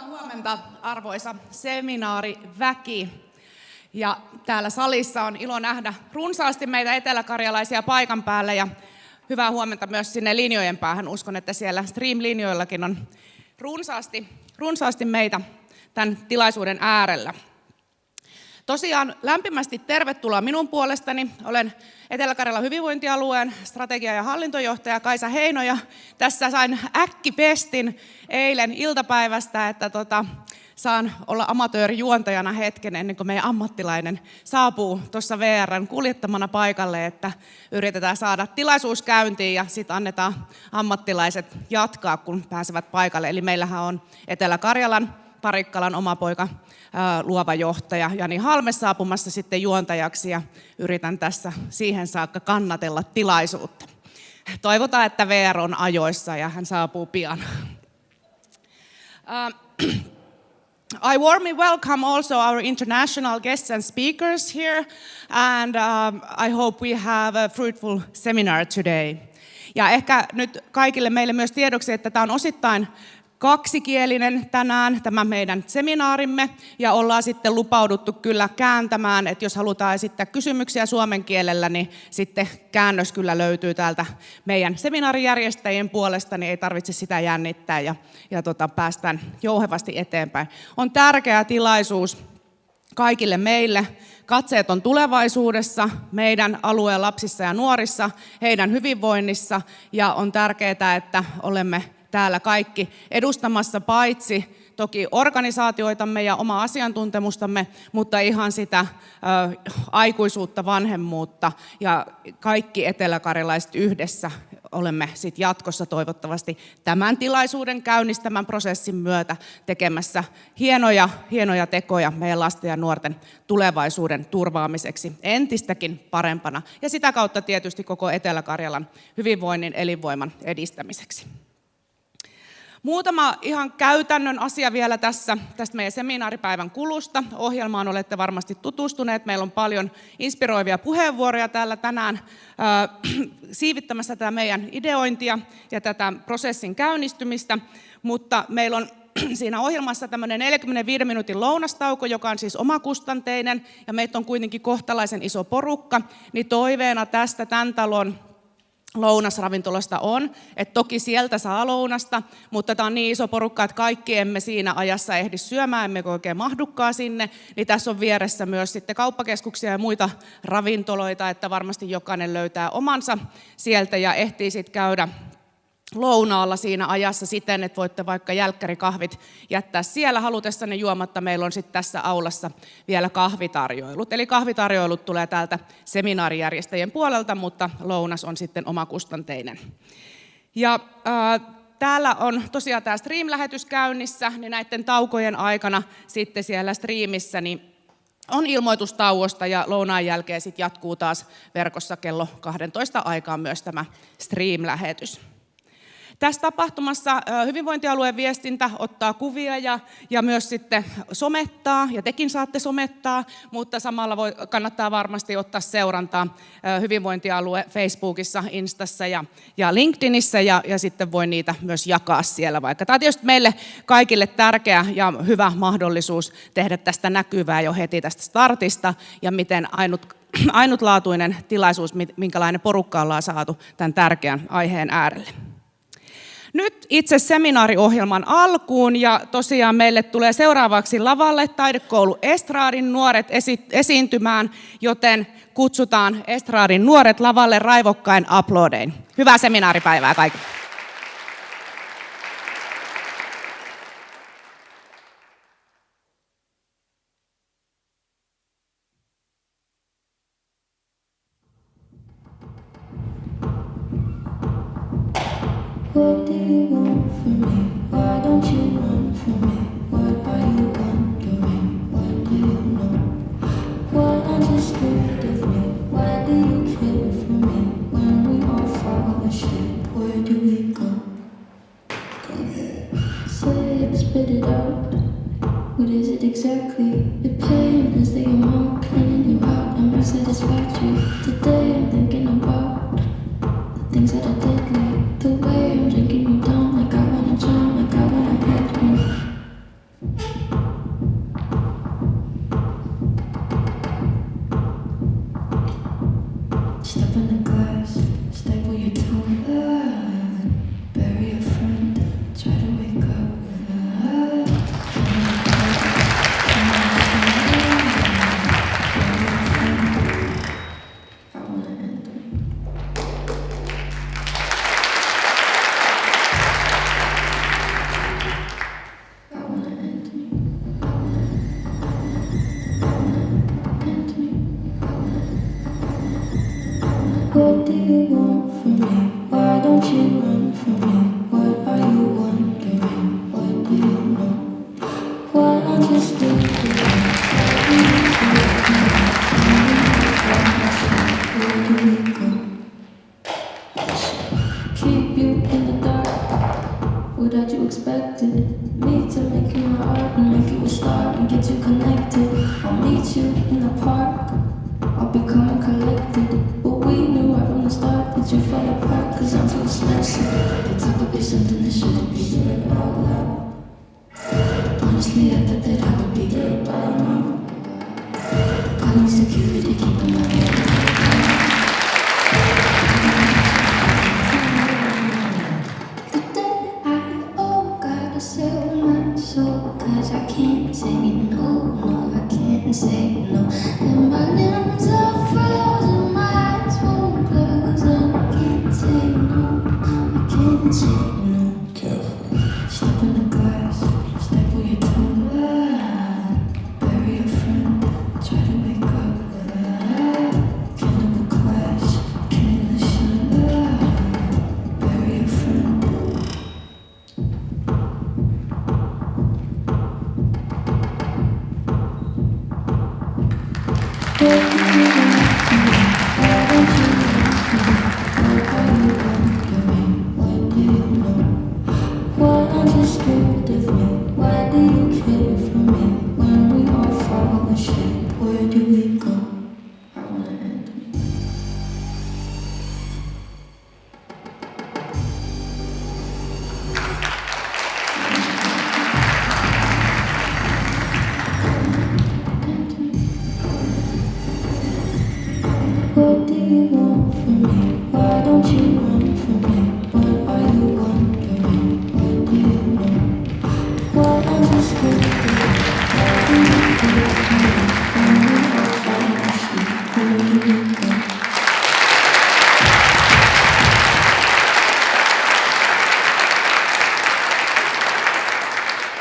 Huomenta, arvoisa seminaariväki. Ja täällä salissa on ilo nähdä runsaasti meitä eteläkarjalaisia paikan päällä ja hyvää huomenta myös sinne linjojen päähän. Uskon, että siellä stream-linjoillakin on runsaasti meitä tämän tilaisuuden äärellä. Tosiaan lämpimästi tervetuloa minun puolestani. Olen Etelä-Karjalan hyvinvointialueen strategia- ja hallintojohtaja Kaisa Heino ja tässä sain äkkipestin eilen iltapäivästä, että saan olla amatöörijuontajana hetken ennen kuin meidän ammattilainen saapuu tuossa VR:n kuljettamana paikalle, että yritetään saada tilaisuus käyntiin ja sitten annetaan ammattilaiset jatkaa, kun pääsevät paikalle. Eli meillähän on Etelä-Karjalan Parikkalan oma poika, luova johtaja Jani Halme saapumassa sitten juontajaksi ja yritän tässä siihen saakka kannatella tilaisuutta. Toivotaan, että VR on ajoissa ja hän saapuu pian. I warmly welcome also our international guests and speakers here, and I hope we have a fruitful seminar today. Ja ehkä nyt kaikille meille myös tiedoksi, että tämä on osittain kaksikielinen tänään tämä meidän seminaarimme ja ollaan sitten lupauduttu kyllä kääntämään, että jos halutaan esittää kysymyksiä suomen kielellä, niin sitten käännös kyllä löytyy täältä meidän seminaarijärjestäjien puolesta, niin ei tarvitse sitä jännittää ja päästään jouhevasti eteenpäin. On tärkeä tilaisuus kaikille meille. Katseet on tulevaisuudessa, meidän alueen lapsissa ja nuorissa, heidän hyvinvoinnissa ja on tärkeää, että olemme täällä kaikki edustamassa paitsi toki organisaatioitamme ja omaa asiantuntemustamme, mutta ihan sitä aikuisuutta, vanhemmuutta ja kaikki eteläkarjalaiset yhdessä olemme sitten jatkossa toivottavasti tämän tilaisuuden käynnistämän prosessin myötä tekemässä hienoja tekoja meidän lasten ja nuorten tulevaisuuden turvaamiseksi entistäkin parempana ja sitä kautta tietysti koko Etelä-Karjalan hyvinvoinnin elinvoiman edistämiseksi. Muutama ihan käytännön asia vielä tästä meidän seminaaripäivän kulusta. Ohjelmaan olette varmasti tutustuneet. Meillä on paljon inspiroivia puheenvuoroja täällä tänään siivittämässä tätä meidän ideointia ja tätä prosessin käynnistymistä. Mutta meillä on siinä ohjelmassa tämmöinen 45 minuutin lounastauko, joka on siis omakustanteinen ja meitä on kuitenkin kohtalaisen iso porukka. Niin toiveena tästä tämän talon lounasravintolasta on, että toki sieltä saa lounasta, mutta tämä on niin iso porukka, että kaikki emme siinä ajassa ehdi syömään, emme oikein mahdukaan sinne, niin tässä on vieressä myös sitten kauppakeskuksia ja muita ravintoloita, että varmasti jokainen löytää omansa sieltä ja ehtii sitten käydä lounaalla siinä ajassa siten, että voitte vaikka jälkkärikahvit jättää siellä halutessanne juomatta. Meillä on sitten tässä aulassa vielä kahvitarjoilut. Eli kahvitarjoilut tulee täältä seminaarijärjestäjien puolelta, mutta lounas on sitten omakustanteinen. Ja täällä on tosiaan tämä stream-lähetys käynnissä, niin näiden taukojen aikana sitten siellä streamissä niin on ilmoitustauosta ja lounaan jälkeen sitten jatkuu taas verkossa kello 12 aikaan myös tämä stream-lähetys. Tässä tapahtumassa hyvinvointialueen viestintä ottaa kuvia ja myös sitten somettaa, ja tekin saatte somettaa, mutta samalla kannattaa varmasti ottaa seurantaa hyvinvointialue Facebookissa, Instassa ja LinkedInissä, ja sitten voi niitä myös jakaa siellä vaikka. Tämä on tietysti meille kaikille tärkeä ja hyvä mahdollisuus tehdä tästä näkyvää jo heti tästä startista, ja miten ainutlaatuinen tilaisuus, minkälainen porukka ollaan saatu tämän tärkeän aiheen äärelle. Nyt itse seminaariohjelman alkuun ja tosiaan meille tulee seuraavaksi lavalle taidekoulu Estradin nuoret esiintymään, joten kutsutaan Estradin nuoret lavalle raivokkain aplodein. Hyvää seminaaripäivää kaikille. What do you want from me? Why don't you run from me? What are you wondering? What do you know? What aren't you scared of me? Why do you care for me? When we all fall asleep, where do we go? Come here. Say it, spit it out. What is it exactly? The pain is the amount cleaning you out and more satisfactory. Today I'm thinking about the things that are deadly. The way I'm drinking you down, like I wanna drown, like I wanna hit me. Step in the glass, staple your tongue. Bury a friend, try to wake up. I wanna end me. I wanna end me. What do you want from me? Why don't you run from me? What are you wondering? What do you know? Why don't you stick to me? Where do we go? Keep you in the dark. What had you expected? Me to make you my art and make you a star and get you connected. I'll meet you in the park. I'll become a collected. But we knew right from the start that you fall apart. Cause I'm too expensive. The talk would be something that shouldn't be said out loud. Honestly, I thought that I would be dead by now. Calling security, keeping my head. The day I owe, gotta sell my soul. Cause I can't say no, no, I can't say no. And my limbs are frozen, my eyes won't close. And I can't say no, I can't say no. Careful. Step in the glass, staple your tongue. Bury a friend, try to wake up. Cannibal clash, killing the sun. Bury a friend. What do you want from me? Why don't you run from me? What are you wondering? What do you know? Why don't you stay there? Why do you give me? When we all fall asleep, where do we go?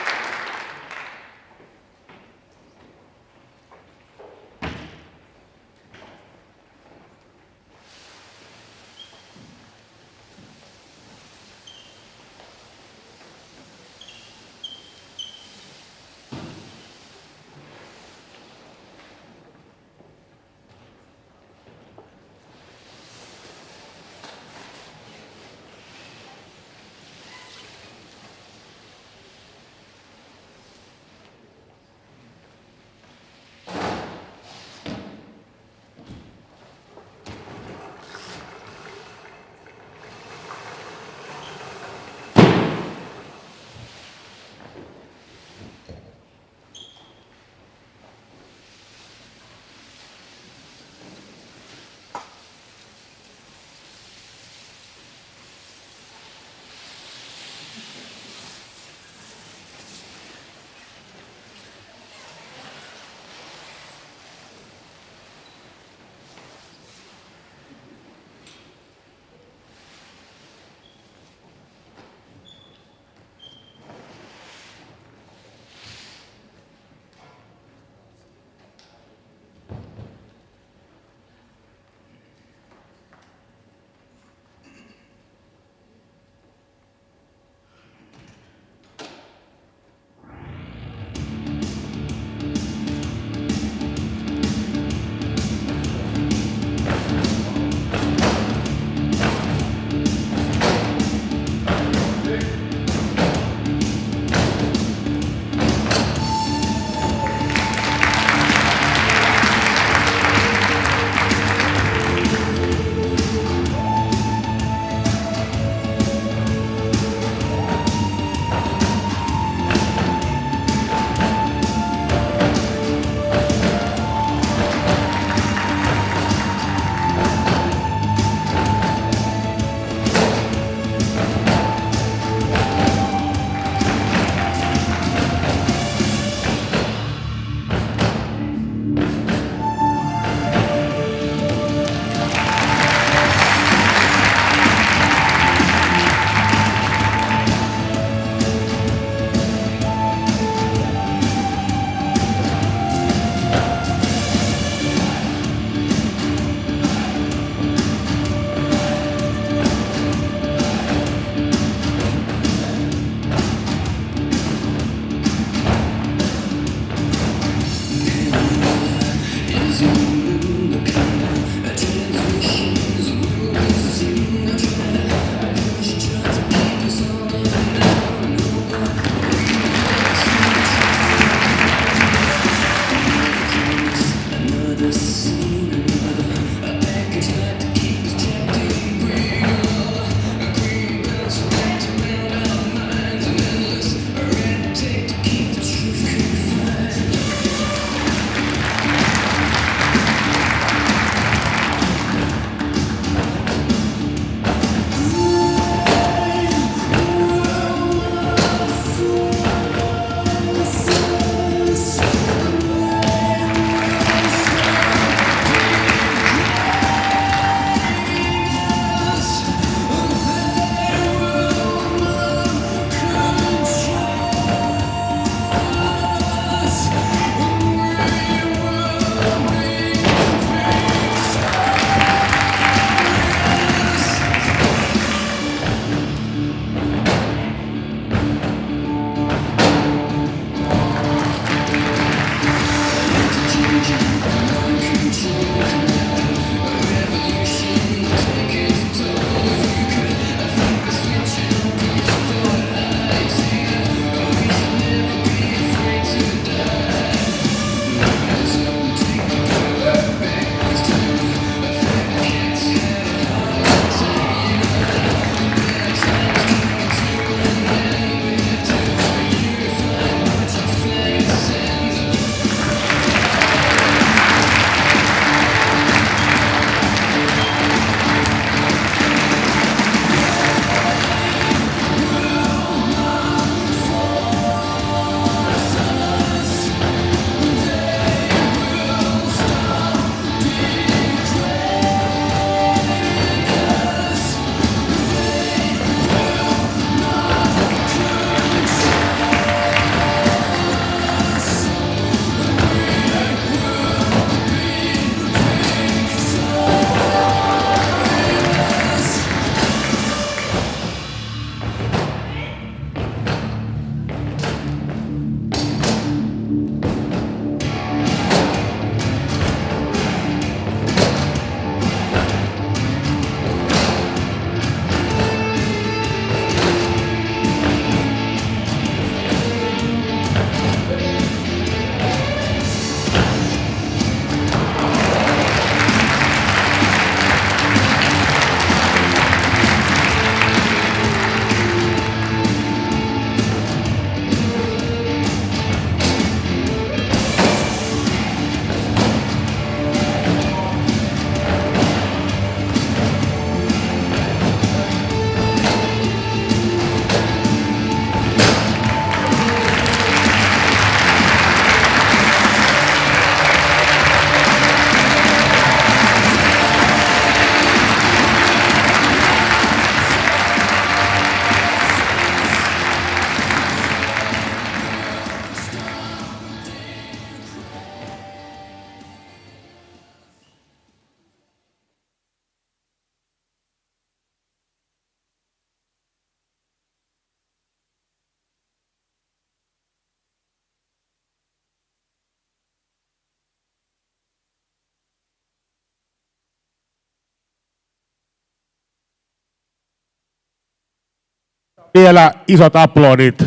Vielä isot aplodit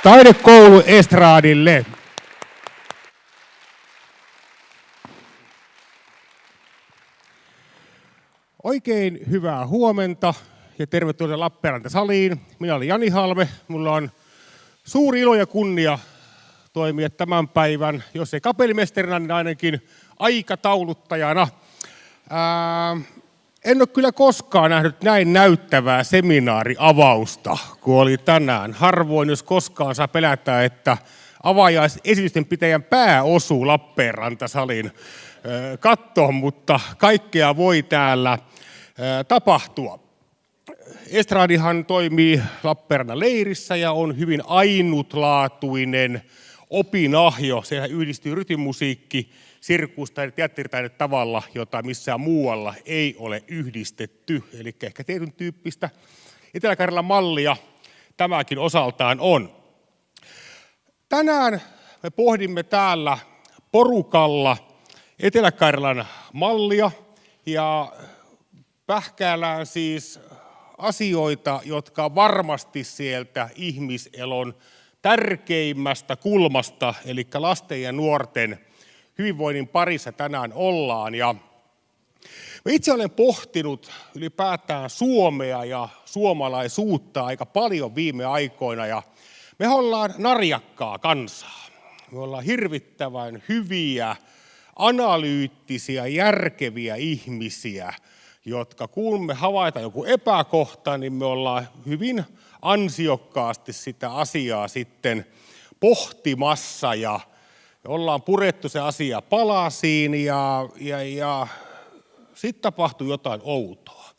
taidekoulu Estradille. Oikein hyvää huomenta ja tervetuloa Lappeenranta-saliin. Minä olen Jani Halme. Minulla on suuri ilo ja kunnia toimia tämän päivän, jos ei kapellimestarina, niin ainakin aikatauluttajana. En ole kyllä koskaan nähnyt näin näyttävää seminaariavausta kuin oli tänään. Harvoin, jos koskaan, saa pelätä, että avajaisesitysten pitäjän pää osuu Lappeenranta-salin kattoon, mutta kaikkea voi täällä tapahtua. Estradihan toimii Lappeenrannan leirissä ja on hyvin ainutlaatuinen opinahjo. Siellä yhdistyy rytmimusiikki, sirkustaide, teatteritaide tavalla, jota missään muualla ei ole yhdistetty. Eli ehkä tietyn tyyppistä Etelä-Karjalan mallia tämäkin osaltaan on. Tänään me pohdimme täällä porukalla Etelä-Karjalan mallia ja pähkäillään siis asioita, jotka varmasti sieltä ihmiselon tärkeimmästä kulmasta, eli lasten ja nuorten hyvinvoinnin parissa tänään ollaan. Ja mä itse olen pohtinut ylipäätään Suomea ja suomalaisuutta aika paljon viime aikoina, ja me ollaan narjakkaa kansaa. Me ollaan hirvittävän hyviä, analyyttisiä, järkeviä ihmisiä, jotka kun me havaitaan joku epäkohta, niin me ollaan hyvin ansiokkaasti sitä asiaa sitten pohtimassa ja ollaan purettu se asia palasiin ja sitten tapahtuu jotain outoa.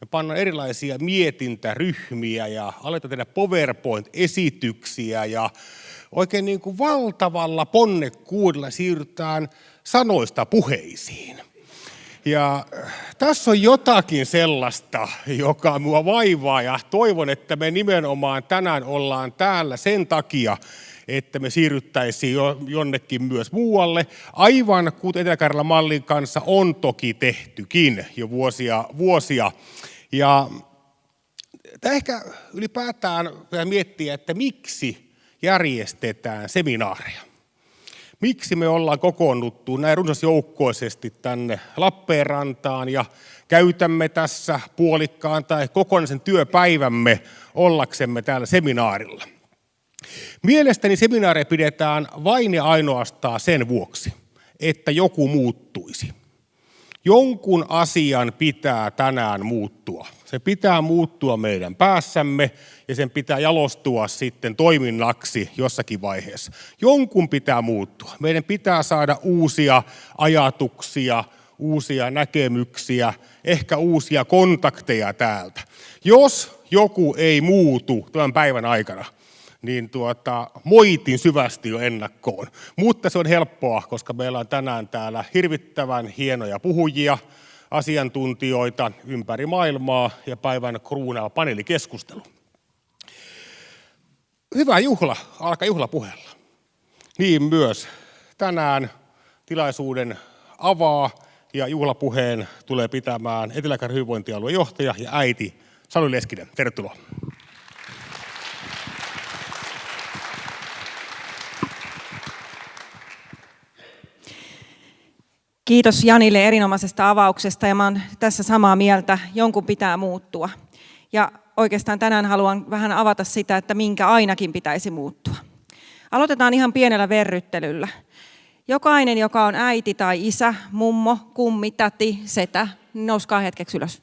Me pannaan erilaisia mietintäryhmiä ja aletaan tehdä PowerPoint-esityksiä ja oikein niin kuin valtavalla ponnekkuudella siirrytään sanoista puheisiin. Ja tässä on jotakin sellaista, joka minua vaivaa ja toivon, että me nimenomaan tänään ollaan täällä sen takia, että me siirryttäisiin jonnekin myös muualle, aivan kuten Etelä-Karjalan mallin kanssa on toki tehtykin jo vuosia. Ja tämä ehkä ylipäätään pitää miettiä, että miksi järjestetään seminaareja. Miksi me ollaan kokoonnuttu näin runsasjoukkoisesti tänne Lappeenrantaan ja käytämme tässä puolikkaan tai kokonaisen työpäivämme ollaksemme täällä seminaarilla? Mielestäni seminaareja pidetään vain ja ainoastaan sen vuoksi, että joku muuttuisi. Jonkun asian pitää tänään muuttua. Se pitää muuttua meidän päässämme ja sen pitää jalostua sitten toiminnaksi jossakin vaiheessa. Jonkun pitää muuttua. Meidän pitää saada uusia ajatuksia, uusia näkemyksiä, ehkä uusia kontakteja täältä. Jos joku ei muutu tämän päivän aikana, niin moitin syvästi jo ennakkoon. Mutta se on helppoa, koska meillä on tänään täällä hirvittävän hienoja puhujia, asiantuntijoita ympäri maailmaa ja päivän kruunaava paneelikeskustelu. Hyvä juhla alkaa juhlapuheella. Niin myös tänään tilaisuuden avaa ja juhlapuheen tulee pitämään Etelä-Karjalan hyvinvointialueen johtaja ja äiti Sanu Leskinen. Tervetuloa. Kiitos Janille erinomaisesta avauksesta ja mä oon tässä samaa mieltä, jonkun pitää muuttua. Ja oikeastaan tänään haluan vähän avata sitä, että minkä ainakin pitäisi muuttua. Aloitetaan ihan pienellä verryttelyllä. Jokainen, joka on äiti tai isä, mummo, kummi, täti, setä, nouskaa hetkeksi ylös.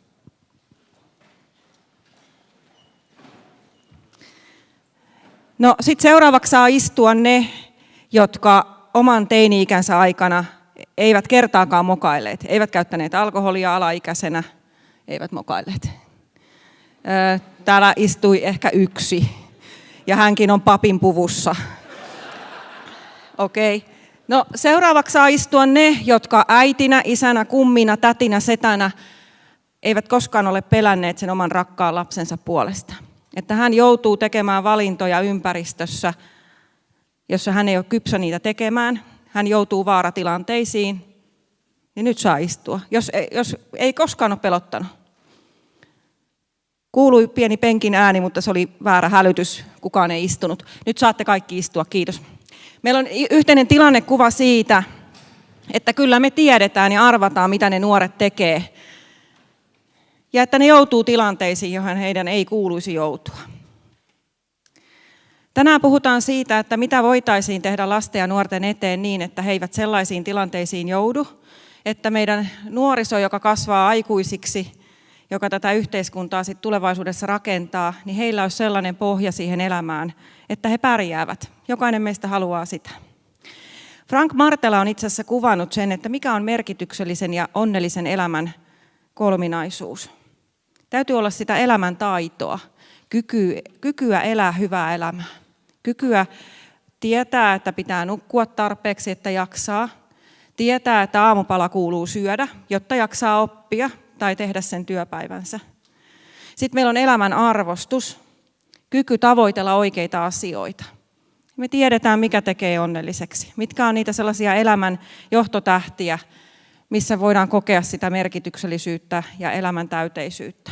No sit seuraavaksi saa istua ne, jotka oman teini-ikänsä aikana eivät kertaakaan mokailleet, eivät käyttäneet alkoholia alaikäisenä, eivät mokailleet. Täällä istui ehkä yksi, ja hänkin on papin puvussa. Okei. No seuraavaksi saa istua ne, jotka äitinä, isänä, kummina, tätinä, setänä eivät koskaan ole pelänneet sen oman rakkaan lapsensa puolesta. Että hän joutuu tekemään valintoja ympäristössä, jossa hän ei ole kypsä niitä tekemään. Hän joutuu vaaratilanteisiin, niin nyt saa istua, jos ei koskaan ole pelottanut. Kuului pieni penkin ääni, mutta se oli väärä hälytys. Kukaan ei istunut. Nyt saatte kaikki istua, kiitos. Meillä on yhteinen tilannekuva siitä, että kyllä me tiedetään ja arvataan, mitä ne nuoret tekee. Ja että ne joutuu tilanteisiin, johon heidän ei kuuluisi joutua. Tänään puhutaan siitä, että mitä voitaisiin tehdä lasten ja nuorten eteen niin, että he eivät sellaisiin tilanteisiin joudu. Että meidän nuoriso, joka kasvaa aikuisiksi, joka tätä yhteiskuntaa sitten tulevaisuudessa rakentaa, niin heillä olisi sellainen pohja siihen elämään, että he pärjäävät. Jokainen meistä haluaa sitä. Frank Martela on itse asiassa kuvannut sen, että mikä on merkityksellisen ja onnellisen elämän kolminaisuus. Täytyy olla sitä elämän taitoa, kykyä elää hyvää elämää. Kykyä tietää, että pitää nukkua tarpeeksi, että jaksaa. Tietää, että aamupala kuuluu syödä, jotta jaksaa oppia tai tehdä sen työpäivänsä. Sitten meillä on elämän arvostus, kyky tavoitella oikeita asioita. Me tiedetään, mikä tekee onnelliseksi, mitkä on niitä sellaisia elämän johtotähtiä, missä voidaan kokea sitä merkityksellisyyttä ja elämän täyteisyyttä.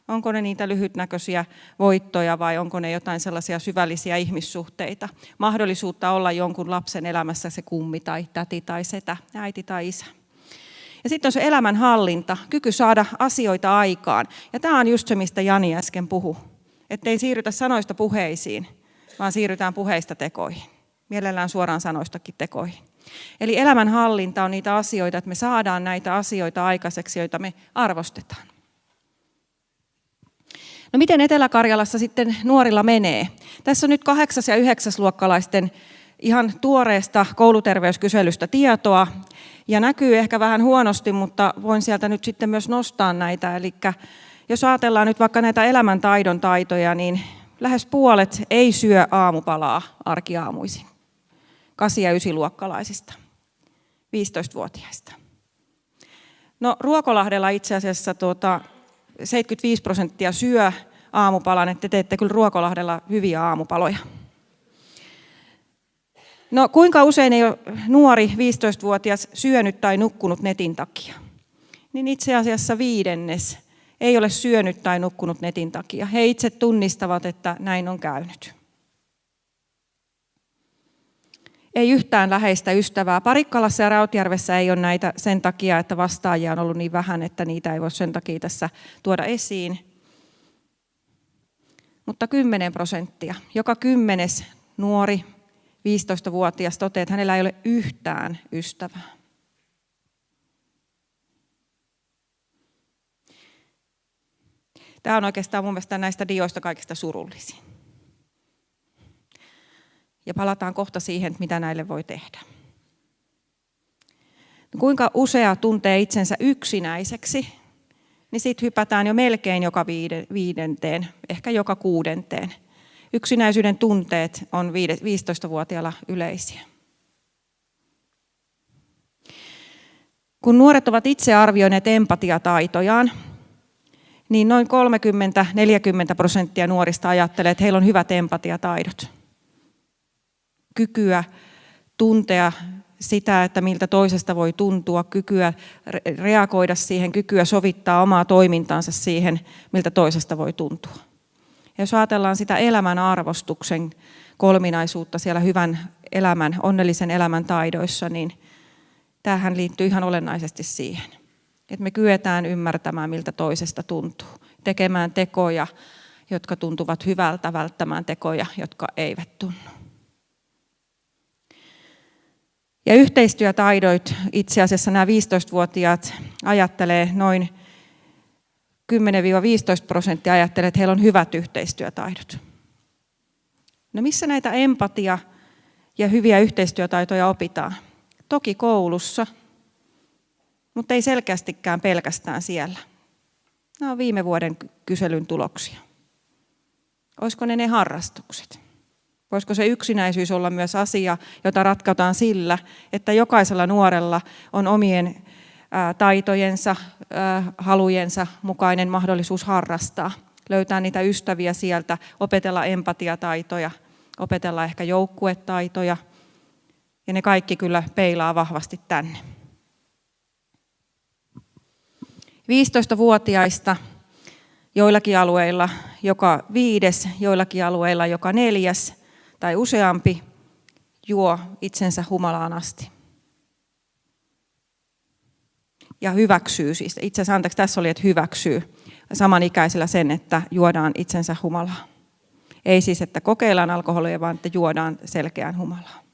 Onko ne niitä lyhytnäköisiä voittoja vai onko ne jotain sellaisia syvällisiä ihmissuhteita? Mahdollisuutta olla jonkun lapsen elämässä se kummi tai täti tai setä, äiti tai isä. Ja sitten on se elämän hallinta, kyky saada asioita aikaan. Ja tämä on just se, mistä Jani äsken puhui. Että ei siirrytä sanoista puheisiin, vaan siirrytään puheista tekoihin. Mielellään suoraan sanoistakin tekoihin. Eli elämän hallinta on niitä asioita, että me saadaan näitä asioita aikaiseksi, joita me arvostetaan. No miten Etelä-Karjalassa sitten nuorilla menee? Tässä on nyt 8- ja 9-luokkalaisten ihan tuoreesta kouluterveyskyselystä tietoa. Ja näkyy ehkä vähän huonosti, mutta voin sieltä nyt sitten myös nostaa näitä. Eli jos ajatellaan nyt vaikka näitä elämäntaidon taitoja, niin lähes puolet ei syö aamupalaa arkiaamuisin. 8- ja 9-luokkalaisista, 15-vuotiaista. No Ruokolahdella itse asiassa 75% syö aamupalan, että te teette kyllä Ruokolahdella hyviä aamupaloja. No kuinka usein ei ole nuori 15-vuotias syönyt tai nukkunut netin takia? Niin itse asiassa 1/5 ei ole syönyt tai nukkunut netin takia. He itse tunnistavat, että näin on käynyt. Ei yhtään läheistä ystävää. Parikkalassa ja Rautjärvessä ei ole näitä sen takia, että vastaajia on ollut niin vähän, että niitä ei voi sen takia tässä tuoda esiin. Mutta 10%, joka 10. nuori 15-vuotias toteaa, että hänellä ei ole yhtään ystävää. Tämä on oikeastaan mun mielestä näistä dioista kaikista surullisin. Ja palataan kohta siihen, että mitä näille voi tehdä. Kuinka usea tuntee itsensä yksinäiseksi, niin sitten hypätään jo melkein joka 5., ehkä joka 6. Yksinäisyyden tunteet on 15-vuotiailla yleisiä. Kun nuoret ovat itse arvioineet empatiataitojaan, niin noin 30-40% nuorista ajattelee, että heillä on hyvät empatiataidot. Kykyä tuntea sitä, että miltä toisesta voi tuntua, kykyä reagoida siihen, kykyä sovittaa omaa toimintaansa siihen, miltä toisesta voi tuntua. Ja jos ajatellaan sitä elämän arvostuksen kolminaisuutta siellä hyvän elämän, onnellisen elämän taidoissa, niin tämähän liittyy ihan olennaisesti siihen, että me kyetään ymmärtämään, miltä toisesta tuntuu, tekemään tekoja, jotka tuntuvat hyvältä, välttämään tekoja, jotka eivät tunnu. Ja yhteistyötaidot, itse asiassa nämä 15-vuotiaat ajattelee noin 10-15% ajattelee, että heillä on hyvät yhteistyötaidot. No missä näitä empatia- ja hyviä yhteistyötaitoja opitaan? Toki koulussa, mutta ei selkeästikään pelkästään siellä. Nämä on viime vuoden kyselyn tuloksia. Olisiko ne harrastukset? Voisiko se yksinäisyys olla myös asia, jota ratkataan sillä, että jokaisella nuorella on omien taitojensa, halujensa mukainen mahdollisuus harrastaa, löytää niitä ystäviä sieltä, opetella empatiataitoja, opetella ehkä joukkuetaitoja, ja ne kaikki kyllä peilaa vahvasti tänne. 15-vuotiaista Joillakin alueilla joka 5, joillakin alueilla joka 4 tai useampi juo itsensä humalaan asti. Ja hyväksyy, siis itse asiassa anteeksi, tässä oli, että hyväksyy samanikäisellä sen, että juodaan itsensä humalaan. Ei siis, että kokeillaan alkoholia, vaan että juodaan selkeään humalaan.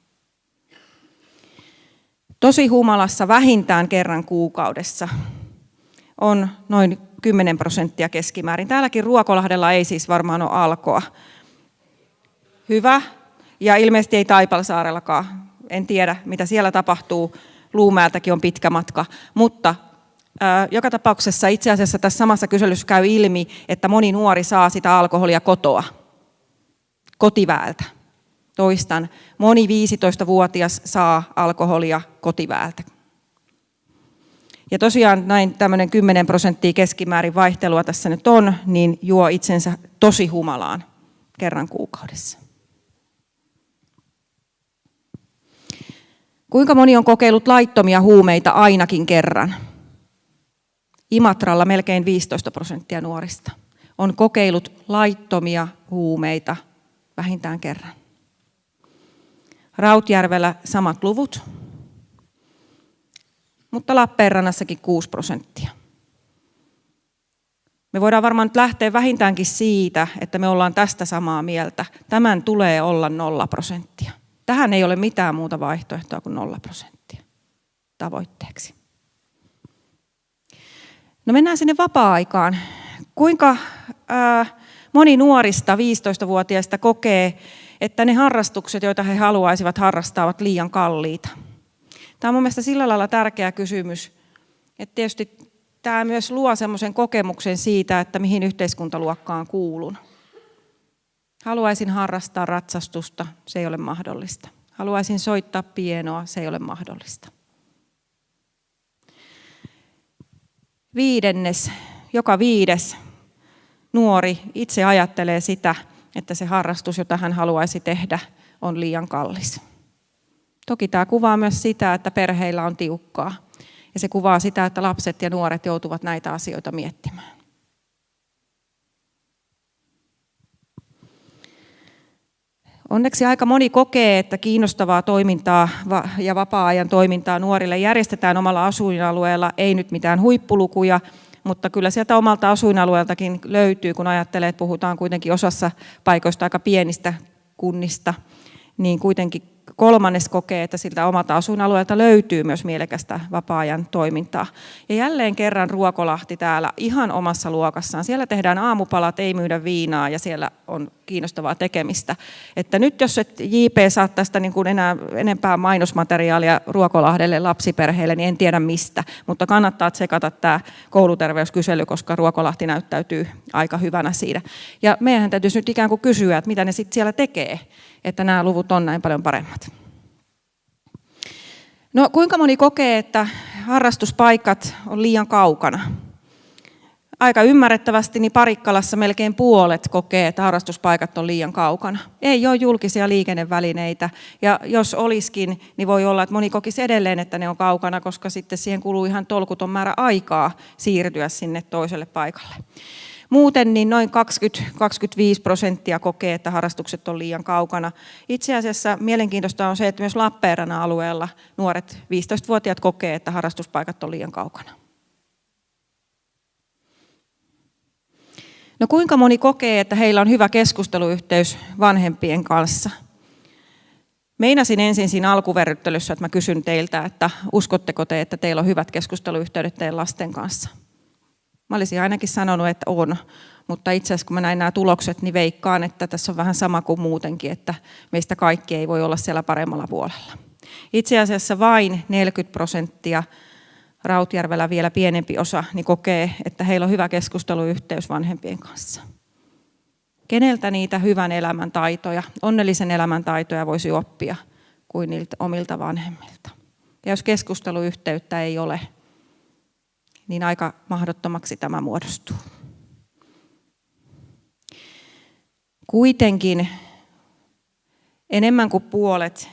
Tosi humalassa vähintään kerran kuukaudessa on noin 10% keskimäärin. Täälläkin Ruokolahdella ei siis varmaan ole alkoa. Hyvä. Ja ilmeisesti ei Taipalsaarellakaan. En tiedä, mitä siellä tapahtuu. Luumäeltäkin on pitkä matka. Mutta joka tapauksessa itse asiassa tässä samassa kyselyssä käy ilmi, että moni nuori saa sitä alkoholia kotoa. Kotiväeltä. Toistan, moni 15-vuotias saa alkoholia kotiväeltä. Ja tosiaan näin tämmöinen 10% keskimäärin vaihtelua tässä nyt on, niin juo itsensä tosi humalaan kerran kuukaudessa. Kuinka moni on kokeillut laittomia huumeita ainakin kerran? Imatralla melkein 15% nuorista on kokeillut laittomia huumeita vähintään kerran. Rautjärvellä samat luvut, mutta Lappeenrannassakin 6%. Me voidaan varmaan nyt lähteä vähintäänkin siitä, että me ollaan tästä samaa mieltä. Tämän tulee olla 0%. Tähän ei ole mitään muuta vaihtoehtoa kuin 0% tavoitteeksi. No mennään sinne vapaa-aikaan. Kuinka moni nuorista 15-vuotiaista kokee, että ne harrastukset, joita he haluaisivat harrastaa, ovat liian kalliita? Tämä on mun mielestä sillä lailla tärkeä kysymys, että tietysti tämä myös luo semmoisen kokemuksen siitä, että mihin yhteiskuntaluokkaan kuulun. Haluaisin harrastaa ratsastusta, se ei ole mahdollista. Haluaisin soittaa pienoa, se ei ole mahdollista. 5, joka 5 nuori itse ajattelee sitä, että se harrastus, jota hän haluaisi tehdä, on liian kallis. Toki tämä kuvaa myös sitä, että perheillä on tiukkaa. Ja se kuvaa sitä, että lapset ja nuoret joutuvat näitä asioita miettimään. Onneksi aika moni kokee, että kiinnostavaa toimintaa ja vapaa-ajan toimintaa nuorille järjestetään omalla asuinalueella. Ei nyt mitään huippulukuja, mutta kyllä sieltä omalta asuinalueeltakin löytyy, kun ajattelee, että puhutaan kuitenkin osassa paikoista aika pienistä kunnista, niin kuitenkin 1/3 kokee, että siltä omalta asuinalueelta löytyy myös mielekästä vapaa-ajan toimintaa. Ja jälleen kerran Ruokolahti täällä ihan omassa luokassaan. Siellä tehdään aamupalat, ei myydä viinaa ja siellä on kiinnostavaa tekemistä. Että nyt jos et JP saa tästä niin kuin enempää mainosmateriaalia Ruokolahdelle lapsiperheille, niin en tiedä mistä. Mutta kannattaa tsekata tämä kouluterveyskysely, koska Ruokolahti näyttäytyy aika hyvänä siinä. Ja meidän täytyisi nyt ikään kuin kysyä, että mitä ne sitten siellä tekee, että nämä luvut on näin paljon paremmat. No kuinka moni kokee, että harrastuspaikat on liian kaukana? Aika ymmärrettävästi niin Parikkalassa melkein puolet kokee, että harrastuspaikat on liian kaukana. Ei ole julkisia liikennevälineitä ja jos olisikin, niin voi olla, että moni kokisi edelleen, että ne on kaukana, koska sitten siihen kuluu ihan tolkuton määrä aikaa siirtyä sinne toiselle paikalle. Muuten niin noin 20-25% kokee, että harrastukset on liian kaukana. Itse asiassa mielenkiintoista on se, että myös Lappeenrannan alueella nuoret 15-vuotiaat kokee, että harrastuspaikat on liian kaukana. No kuinka moni kokee, että heillä on hyvä keskusteluyhteys vanhempien kanssa? Meinasin ensin siinä alkuverryttelyssä, että mä kysyn teiltä, että uskotteko te, että teillä on hyvät keskusteluyhteydet teidän lasten kanssa? Mä olisin ainakin sanonut, että on, mutta itse asiassa kun mä näin nämä tulokset, niin veikkaan, että tässä on vähän sama kuin muutenkin, että meistä kaikki ei voi olla siellä paremmalla puolella. Itse asiassa vain 40%, Rautjärvellä vielä pienempi osa, niin kokee, että heillä on hyvä keskusteluyhteys vanhempien kanssa. Keneltä niitä hyvän elämän taitoja, onnellisen elämän taitoja voisi oppia kuin niiltä omilta vanhemmilta? Ja jos keskusteluyhteyttä ei ole, niin aika mahdottomaksi tämä muodostuu. Kuitenkin enemmän kuin puolet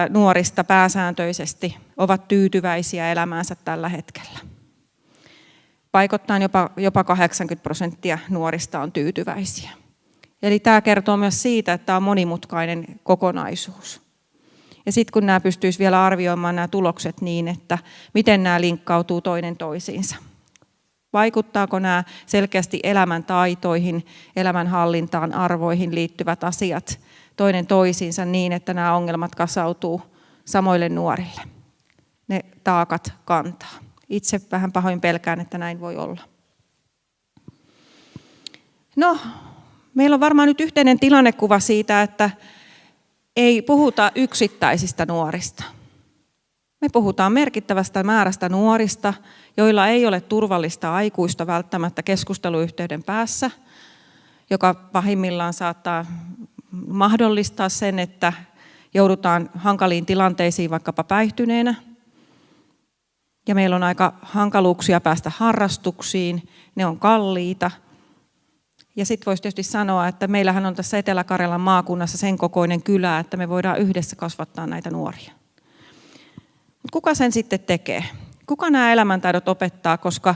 nuorista pääsääntöisesti ovat tyytyväisiä elämäänsä tällä hetkellä. Paikoittain jopa 80% nuorista on tyytyväisiä. Eli tämä kertoo myös siitä, että tämä on monimutkainen kokonaisuus. Ja sitten kun nämä pystyisi vielä arvioimaan nämä tulokset niin, että miten nämä linkkautuu toinen toisiinsa. Vaikuttaako nämä selkeästi elämän taitoihin, elämänhallintaan, arvoihin liittyvät asiat toinen toisiinsa niin, että nämä ongelmat kasautuu samoille nuorille. Ne taakat kantaa. Itse vähän pahoin pelkään, että näin voi olla. No, meillä on varmaan nyt yhteinen tilannekuva siitä, että ei puhuta yksittäisistä nuorista. Me puhutaan merkittävästä määrästä nuorista, joilla ei ole turvallista aikuista välttämättä keskusteluyhteyden päässä, joka pahimmillaan saattaa mahdollistaa sen, että joudutaan hankaliin tilanteisiin vaikkapa päihtyneenä. Ja meillä on aika hankaluuksia päästä harrastuksiin, ne on kalliita. Ja sitten voisi tietysti sanoa, että meillähän on tässä Etelä-Karjalan maakunnassa sen kokoinen kylä, että me voidaan yhdessä kasvattaa näitä nuoria. Mut kuka sen sitten tekee? Kuka nämä elämäntaidot opettaa, koska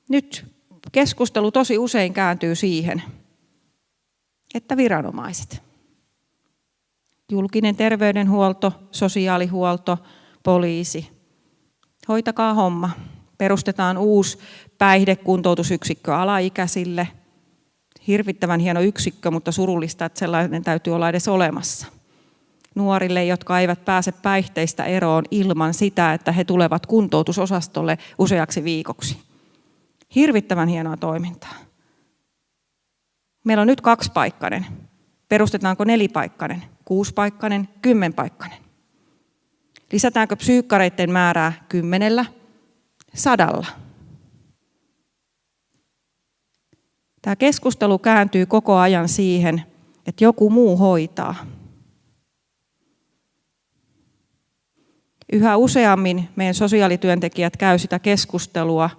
nyt keskustelu tosi usein kääntyy siihen, että viranomaiset. Julkinen terveydenhuolto, sosiaalihuolto, poliisi. Hoitakaa homma. Perustetaan uusi päihdekuntoutusyksikkö alaikäisille. Hirvittävän hieno yksikkö, mutta surullista, että sellainen täytyy olla edes olemassa. Nuorille, jotka eivät pääse päihteistä eroon ilman sitä, että he tulevat kuntoutusosastolle useaksi viikoksi. Hirvittävän hienoa toimintaa. Meillä on nyt 2-paikkainen. Perustetaanko 4-paikkainen, 6-paikkainen, 10-paikkainen? Lisätäänkö psyykkareiden määrää 10, 100? Tämä keskustelu kääntyy koko ajan siihen, että joku muu hoitaa. Yhä useammin meidän sosiaalityöntekijät käy sitä keskustelua,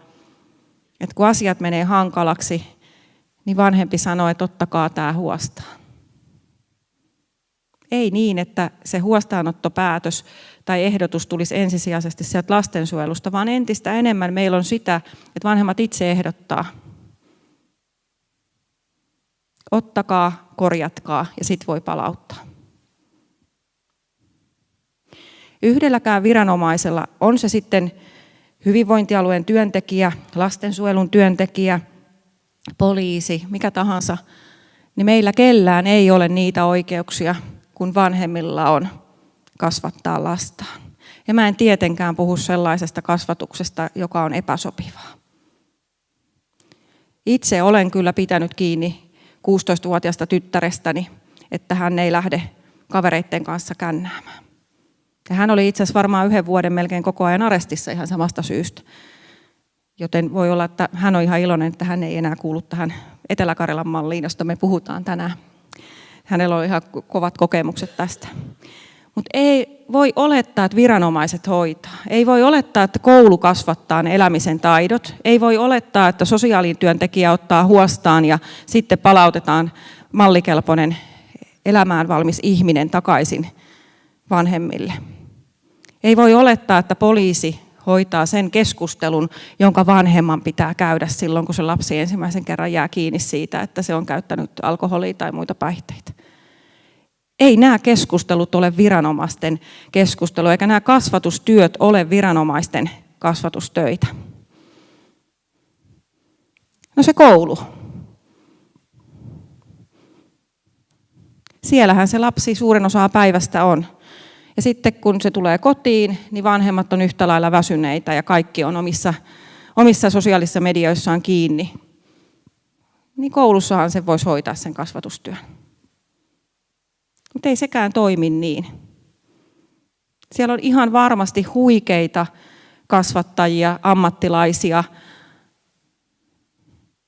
että kun asiat menee hankalaksi, niin vanhempi sanoo, että ottakaa tämä huostaan. Ei niin, että se huostaanottopäätös tai ehdotus tulisi ensisijaisesti sieltä lastensuojelusta, vaan entistä enemmän meillä on sitä, että vanhemmat itse ehdottaa. Ottakaa, korjatkaa ja sitten voi palauttaa. Yhdelläkään viranomaisella, on se sitten hyvinvointialueen työntekijä, lastensuojelun työntekijä, poliisi, mikä tahansa, niin meillä kellään ei ole niitä oikeuksia, kun vanhemmilla on kasvattaa lastaan. Ja mä en tietenkään puhu sellaisesta kasvatuksesta, joka on epäsopivaa. Itse olen kyllä pitänyt kiinni 16-vuotiaasta tyttärestäni, että hän ei lähde kavereiden kanssa kännäämään. Ja hän oli itse asiassa varmaan 1 vuoden melkein koko ajan arestissa ihan samasta syystä. Joten voi olla, että hän on ihan iloinen, että hän ei enää kuulu tähän Etelä-Karjalan malliin, josta me puhutaan tänään. Hänellä on ihan kovat kokemukset tästä. Mutta ei voi olettaa, että viranomaiset hoitaa. Ei voi olettaa, että koulu kasvattaa ne elämisen taidot. Ei voi olettaa, että sosiaalityöntekijä ottaa huostaan ja sitten palautetaan mallikelpoinen elämään valmis ihminen takaisin vanhemmille. Ei voi olettaa, että poliisi hoitaa sen keskustelun, jonka vanhemman pitää käydä silloin, kun se lapsi ensimmäisen kerran jää kiinni siitä, että se on käyttänyt alkoholia tai muita päihteitä. Ei nämä keskustelut ole viranomaisten keskustelu, eikä nämä kasvatustyöt ole viranomaisten kasvatustöitä. No se koulu. Siellähän se lapsi suurin osa päivästä on. Ja sitten kun se tulee kotiin, niin vanhemmat on yhtä lailla väsyneitä ja kaikki on omissa sosiaalisissa medioissaan kiinni. Niin koulussahan se voisi hoitaa sen kasvatustyön. Mutta ei sekään toimi niin. Siellä on ihan varmasti huikeita kasvattajia, ammattilaisia,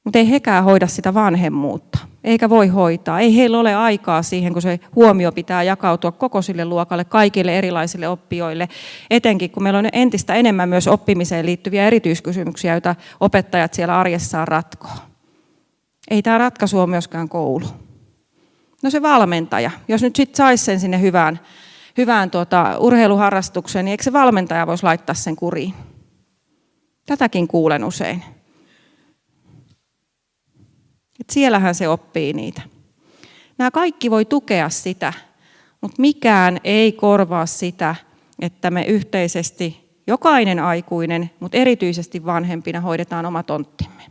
mutta ei hekään hoida sitä vanhemmuutta. Eikä voi hoitaa. Ei heillä ole aikaa siihen, kun se huomio pitää jakautua koko sille luokalle, kaikille erilaisille oppijoille. Etenkin, kun meillä on entistä enemmän myös oppimiseen liittyviä erityiskysymyksiä, joita opettajat siellä arjessaan ratkoo. Ei tämä ratkaisu ole myöskään koulu. No se valmentaja, jos nyt sitten saisi sen sinne hyvään urheiluharrastukseen, niin eikö se valmentaja voisi laittaa sen kuriin? Tätäkin kuulen usein. Et siellähän se oppii niitä. Nämä kaikki voi tukea sitä, mutta mikään ei korvaa sitä, että me yhteisesti, jokainen aikuinen, mutta erityisesti vanhempina hoidetaan oma tonttimme.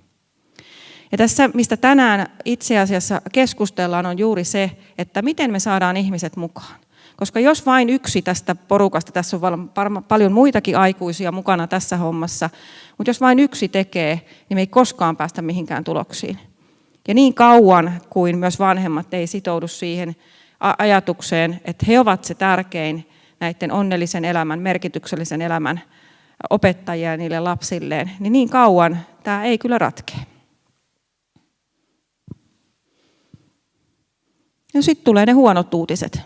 Ja tässä, mistä tänään itse asiassa keskustellaan, on juuri se, että miten me saadaan ihmiset mukaan. Koska jos vain yksi tästä porukasta, tässä on paljon muitakin aikuisia mukana tässä hommassa, mutta jos vain yksi tekee, niin me ei koskaan päästä mihinkään tuloksiin. Ja niin kauan kuin myös vanhemmat ei sitoudu siihen ajatukseen, että he ovat se tärkein näiden onnellisen elämän, merkityksellisen elämän opettajia niille lapsilleen, niin kauan tämä ei kyllä ratkea. Ja sitten tulee ne huonot uutiset.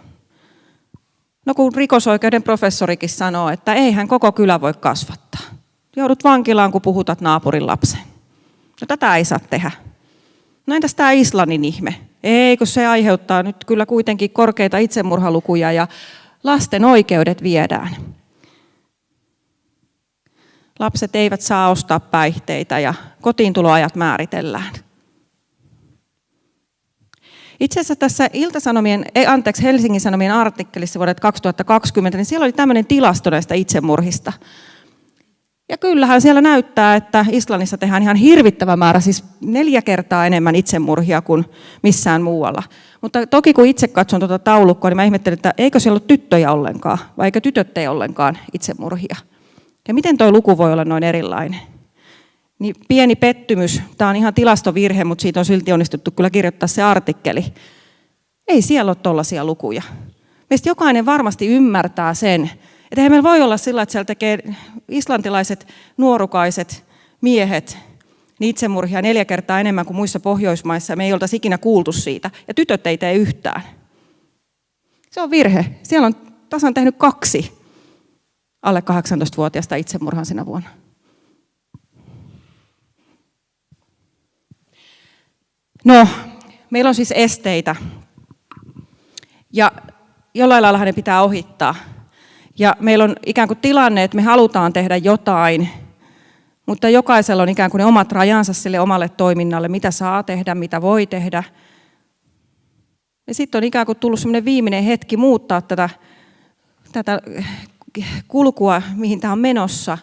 No kun rikosoikeuden professorikin sanoo, että eihän koko kylä voi kasvattaa. Joudut vankilaan, kun puhutat naapurin lapsen. No tätä ei saa tehdä. No entäs tämä Islannin ihme? Ei, kun se aiheuttaa nyt kyllä kuitenkin korkeita itsemurhalukuja ja lasten oikeudet viedään. Lapset eivät saa ostaa päihteitä ja kotiintuloajat määritellään. Itse asiassa tässä Helsingin Sanomien artikkelissa vuodelta 2020, niin siellä oli tämmöinen tilasto näistä itsemurhista. Ja kyllähän siellä näyttää, että Islannissa tehdään ihan hirvittävä määrä, siis 4 kertaa enemmän itsemurhia kuin missään muualla. Mutta toki kun itse katson tuota taulukkoa, niin mä ihmettelin, että eikö siellä ole tyttöjä ollenkaan, vai eikö tytöt tee ollenkaan itsemurhia. Ja miten tuo luku voi olla noin erilainen? Niin pieni pettymys, tämä on ihan tilastovirhe, mutta siitä on silti onnistuttu kyllä kirjoittaa se artikkeli. Ei siellä ole tollaisia lukuja. Meistä jokainen varmasti ymmärtää sen, että eihän meillä voi olla sillä, että siellä tekee islantilaiset nuorukaiset miehet niin itsemurhia 4 kertaa enemmän kuin muissa Pohjoismaissa. Me ei oltaisi ikinä kuultu siitä. Ja tytöt ei tee yhtään. Se on virhe. Siellä on tasan tehnyt 2 alle 18-vuotiaista itsemurhan sinä vuonna. No, meillä on siis esteitä. Ja jollain lailla ne pitää ohittaa. Ja meillä on ikään kuin tilanne, että me halutaan tehdä jotain, mutta jokaisella on ikään kuin ne omat rajansa sille omalle toiminnalle, mitä saa tehdä, mitä voi tehdä. Ja sitten on ikään kuin tullut semmoinen viimeinen hetki muuttaa tätä kulkua, mihin tämä on menossa.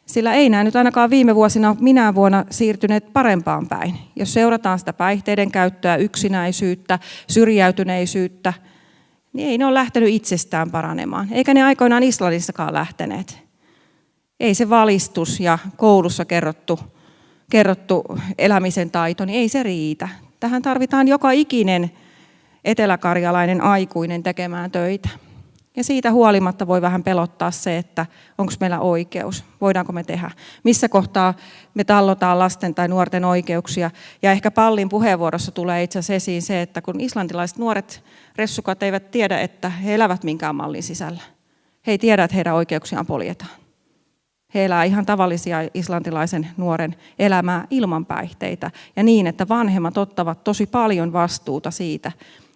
Sillä ei nämä nyt ainakaan viime vuosina minä vuonna siirtyneet parempaan päin. Jos seurataan sitä päihteiden käyttöä, yksinäisyyttä, syrjäytyneisyyttä, niin ei ne ole lähtenyt itsestään paranemaan. Eikä ne aikoinaan Islannissakaan lähteneet. Ei se valistus ja koulussa kerrottu elämisen taito, niin ei se riitä. Tähän tarvitaan joka ikinen eteläkarjalainen aikuinen tekemään töitä. Ja siitä huolimatta voi vähän pelottaa se, että onko meillä oikeus, voidaanko me tehdä, missä kohtaa me tallotaan lasten tai nuorten oikeuksia. Ja ehkä Pallin puheenvuorossa tulee itse asiassa esiin se, että kun islantilaiset nuoret ressukat eivät tiedä, että he elävät minkään mallin sisällä. He ei tiedä, että heidän oikeuksiaan poljetaan. He elää ihan tavallisia islantilaisen nuoren elämää ilman päihteitä ja niin, että vanhemmat ottavat tosi paljon vastuuta siitä,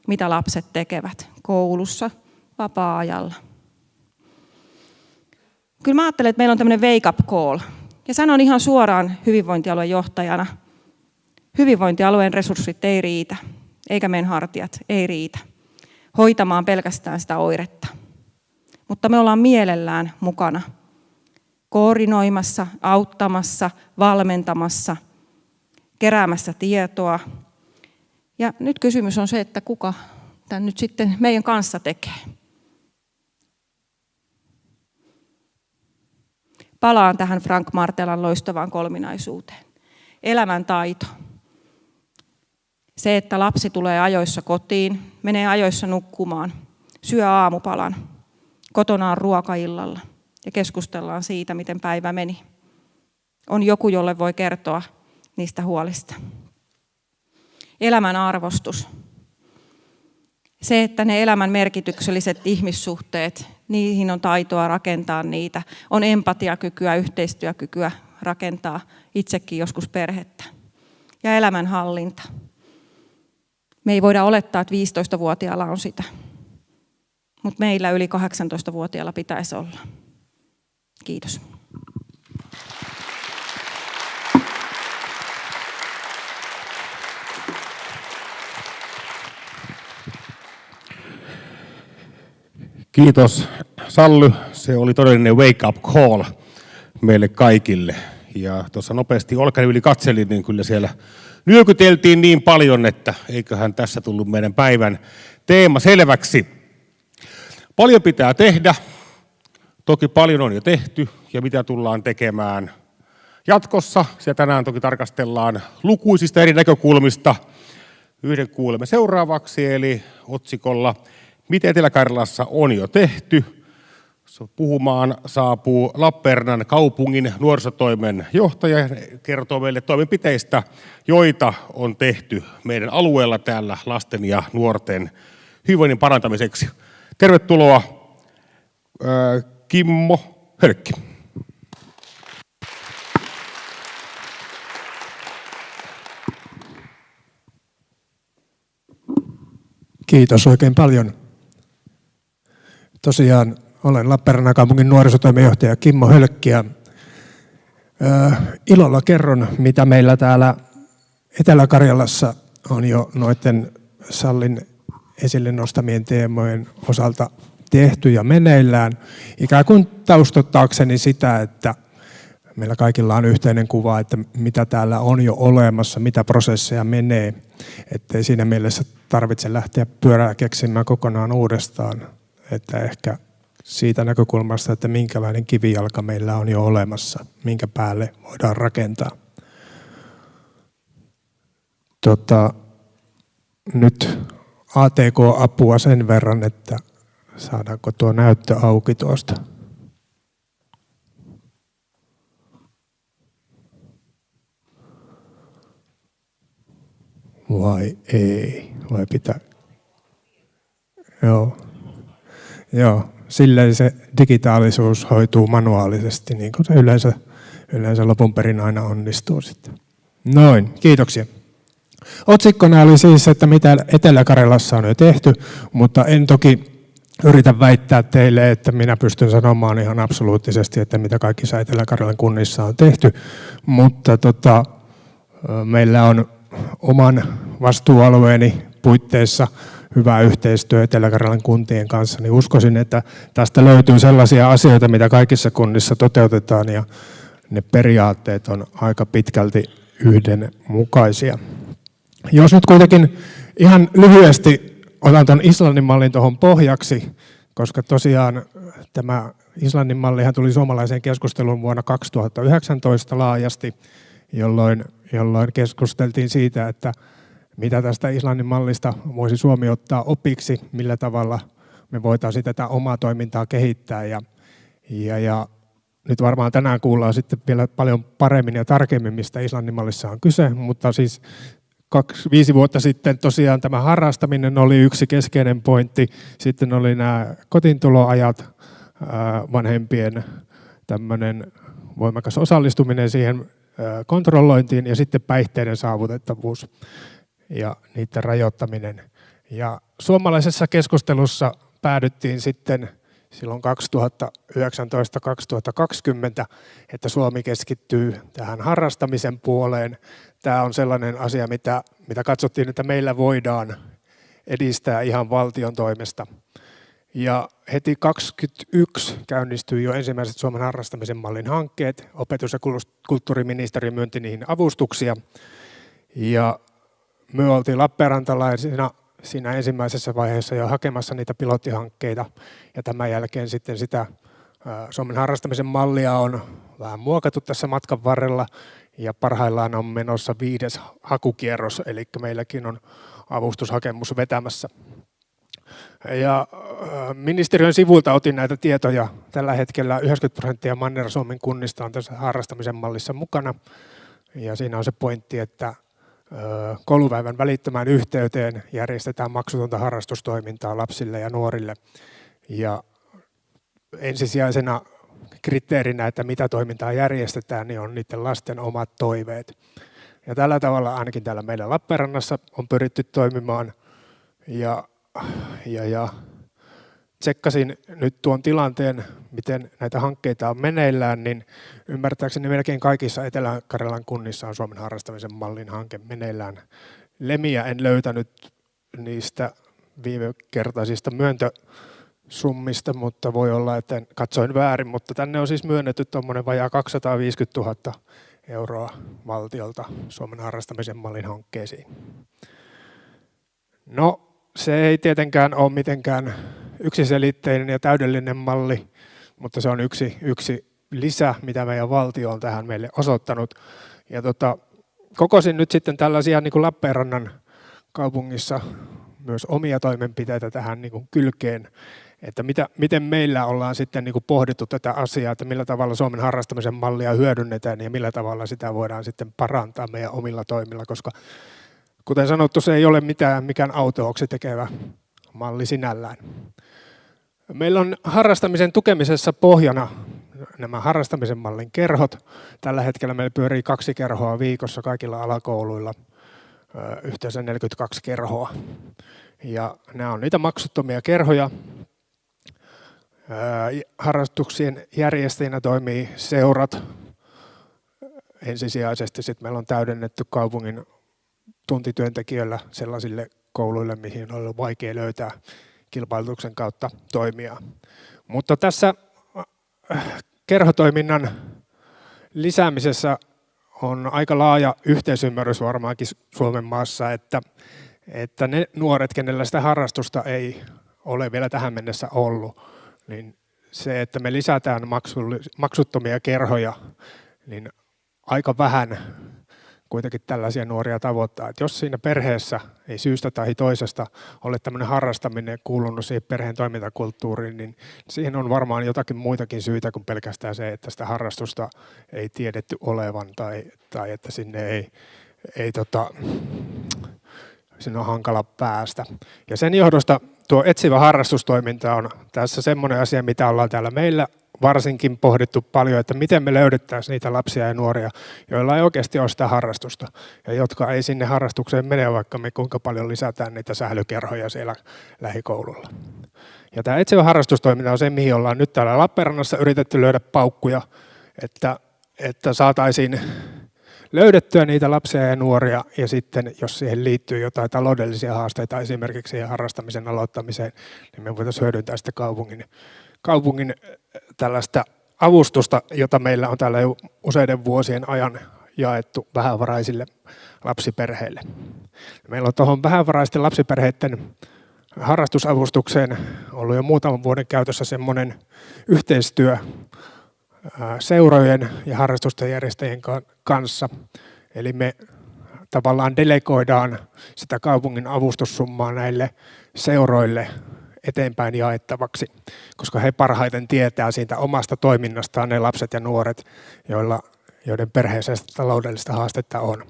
mitä lapset tekevät koulussa, vapaa-ajalla. Kyllä mä ajattelen, että meillä on tämmöinen wake up call. Ja sanon ihan suoraan hyvinvointialueen johtajana, hyvinvointialueen resurssit ei riitä, eikä meidän hartiat ei riitä hoitamaan pelkästään sitä oiretta. Mutta me ollaan mielellään mukana koordinoimassa, auttamassa, valmentamassa, keräämässä tietoa. Ja nyt kysymys on se, että kuka tämän nyt sitten meidän kanssa tekee. Palaan tähän Frank Martelan loistavaan kolminaisuuteen. Elämäntaito. Se, että lapsi tulee ajoissa kotiin, menee ajoissa nukkumaan, syö aamupalan, kotona on ruokaillalla ja keskustellaan siitä, miten päivä meni. On joku, jolle voi kertoa niistä huolista. Elämän arvostus. Se, että ne elämän merkitykselliset ihmissuhteet, niihin on taitoa rakentaa niitä. On empatiakykyä, yhteistyökykyä rakentaa itsekin joskus perhettä. Ja elämänhallinta. Me ei voida olettaa, että 15-vuotiaalla on sitä. Mutta meillä yli 18-vuotiaalla pitäisi olla. Kiitos. Kiitos Sally, se oli todellinen wake up call meille kaikille. Ja tuossa nopeasti olkani yli katselin, niin kyllä siellä nyökyteltiin niin paljon, että eiköhän tässä tullut meidän päivän teema selväksi. Paljon pitää tehdä, toki paljon on jo tehty ja mitä tullaan tekemään jatkossa. Ja tänään toki tarkastellaan lukuisista eri näkökulmista. Yhden kuulemme seuraavaksi, eli otsikolla Mitä Etelä-Karjalassa on jo tehty. Puhumaan saapuu Lappeenrannan kaupungin nuorisotoimen johtaja, kertoo meille toimenpiteistä, joita on tehty meidän alueella täällä lasten ja nuorten hyvinvoinnin parantamiseksi. Tervetuloa Kimmo, Hölkki. Kiitos oikein paljon. Tosiaan olen Lappeenrannan kaupungin nuorisotoimenjohtaja Kimmo Hölkki ja ilolla kerron, mitä meillä täällä Etelä-Karjalassa on jo noiden Sallin esille nostamien teemojen osalta tehty ja meneillään. Ikään kuin taustoittaakseni sitä, että meillä kaikilla on yhteinen kuva, että mitä täällä on jo olemassa, mitä prosesseja menee, ettei siinä mielessä tarvitse lähteä pyörää keksimään kokonaan uudestaan, että ehkä siitä näkökulmasta, että minkälainen kivijalka meillä on jo olemassa, minkä päälle voidaan rakentaa. Nyt ATK-apua sen verran, että saadaanko tuo näyttö auki tuosta. Vai ei? Vai pitää? Joo. Silleen se digitaalisuus hoituu manuaalisesti, niin kuin se yleensä lopun perin aina onnistuu sitten. Noin, kiitoksia. Otsikkona oli siis, että mitä Etelä-Karjalassa on jo tehty, mutta en toki yritä väittää teille, että minä pystyn sanomaan ihan absoluuttisesti, että mitä kaikissa Etelä-Karjalan kunnissa on tehty, mutta meillä on oman vastuualueeni puitteissa hyvää yhteistyö Etelä-Karjalan kuntien kanssa, niin uskoisin, että tästä löytyy sellaisia asioita, mitä kaikissa kunnissa toteutetaan, ja ne periaatteet on aika pitkälti yhdenmukaisia. Jos nyt kuitenkin ihan lyhyesti otan tuon Islannin mallin tuohon pohjaksi, koska tosiaan tämä Islannin mallihan tuli suomalaiseen keskusteluun vuonna 2019 laajasti, jolloin keskusteltiin siitä, että mitä tästä Islannin mallista voisi Suomi ottaa opiksi, millä tavalla me voitaisiin tätä omaa toimintaa kehittää. Ja nyt varmaan tänään kuullaan sitten vielä paljon paremmin ja tarkemmin, mistä Islannin mallissa on kyse, mutta siis 5 vuotta sitten tosiaan tämä harrastaminen oli yksi keskeinen pointti. Sitten oli nämä kotiintuloajat, vanhempien tämmöinen voimakas osallistuminen siihen kontrollointiin ja sitten päihteiden saavutettavuus ja niiden rajoittaminen. Ja suomalaisessa keskustelussa päädyttiin sitten silloin 2019-2020, että Suomi keskittyy tähän harrastamisen puoleen. Tämä on sellainen asia, mitä katsottiin, että meillä voidaan edistää ihan valtion toimesta. Ja heti 2021 käynnistyi jo ensimmäiset Suomen harrastamisen mallin hankkeet. Opetus- ja kulttuuriministeriö myönti niihin avustuksia. Ja me oltiin lappeenrantalaisina siinä ensimmäisessä vaiheessa jo hakemassa niitä pilottihankkeita. Ja tämän jälkeen sitten sitä Suomen harrastamisen mallia on vähän muokattu tässä matkan varrella. Ja parhaillaan on menossa 5. hakukierros, eli meilläkin on avustushakemus vetämässä. Ja ministeriön sivulta otin näitä tietoja. Tällä hetkellä 90% Manner-Suomen kunnista on tässä harrastamisen mallissa mukana. Ja siinä on se pointti, että koulupäivän välittömään yhteyteen järjestetään maksutonta harrastustoimintaa lapsille ja nuorille. Ja ensisijaisena kriteerinä, että mitä toimintaa järjestetään, niin on niiden lasten omat toiveet. Ja tällä tavalla ainakin täällä meillä Lappeenrannassa on pyritty toimimaan. Ja tsekkasin nyt tuon tilanteen, miten näitä hankkeita on meneillään, niin ymmärtääkseni melkein kaikissa Etelä-Karjalan kunnissa on Suomen harrastamisen mallin hanke meneillään. Lemiä en löytänyt niistä viimekertaisista summista, mutta voi olla, että katsoin väärin, mutta tänne on siis myönnetty tuommoinen vajaa 250 000 euroa valtiolta Suomen harrastamisen mallin hankkeisiin. No, se ei tietenkään ole mitenkään yksiselitteinen ja täydellinen malli, mutta se on yksi lisä, mitä meidän valtio on tähän meille osoittanut. Ja kokosin nyt sitten tällaisia niin kuin Lappeenrannan kaupungissa myös omia toimenpiteitä tähän niin kuin kylkeen, että miten meillä ollaan sitten niin kuin pohdittu tätä asiaa, että millä tavalla Suomen harrastamisen mallia hyödynnetään ja millä tavalla sitä voidaan sitten parantaa meidän omilla toimilla, koska kuten sanottu, se ei ole mikään autuaaksi tekevä malli sinällään. Meillä on harrastamisen tukemisessa pohjana nämä harrastamisen mallin kerhot. Tällä hetkellä meillä pyörii 2 kerhoa viikossa kaikilla alakouluilla, yhteensä 42 kerhoa. Ja nämä on niitä maksuttomia kerhoja. Harrastuksien järjestäjinä toimii seurat. Ensisijaisesti sitten meillä on täydennetty kaupungin tuntityöntekijöillä sellaisille kouluille, mihin on ollut vaikea löytää kilpailutuksen kautta toimia. Mutta tässä kerhotoiminnan lisäämisessä on aika laaja yhteisymmärrys varmaankin Suomen maassa, että ne nuoret, kenellä sitä harrastusta ei ole vielä tähän mennessä ollut, niin se, että me lisätään maksuttomia kerhoja, niin aika vähän kuitenkin tällaisia nuoria tavoittaa. Että jos siinä perheessä ei syystä tai toisesta ole tämmöinen harrastaminen kuulunut siihen perheen toimintakulttuuriin, niin siihen on varmaan jotakin muitakin syitä kuin pelkästään se, että sitä harrastusta ei tiedetty olevan tai että sinne sinne on hankala päästä. Ja sen johdosta tuo etsivä harrastustoiminta on tässä semmoinen asia, mitä ollaan täällä meillä varsinkin pohdittu paljon, että miten me löydettäisiin niitä lapsia ja nuoria, joilla ei oikeasti ole sitä harrastusta ja jotka ei sinne harrastukseen mene, vaikka me kuinka paljon lisätään niitä sählykerhoja siellä lähikoululla. Ja tämä etsivä harrastustoiminta on se, mihin ollaan nyt täällä Lappeenrannassa yritetty löydä paukkuja, että saataisiin löydettyä niitä lapsia ja nuoria, ja sitten jos siihen liittyy jotain taloudellisia haasteita esimerkiksi siihen harrastamisen aloittamiseen, niin me voitaisiin hyödyntää sitä kaupungin tällaista avustusta, jota meillä on täällä jo useiden vuosien ajan jaettu vähävaraisille lapsiperheille. Meillä on tuohon vähävaraisten lapsiperheiden harrastusavustukseen ollut jo muutaman vuoden käytössä semmoinen yhteistyö seurojen ja harrastusten järjestäjien kanssa. Eli me tavallaan delegoidaan sitä kaupungin avustussummaa näille seuroille eteenpäin jaettavaksi, koska he parhaiten tietää siitä omasta toiminnastaan ne lapset ja nuoret, joiden perheessä taloudellista haastetta on.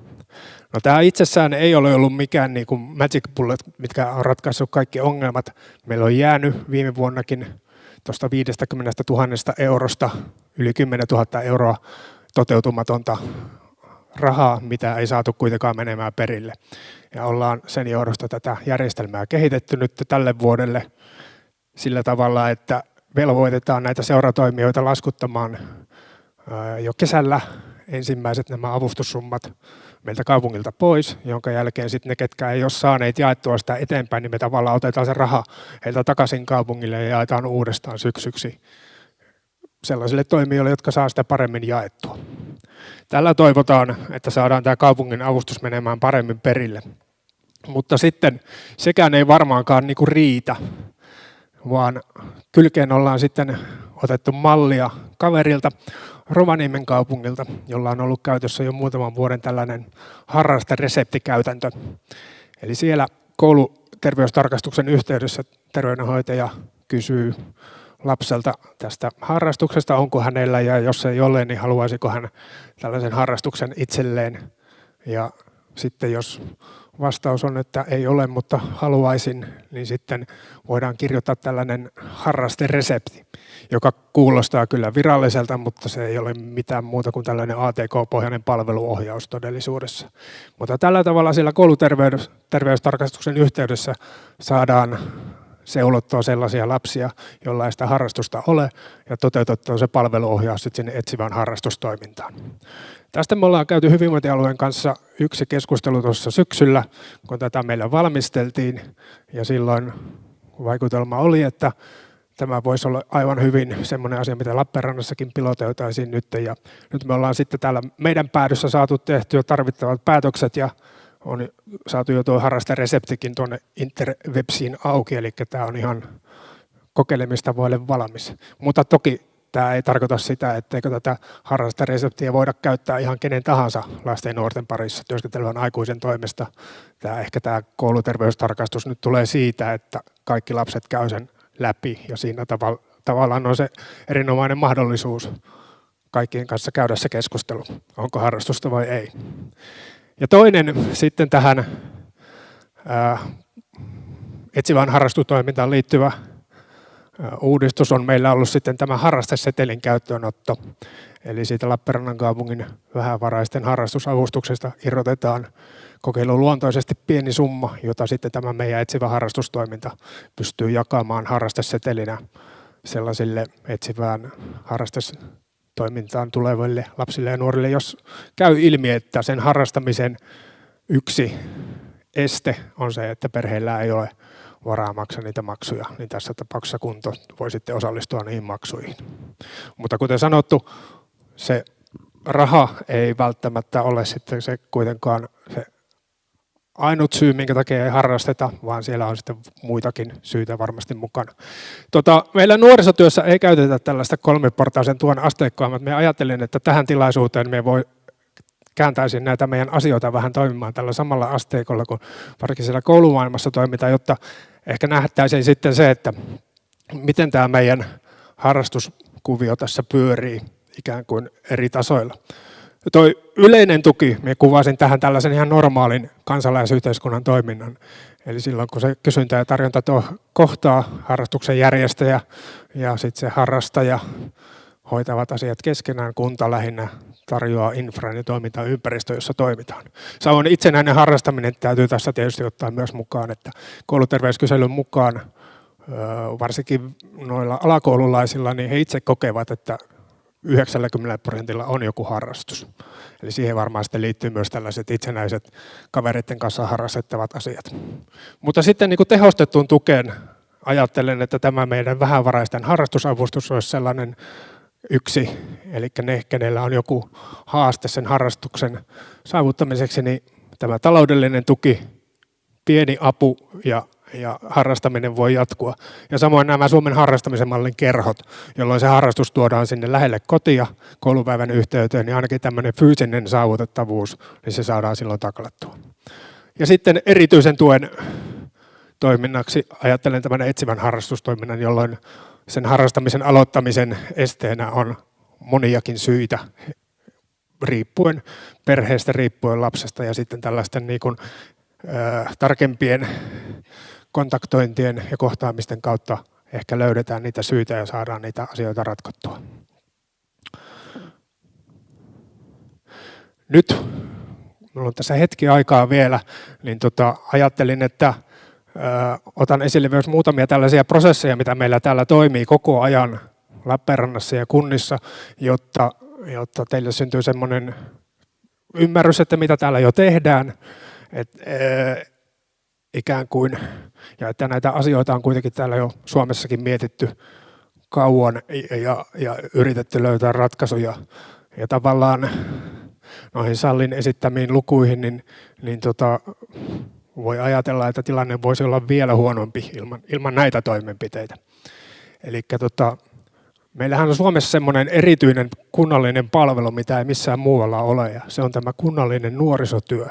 No, tämä itsessään ei ole ollut mikään niin kuin magic bullet, mitkä on ratkaissut kaikki ongelmat. Meillä on jäänyt viime vuonnakin tuosta 50 000 eurosta yli 10 000 euroa toteutumatonta rahaa, mitä ei saatu kuitenkaan menemään perille. Ja ollaan sen johdosta tätä järjestelmää kehitetty nyt tälle vuodelle sillä tavalla, että velvoitetaan näitä seuratoimijoita laskuttamaan jo kesällä ensimmäiset nämä avustussummat meiltä kaupungilta pois, jonka jälkeen sitten ne, ketkä ei ole saaneet jaettua sitä eteenpäin, niin me tavallaan otetaan se raha heiltä takaisin kaupungille ja jaetaan uudestaan syksyksi sellaisille toimijoille, jotka saa sitä paremmin jaettua. Tällä toivotaan, että saadaan tämä kaupungin avustus menemään paremmin perille. Mutta sitten sekään ei varmaankaan niinku riitä, vaan kylkeen ollaan sitten otettu mallia kaverilta Rovaniemen kaupungilta, jolla on ollut käytössä jo muutaman vuoden tällainen harrastereseptikäytäntö. Eli siellä kouluterveystarkastuksen yhteydessä terveydenhoitaja kysyy lapselta tästä harrastuksesta, onko hänellä, ja jos ei ole, niin haluaisiko hän tällaisen harrastuksen itselleen. Ja sitten jos vastaus on, että ei ole, mutta haluaisin, niin sitten voidaan kirjoittaa tällainen harrasteresepti, joka kuulostaa kyllä viralliselta, mutta se ei ole mitään muuta kuin tällainen ATK-pohjainen palveluohjaus todellisuudessa. Mutta tällä tavalla siellä kouluterveystarkastuksen yhteydessä saadaan seulottua sellaisia lapsia, joilla ei sitä harrastusta ole, ja toteutettua se palveluohjaus sitten sinne etsivään harrastustoimintaan. Tästä me ollaan käyty hyvinvointialueen kanssa yksi keskustelu tuossa syksyllä, kun tätä meillä valmisteltiin, ja silloin vaikutelma oli, että tämä voisi olla aivan hyvin semmoinen asia, mitä Lappeenrannassakin pilotoitaisiin nyt. Ja nyt me ollaan sitten täällä meidän päädyssä saatu tehtyä tarvittavat päätökset ja on saatu jo tuo harrastereseptikin tuonne interwebsiin auki, eli tämä on ihan kokeilemista voille valmis. Mutta toki tämä ei tarkoita sitä, etteikö tätä harrastereseptiä voida käyttää ihan kenen tahansa lasten ja nuorten parissa työskentelevän aikuisen toimesta. Tämä kouluterveystarkastus nyt tulee siitä, että kaikki lapset käy sen läpi ja siinä tavallaan on se erinomainen mahdollisuus kaikkien kanssa käydä se keskustelu, onko harrastusta vai ei. Ja toinen sitten tähän etsivään harrastustoimintaan liittyvä uudistus on meillä ollut sitten tämä harrastesetelin käyttöönotto. Eli siitä Lappeenrannan kaupungin vähävaraisten harrastusavustuksesta irrotetaan kokeiluluontoisesti pieni summa, jota sitten tämä meidän etsivä harrastustoiminta pystyy jakamaan harrastesetelinä sellaisille etsivään harrastustoimintaan tuleville lapsille ja nuorille, jos käy ilmi, että sen harrastamisen yksi este on se, että perheellä ei ole varaa maksaa niitä maksuja, niin tässä tapauksessa kunto voi sitten osallistua niihin maksuihin. Mutta kuten sanottu, se raha ei välttämättä ole sitten se kuitenkaan se ainut syy, minkä takia ei harrasteta, vaan siellä on sitten muitakin syitä varmasti mukana. Meillä nuorisotyössä ei käytetä tällaista kolmiportaisen tuen asteikkoa, mutta me ajattelin, että tähän tilaisuuteen me kääntäisin näitä meidän asioita vähän toimimaan tällä samalla asteikolla, kun varsinkin siellä koulumaailmassa toimitaan, jotta ehkä nähtäisiin sitten se, että miten tämä meidän harrastuskuvio tässä pyörii ikään kuin eri tasoilla. Toi yleinen tuki, minä kuvasin tähän tällaisen ihan normaalin kansalaisyhteiskunnan toiminnan. Eli silloin, kun se kysyntä ja tarjonta kohtaa harrastuksen järjestäjä ja sitten se harrastaja hoitavat asiat keskenään, kunta lähinnä tarjoaa infran ja toimintaympäristö, jossa toimitaan. Samoin itsenäinen harrastaminen täytyy tässä tietysti ottaa myös mukaan, että kouluterveyskyselyn mukaan varsinkin noilla alakoululaisilla, niin he itse kokevat, että 90% on joku harrastus. Eli siihen varmaan sitten liittyy myös tällaiset itsenäiset kavereiden kanssa harrastettavat asiat. Mutta sitten niin kuin tehostettuun tukeen ajattelen, että tämä meidän vähävaraisten harrastusavustus olisi sellainen yksi, eli ne, kenellä on joku haaste sen harrastuksen saavuttamiseksi, niin tämä taloudellinen tuki, pieni apu ja harrastaminen voi jatkua. Ja samoin nämä Suomen harrastamisen mallin kerhot, jolloin se harrastus tuodaan sinne lähelle kotia koulupäivän yhteyteen, niin ainakin tämmöinen fyysinen saavutettavuus, niin se saadaan silloin taklattua. Ja sitten erityisen tuen toiminnaksi ajattelen tämän etsivän harrastustoiminnan, jolloin sen harrastamisen aloittamisen esteenä on moniakin syitä, riippuen perheestä, riippuen lapsesta ja sitten tällaisten niin kuin, tarkempien kontaktointien ja kohtaamisten kautta ehkä löydetään niitä syitä ja saadaan niitä asioita ratkottua. Nyt, minulla on tässä hetki aikaa vielä, niin ajattelin, että otan esille myös muutamia tällaisia prosesseja, mitä meillä täällä toimii koko ajan Lappeenrannassa ja kunnissa, jotta teille syntyy semmoinen ymmärrys, että mitä täällä jo tehdään, ikään kuin, ja että näitä asioita on kuitenkin täällä jo Suomessakin mietitty kauan ja yritetty löytää ratkaisuja. Ja tavallaan noihin Sallin esittämiin lukuihin, niin voi ajatella, että tilanne voisi olla vielä huonompi ilman näitä toimenpiteitä. Eli meillähän on Suomessa semmoinen erityinen kunnallinen palvelu, mitä ei missään muualla ole, ja se on tämä kunnallinen nuorisotyö.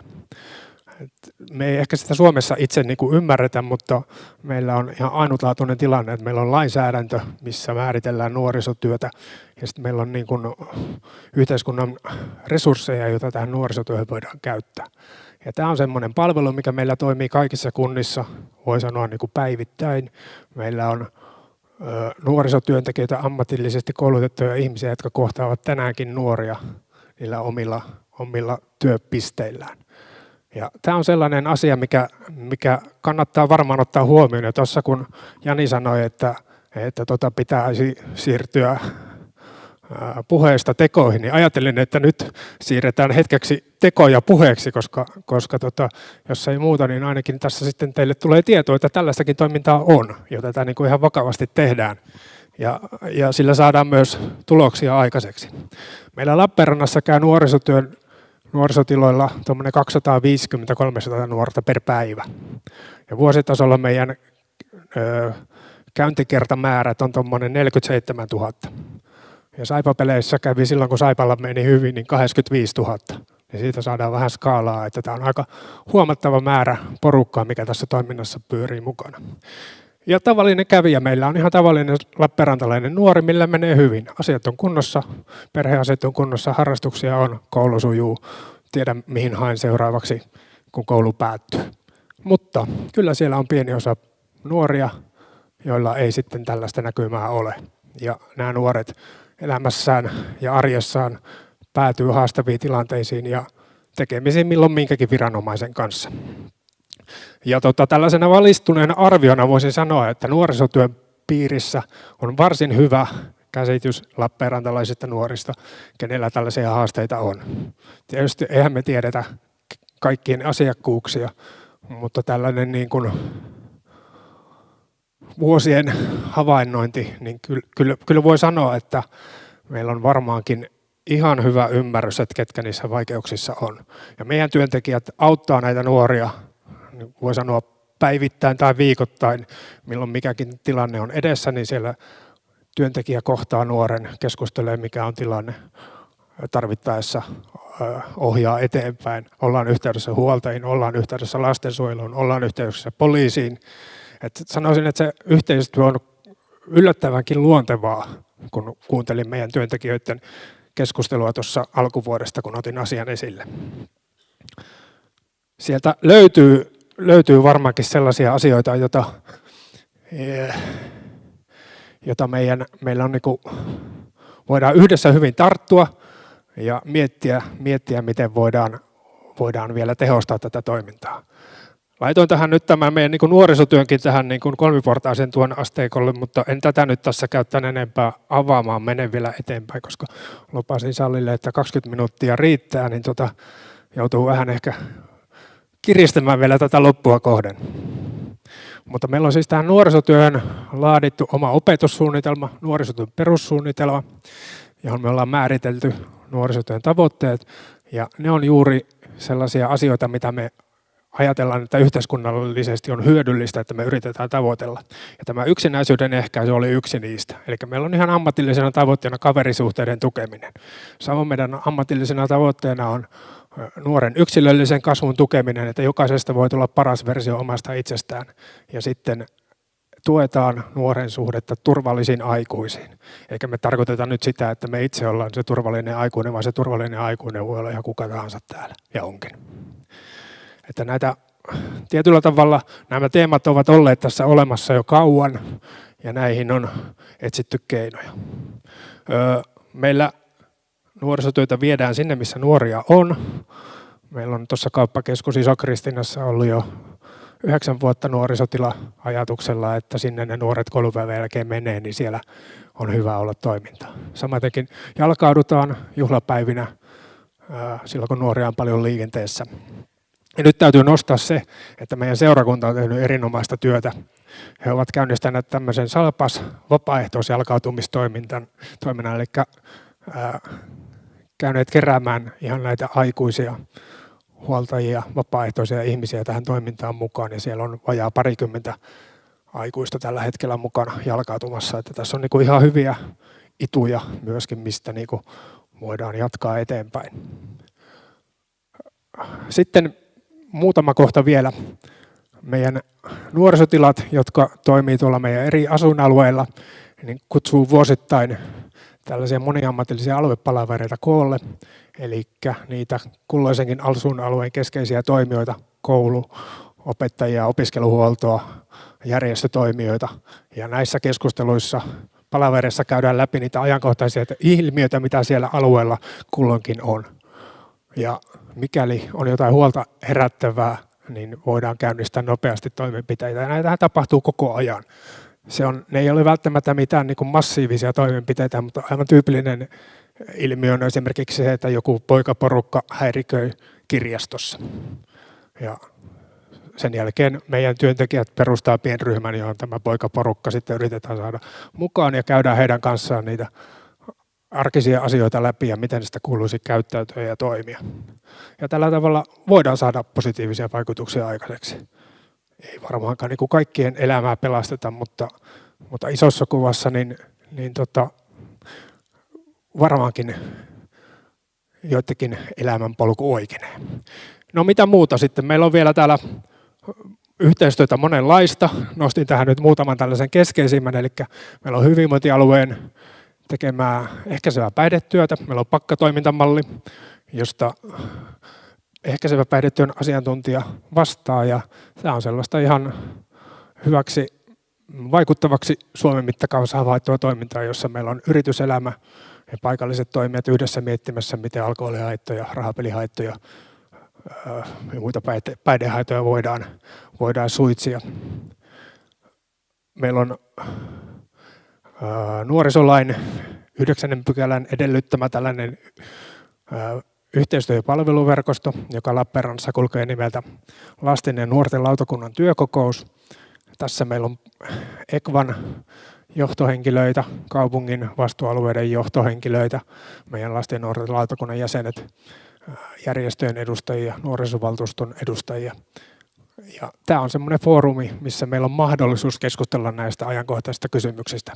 Me ei ehkä sitä Suomessa itse niin kuin ymmärretä, mutta meillä on ihan ainutlaatuinen tilanne, että meillä on lainsäädäntö, missä määritellään nuorisotyötä, ja sitten meillä on niin kuin yhteiskunnan resursseja, joita tähän nuorisotyöhön voidaan käyttää. Ja tämä on semmoinen palvelu, mikä meillä toimii kaikissa kunnissa, voi sanoa niin kuin päivittäin. Meillä on nuorisotyöntekijöitä, ammatillisesti koulutettuja ihmisiä, jotka kohtaavat tänäänkin nuoria niillä omilla työpisteillään. Ja tämä on sellainen asia, mikä kannattaa varmaan ottaa huomioon. Ja tuossa kun Jani sanoi, että pitäisi siirtyä puheesta tekoihin, niin ajattelin, että nyt siirretään hetkeksi tekoja puheeksi, koska jos ei muuta, niin ainakin tässä sitten teille tulee tietoa, että tällaistakin toimintaa on, ja tätä niin kuin ihan vakavasti tehdään. Ja sillä saadaan myös tuloksia aikaiseksi. Meillä Lappeenrannassa käy nuorisotiloilla tuommoinen 250-300 nuorta per päivä. Ja vuositasolla meidän käyntikertamäärät on tuommoinen 47 000. Ja Saipa-peleissä kävi silloin, kun Saipalla meni hyvin, niin 85 000. Ja siitä saadaan vähän skaalaa, että tämä on aika huomattava määrä porukkaa, mikä tässä toiminnassa pyörii mukana. Ja tavallinen kävijä, meillä on ihan tavallinen lappeenrantalainen nuori, millä menee hyvin. Asiat on kunnossa, perheasiat on kunnossa, harrastuksia on, koulu sujuu, tiedän mihin haen seuraavaksi, kun koulu päättyy. Mutta kyllä siellä on pieni osa nuoria, joilla ei sitten tällaista näkymää ole. Ja nämä nuoret elämässään ja arjessaan päätyy haastaviin tilanteisiin ja tekemisiin milloin minkäkin viranomaisen kanssa. Ja tällaisena valistuneena arviona voisin sanoa, että nuorisotyön piirissä on varsin hyvä käsitys lappeenrantalaisista nuorista, kenellä tällaisia haasteita on. Tietysti eihän me tiedetä kaikkien asiakkuuksia, mutta tällainen niin kuin vuosien havainnointi, niin kyllä voi sanoa, että meillä on varmaankin ihan hyvä ymmärrys, että ketkä niissä vaikeuksissa on. Ja meidän työntekijät auttaa näitä nuoria, voi sanoa päivittäin tai viikoittain, milloin mikäkin tilanne on edessä, niin siellä työntekijä kohtaa nuoren, keskustelee mikä on tilanne, tarvittaessa ohjaa eteenpäin. Ollaan yhteydessä huoltajiin, ollaan yhteydessä lastensuojeluun, ollaan yhteydessä poliisiin. Et sanoisin, että se yhteistyö on yllättävänkin luontevaa, kun kuuntelin meidän työntekijöiden keskustelua tuossa alkuvuodesta, kun otin asian esille. Sieltä löytyy varmaankin sellaisia asioita, jota meillä on voidaan yhdessä hyvin tarttua ja miettiä miten voidaan vielä tehostaa tätä toimintaa. Laitoin tähän nyt tämän meidän nuorisotyönkin tähän kolmiportaisen tuen asteikolle, mutta en tätä nyt tässä käy tän enempää avaamaan, menen vielä eteenpäin, koska lupasin Sallille, että 20 minuuttia riittää, niin joutuu vähän ehkä kiristämään vielä tätä loppua kohden. Mutta meillä on siis tähän nuorisotyöhön laadittu oma opetussuunnitelma, nuorisotyön perussuunnitelma, johon me ollaan määritelty nuorisotyön tavoitteet, ja ne on juuri sellaisia asioita, mitä me ajatellaan, että yhteiskunnallisesti on hyödyllistä, että me yritetään tavoitella. Ja tämä yksinäisyyden ehkäisy oli yksi niistä. Eli meillä on ihan ammatillisena tavoitteena kaverisuhteiden tukeminen. Samoin meidän ammatillisena tavoitteena on nuoren yksilöllisen kasvun tukeminen, että jokaisesta voi tulla paras versio omasta itsestään. Ja sitten tuetaan nuoren suhdetta turvallisiin aikuisiin. Eikä me tarkoiteta nyt sitä, että me itse ollaan se turvallinen aikuinen, vaan se turvallinen aikuinen voi olla ihan kuka tahansa täällä, ja onkin. Että näitä tietyllä tavalla nämä teemat ovat olleet tässä olemassa jo kauan, ja näihin on etsitty keinoja. Meillä nuorisotyötä viedään sinne, missä nuoria on. Meillä on tuossa kauppakeskus Iso-Kristiinassa ollut jo 9 vuotta nuorisotila-ajatuksella, että sinne ne nuoret koulupäivän jälkeen menee, niin siellä on hyvä olla toimintaa. Samatenkin jalkaudutaan juhlapäivinä silloin, kun nuoria on paljon liikenteessä. Ja nyt täytyy nostaa se, että meidän seurakunta on tehnyt erinomaista työtä. He ovat käynnistäneet tämmöisen salpas vapaaehtoisjalkautumistoiminnan, eli käyneet keräämään ihan näitä aikuisia huoltajia, vapaaehtoisia ihmisiä tähän toimintaan mukaan. Ja siellä on vajaa 20 aikuista tällä hetkellä mukana jalkautumassa. Että tässä on ihan hyviä ituja myöskin, mistä voidaan jatkaa eteenpäin. Sitten muutama kohta vielä. Meidän nuorisotilat, jotka toimii tuolla meidän eri asuinalueilla, niin kutsuu vuosittain tällaisia moniammatillisia aluepalavereita koolle, eli niitä kulloisenkin asuinalueen keskeisiä toimijoita, koulu, opettajia, opiskeluhuoltoa, järjestötoimijoita, ja näissä keskusteluissa palavereissa käydään läpi niitä ajankohtaisia ilmiöitä, mitä siellä alueella kulloinkin on. Ja mikäli on jotain huolta herättävää, niin voidaan käynnistää nopeasti toimenpiteitä. Ja näitähän tapahtuu koko ajan. ne ei ole välttämättä mitään niin kuin massiivisia toimenpiteitä, mutta aivan tyypillinen ilmiö on esimerkiksi se, että joku poikaporukka häiriköi kirjastossa. Ja sen jälkeen meidän työntekijät perustaa pienryhmän, johon tämä poikaporukka sitten yritetään saada mukaan ja käydään heidän kanssaan niitä arkisia asioita läpi ja miten sitä kuuluisi käyttäytyä ja toimia. Ja tällä tavalla voidaan saada positiivisia vaikutuksia aikaiseksi. Ei varmaankaan niin kuin kaikkien elämää pelasteta, mutta isossa kuvassa niin varmaankin joidenkin elämänpolku oikeenee. No mitä muuta sitten? Meillä on vielä täällä yhteistyötä monenlaista. Nostin tähän nyt muutaman tällaisen keskeisimmän, eli meillä on hyvinvointialueen tekemää ehkäisevää päihdetyötä. Meillä on pakkatoimintamalli, josta ehkäisevä päihdetyön asiantuntija vastaa, ja tämä on sellaista ihan hyväksi vaikuttavaksi Suomen mittakaavassa havaittua toimintaa, jossa meillä on yrityselämä ja paikalliset toimijat yhdessä miettimässä, miten alkoholihaittoja, rahapelihaittoja ja muita päihdehaittoja voidaan suitsia. Meillä on nuorisolain 9. pykälän edellyttämä tällainen yhteistyö- ja palveluverkosto, joka Lappeenrannassa kulkee nimeltä Lasten ja nuorten lautakunnan työkokous. Tässä meillä on ekhvan johtohenkilöitä, kaupungin vastuualueiden johtohenkilöitä, meidän lasten ja nuorten lautakunnan jäsenet, järjestöjen edustajia, nuorisovaltuuston edustajia. Ja tämä on semmoinen foorumi, missä meillä on mahdollisuus keskustella näistä ajankohtaisista kysymyksistä.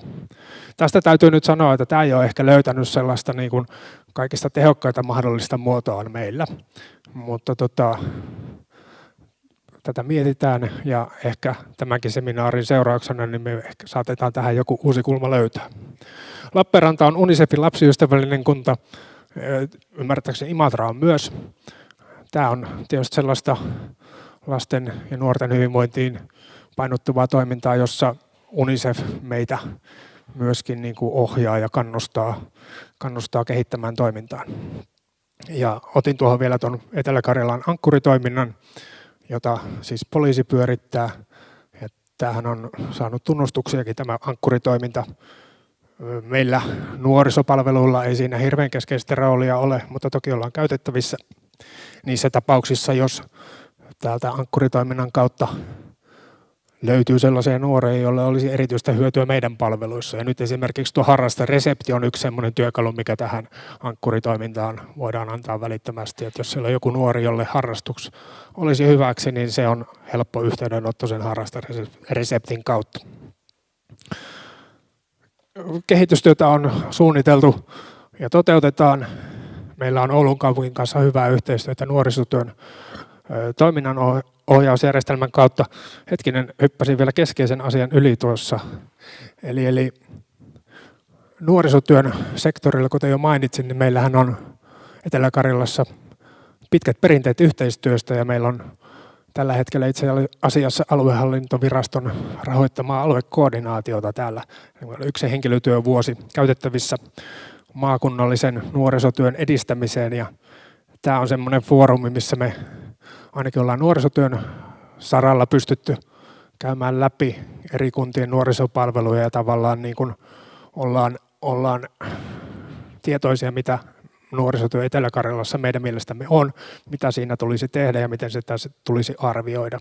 Tästä täytyy nyt sanoa, että tämä ei ole ehkä löytänyt sellaista niin kuin kaikista tehokkaita mahdollista muotoa meillä, mutta tätä mietitään ja ehkä tämänkin seminaarin seurauksena niin me ehkä saatetaan tähän joku uusi kulma löytää. Lappeenranta on UNICEFin lapsiystävällinen kunta, ymmärtääkseni Imatra on myös. Tämä on tietysti sellaista lasten ja nuorten hyvinvointiin painottuvaa toimintaa, jossa UNICEF meitä myöskin niin kuin ohjaa ja kannustaa kehittämään toimintaan. Ja otin tuohon vielä tuon Etelä-Karjalan ankkuritoiminnan, jota siis poliisi pyörittää. Ja tämähän on saanut tunnustuksiakin tämä ankkuritoiminta. Meillä nuorisopalveluilla ei siinä hirveän keskeistä roolia ole, mutta toki ollaan käytettävissä niissä tapauksissa, jos täältä ankkuritoiminnan kautta löytyy sellaisia nuoria, joille olisi erityistä hyötyä meidän palveluissa. Ja nyt esimerkiksi tuo harrasteresepti on yksi sellainen työkalu, mikä tähän ankkuritoimintaan voidaan antaa välittömästi. Että jos siellä on joku nuori, jolle harrastus olisi hyväksi, niin se on helppo yhteydenotto sen harrastereseptin kautta. Kehitystyötä on suunniteltu ja toteutetaan. Meillä on Oulun kaupungin kanssa hyvää yhteistyötä nuorisotyön toiminnan ohjausjärjestelmän kautta. Hyppäsin vielä keskeisen asian yli tuossa. Eli nuorisotyön sektorilla, kuten jo mainitsin, niin meillähän on Etelä-Karjalassa pitkät perinteet yhteistyöstä ja meillä on tällä hetkellä itse asiassa aluehallintoviraston rahoittamaa aluekoordinaatiota täällä. Yksi henkilötyövuosi käytettävissä maakunnallisen nuorisotyön edistämiseen ja tämä on semmoinen foorumi, missä me ainakin ollaan nuorisotyön saralla pystytty käymään läpi eri kuntien nuorisopalveluja ja tavallaan niin kuin ollaan tietoisia, mitä nuorisotyö Etelä-Karjalassa meidän mielestämme on, mitä siinä tulisi tehdä ja miten sitä tulisi arvioida.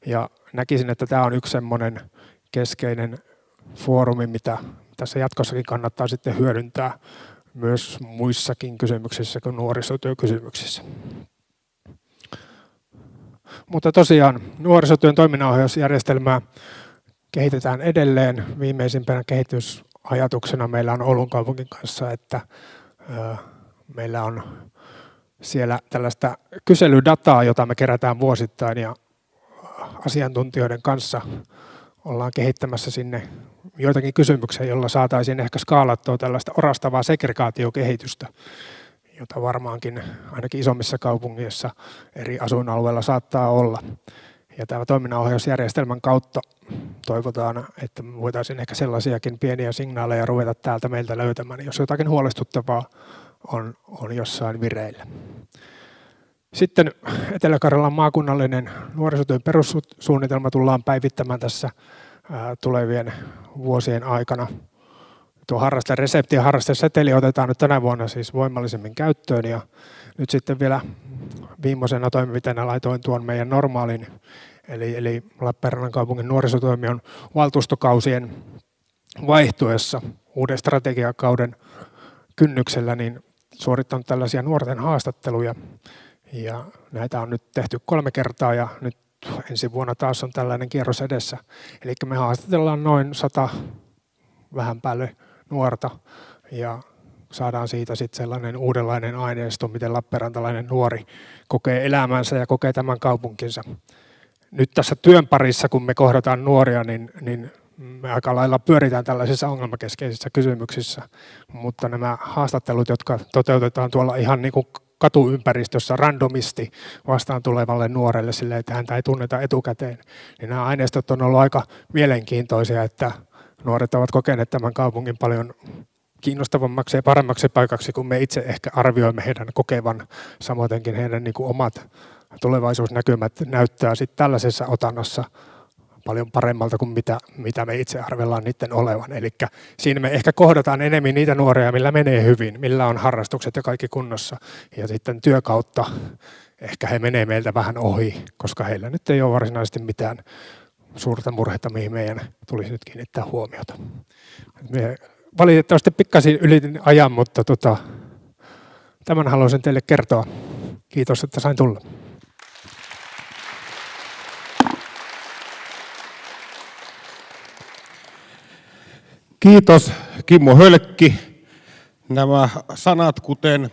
Ja näkisin, että tämä on yksi semmoinen keskeinen foorumi, mitä tässä jatkossakin kannattaa sitten hyödyntää myös muissakin kysymyksissä kuin nuorisotyökysymyksissä. Mutta tosiaan nuorisotyön toiminnanohjausjärjestelmää kehitetään edelleen. Viimeisimpänä kehitysajatuksena meillä on Oulun kaupungin kanssa, että meillä on siellä tällaista kyselydataa, jota me kerätään vuosittain ja asiantuntijoiden kanssa ollaan kehittämässä sinne joitakin kysymyksiä, joilla saataisiin ehkä skaalattua tällaista orastavaa segregaatiokehitystä, jota varmaankin ainakin isommissa kaupungeissa eri asuinalueilla saattaa olla. Ja tämä toiminnanohjausjärjestelmän kautta toivotaan, että voitaisiin ehkä sellaisiakin pieniä signaaleja ruveta täältä meiltä löytämään, jos jotakin huolestuttavaa on jossain vireillä. Sitten Etelä-Karjalan maakunnallinen nuorisotyön perussuunnitelma tullaan päivittämään tässä tulevien vuosien aikana. Tuo harrasteresepti ja harrasteseteli otetaan nyt tänä vuonna siis voimallisemmin käyttöön ja nyt sitten vielä viimeisenä toimenpiteenä laitoin tuon meidän normaalin eli Lappeenrannan kaupungin nuorisotoimion valtuustokausien vaihtuessa uuden strategiakauden kynnyksellä niin suorittanut tällaisia nuorten haastatteluja ja näitä on nyt tehty 3 kertaa ja nyt ensi vuonna taas on tällainen kierros edessä. Eli me haastatellaan noin 100 vähän päälle nuorta ja saadaan siitä sitten sellainen uudenlainen aineisto, miten lappeenrantalainen nuori kokee elämänsä ja kokee tämän kaupunkinsa. Nyt tässä työn parissa, kun me kohdataan nuoria, niin me aika lailla pyöritään tällaisissa ongelmakeskeisissä kysymyksissä, mutta nämä haastattelut, jotka toteutetaan tuolla ihan niin kuin katuympäristössä randomisti vastaan tulevalle nuorelle silleen, että häntä ei tunneta etukäteen, niin nämä aineistot on ollut aika mielenkiintoisia, että nuoret ovat kokeneet tämän kaupungin paljon kiinnostavammaksi ja paremmaksi paikaksi, kun me itse ehkä arvioimme heidän kokevan. Samoinkin heidän niin kuin omat tulevaisuusnäkymät näyttää sitten tällaisessa otannassa paljon paremmalta kuin mitä me itse arvellaan niiden olevan. Eli siinä me ehkä kohdataan enemmän niitä nuoria, millä menee hyvin, millä on harrastukset ja kaikki kunnossa. Ja sitten työkautta ehkä he menee meiltä vähän ohi, koska heillä nyt ei ole varsinaisesti mitään suurta murhetta, mihin meidän tulisi nyt kiinnittää huomiota. Me valitettavasti pikkasin ylitin ajan, mutta tämän haluaisin teille kertoa. Kiitos, että sain tulla. Kiitos Kimmo Hölkki. Nämä sanat kuten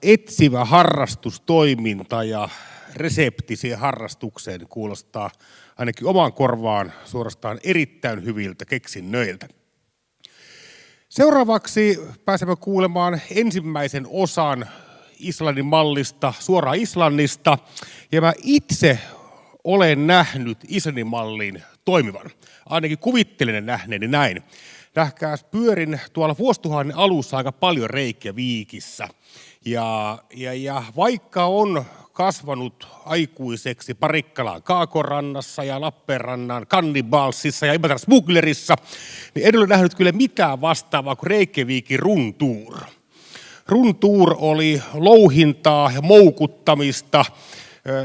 etsivä harrastustoiminta ja resepti siihen harrastukseen kuulostaa ainakin omaan korvaan suorastaan erittäin hyviltä keksinnöiltä. Seuraavaksi pääsemme kuulemaan ensimmäisen osan Islannin mallista suoraan Islannista. Ja mä itse olen nähnyt Islannin mallin toimivan. Ainakin kuvittelen nähneeni näin. Nähkääs, pyörin tuolla vuosituhannen alussa aika paljon Reykjavikissa. Ja vaikka on kasvanut aikuiseksi Parikkalan Kaakorannassa ja Lappeenrannan Kannibalsissa ja Imatras-Muglerissa, niin en ole nähnyt kyllä mitään vastaavaa kuin Reykjavikin runtuur. Runtuur oli louhintaa ja moukuttamista.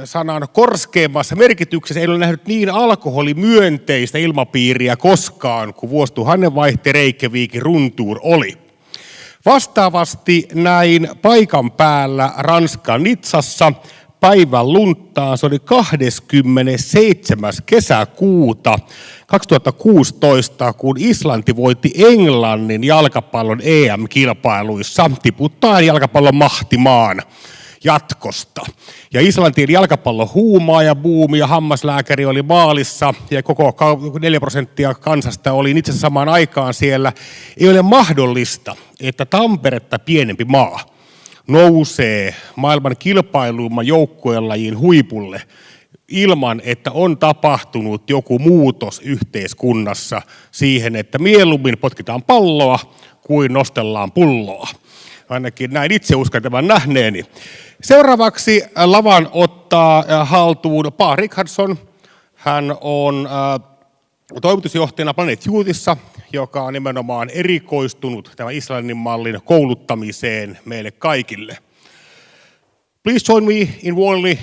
Sanan korskeimmassa merkityksessä ei ole nähnyt niin alkoholimyönteistä ilmapiiriä koskaan, kuin vuosituhannen vaihteen Reykjavikin runtuur oli. Vastaavasti näin paikan päällä Ranskan Nitsassa päivän lunttaa. Se oli 27. kesäkuuta 2016, kun Islanti voitti Englannin jalkapallon EM-kilpailuissa tiputtaen jalkapallon mahtimaan jatkosta. Ja Islantiin jalkapallon huumaa ja buumi ja hammaslääkäri oli maalissa ja koko 4% kansasta oli itse asiassa samaan aikaan siellä. Ei ole mahdollista, että Tamperetta pienempi maa nousee maailman kilpailuimman joukkuelajin huipulle ilman, että on tapahtunut joku muutos yhteiskunnassa siihen, että mieluummin potkitaan palloa kuin nostellaan pulloa. Ainakin näin itse uskon tämän nähneeni. Seuraavaksi lavan ottaa haltuun Pall Rikhardson. Hän on toimitusjohtajana Planet Youthissa, joka on nimenomaan erikoistunut tämän Islannin mallin kouluttamiseen meille kaikille. Please join me in warmly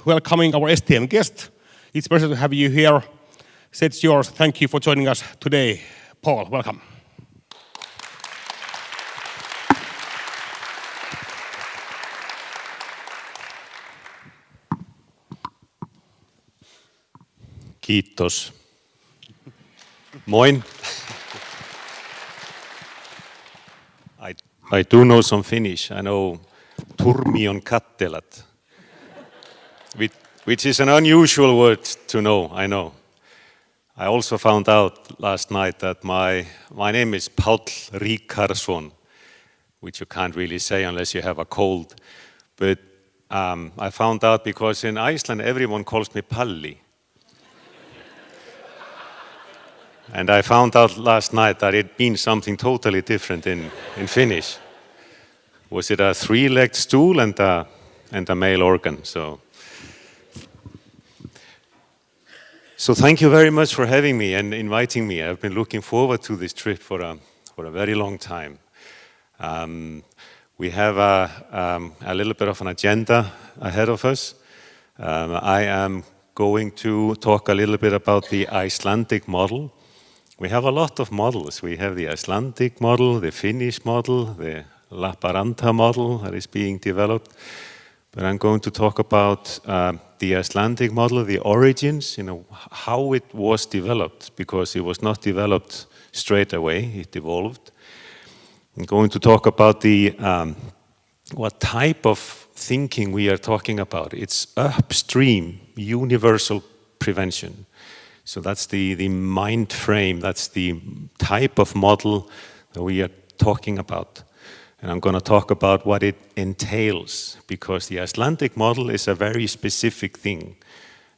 welcoming our STM guest. It's a pleasure to have you here. It's yours. Thank you for joining us today. Pall, welcome. Kiitos. Moin. I do know some Finnish. I know turmion kattelat, which is an unusual word to know, I know. I also found out last night that my name is Pall Rikhardson, which you can't really say unless you have a cold. But I found out because in Iceland everyone calls me Palli. And I found out last night that it means something totally different in Finnish. Was it a 3-legged stool and a male organ? So So thank you very much for having me and inviting me. I've been looking forward to this trip for a very long time. We have a little bit of an agenda ahead of us. I am going to talk a little bit about the Icelandic model. We have a lot of models. We have the Icelandic model, the Finnish model, the Lappeenranta model that is being developed. But I'm going to talk about the Icelandic model, the origins, how it was developed, because it was not developed straight away, it evolved. I'm going to talk about what type of thinking we are talking about. It's upstream, universal prevention. So that's the mind frame, that's the type of model that we are talking about. And I'm going to talk about what it entails, because the Icelandic model is a very specific thing.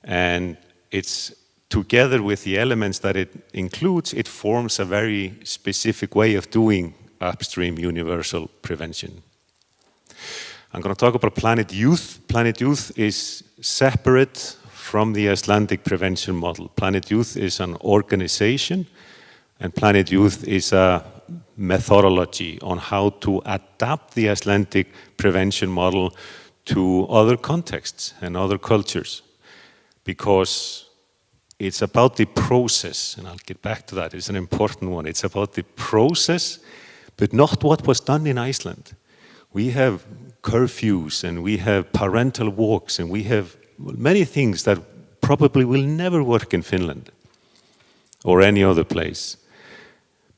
And it's together with the elements that it includes, it forms a very specific way of doing upstream universal prevention. I'm going to talk about Planet Youth. Planet Youth is separate from the Icelandic prevention model. Planet Youth is an organization, and Planet Youth is a methodology on how to adapt the Icelandic prevention model to other contexts and other cultures, because it's about the process, and I'll get back to that. It's an important one. It's about the process, but not what was done in Iceland. We have curfews and we have parental walks and we have many things that probably will never work in Finland or any other place.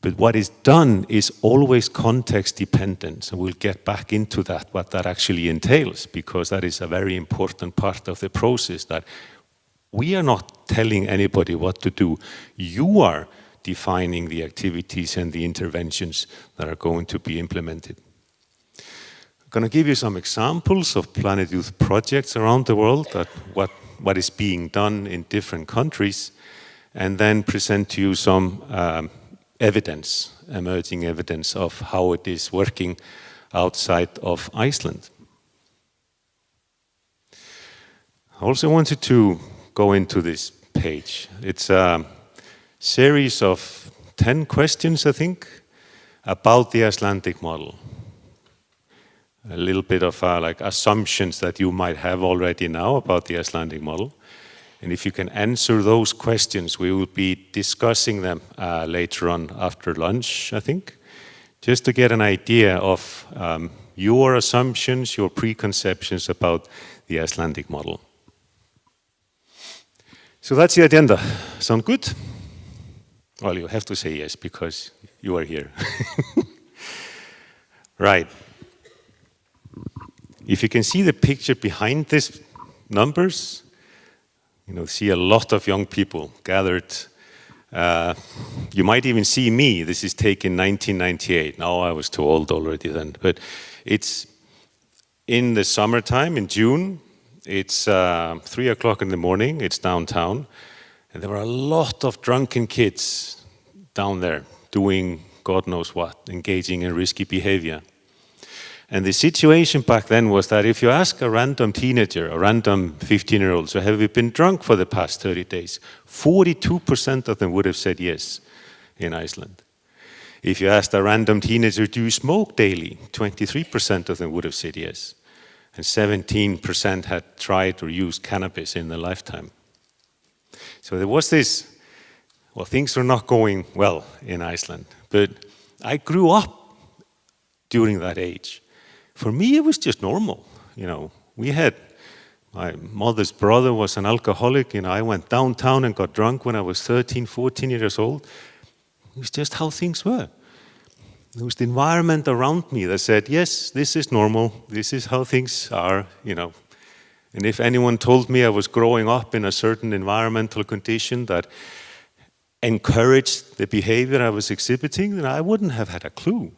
But what is done is always context dependent. So we'll get back into that, what that actually entails, because that is a very important part of the process, that we are not telling anybody what to do. You are defining the activities and the interventions that are going to be implemented. I'm going to give you some examples of Planet Youth projects around the world, that what is being done in different countries, and then present to you some evidence, emerging evidence of how it is working outside of Iceland. I also wanted to go into this page. It's a series of 10 questions, I think, about the Icelandic model. A little bit of like assumptions that you might have already now about the Icelandic model. And if you can answer those questions, we will be discussing them later on after lunch, I think, just to get an idea of your assumptions, your preconceptions about the Icelandic model. So that's the agenda. Sound good? Well, you have to say yes, because you are here. Right. If you can see the picture behind these numbers, see a lot of young people gathered. You might even see me. This is taken 1998. Now I was too old already then. But it's in the summertime, in June. It's 3 o'clock in the morning. It's downtown. And there were a lot of drunken kids down there doing God knows what, engaging in risky behavior. And the situation back then was that if you ask a random teenager, a random 15-year-old, so have you been drunk for the past 30 days? 42% of them would have said yes in Iceland. If you asked a random teenager, do you smoke daily? 23% of them would have said yes. And 17% had tried or used cannabis in their lifetime. So there was this, things were not going well in Iceland. But I grew up during that age. For me, it was just normal. We had, my mother's brother was an alcoholic. I went downtown and got drunk when I was 13, 14 years old. It was just how things were. There was the environment around me that said, yes, this is normal. This is how things are, And if anyone told me I was growing up in a certain environmental condition that encouraged the behavior I was exhibiting, then I wouldn't have had a clue.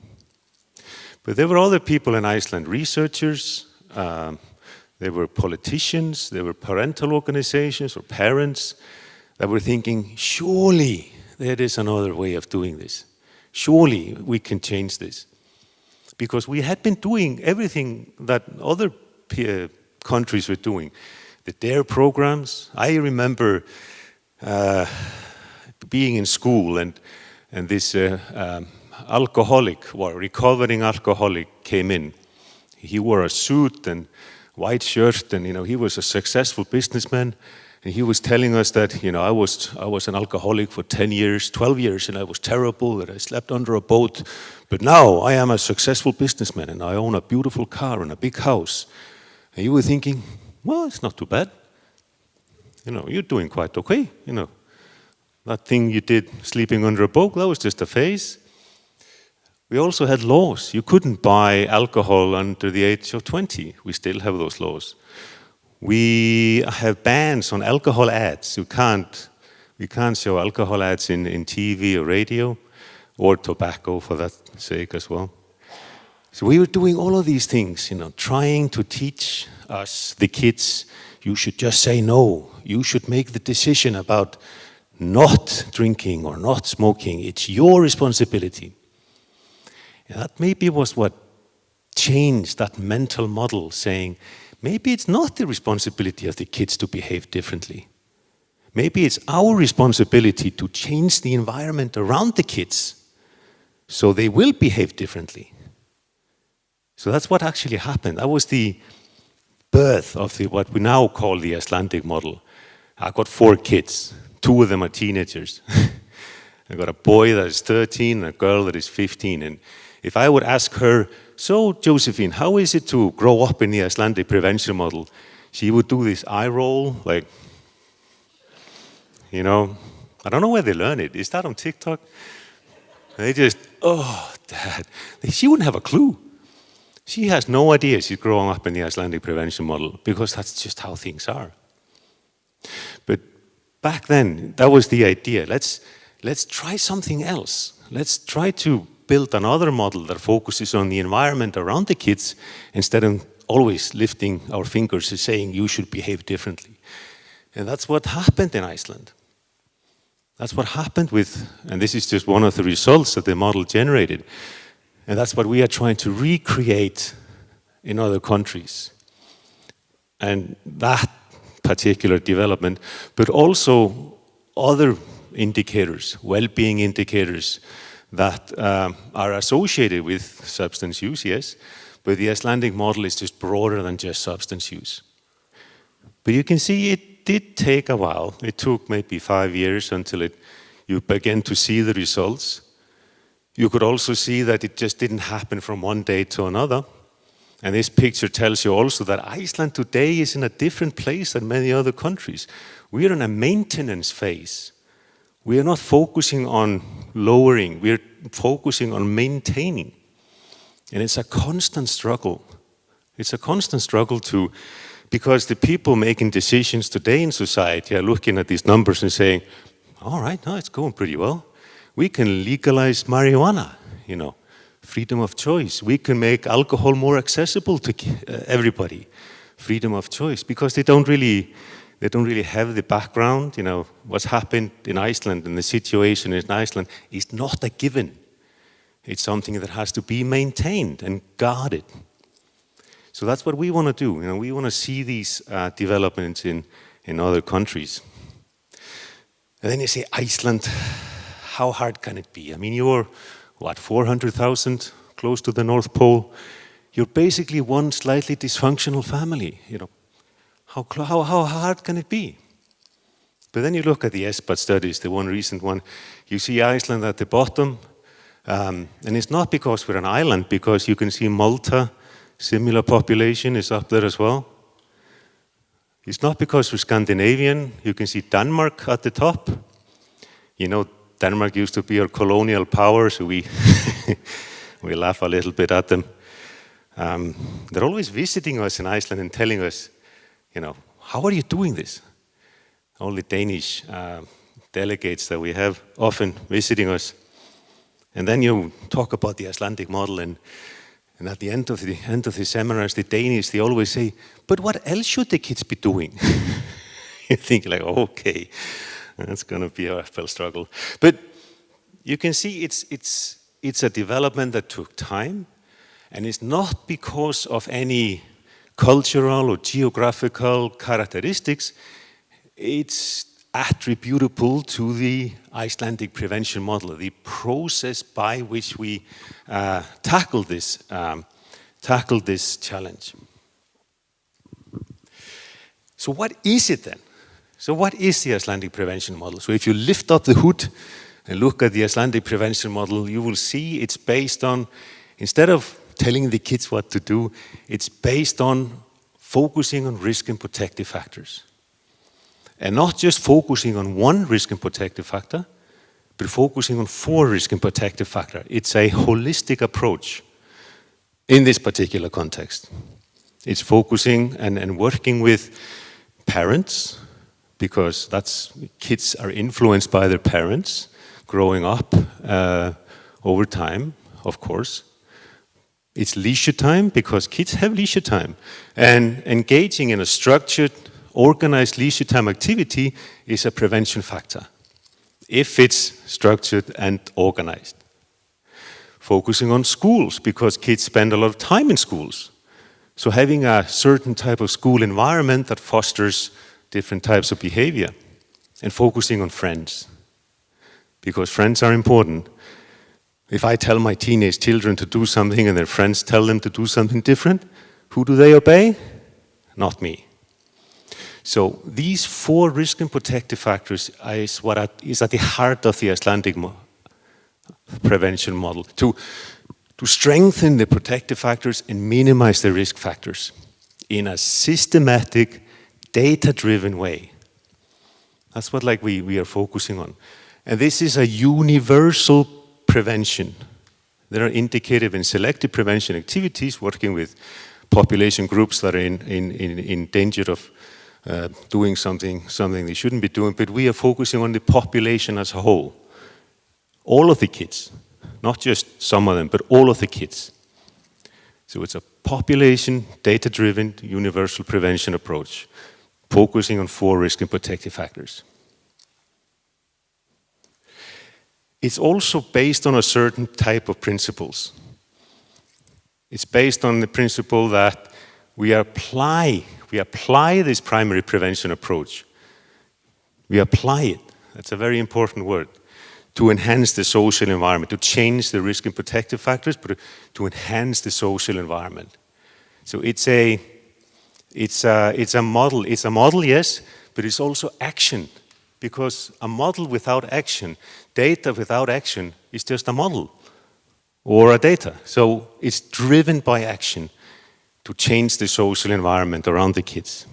But there were other people in Iceland, researchers, there were politicians, there were parental organizations or parents that were thinking, surely there is another way of doing this. Surely we can change this. Because we had been doing everything that other countries were doing. The DARE programs. I remember being in school, and this alcoholic, or recovering alcoholic, came in. He wore a suit and white shirt, and he was a successful businessman. And he was telling us that I was an alcoholic for 10 years, 12 years, and I was terrible. That I slept under a boat, but now I am a successful businessman, and I own a beautiful car and a big house. And you were thinking, well, it's not too bad. You're doing quite okay. That thing you did, sleeping under a boat, that was just a phase. We also had laws. You couldn't buy alcohol under the age of 20. We still have those laws. We have bans on alcohol ads. We can't show alcohol ads in TV or radio, or tobacco for that sake as well. So we were doing all of these things, trying to teach us, the kids, you should just say no. You should make the decision about not drinking or not smoking. It's your responsibility. And that maybe was what changed that mental model, saying, maybe it's not the responsibility of the kids to behave differently. Maybe it's our responsibility to change the environment around the kids so they will behave differently. So that's what actually happened. That was the birth of what we now call the Icelandic model. I got 4 kids. 2 of them are teenagers. I got a boy that is 13 and a girl that is 15. And if I would ask her, so Josephine, how is it to grow up in the Icelandic prevention model? She would do this eye roll, like, I don't know where they learn it. Is that on TikTok? They just, oh, Dad. She wouldn't have a clue. She has no idea she's growing up in the Icelandic prevention model, because that's just how things are. But back then, that was the idea. Let's try something else. Let's try to build another model that focuses on the environment around the kids instead of always lifting our fingers and saying you should behave differently. And that's what happened in Iceland. That's what happened and this is just one of the results that the model generated. And that's what we are trying to recreate in other countries. And that particular development, but also other indicators, well-being indicators that are associated with substance use, yes, but the Icelandic model is just broader than just substance use. But you can see it did take a while. It took maybe 5 years until you began to see the results. You could also see that it just didn't happen from one day to another. And this picture tells you also that Iceland today is in a different place than many other countries. We are in a maintenance phase. We are not focusing on lowering, we are focusing on maintaining. And it's a constant struggle. It's a constant struggle because the people making decisions today in society are looking at these numbers and saying, all right, no, it's going pretty well. We can legalize marijuana, freedom of choice. We can make alcohol more accessible to everybody, freedom of choice, because they don't really have the background. What's happened in Iceland and the situation in Iceland is not a given. It's something that has to be maintained and guarded. So that's what we want to do. We want to see these developments in other countries. And then you say, Iceland, how hard can it be? I mean, you're, 400,000, close to the North Pole. You're basically one slightly dysfunctional family. How hard can it be? But then you look at the ESPAD studies, the one recent one. You see Iceland at the bottom. And it's not because we're an island, because you can see Malta, similar population, is up there as well. It's not because we're Scandinavian. You can see Denmark at the top. Denmark used to be our colonial power, so we laugh a little bit at them. They're always visiting us in Iceland and telling us, how are you doing this? All the Danish delegates that we have often visiting us. And then you talk about the Icelandic model, and at the end of the seminars, the Danish, they always say, but what else should the kids be doing? You think okay, that's going to be a uphill struggle. But you can see it's a development that took time, and it's not because of any cultural or geographical characteristics. It's attributable to the Icelandic prevention model, the process by which we tackle this challenge. So what is it then? So what is the Icelandic prevention model? So if you lift up the hood and look at the Icelandic prevention model, you will see it's based on, instead of telling the kids what to do, it's based on focusing on risk and protective factors. And not just focusing on one risk and protective factor, but focusing on 4 risk and protective factors. It's a holistic approach in this particular context. It's focusing and working with parents, because kids are influenced by their parents growing up over time, of course. It's leisure time, because kids have leisure time. And engaging in a structured, organized leisure time activity is a prevention factor, if it's structured and organized. Focusing on schools, because kids spend a lot of time in schools. So having a certain type of school environment that fosters different types of behavior. And focusing on friends, because friends are important. If I tell my teenage children to do something and their friends tell them to do something different, who do they obey? Not me. So these 4 risk and protective factors is at the heart of the Icelandic prevention model, to strengthen the protective factors and minimize the risk factors in a systematic, data-driven way. That's what we are focusing on. And this is a universal prevention. There are indicative and selective prevention activities working with population groups that are in danger of doing something they shouldn't be doing, but we are focusing on the population as a whole. All of the kids, not just some of them, but all of the kids. So it's a population, data-driven, universal prevention approach, focusing on 4 risk and protective factors. It's also based on a certain type of principles. It's based on the principle that we apply this primary prevention approach. We apply it, that's a very important word, to enhance the social environment, to change the risk and protective factors, but to enhance the social environment. So it's a model. It's a model, yes, but it's also action, because a model without action, data without action, is just a model or a data. So it's driven by action to change the social environment around the kids.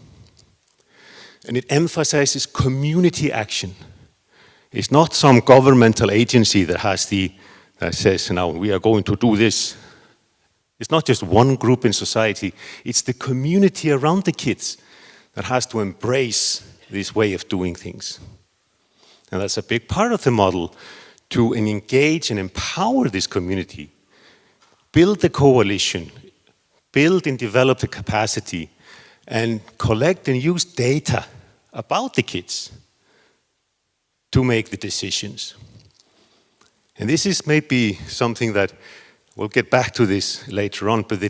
And it emphasizes community action. It's not some governmental agency that says, now we are going to do this. It's not just one group in society. It's the community around the kids that has to embrace this way of doing things. And that's a big part of the model, to engage and empower this community, build the coalition, build and develop the capacity, and collect and use data about the kids to make the decisions. And this is maybe something that we'll get back to this later on, but the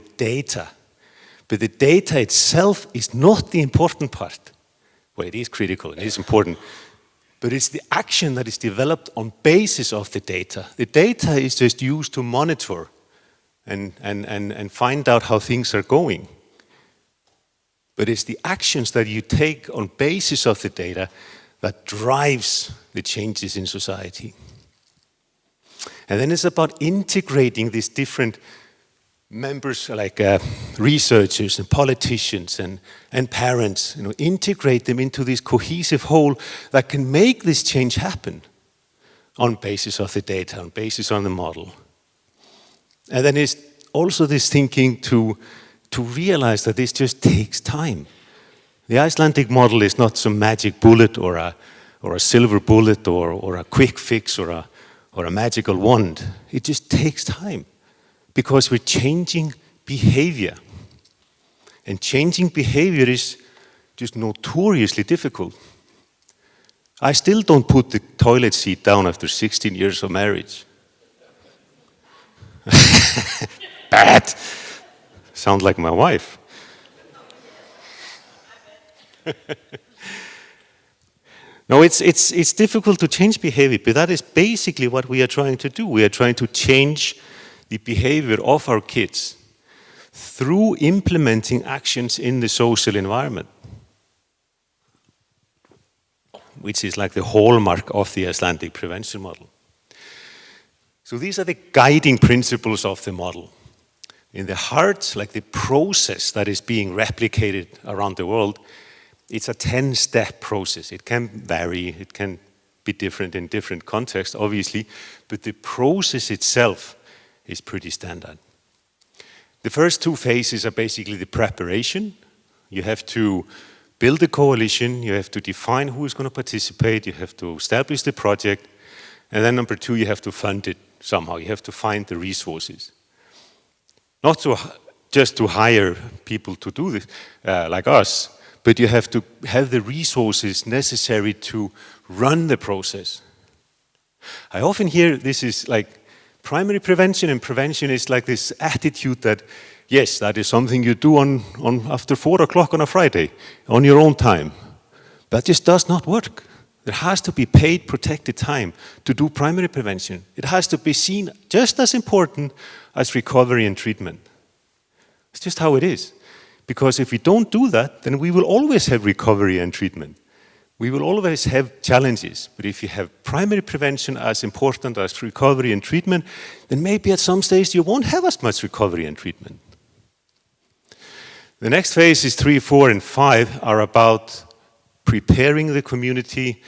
data itself is not the important part. Well, it is critical, it is important, but it's the action that is developed on basis of the data. The data is just used to monitor and find out how things are going. But it's the actions that you take on basis of the data that drives the changes in society. And then it's about integrating these different members, like researchers and politicians and parents, integrate them into this cohesive whole that can make this change happen on basis of the data, on basis of the model. And then it's also this thinking to realize that this just takes time. The Icelandic model is not some magic bullet or a silver bullet or a quick fix or a magical wand. It just takes time, because we're changing behavior. And changing behavior is just notoriously difficult. I still don't put the toilet seat down after 16 years of marriage. Bad. Sound like my wife. No, it's difficult to change behavior, but that is basically what we are trying to do. We are trying to change the behavior of our kids through implementing actions in the social environment, which is like the hallmark of the Icelandic prevention model. So these are the guiding principles of the model. In the heart, like the process that is being replicated around the world, it's a 10-step process. It can vary, it can be different in different contexts, obviously, but the process itself is pretty standard. The first two phases are basically the preparation. You have to build a coalition, you have to define who is going to participate, you have to establish the project, and then number two, you have to fund it somehow. You have to find the resources. Not just to hire people to do this, like us, but you have to have the resources necessary to run the process. I often hear this is like primary prevention, and prevention is like this attitude that, yes, that is something you do on after 4 o'clock on a Friday, on your own time. But this does not work. There has to be paid, protected time to do primary prevention. It has to be seen just as important as recovery and treatment. It's just how it is. Because if we don't do that, then we will always have recovery and treatment. We will always have challenges. But if you have primary prevention as important as recovery and treatment, then maybe at some stage you won't have as much recovery and treatment. The next phases, 3, 4, and 5, are about preparing the community,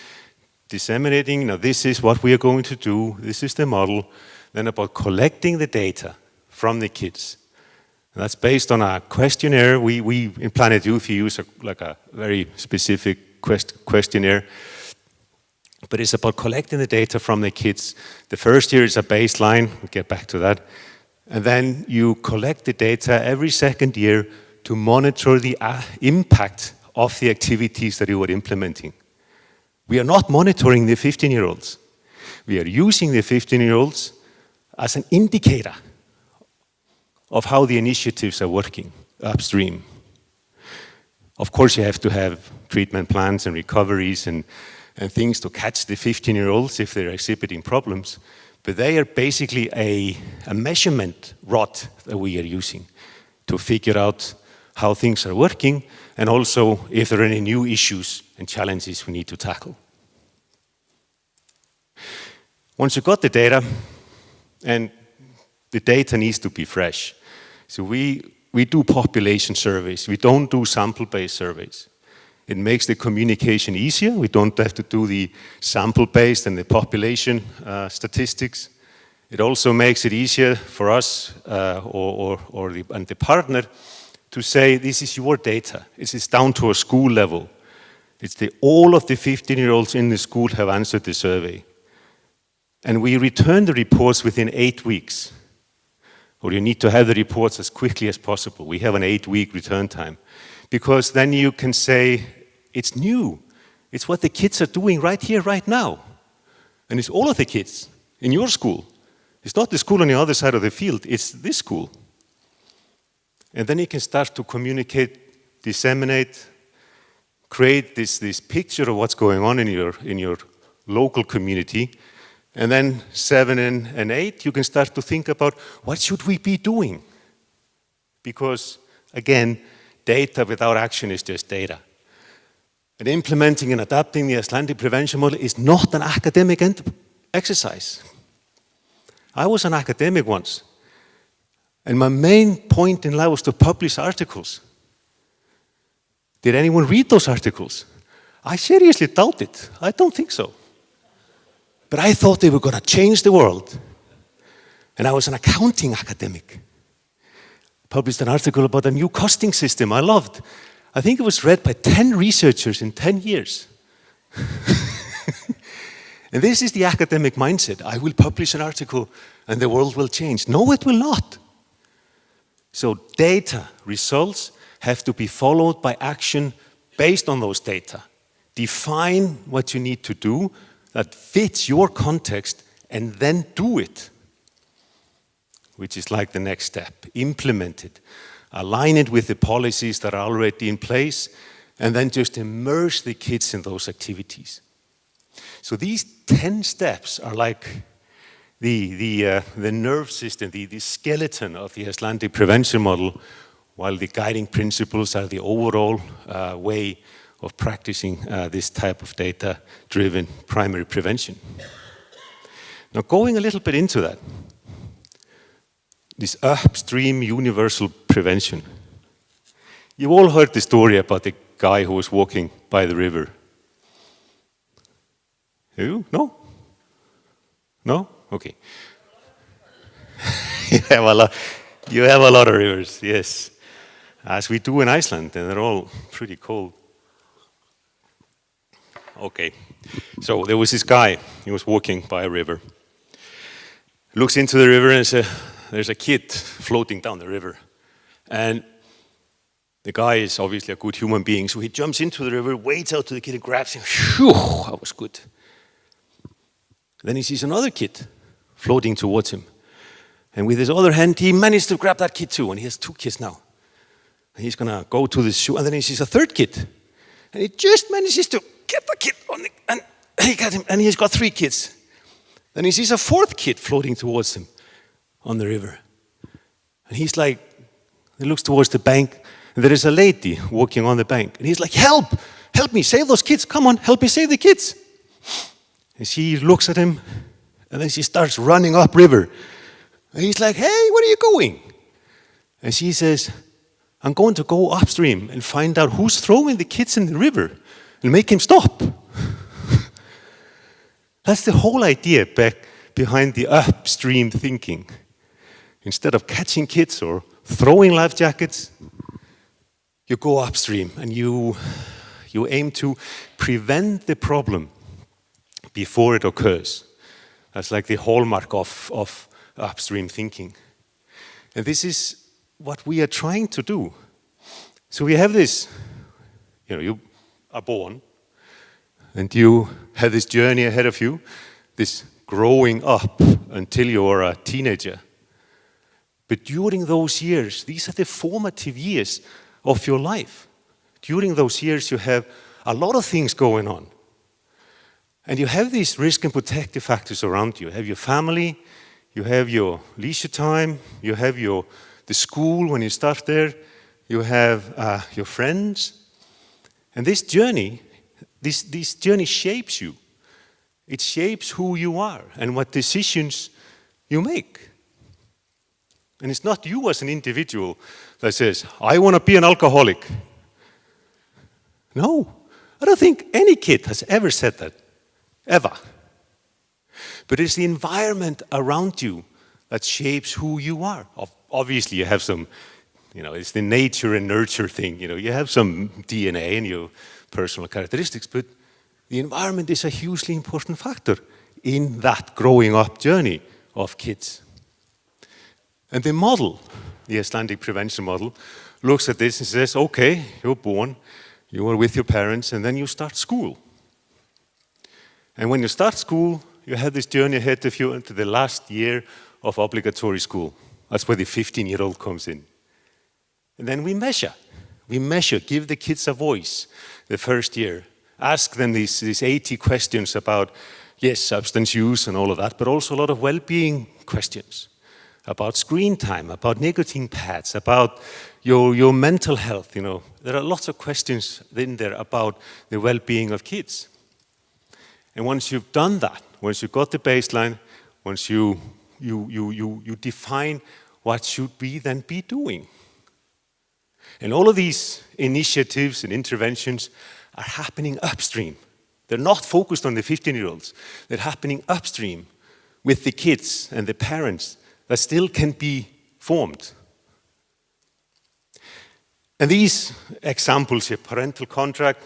disseminating, now this is what we are going to do, this is the model, then about collecting the data from the kids. And that's based on a questionnaire. We in Planet Youth, we use a very specific questionnaire, but it's about collecting the data from the kids. The first year is a baseline, we'll get back to that, and then you collect the data every second year to monitor the impact of the activities that you are implementing. We are not monitoring the 15-year-olds. We are using the 15-year-olds as an indicator of how the initiatives are working upstream. Of course, you have to have treatment plans and recoveries and things to catch the 15-year-olds if they're exhibiting problems, but they are basically a measurement rod that we are using to figure out how things are working, and also if there are any new issues and challenges we need to tackle. Once you got the data, and the data needs to be fresh. So we do population surveys. We don't do sample-based surveys. It makes the communication easier. We don't have to do the sample-based and the population statistics. It also makes it easier for us and the partner to say, this is your data. It is down to a school level. It's all of the 15-year-olds in the school have answered the survey. And we return the reports within 8 weeks. Or you need to have the reports as quickly as possible. We have an 8-week return time. Because then you can say, it's new. It's what the kids are doing right here, right now. And it's all of the kids in your school. It's not the school on the other side of the field, it's this school. And then you can start to communicate, disseminate, create this picture of what's going on in your local community. And then 7 and 8, you can start to think about what should we be doing? Because, again, data without action is just data. And implementing and adapting the Icelandic prevention model is not an academic exercise. I was an academic once. And my main point in life was to publish articles. Did anyone read those articles? I seriously doubt it. I don't think so. But I thought they were going to change the world. And I was an accounting academic. Published an article about a new costing system I loved. I think it was read by 10 researchers in 10 years. And this is the academic mindset. I will publish an article and the world will change. No, it will not. So data, results, have to be followed by action based on those data. Define what you need to do that fits your context and then do it, which is like the next step. Implement it. Align it with the policies that are already in place, and then just immerse the kids in those activities. So these 10 steps are like the nerve system, the skeleton of the Icelandic prevention model, while the guiding principles are the overall way of practicing this type of data-driven primary prevention. Now, going a little bit into that, this upstream universal prevention. You've all heard the story about the guy who was walking by the river. You? No? No? Okay. You have a lot of rivers, yes. As we do in Iceland, and they're all pretty cold. Okay. So there was this guy, he was walking by a river. Looks into the river and there's a kid floating down the river. And the guy is obviously a good human being, so he jumps into the river, waits out to the kid and grabs him. Phew, that was good. Then he sees another kid floating towards him. And with his other hand, he managed to grab that kid too, and he has 2 kids now. And he's gonna go to the shore, and then he sees a third kid. And he just manages to get the kid on the, and he got him, and he's got 3 kids. Then he sees a 4th kid floating towards him on the river. And he's like, he looks towards the bank, and there is a lady walking on the bank. And he's like, help me, save those kids, come on, help me save the kids. And she looks at him, and then she starts running upriver. And he's like, hey, where are you going? And she says, I'm going to go upstream and find out who's throwing the kids in the river and make him stop. That's the whole idea behind the upstream thinking. Instead of catching kids or throwing life jackets, you go upstream and you aim to prevent the problem before it occurs. That's like the hallmark of upstream thinking. And this is what we are trying to do. So we have this, you are born, and you have this journey ahead of you, this growing up until you're a teenager. But during those years, these are the formative years of your life. During those years, you have a lot of things going on. And you have these risk and protective factors around you. You have your family, you have your leisure time, you have the school when you start there, you have your friends. And this journey shapes you. It shapes who you are and what decisions you make. And it's not you as an individual that says, I want to be an alcoholic. No, I don't think any kid has ever said that, ever. But it's the environment around you that shapes who you are. Obviously, you have some, it's the nature and nurture thing. You have some DNA in your personal characteristics, but the environment is a hugely important factor in that growing up journey of kids. And the model, the Icelandic prevention model, looks at this and says, okay, you're born, you are with your parents, and then you start school. And when you start school, you have this journey ahead of you into the last year of obligatory school. That's where the 15-year-old comes in. And then we measure, give the kids a voice the first year. Ask them these 80 questions about, yes, substance use and all of that, but also a lot of well-being questions. About screen time, about nicotine pads, about your mental health. There are lots of questions in there about the well-being of kids. And once you've done that, once you've got the baseline, once you define what should we then be doing. And all of these initiatives and interventions are happening upstream. They're not focused on the 15-year-olds. They're happening upstream with the kids and the parents that still can be formed. And these examples here, parental contract,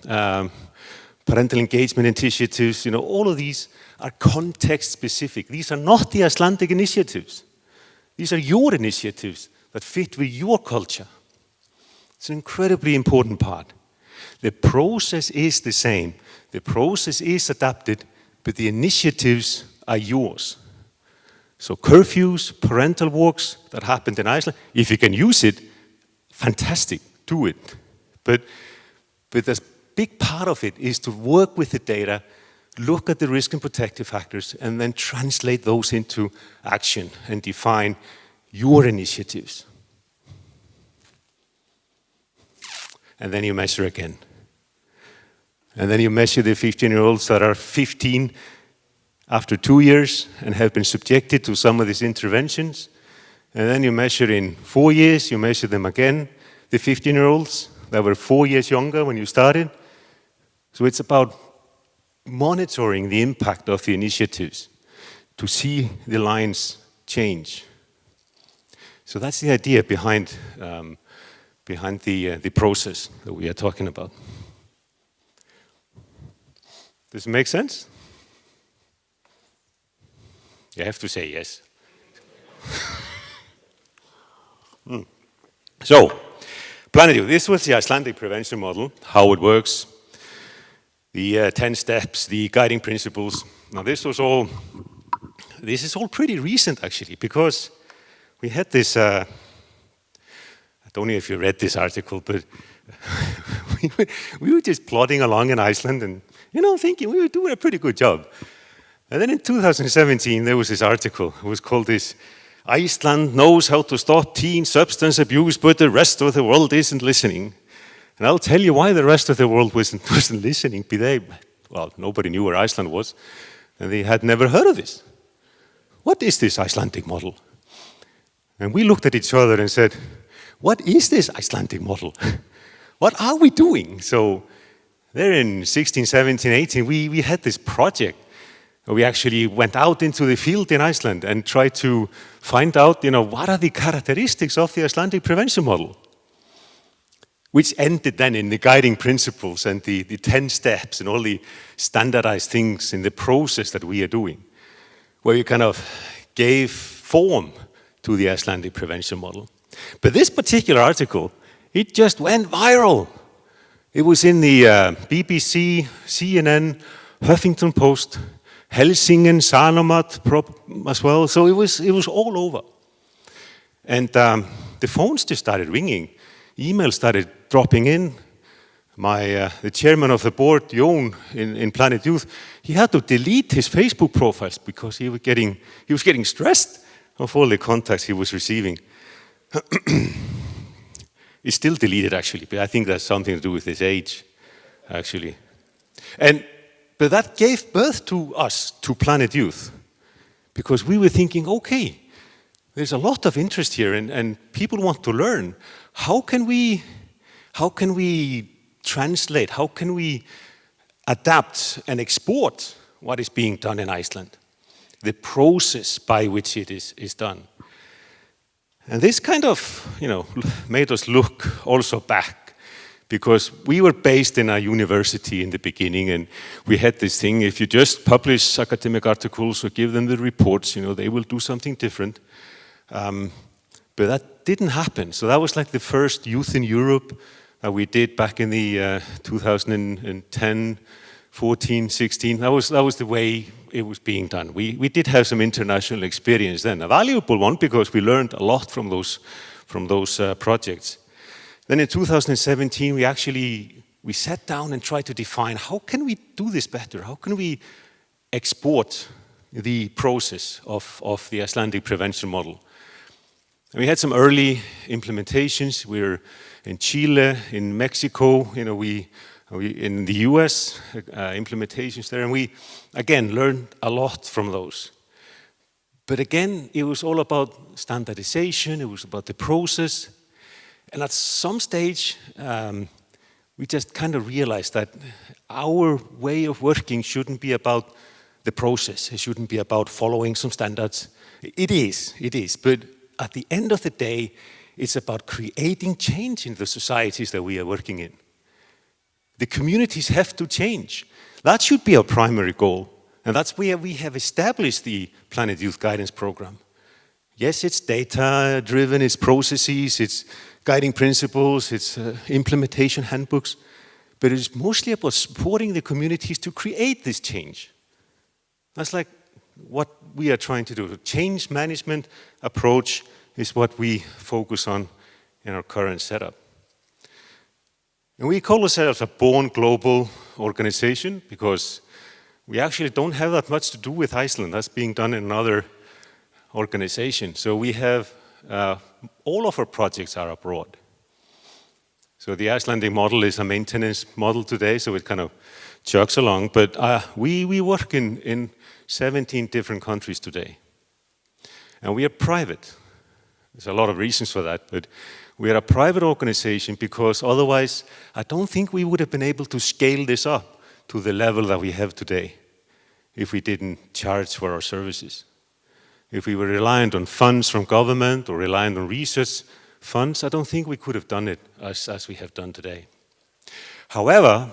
parental engagement initiatives, all of these are context specific. These are not the Icelandic initiatives. These are your initiatives that fit with your culture. It's an incredibly important part. The process is the same. The process is adapted, but the initiatives are yours. So curfews, parental walks that happened in Iceland, if you can use it, fantastic, do it. But a big part of it is to work with the data, look at the risk and protective factors, and then translate those into action and define your initiatives. And then you measure again. And then you measure the 15-year-olds that are 15 after 2 years and have been subjected to some of these interventions. And then you measure in 4 years, you measure them again, the 15-year-olds that were 4 years younger when you started. So it's about monitoring the impact of the initiatives to see the lines change. So that's the idea behind the process that we are talking about. Does it make sense? You have to say yes. So, Planet Youth. This was the Icelandic prevention model, how it works, the 10 steps, the guiding principles. Now this is all pretty recent actually, because we had this, I don't know if you read this article, but we were just plodding along in Iceland and, thinking we were doing a pretty good job. And then in 2017, there was this article. It was called this, Iceland knows how to stop teen substance abuse, but the rest of the world isn't listening. And I'll tell you why the rest of the world wasn't listening. Nobody knew where Iceland was, and they had never heard of this. What is this Icelandic model? And we looked at each other and said, what is this Icelandic model? What are we doing? So there in 16, 17, 18, we had this project. We actually went out into the field in Iceland and tried to find out, what are the characteristics of the Icelandic prevention model? Which ended then in the guiding principles and the 10 steps and all the standardized things in the process that we are doing, where we kind of gave form to the Icelandic prevention model. But this particular article, it just went viral. It was in the BBC, CNN, Huffington Post, Helsingin Sanomat as well. So it was all over. And the phones just started ringing. Emails started dropping in. The chairman of the board, Jón, in Planet Youth, he had to delete his Facebook profiles because he was getting stressed of all the contacts he was receiving. It's still deleted actually, but I think that's something to do with his age, actually. But that gave birth to us, to Planet Youth, because we were thinking, okay, there's a lot of interest here and people want to learn. How can we translate, how can we adapt and export what is being done in Iceland? The process by which it is done. And this kind of, made us look also back, because we were based in a university in the beginning, and we had this thing, if you just publish academic articles or give them the reports, they will do something different. But that didn't happen. So that was like the first Youth in Europe that we did back in the 2010, 14, 16. That was the way it was being done. We did have some international experience then, a valuable one because we learned a lot from those projects. Then in 2017, we sat down and tried to define how can we do this better? How can we export the process of the Icelandic prevention model? And we had some early implementations. We were in Chile, in Mexico, we in the US, implementations there, and we, again, learned a lot from those. But again, it was all about standardization, it was about the process, and at some stage, we just kind of realized that our way of working shouldn't be about the process, it shouldn't be about following some standards. It is, but at the end of the day, it's about creating change in the societies that we are working in. The communities have to change. That should be our primary goal. And that's where we have established the Planet Youth Guidance Program. Yes, it's data-driven, it's processes, it's guiding principles, it's implementation handbooks, but it's mostly about supporting the communities to create this change. That's like what we are trying to do. The change management approach is what we focus on in our current setup. And we call ourselves a born global organization because we actually don't have that much to do with Iceland. That's being done in another organization. So we have, all of our projects are abroad. So the Icelandic model is a maintenance model today, so it kind of chugs along. But we work in 17 different countries today. And we are private. There's a lot of reasons for that, but we are a private organization because otherwise I don't think we would have been able to scale this up to the level that we have today if we didn't charge for our services. If we were reliant on funds from government or reliant on research funds, I don't think we could have done it as we have done today. However,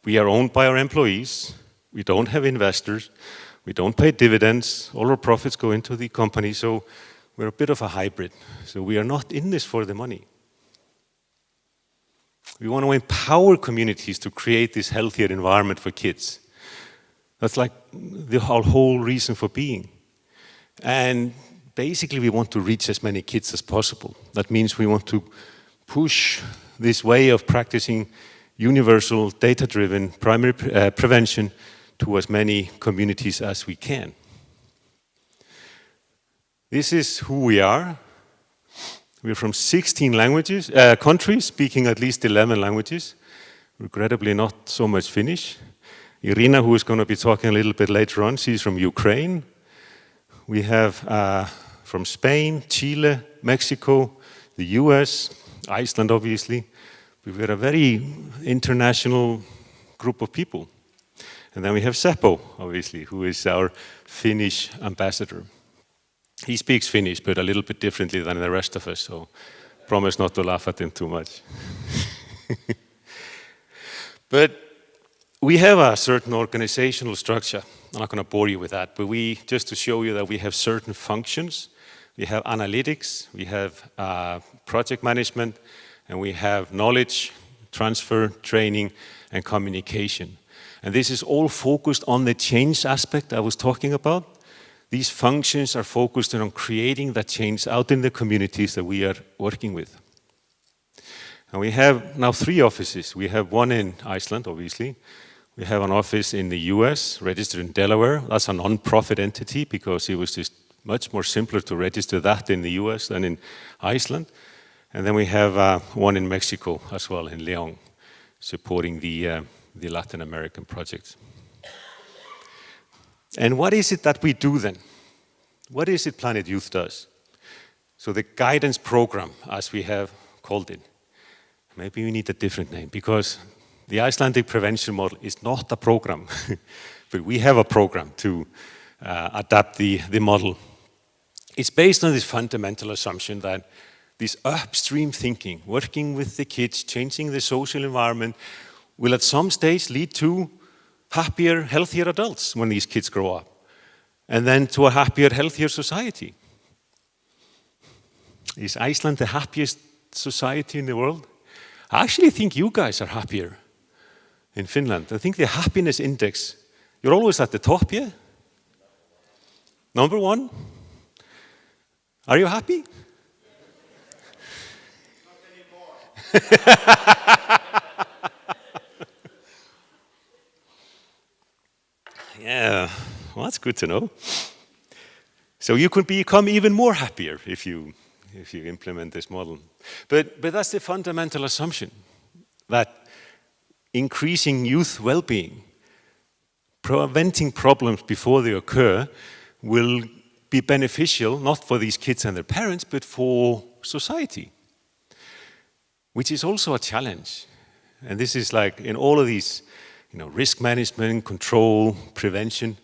we are owned by our employees, we don't have investors, we don't pay dividends, all our profits go into the company, so we're a bit of a hybrid. So we are not in this for the money. We want to empower communities to create this healthier environment for kids. That's like our whole reason for being. And basically we want to reach as many kids as possible. That means we want to push this way of practicing universal data-driven primary prevention to as many communities as we can. This is who we are. We're from 16 countries, speaking at least 11 languages. Regrettably not so much Finnish. Irina, who is going to be talking a little bit later on, she's from Ukraine. We have from Spain, Chile, Mexico, the US, Iceland obviously. We're a very international group of people. And then we have Seppo, obviously, who is our Finnish ambassador. He speaks Finnish, but a little bit differently than the rest of us, so promise not to laugh at him too much. But we have a certain organizational structure. I'm not going to bore you with that, but just to show you that we have certain functions. We have analytics, we have project management, and we have knowledge, transfer, training, and communication. And this is all focused on the change aspect I was talking about. These functions are focused on creating that change out in the communities that we are working with. And we have now 3 offices. We have one in Iceland, obviously. We have an office in the US, registered in Delaware. That's a non-profit entity because it was just much more simpler to register that in the US than in Iceland. And then we have one in Mexico as well, in León, supporting the Latin American projects. And what is it that we do then? What is it Planet Youth does? So the guidance program, as we have called it, maybe we need a different name because the Icelandic prevention model is not a program, but we have a program to adapt the model. It's based on this fundamental assumption that this upstream thinking, working with the kids, changing the social environment, will at some stage lead to happier, healthier adults when these kids grow up, and then to a happier, healthier society. Is Iceland the happiest society in the world? I actually think you guys are happier in Finland. I think the happiness index, you're always at the top, yeah? Number 1? Are you happy? Not anymore. Yeah, well, that's good to know. So you could become even more happier if you implement this model. But that's the fundamental assumption, that increasing youth well-being, preventing problems before they occur, will be beneficial not for these kids and their parents, but for society, which is also a challenge. And this is like in all of these, risk management, control, prevention.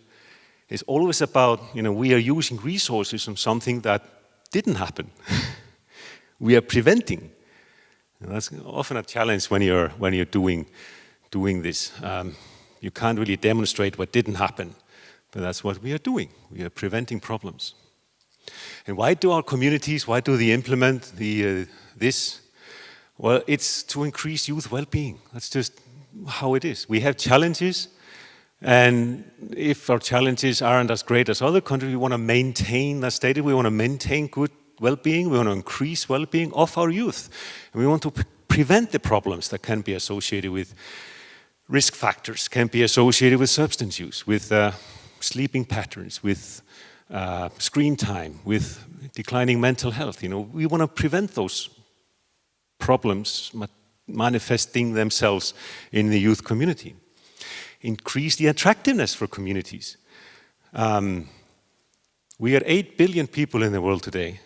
It's always about, we are using resources on something that didn't happen. We are preventing. And that's often a challenge when you're doing this. You can't really demonstrate what didn't happen, but that's what we are doing. We are preventing problems. And why do our communities, why do they implement this? Well, it's to increase youth well-being. That's just how it is. We have challenges, and if our challenges aren't as great as other countries, we want to maintain that status. We want to maintain good well-being. We want to increase well-being of our youth. And we want to prevent the problems that can be associated with risk factors can be associated with substance use, with sleeping patterns, with screen time, with declining mental health. We want to prevent those problems manifesting themselves in the youth community. Increase the attractiveness for communities. We are 8 billion people in the world today.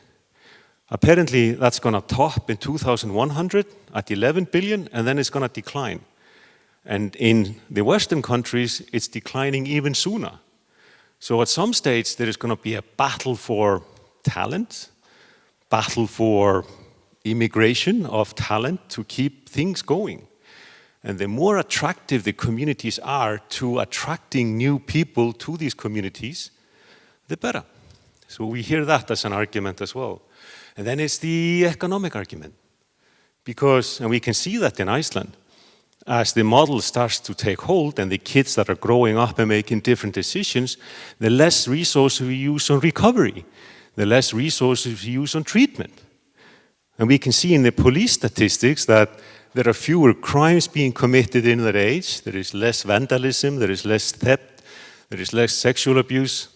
Apparently, that's going to top in 2100 at 11 billion, and then it's going to decline. And in the Western countries, it's declining even sooner. So at some stage, there is going to be a battle for talent, battle for immigration of talent to keep things going. And the more attractive the communities are to attracting new people to these communities, the better. So we hear that as an argument as well. And then it's the economic argument. Because, and we can see that in Iceland, as the model starts to take hold and the kids that are growing up and making different decisions, the less resources we use on recovery, the less resources we use on treatment. And we can see in the police statistics that there are fewer crimes being committed in that age, there is less vandalism, there is less theft, there is less sexual abuse.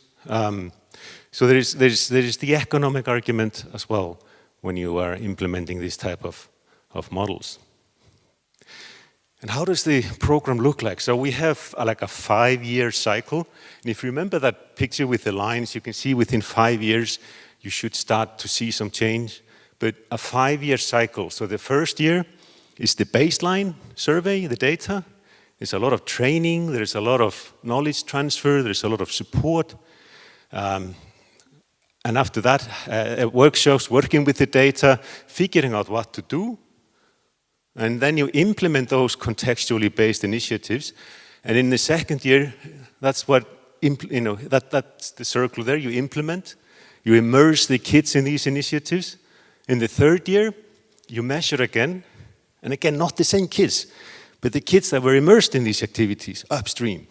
So there is the economic argument as well when you are implementing this type of models. And how does the program look like? So we have like a 5-year cycle. And if you remember that picture with the lines, you can see within 5 years, you should start to see some change. But a 5-year cycle. So the first year is the baseline survey, the data. There's a lot of training, there's a lot of knowledge transfer, there's a lot of support. And after that, workshops, working with the data, figuring out what to do. And then you implement those contextually based initiatives. And in the second year, that's that's the circle there, you implement. You immerse the kids in these initiatives. In the third year, you measure again. And again, not the same kids, but the kids that were immersed in these activities upstream.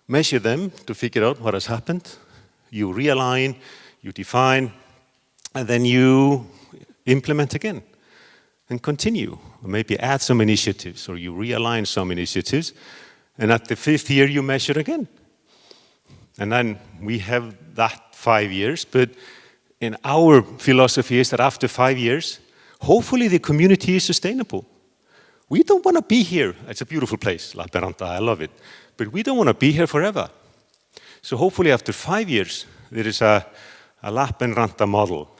Measure them to figure out what has happened. You realign, you define, and then you implement again and continue. Or maybe add some initiatives, or you realign some initiatives. And at the 5th year, you measure again. And then we have that 5 years, but in our philosophy is that after 5 years, hopefully the community is sustainable. We don't want to be here. It's a beautiful place, Lappeenranta, I love it. But we don't want to be here forever. So hopefully after 5 years, there is a Lappeenranta model.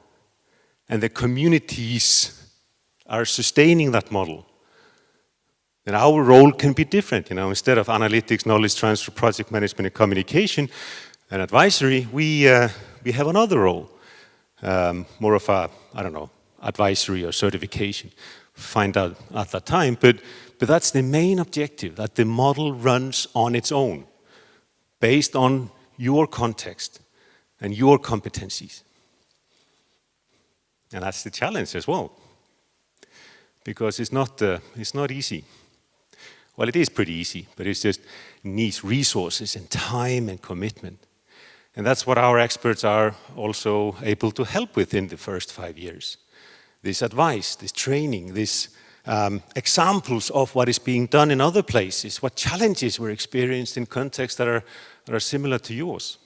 And the communities are sustaining that model. And our role can be different. Instead of analytics, knowledge transfer, project management, and communication, and advisory, we have another role. More of a, advisory or certification. Find out at that time. But that's the main objective, that the model runs on its own, based on your context and your competencies. And that's the challenge as well. Because it's not easy. Well, it is pretty easy, but it just needs resources and time and commitment. And that's what our experts are also able to help with in the first 5 years. This advice, this training, these examples of what is being done in other places, what challenges were experienced in contexts that are similar to yours.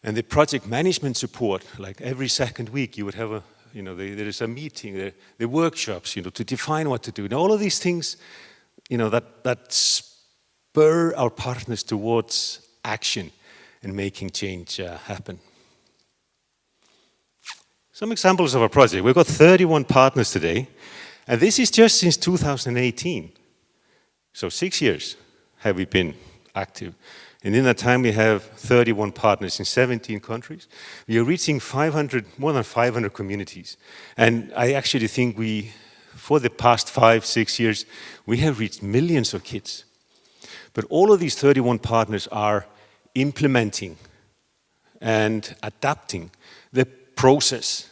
And the project management support, like every second week you would have there is a meeting, the workshops, to define what to do. And all of these things, that spur our partners towards action and making change happen. Some examples of our project. We've got 31 partners today, and this is just since 2018. So 6 years have we been active. And in that time, we have 31 partners in 17 countries. We are reaching more than 500 communities. And I actually think for the past 5-6 years, we have reached millions of kids. But all of these 31 partners are implementing and adapting the process.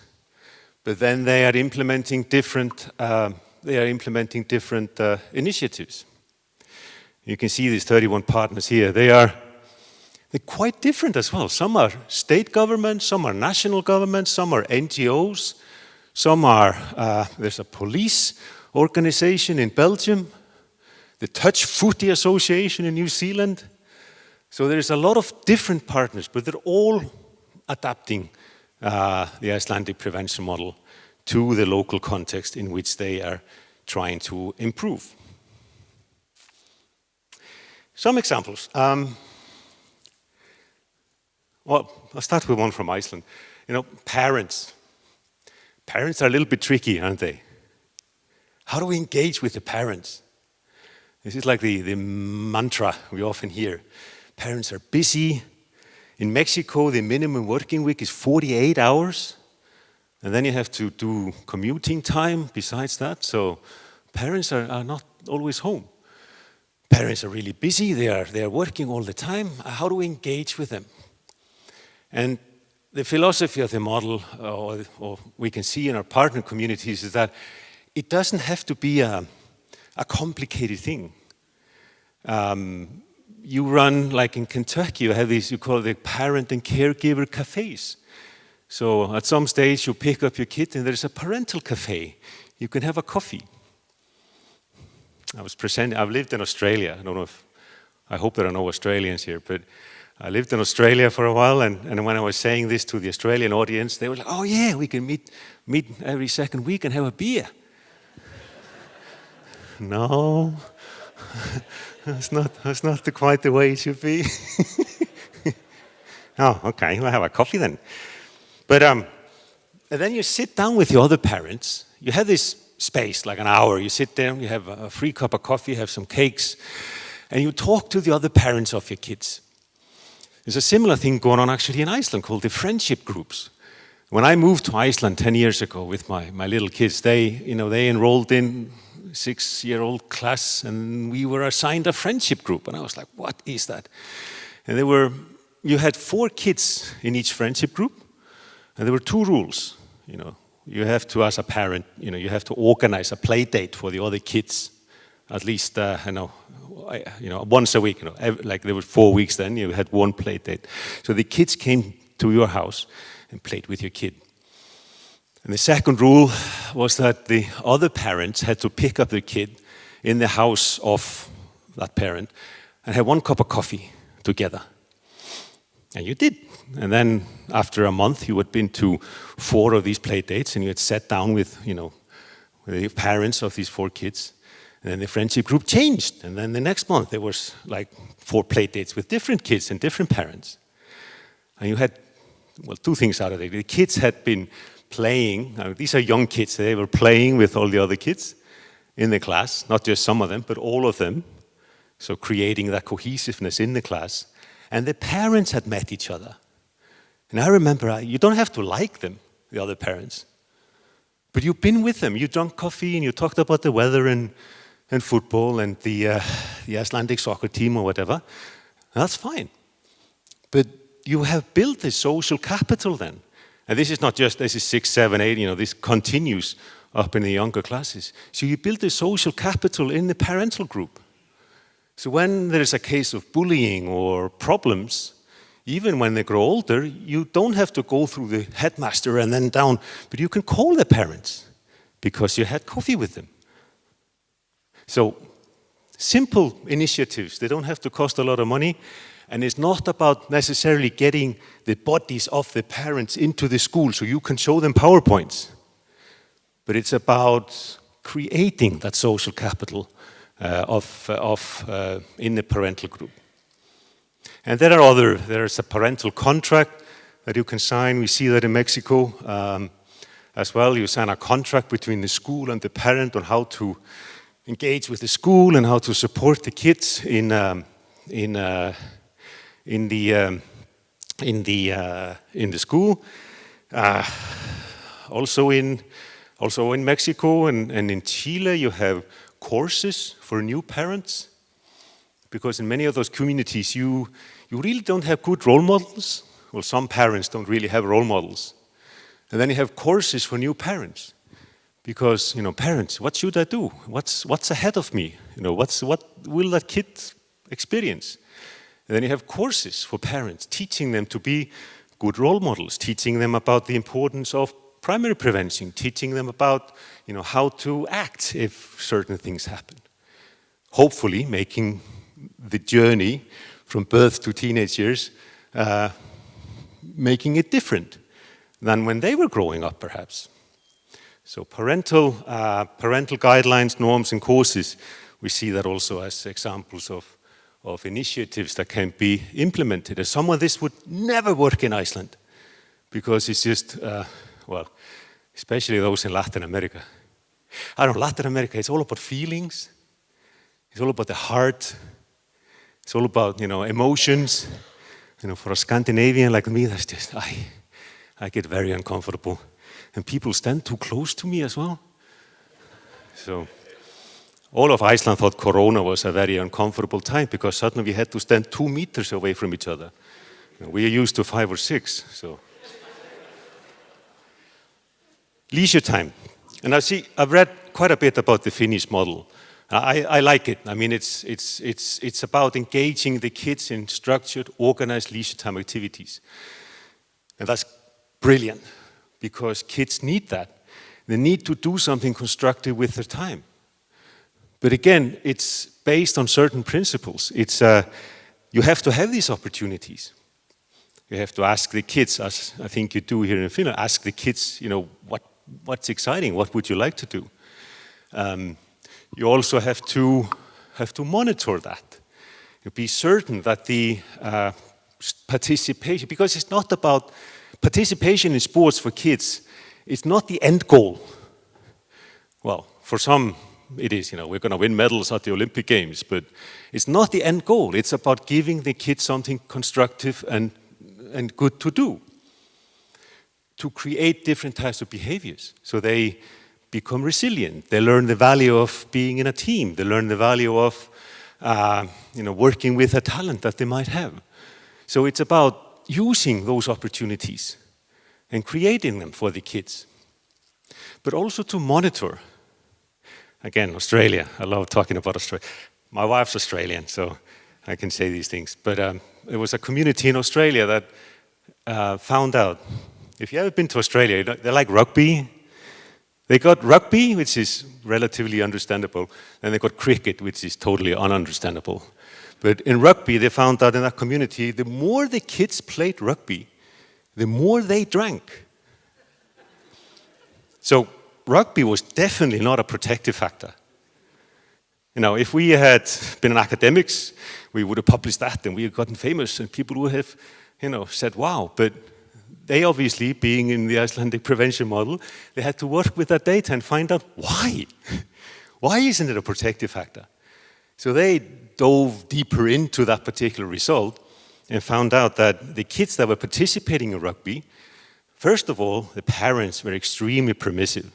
But then they are implementing different initiatives. You can see these 31 partners here. They're quite different as well. Some are state governments, some are national governments, some are NGOs, some are, there's a police organization in Belgium. the Touch Footy Association in New Zealand. So there's a lot of different partners, but they're all adapting the Icelandic prevention model to the local context in which they are trying to improve. Some examples. Well, I'll start with one from Iceland. Parents. Parents are a little bit tricky, aren't they? How do we engage with the parents? This is like the mantra we often hear. Parents are busy. In Mexico, the minimum working week is 48 hours. And then you have to do commuting time besides that. So parents are not always home. Parents are really busy. They are working all the time. How do we engage with them? And the philosophy of the model, or we can see in our partner communities, is that it doesn't have to be a complicated thing. You run, like in Kentucky, you have these, you call it parent and caregiver cafes. So at some stage you pick up your kid and there's a parental cafe. You can have a coffee. I've lived in Australia. I hope there are no Australians here, but I lived in Australia for a while, and when I was saying this to the Australian audience, they were like, oh yeah, we can meet every second week and have a beer. No, that's not quite the way it should be. Oh, okay, we'll have a coffee then. But and then you sit down with the other parents. You have this space, like an hour. You sit there, you have a free cup of coffee, you have some cakes, and you talk to the other parents of your kids. There's a similar thing going on actually in Iceland called the friendship groups. When I moved to Iceland 10 years ago with my little kids, they enrolled in 6-year-old class, and we were assigned a friendship group. And I was like, what is that? And you had 4 kids in each friendship group, and there were 2 rules. You have to, as a parent, you have to organize a play date for the other kids, at least, once a week. Like there were 4 weeks then, you had 1 play date. So the kids came to your house and played with your kid. And the second rule was that the other parents had to pick up their kid in the house of that parent and have 1 cup of coffee together. And you did. And then after a month, you had been to 4 of these play dates, and you had sat down with the parents of these 4 kids. And then the friendship group changed. And then the next month, there was like 4 play dates with different kids and different parents. And you had, 2 things out of it. The kids had been playing. These are young kids. They were playing with all the other kids in the class, not just some of them, but all of them. So creating that cohesiveness in the class. And the parents had met each other. And I remember, you don't have to like them, the other parents. But you've been with them. You drank coffee and you talked about the weather and football and the Icelandic soccer team or whatever. That's fine. But you have built this social capital then. And this is 6, 7, 8, this continues up in the younger classes. So you build this social capital in the parental group. So when there is a case of bullying or problems, even when they grow older, you don't have to go through the headmaster and then down, but you can call the parents because you had coffee with them. So simple initiatives, they don't have to cost a lot of money, and it's not about necessarily getting the bodies of the parents into the school so you can show them PowerPoints, but it's about creating that social capital in the parental group. And there's a parental contract that you can sign. We see that in Mexico as well. You sign a contract between the school and the parent on how to engage with the school and how to support the kids in the school. Also in Mexico and in Chile, you have courses for new parents. Because in many of those communities, you really don't have good role models. Well, some parents don't really have role models. And then you have courses for new parents. Because, parents, what should I do? What's ahead of me? What will that kid experience? And then you have courses for parents, teaching them to be good role models, teaching them about the importance of primary prevention, teaching them about, how to act if certain things happen. hopefully making the journey from birth to teenage years, making it different than when they were growing up, perhaps. So parental guidelines, norms, and courses, we see that also as examples of initiatives that can be implemented. And some of this would never work in Iceland because it's just, especially those in Latin America. I don't know, Latin America, it's all about feelings. It's all about the heart. It's all about, emotions. For a Scandinavian like me, that's just, I get very uncomfortable. And people stand too close to me as well. So all of Iceland thought Corona was a very uncomfortable time because suddenly we had to stand 2 meters away from each other. We are used to 5 or 6. So leisure time. And I've read quite a bit about the Finnish model. I like it. I mean, it's about engaging the kids in structured, organized leisure time activities. And that's brilliant because kids need that. They need to do something constructive with their time. But again, it's based on certain principles. You have to have these opportunities. You have to ask the kids, as I think you do here in Finland, ask the kids, what's exciting? What would you like to do? You also have to monitor that. You be certain that the participation, because it's not about participation in sports for kids. It's not the end goal. Well, for some it is. We're going to win medals at the Olympic Games, but it's not the end goal. It's about giving the kids something constructive and good to do, to create different types of behaviors, so they become resilient. They learn the value of being in a team. They learn the value of working with a talent that they might have. So it's about using those opportunities and creating them for the kids, but also to monitor. Again, Australia. I love talking about Australia. My wife's Australian, so I can say these things. But there was a community in Australia that found out, if you ever been to Australia, they like rugby. They got rugby, which is relatively understandable, and they got cricket, which is totally ununderstandable. But in rugby, they found out in that community, the more the kids played rugby, the more they drank. So rugby was definitely not a protective factor. If we had been in academics, we would have published that and we had gotten famous and people would have, said, wow. But they obviously, being in the Icelandic prevention model, they had to work with that data and find out why. Why isn't it a protective factor? So they dove deeper into that particular result and found out that the kids that were participating in rugby, first of all, the parents were extremely permissive.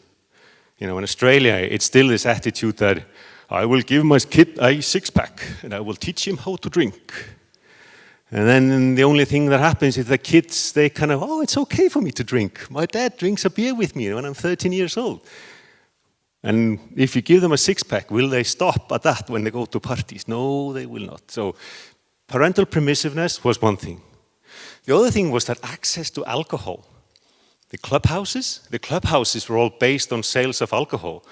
In Australia, it's still this attitude that I will give my kid a 6-pack and I will teach him how to drink. And then the only thing that happens is the kids, they kind of, it's okay for me to drink. My dad drinks a beer with me when I'm 13 years old. And if you give them a 6-pack, will they stop at that when they go to parties? No, they will not. So parental permissiveness was one thing. The other thing was that access to alcohol. The clubhouses were all based on sales of alcohol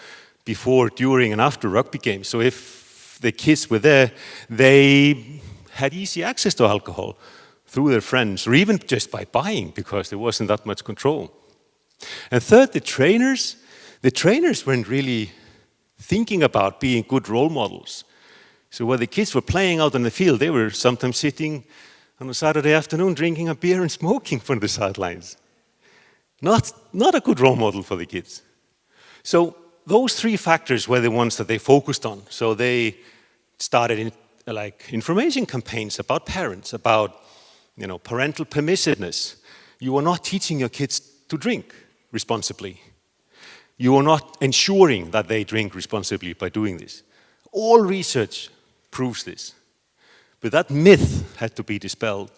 before, during, and after rugby games. So if the kids were there, they had easy access to alcohol through their friends, or even just by buying, because there wasn't that much control. And third, the trainers weren't really thinking about being good role models. So while the kids were playing out on the field, they were sometimes sitting on a Saturday afternoon drinking a beer and smoking from the sidelines. Not a good role model for the kids. So those 3 factors were the ones that they focused on. So they started information campaigns about parents, about parental permissiveness. You are not teaching your kids to drink responsibly. You are not ensuring that they drink responsibly by doing this. All research proves this. But that myth had to be dispelled.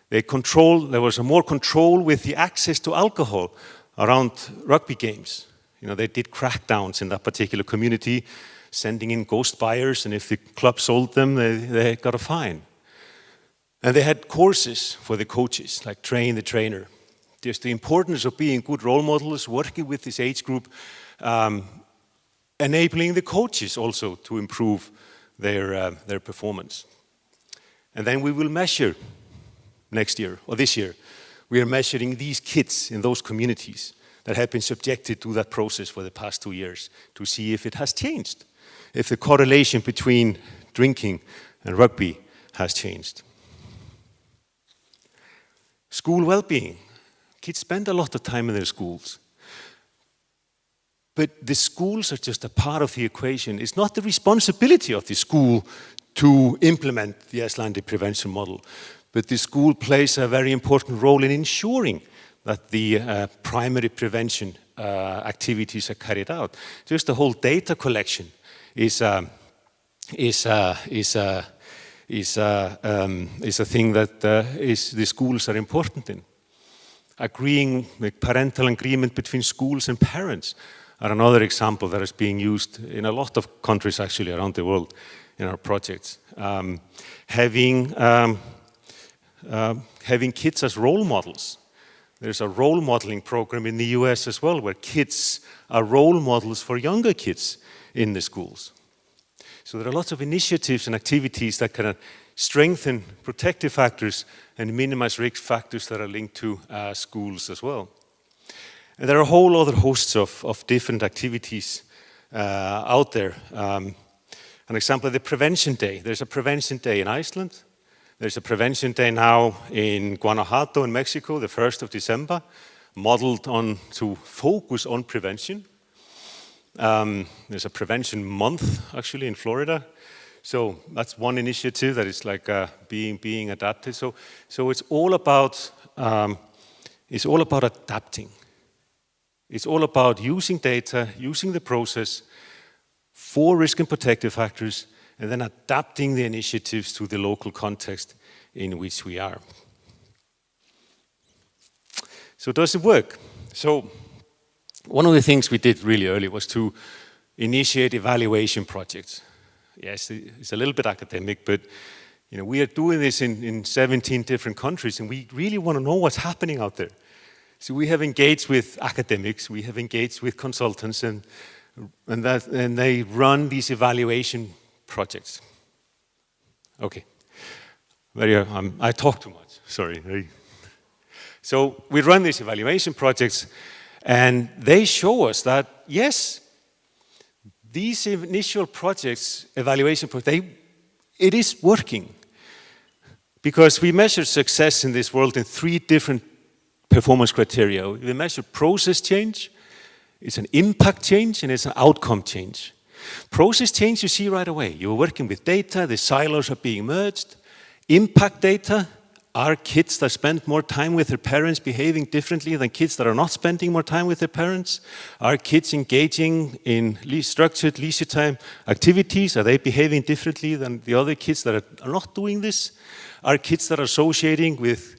There was more control with the access to alcohol around rugby games. They did crackdowns in that particular community, sending in ghost buyers, and if the club sold them, they got a fine. And they had courses for the coaches, like train the trainer. There's the importance of being good role models, working with this age group, enabling the coaches also to improve their performance. And then we will measure next year, or this year, we are measuring these kids in those communities that have been subjected to that process for the past 2 years to see if it has changed, if the correlation between drinking and rugby has changed. School well-being. Kids spend a lot of time in their schools. But the schools are just a part of the equation. It's not the responsibility of the school to implement the Icelandic prevention model, but the school plays a very important role in ensuring that the primary prevention activities are carried out. Just the whole data collection is a thing that the schools are important in. Agreeing with parental agreement between schools and parents are another example that is being used in a lot of countries actually around the world in our projects. Having kids as role models. There's a role modeling program in the US as well, where kids are role models for younger kids in the schools. So there are lots of initiatives and activities that can strengthen protective factors and minimize risk factors that are linked to schools as well. And there are a whole other hosts of different activities out there. An example, the Prevention Day. There's a Prevention Day in Iceland. There's a Prevention Day now in Guanajuato in Mexico, the 1st of December, modeled on to focus on prevention. There's a Prevention Month actually in Florida. So that's one initiative that is like being adapted. So it's all about adapting. It's all about using data, using the process for risk and protective factors, and then adapting the initiatives to the local context in which we are. So does it work? So one of the things we did really early was to initiate evaluation projects. Yes, it's a little bit academic, but we are doing this in 17 different countries, and we really want to know what's happening out there. So we have engaged with academics, we have engaged with consultants, and they run these evaluation projects. Okay, I talk too much, sorry. So we run these evaluation projects, and they show us that, yes, these initial projects, evaluation projects, it is working. Because we measure success in this world in 3 different performance criteria. We measure process change, it's an impact change, and it's an outcome change. Process change you see right away. You're working with data, the silos are being merged. Impact data, are kids that spend more time with their parents behaving differently than kids that are not spending more time with their parents? Are kids engaging in structured leisure time activities? Are they behaving differently than the other kids that are not doing this? Are kids that are associating with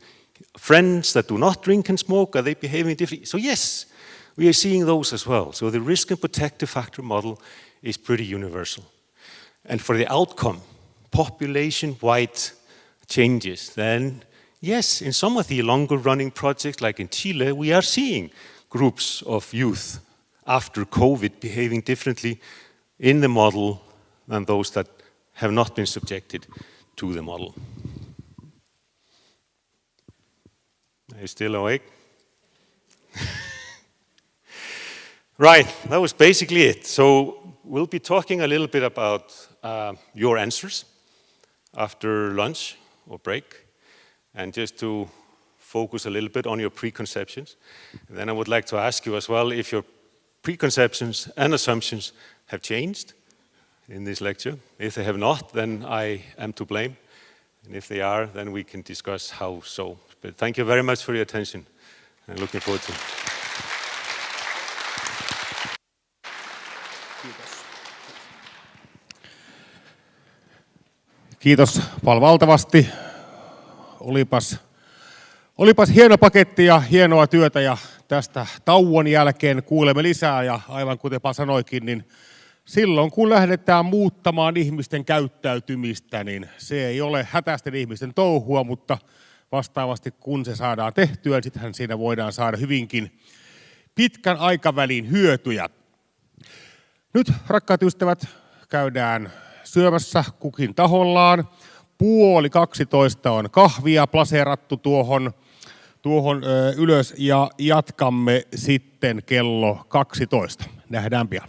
friends that do not drink and smoke, are they behaving differently? So yes, we are seeing those as well. So the risk and protective factor model is pretty universal. And for the outcome, population-wide changes, then yes, in some of the longer running projects like in Chile, we are seeing groups of youth after COVID behaving differently in the model than those that have not been subjected to the model. Are you still awake? Right, that was basically it. So we'll be talking a little bit about your answers after lunch or break, and just to focus a little bit on your preconceptions. And then I would like to ask you as well if your preconceptions and assumptions have changed in this lecture. If they have not, then I am to blame. And if they are, then we can discuss how so. But thank you very much for your attention. I'm looking forward to it. Kiitos Pall valtavasti. Olipas hieno paketti ja hienoa työtä, ja tästä tauon jälkeen kuulemme lisää, ja aivan kuten Pall sanoikin, niin silloin kun lähdetään muuttamaan ihmisten käyttäytymistä, niin se ei ole hätäisten ihmisten touhua, mutta vastaavasti kun se saadaan tehtyä, niin sittenhän siinä voidaan saada hyvinkin pitkän aikavälin hyötyjä. Nyt, rakkaat ystävät, käydään syömässä kukin tahollaan. 11:30 on kahvia plaseerattu tuohon ylös ja jatkamme sitten kello 12. Nähdään pian.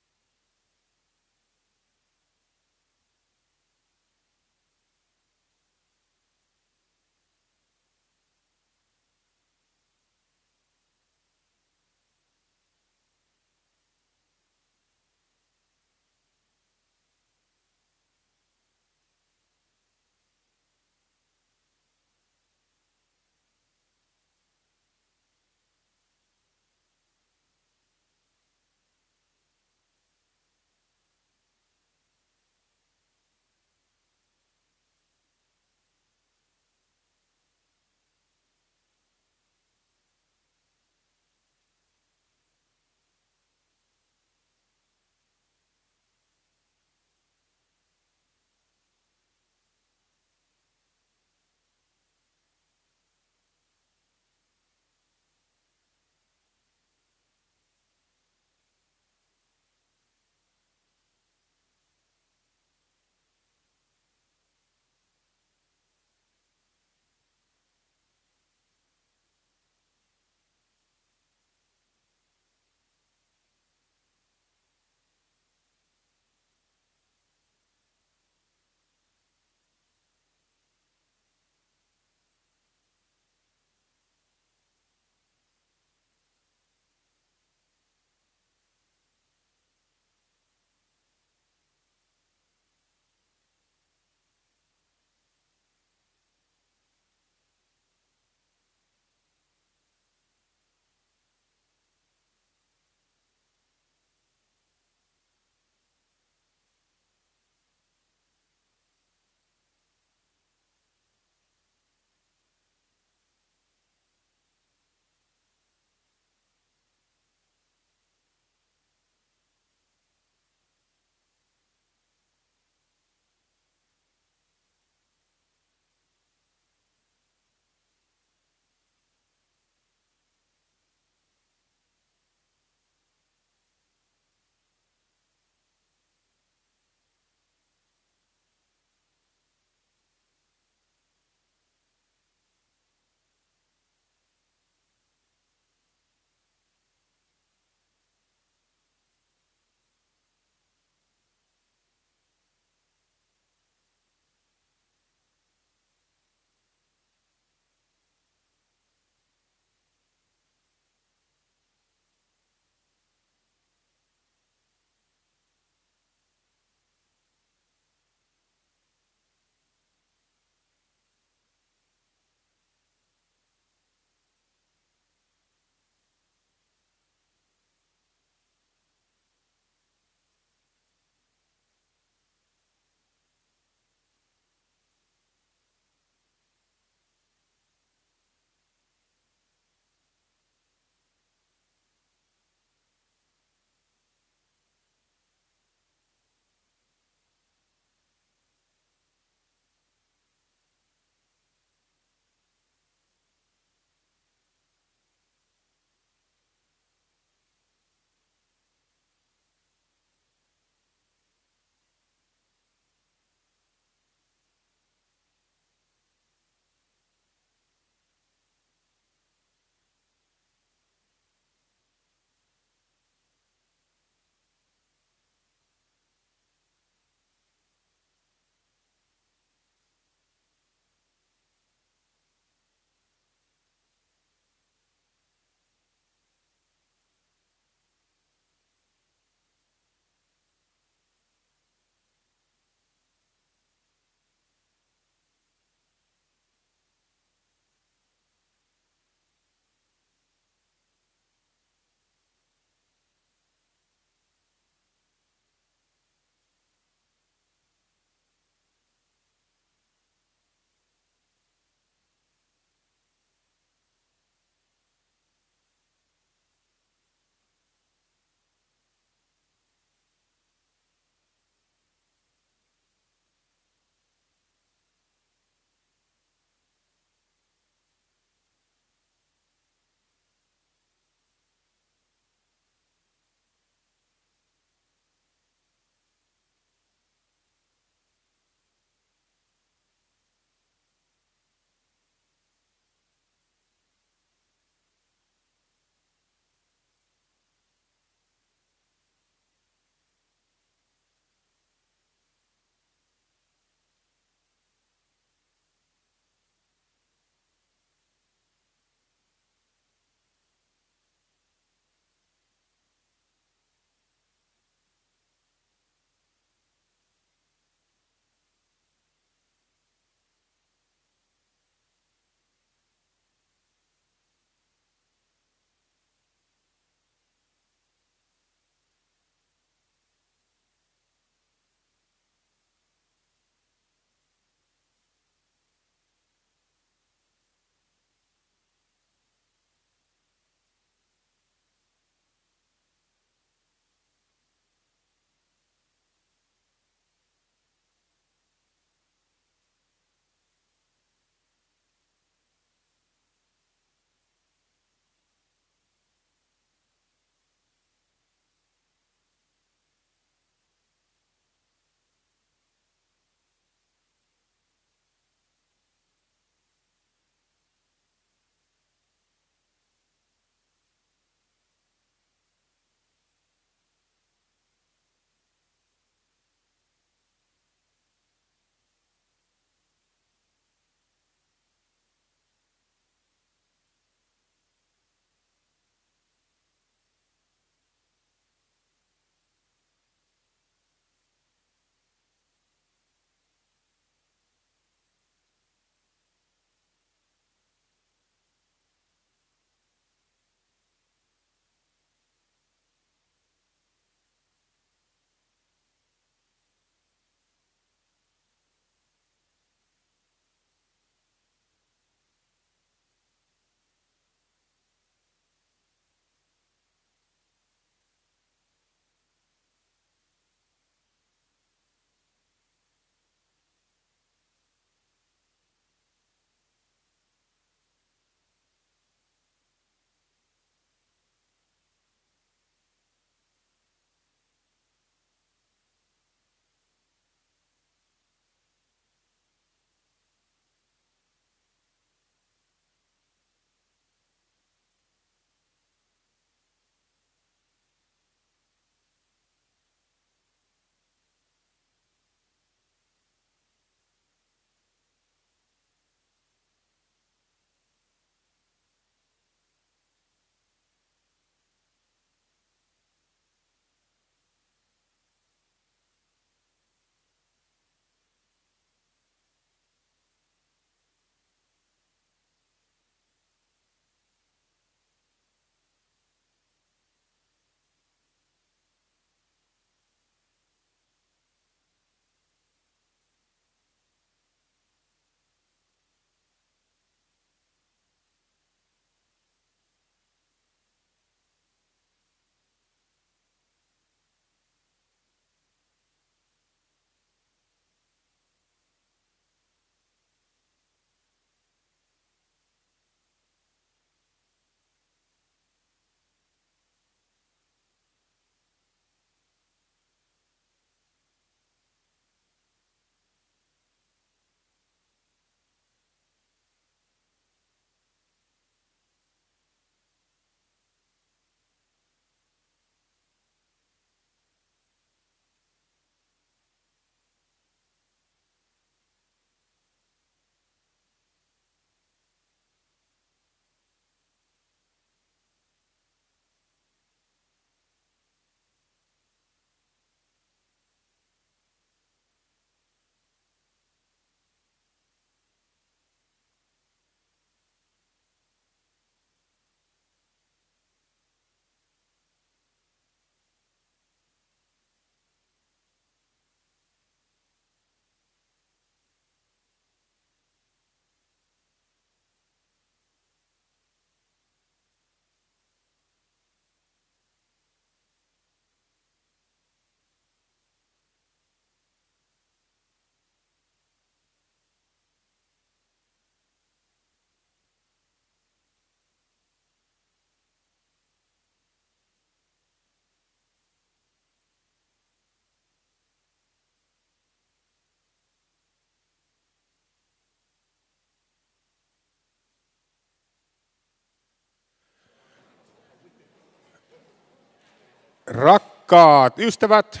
Rakkaat ystävät,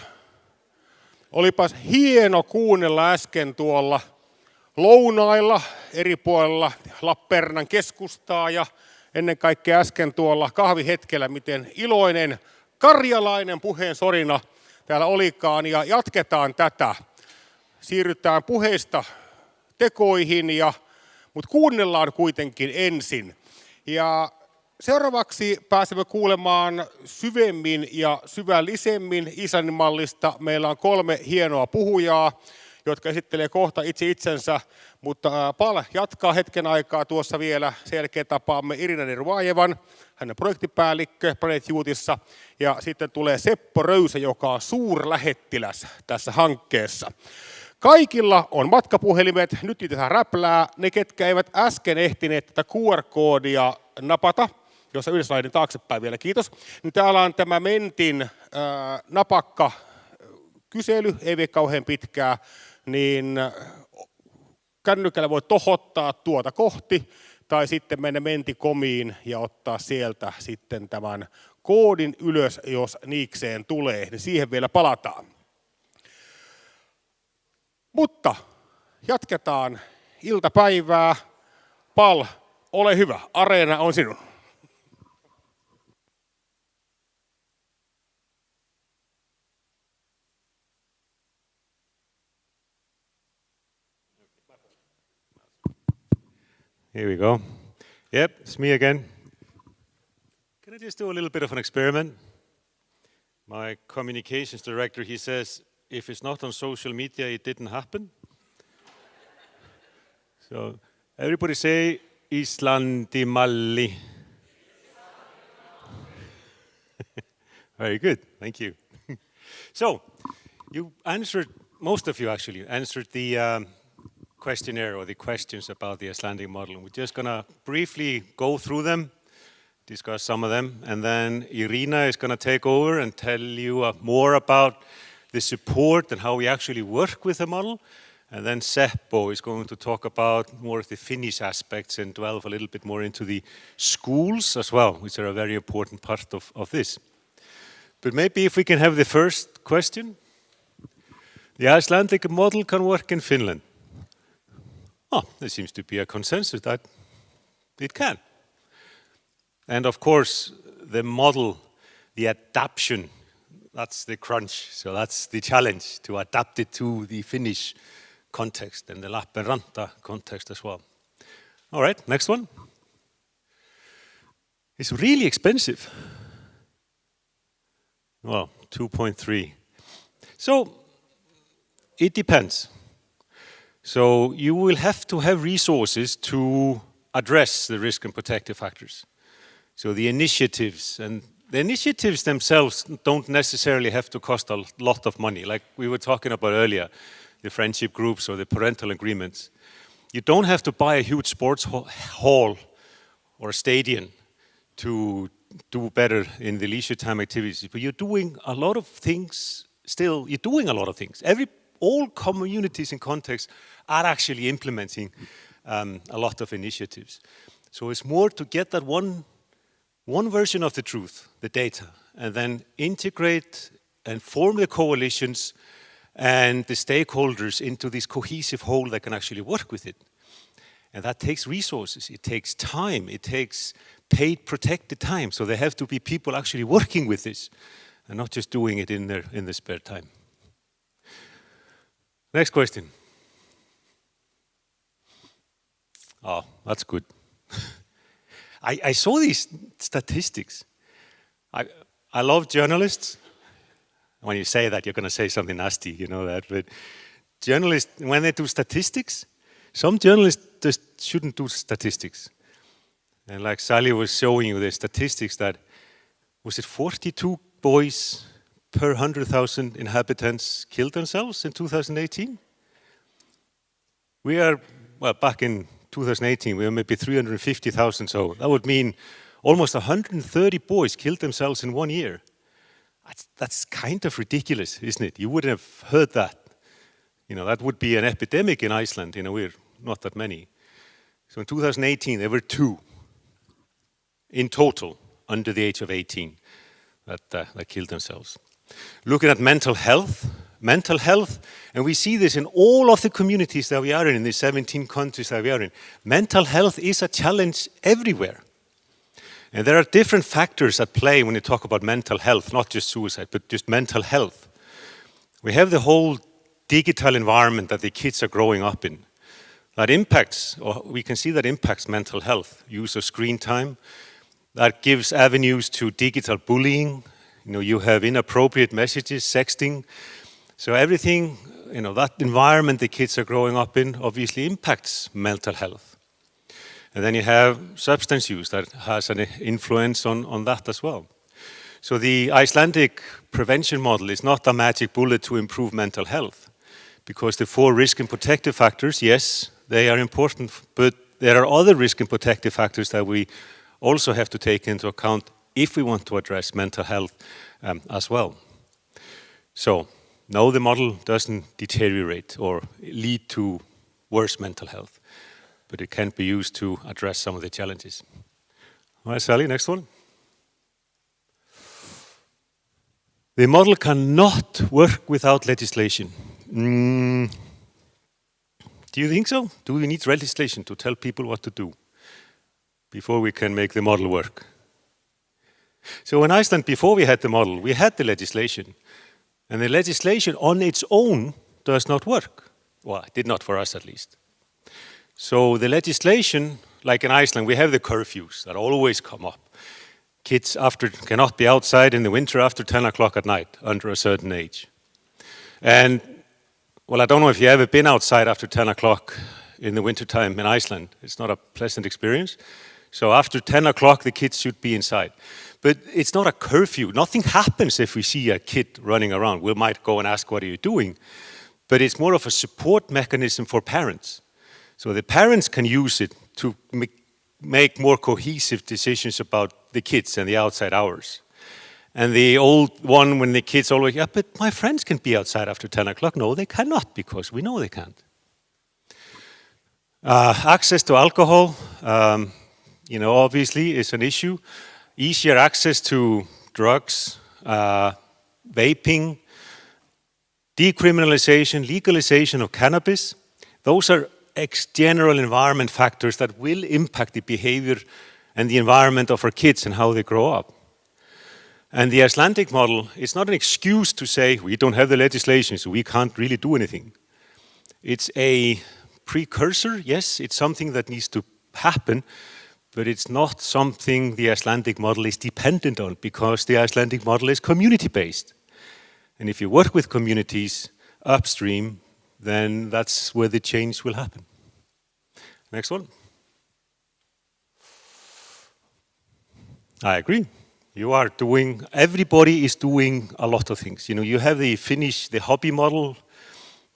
olipas hieno kuunnella äsken tuolla lounailla eri puolella Lappeenrannan keskustaa ja ennen kaikkea äsken tuolla kahvihetkellä, miten iloinen karjalainen puheen sorina täällä olikaan, ja jatketaan tätä. Siirrytään puheista tekoihin, mutta kuunnellaan kuitenkin ensin. Ja seuraavaksi pääsemme kuulemaan syvemmin ja syvällisemmin Islannin mallista. Meillä on 3 hienoa puhujaa, jotka esittelee kohta itse itsensä, mutta Pall jatkaa hetken aikaa tuossa vielä. Sen jälkeen tapaamme Irina Nervajevan, hän on projektipäällikkö Planet Youthissa, ja sitten tulee Seppo Röysä, joka on suurlähettiläs tässä hankkeessa. Kaikilla on matkapuhelimet, nyt niitä saa räplää. Ne, ketkä eivät äsken ehtineet tätä QR-koodia napata, jossa yhdessä slaidin taaksepäin vielä, kiitos, niin täällä on tämä Mentin napakka kysely, ei vie kauhean pitkää, niin kännykällä voi tohottaa tuota kohti, tai sitten mennä Menti.comiin ja ottaa sieltä sitten tämän koodin ylös, jos niikseen tulee, niin siihen vielä palataan. Mutta jatketaan iltapäivää. Pall, ole hyvä, areena on sinun. Here we go. Yep, it's me again. Can I just do a little bit of an experiment? My communications director, he says, if it's not on social media, it didn't happen. So everybody say Islannin malli. Very good, thank you. So you answered, most of you actually answered the questionnaire or the questions about the Icelandic model. We're just gonna briefly go through them, discuss some of them, and then Irina is gonna take over and tell you more about the support and how we actually work with the model. And then Seppo is going to talk about more of the Finnish aspects and delve a little bit more into the schools as well, which are a very important part of this. But maybe if we can have the first question. The Icelandic model can work in Finland. Oh, there seems to be a consensus that it can. And of course, the model, the adaptation, that's the crunch. So that's the challenge, to adapt it to the Finnish context and the Lappeenranta context as well. All right, next one. It's really expensive. Well, 2.3. So it depends. So you will have to have resources to address the risk and protective factors. So the initiatives, and the initiatives themselves don't necessarily have to cost a lot of money. Like we were talking about earlier, the friendship groups or the parental agreements. You don't have to buy a huge sports hall or a stadium to do better in the leisure time activities, but you're doing a lot of things still. You're doing a lot of things. All communities and contexts are actually implementing a lot of initiatives. So it's more to get that one version of the truth, the data, and then integrate and form the coalitions and the stakeholders into this cohesive whole that can actually work with it. And that takes resources, it takes time, it takes paid protected time. So there have to be people actually working with this and not just doing it in their spare time. Next question. Oh, that's good. I saw these statistics. I love journalists. When you say that, you're going to say something nasty, you know that. But journalists, when they do statistics, some journalists just shouldn't do statistics. And like Sally was showing you the statistics that, was it 42 boys per 100,000 inhabitants killed themselves in 2018? We are, well, back in 2018, we were maybe 350,000, so that would mean almost 130 boys killed themselves in 1 year. That's kind of ridiculous, isn't it? You wouldn't have heard that. You know, that would be an epidemic in Iceland. You know, we're not that many. So in 2018, there were 2 in total under the age of 18. that kill themselves. Looking at mental health, and we see this in all of the communities that we are in the 17 countries that we are in. Mental health is a challenge everywhere. And there are different factors at play when you talk about mental health, not just suicide, but just mental health. We have the whole digital environment that the kids are growing up in. That impacts, or we can see that impacts mental health. Use of screen time, that gives avenues to digital bullying. You have inappropriate messages, sexting. So everything, that environment the kids are growing up in obviously impacts mental health. And then you have substance use that has an influence on that as well. So the Icelandic prevention model is not a magic bullet to improve mental health, because the 4 risk and protective factors, yes, they are important, but there are other risk and protective factors that we also have to take into account if we want to address mental health as well. So, no, the model doesn't deteriorate or lead to worse mental health, but it can be used to address some of the challenges. All right, Sally, next one. The model cannot work without legislation. Do you think so? Do we need legislation to tell people what to do before we can make the model work? So in Iceland, before we had the model, we had the legislation. And the legislation on its own does not work. Well, it did not for us at least. So the legislation, like in Iceland, we have the curfews that always come up. Kids cannot be outside in the winter after 10 o'clock at night under a certain age. And, well, I don't know if you've ever been outside after 10 o'clock in the wintertime in Iceland. It's not a pleasant experience. So after 10 o'clock, the kids should be inside. But it's not a curfew. Nothing happens if we see a kid running around. We might go and ask, what are you doing? But it's more of a support mechanism for parents. So the parents can use it to make more cohesive decisions about the kids and the outside hours. And the old one, when the kids always, yeah, but my friends can be outside after 10 o'clock. No, they cannot, because we know they can't. Access to alcohol, obviously is an issue. Easier access to drugs, vaping, decriminalization, legalization of cannabis. Those are general environment factors that will impact the behavior and the environment of our kids and how they grow up. And the Icelandic model is not an excuse to say we don't have the legislation, so we can't really do anything. It's a precursor, yes, it's something that needs to happen, but it's not something the Icelandic model is dependent on, because the Icelandic model is community-based. And if you work with communities upstream, then that's where the change will happen. Next one. I agree. Everybody is doing a lot of things. You have the hobby model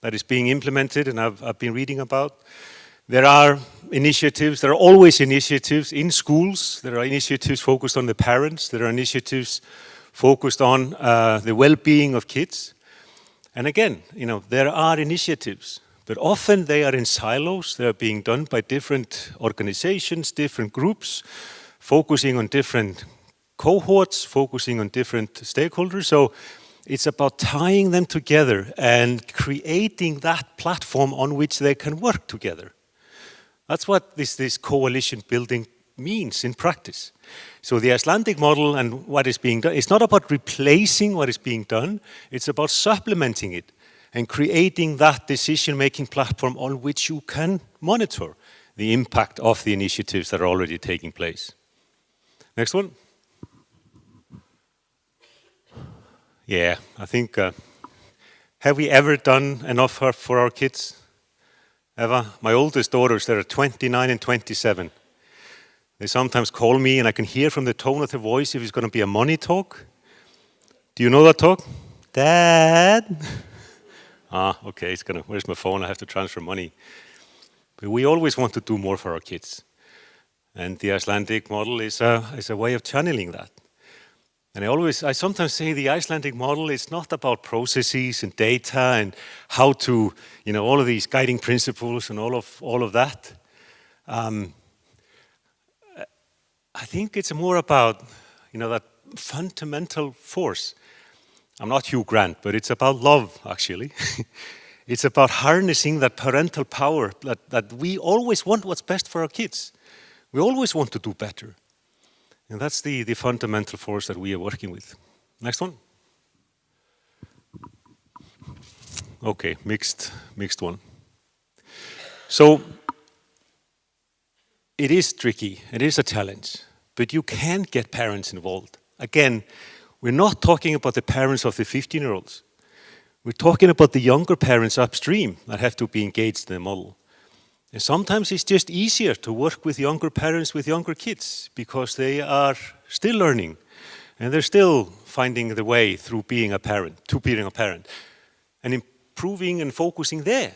that is being implemented, and I've been reading about. There are always initiatives in schools. There are initiatives focused on the parents. There are initiatives focused on the well-being of kids. And again, there are initiatives, but often they are in silos. They are being done by different organizations, different groups, focusing on different cohorts, focusing on different stakeholders. So it's about tying them together and creating that platform on which they can work together. That's what this coalition building means in practice. So the Icelandic model and what is being done, it's not about replacing what is being done, it's about supplementing it and creating that decision-making platform on which you can monitor the impact of the initiatives that are already taking place. Next one. Yeah, I think, have we ever done enough for our kids? Ever? My oldest daughters, they're 29 and 27. They sometimes call me and I can hear from the tone of their voice if it's going to be a money talk. Do you know that talk? Dad? Okay, where's my phone? I have to transfer money. But we always want to do more for our kids. And the Icelandic model is a way of channeling that. And I sometimes say the Icelandic model is not about processes and data and how to, all of these guiding principles and all of that. I think it's more about, that fundamental force. I'm not Hugh Grant, but it's about love, actually. It's about harnessing that parental power that we always want what's best for our kids. We always want to do better. And that's the fundamental force that we are working with. Next one. Okay, mixed one. So it is tricky, it is a challenge, but you can get parents involved. Again, we're not talking about the parents of the 15-year-olds. We're talking about the younger parents upstream that have to be engaged in the model. And sometimes it's just easier to work with younger parents with younger kids because they are still learning and they're still finding the way through being a parent, to being a parent, and improving and focusing there.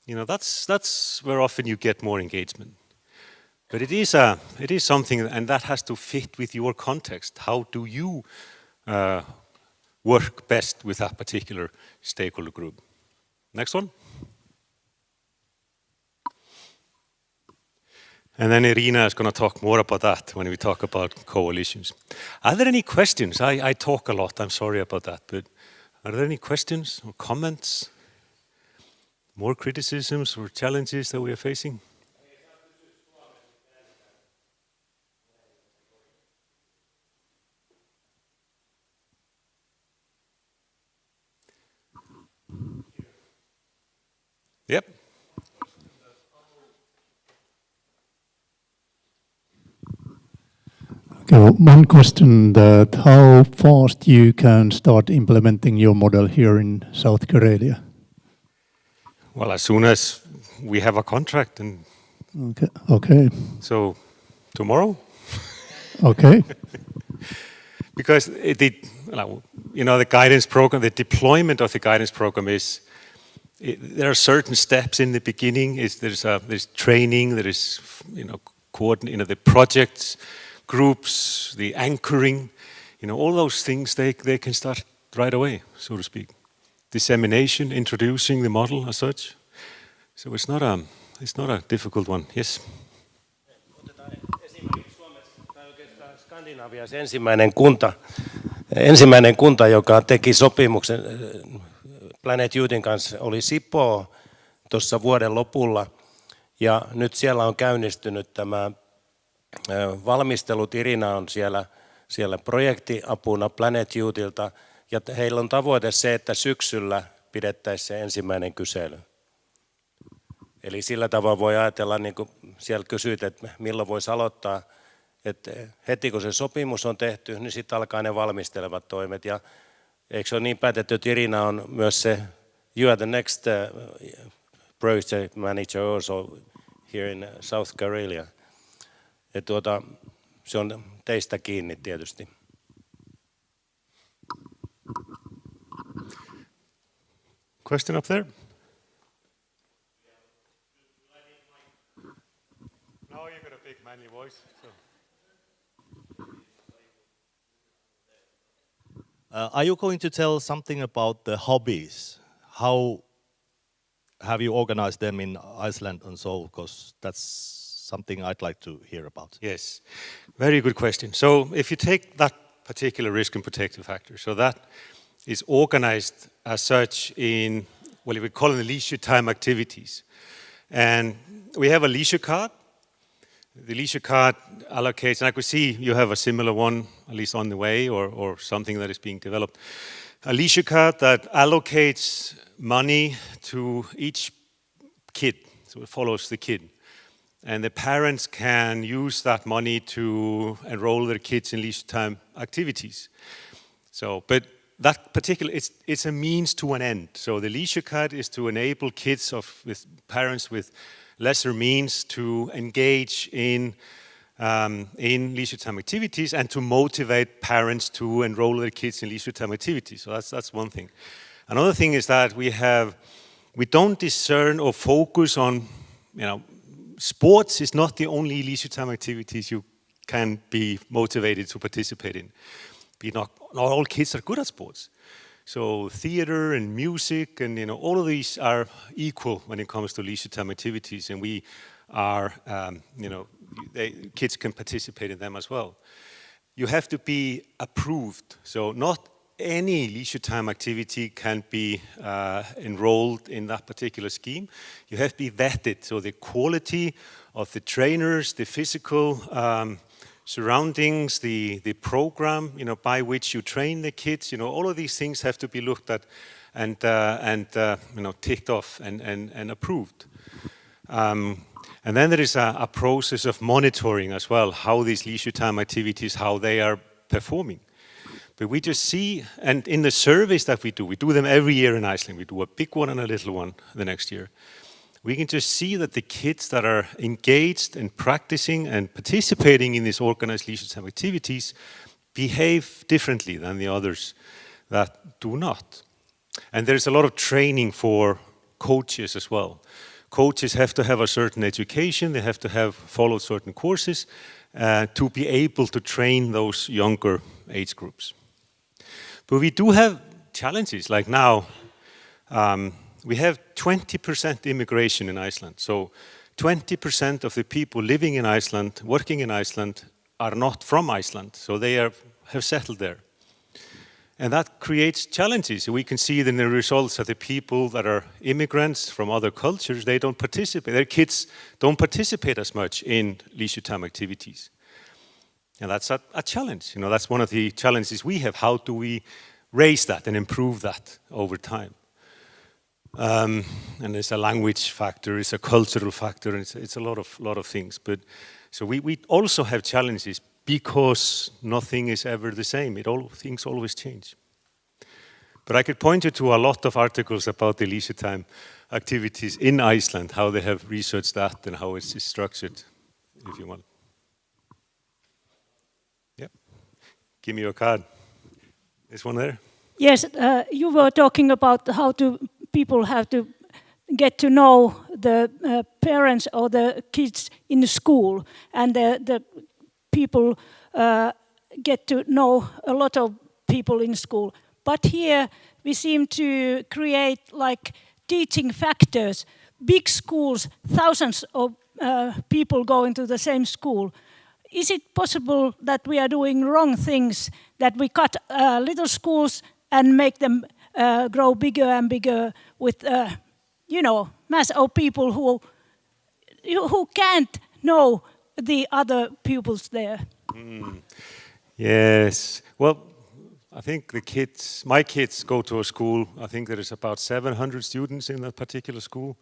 You know, that's where often you get more engagement. But it is something, and that has to fit with your context. How do you work best with that particular stakeholder group? Next one. And then Irina is going to talk more about that when we talk about coalitions. Are there any questions? I talk a lot, I'm sorry about that, but are there any questions or comments? More criticisms or challenges that we are facing? Yep. Okay, well, one question that how fast you can start implementing your model here in South Karelia? Well, as soon as we have a contract, and Okay. so tomorrow. Okay. Because the guidance program, the deployment of the guidance program there are certain steps in the beginning. There's training, there is the projects, groups, the anchoring, all those things they can start right away, so to speak. Dissemination, introducing the model as such. So it's not a difficult one. Yes. Skandinaviassa ensimmäinen kunta, joka teki sopimuksen Planet Youthin kanssa, oli Sipoo tuossa vuoden lopulla. Ja nyt siellä on käynnistynyt tämä valmistelut. Irina on siellä projektiapuna Planet Youthilta. Ja heillä on tavoite se, että syksyllä pidettäisiin se ensimmäinen kysely. Eli sillä tavalla voi ajatella, niin kuin siellä kysyit, että milloin voisi aloittaa. Että heti kun se sopimus on tehty, niin sitten alkaa ne valmistelevat toimet. Ja eikö se ole niin päätetty, että Irina on myös se you are the next project manager also here in South Karelia. Ja se on teistä kiinni tietysti. Question up there? Now you got a big manly voice. So. Are you going to tell something about the hobbies? How have you organized them in Iceland and so? Because that's something I'd like to hear about. Yes, very good question. So if you take that particular risk and protective factor, so that is organized as such in what we call the leisure time activities. And we have a leisure card. The leisure card allocates, and I could see you have a similar one, at least on the way, or something that is being developed. A leisure card that allocates money to each kid, so it follows the kid. And the parents can use that money to enroll their kids in leisure time activities. So, but that particular, it's a means to an end. So the leisure card is to enable kids with parents with lesser means to engage in leisure time activities and to motivate parents to enroll their kids in leisure time activities. So that's one thing. Another thing is that we don't discern or focus on, sports is not the only leisure time activities you can be motivated to participate in. Not all kids are good at sports. So theater and music and all of these are equal when it comes to leisure time activities, and we are kids can participate in them as well. you have to be approved. So not any leisure time activity can be enrolled in that particular scheme. You have to be vetted. So the quality of the trainers, the physical surroundings, the program, by which you train the kids, all of these things have to be looked at and ticked off and approved. And then there is a process of monitoring as well, how these leisure time activities, how they are performing. But we just see, and in the surveys that we do them every year in Iceland. We do a big one and a little one the next year. We can just see that the kids that are engaged and practicing and participating in these organized leisure time activities behave differently than the others that do not. And there's a lot of training for coaches as well. Coaches have to have a certain education, they have to have followed certain courses to be able to train those younger age groups. But we do have challenges, like now, we have 20% immigration in Iceland. So 20% of the people living in Iceland, working in Iceland, are not from Iceland. So they have settled there. And that creates challenges. We can see it in the results that the people that are immigrants from other cultures, they don't participate. Their kids don't participate as much in leisure time activities. And that's a challenge. That's one of the challenges we have. How do we raise that and improve that over time? And there's a language factor, it's a cultural factor, and it's a lot of things. But so we also have challenges because nothing is ever the same. Things always change. But I could point you to a lot of articles about the leisure time activities in Iceland, how they have researched that and how it's structured, if you want. Yeah. Give me your card. This one there. Yes, you were talking about how people have to get to know the parents or the kids in the school, and the people get to know a lot of people in school. But here we seem to create like teaching factors. Big schools, thousands of people going to the same school. Is it possible that we are doing wrong things, that we cut little schools and make them grow bigger and bigger with, mass of people who can't know the other pupils there? Yes. Well, I think my kids go to a school, I think there is about 700 students in that particular school.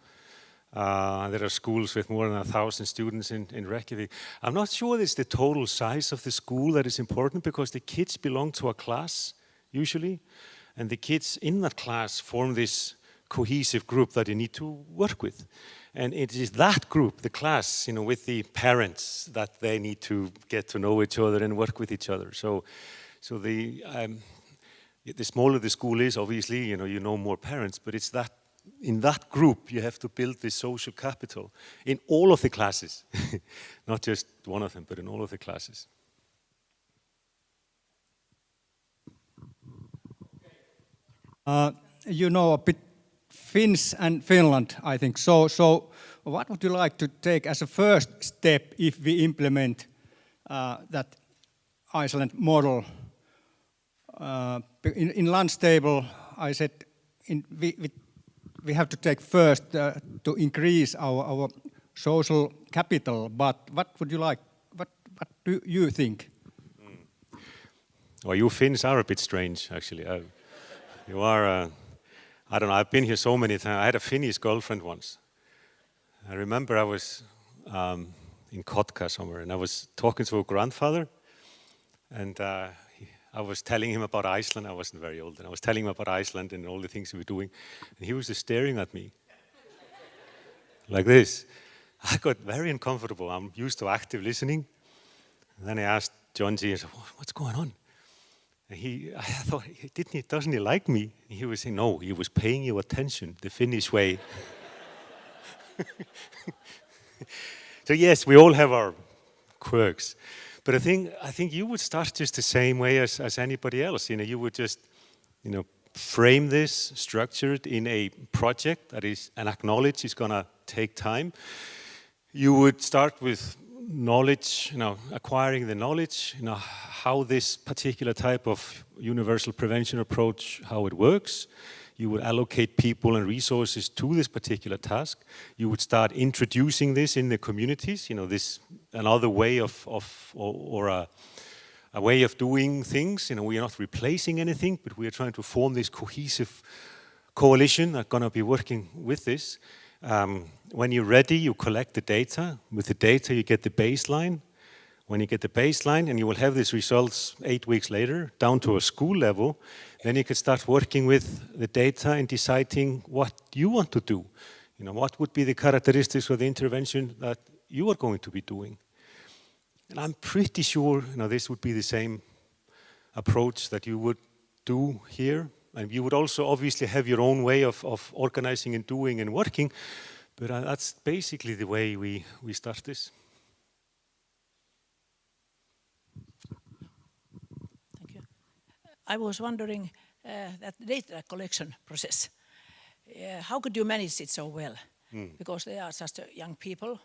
There are schools with more than 1,000 students in Reykjavik. I'm not sure it's the total size of the school that is important, because the kids belong to a class, usually. And the kids in that class form this cohesive group that you need to work with. And it is that group, the class, with the parents, that they need to get to know each other and work with each other. So the smaller the school is, obviously, you know more parents, but it's that in that group you have to build this social capital in all of the classes, not just one of them, but in all of the classes. You know a bit Finns and Finland, I think. So what would you like to take as a first step if we implement that Iceland model? In lunch table, I said we have to take first to increase our social capital. But what would you like? What do you think? Well, you Finns are a bit strange, actually. You are. I don't know. I've been here so many times. I had a Finnish girlfriend once. I remember I was in Kotka somewhere, and I was talking to a grandfather, and I was telling him about Iceland. I wasn't very old, and I was telling him about Iceland and all the things we were doing, and he was just staring at me like this. I got very uncomfortable. I'm used to active listening. And then I asked John G. I said, "What's going on?" And I thought, doesn't he like me? And he was saying, no, he was paying you attention, the Finnish way. So yes, we all have our quirks. But I think you would start just the same way as anybody else. You would just, frame this, structure it in a project that is, and acknowledge it's going to take time. You would start with knowledge, acquiring the knowledge, how this particular type of universal prevention approach, how it works. You would allocate people and resources to this particular task. You would start introducing this in the communities, this another way or a way of doing things. We are not replacing anything, but we are trying to form this cohesive coalition that's going to be working with this. When you're ready, you collect the data. With the data, you get the baseline. When you get the baseline, and you will have these results 8 weeks later, down to a school level, then you can start working with the data and deciding what you want to do. What would be the characteristics of the intervention that you are going to be doing. And I'm pretty sure this would be the same approach that you would do here. And you would also obviously have your own way of organizing and doing and working, but that's basically the way we start this. Thank you. I was wondering that data collection process, how could you manage it so well? Because they are just young people,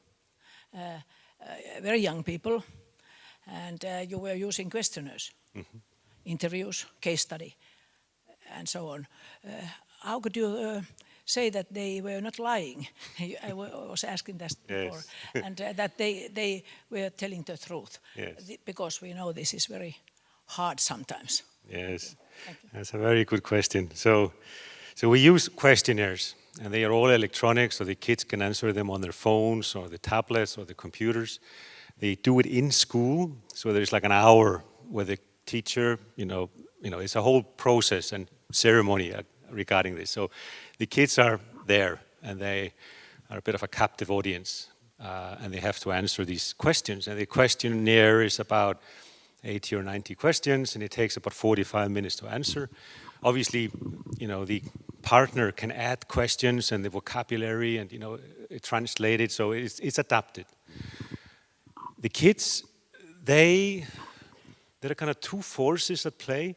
very young people, and you were using questionnaires, interviews, case study, and so on. How could you say that they were not lying? I was asking that before, and that they were telling the truth, because we know this is very hard sometimes. Yes, that's a very good question. So we use questionnaires, and they are all electronic, so the kids can answer them on their phones or the tablets or the computers. They do it in school, so there's like an hour where the teacher, it's a whole process and ceremony regarding this. So the kids are there, and they are a bit of a captive audience, and they have to answer these questions. And the questionnaire is about 80 or 90 questions, and it takes about 45 minutes to answer. Obviously, the partner can add questions and the vocabulary, and it translated, so it's adapted. The kids, there are kind of two forces at play.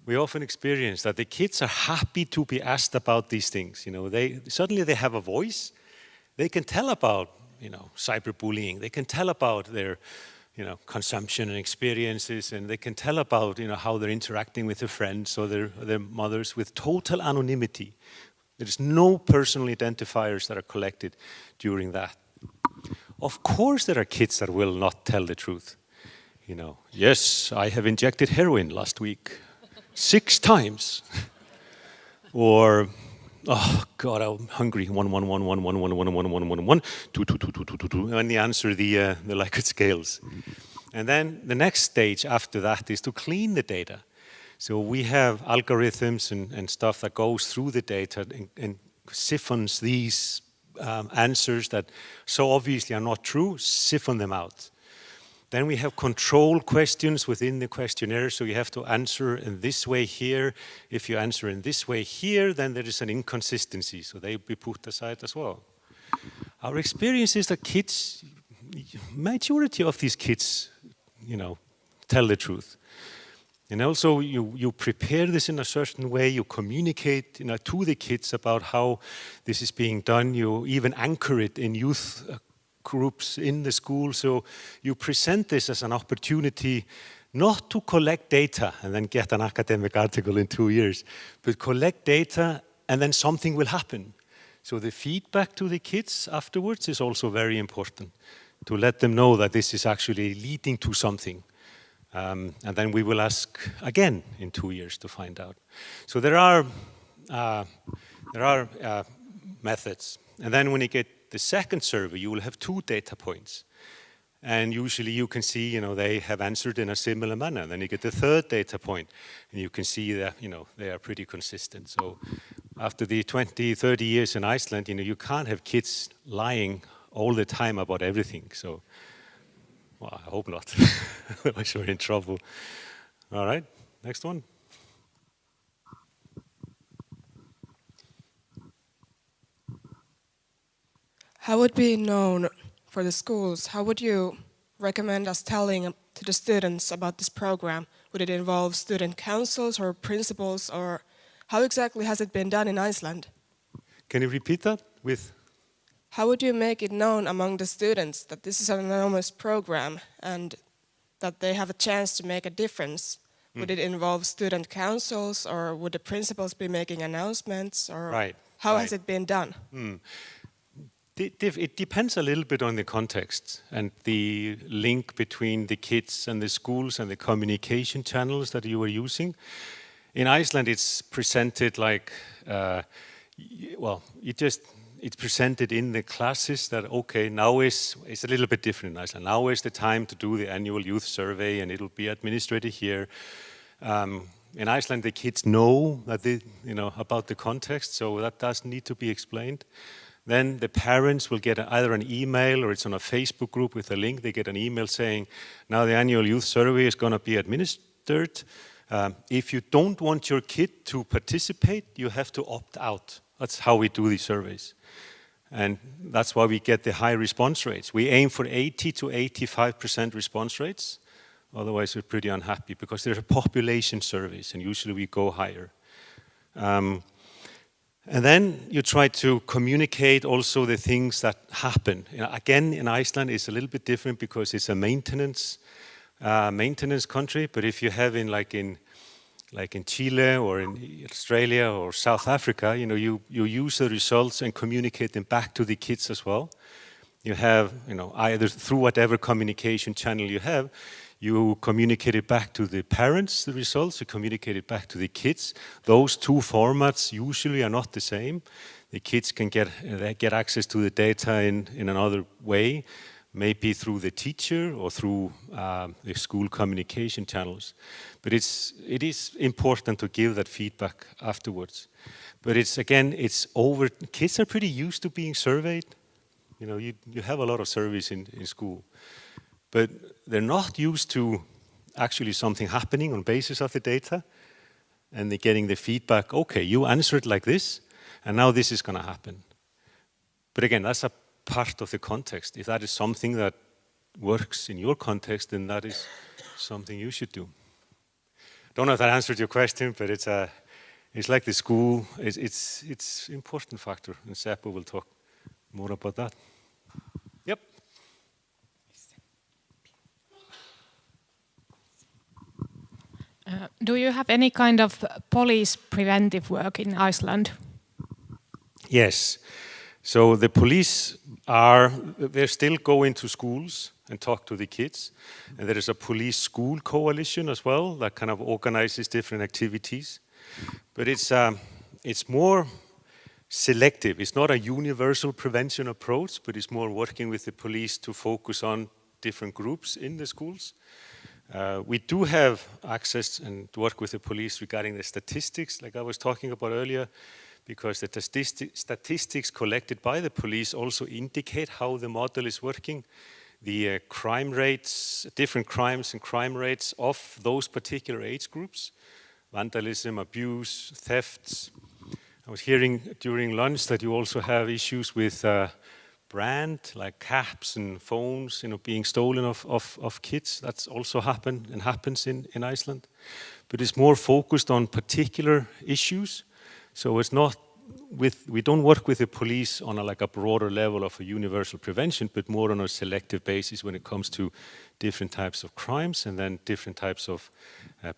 We often experience that the kids are happy to be asked about these things. Suddenly they have a voice. They can tell about, cyberbullying. They can tell about their, consumption and experiences, and they can tell about, how they're interacting with their friends or their mothers with total anonymity. There's no personal identifiers that are collected during that. Of course, there are kids that will not tell the truth. Yes, I have injected heroin last week 6 times. Or, oh God, I'm hungry. 1, 1, 1, 1, 1, 1, 1, 1, 1, 1, 1, 2, 2, 2, 2, 2, 2, 2. And they answer the Likert scales. And then the next stage after that is to clean the data. So we have algorithms and stuff that goes through the data and siphons these answers that so obviously are not true, siphon them out. Then we have control questions within the questionnaire, so you have to answer in this way here. If you answer in this way here, then there is an inconsistency, so they be put aside as well. Our experience is that kids, majority of these kids, tell the truth. And also you prepare this in a certain way, you communicate to the kids about how this is being done, you even anchor it in youth groups in the school, so you present this as an opportunity not to collect data and then get an academic article in 2 years, but collect data and then something will happen. So the feedback to the kids afterwards is also very important, to let them know that this is actually leading to something. And then we will ask again in 2 years to find out. So there are methods. And then when you get the second survey, you will have 2 data points. And usually you can see, they have answered in a similar manner. Then you get the third data point, and you can see that, they are pretty consistent. So after the 20, 30 years in Iceland, you can't have kids lying all the time about everything. So, well, I hope not. Otherwise we're in trouble. All right, next one. How would be known for the schools? How would you recommend us telling to the students about this program? Would it involve student councils or principals, or how exactly has it been done in Iceland? Can you repeat that with? how would you make it known among the students that this is an anonymous program and that they have a chance to make a difference? Would it involve student councils, or would the principals be making announcements, or how has it been done? It depends a little bit on the context and the link between the kids and the schools and the communication channels that you are using. In Iceland, it's presented like, it's presented in the classes that, okay, now it's a little bit different in Iceland. Now is the time to do the annual youth survey, and it'll be administrated here. In Iceland, the kids know that about the context, so that doesn't need to be explained. Then the parents will get either an email, or it's on a Facebook group with a link. They get an email saying, now the annual youth survey is going to be administered. If you don't want your kid to participate, you have to opt out. That's how we do these surveys. And that's why we get the high response rates. We aim for 80 to 85% response rates. Otherwise, we're pretty unhappy because there's a population surveys, and usually we go higher. And then you try to communicate also the things that happen. Again, in Iceland, it's a little bit different because it's a maintenance country. But if you have like in Chile or in Australia or South Africa, you use the results and communicate them back to the kids as well. You have, either through whatever communication channel you have, you communicate it back to the parents, the results, you communicate it back to the kids. Those two formats usually are not the same. The kids can get access to the data in another way, maybe through the teacher or through the school communication channels. But it is important to give that feedback afterwards. But it's over. Kids are pretty used to being surveyed. You have a lot of surveys in school. But they're not used to actually something happening on basis of the data, and they're getting the feedback, okay, you answered like this, and now this is going to happen. But again, that's a part of the context. If that is something that works in your context, then that is something you should do. Don't know if that answered your question, but it's like the school. It's an important factor, and Seppo will talk more about that. Yep. Do you have any kind of police preventive work in Iceland? Yes. So the police they still go into schools and talk to the kids. And there is a police school coalition as well that kind of organizes different activities. But it's more selective. It's not a universal prevention approach, but it's more working with the police to focus on different groups in the schools. We do have access and work with the police regarding the statistics, like I was talking about earlier, because the statistics collected by the police also indicate how the model is working. The crime rates, different crimes and crime rates of those particular age groups, vandalism, abuse, thefts. I was hearing during lunch that you also have issues with brand, like caps and phones, being stolen of kids. That's also happened and happens in Iceland. But it's more focused on particular issues. So it's not we don't work with the police on a broader level of a universal prevention, but more on a selective basis when it comes to different types of crimes and then different types of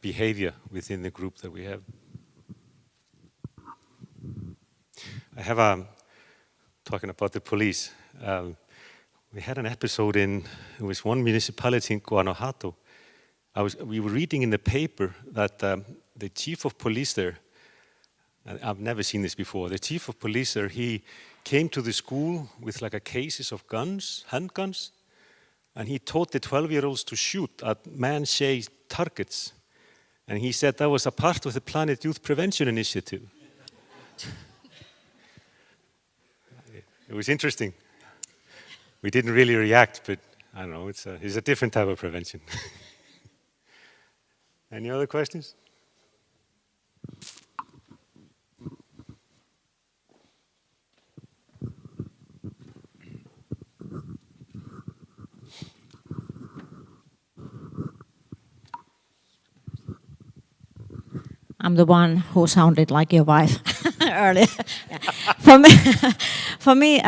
behavior within the group that we have. I have talking about the police. We had an episode it was one municipality in Guanajuato. We were reading in the paper that the chief of police there, and I've never seen this before, the chief of police there, he came to the school with a cases of guns, handguns, and he taught the 12-year-olds to shoot at man-shaped targets. And he said that was a part of the Planet Youth Prevention Initiative. It was interesting. We didn't really react, but I don't know, it's a different type of prevention. Any other questions? I'm the one who sounded like your wife earlier. For me,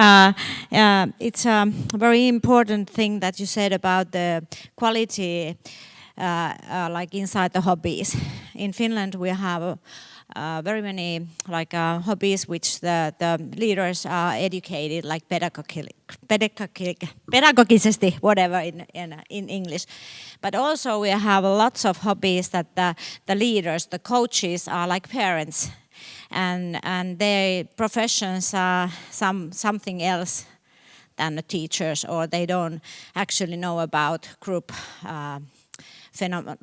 It's a very important thing that you said about the quality, like inside the hobbies. In Finland, we have very many hobbies which the leaders are educated, like pedagogically, whatever in English. But also we have lots of hobbies that the leaders, the coaches are like parents, and their professions are something else than the teachers, or they don't actually know about group phenomenon,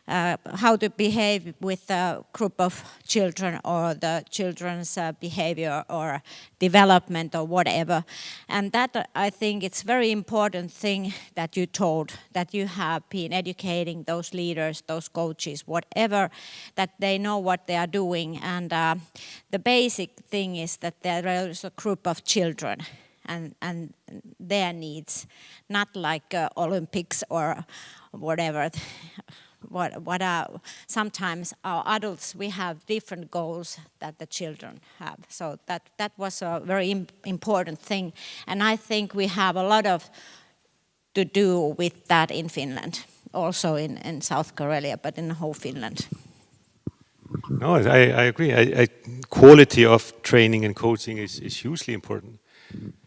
how to behave with a group of children, or the children's behavior or development or whatever. And that, I think it's very important thing that you told, that you have been educating those leaders, those coaches, whatever, that they know what they are doing. And the basic thing is that there is a group of children and their needs, not like Olympics or whatever. What are sometimes our adults, we have different goals that the children have. So that was a very important thing, and I think we have a lot of to do with that in Finland, also in South Karelia, but in the whole Finland. No, I agree. Quality of training and coaching is hugely important.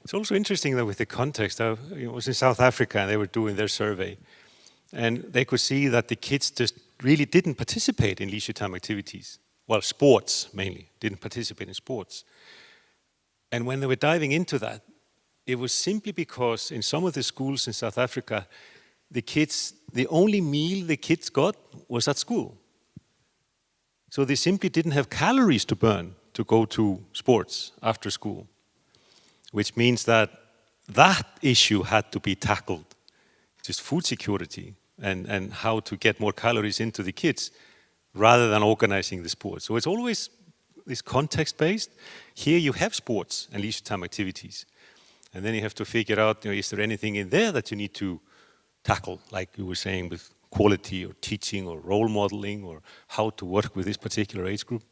It's also interesting that with the context, I was in South Africa and they were doing their survey. And they could see that the kids just really didn't participate in leisure time activities. Well, sports mainly, didn't participate in sports. And when they were diving into that, it was simply because in some of the schools in South Africa, the only meal the kids got was at school. So they simply didn't have calories to burn to go to sports after school, which means that issue had to be tackled, just food security. And how to get more calories into the kids rather than organizing the sports. So it's always this context-based. Here you have sports and leisure time activities. And then you have to figure out, is there anything in there that you need to tackle, like you were saying with quality or teaching or role modeling or how to work with this particular age group.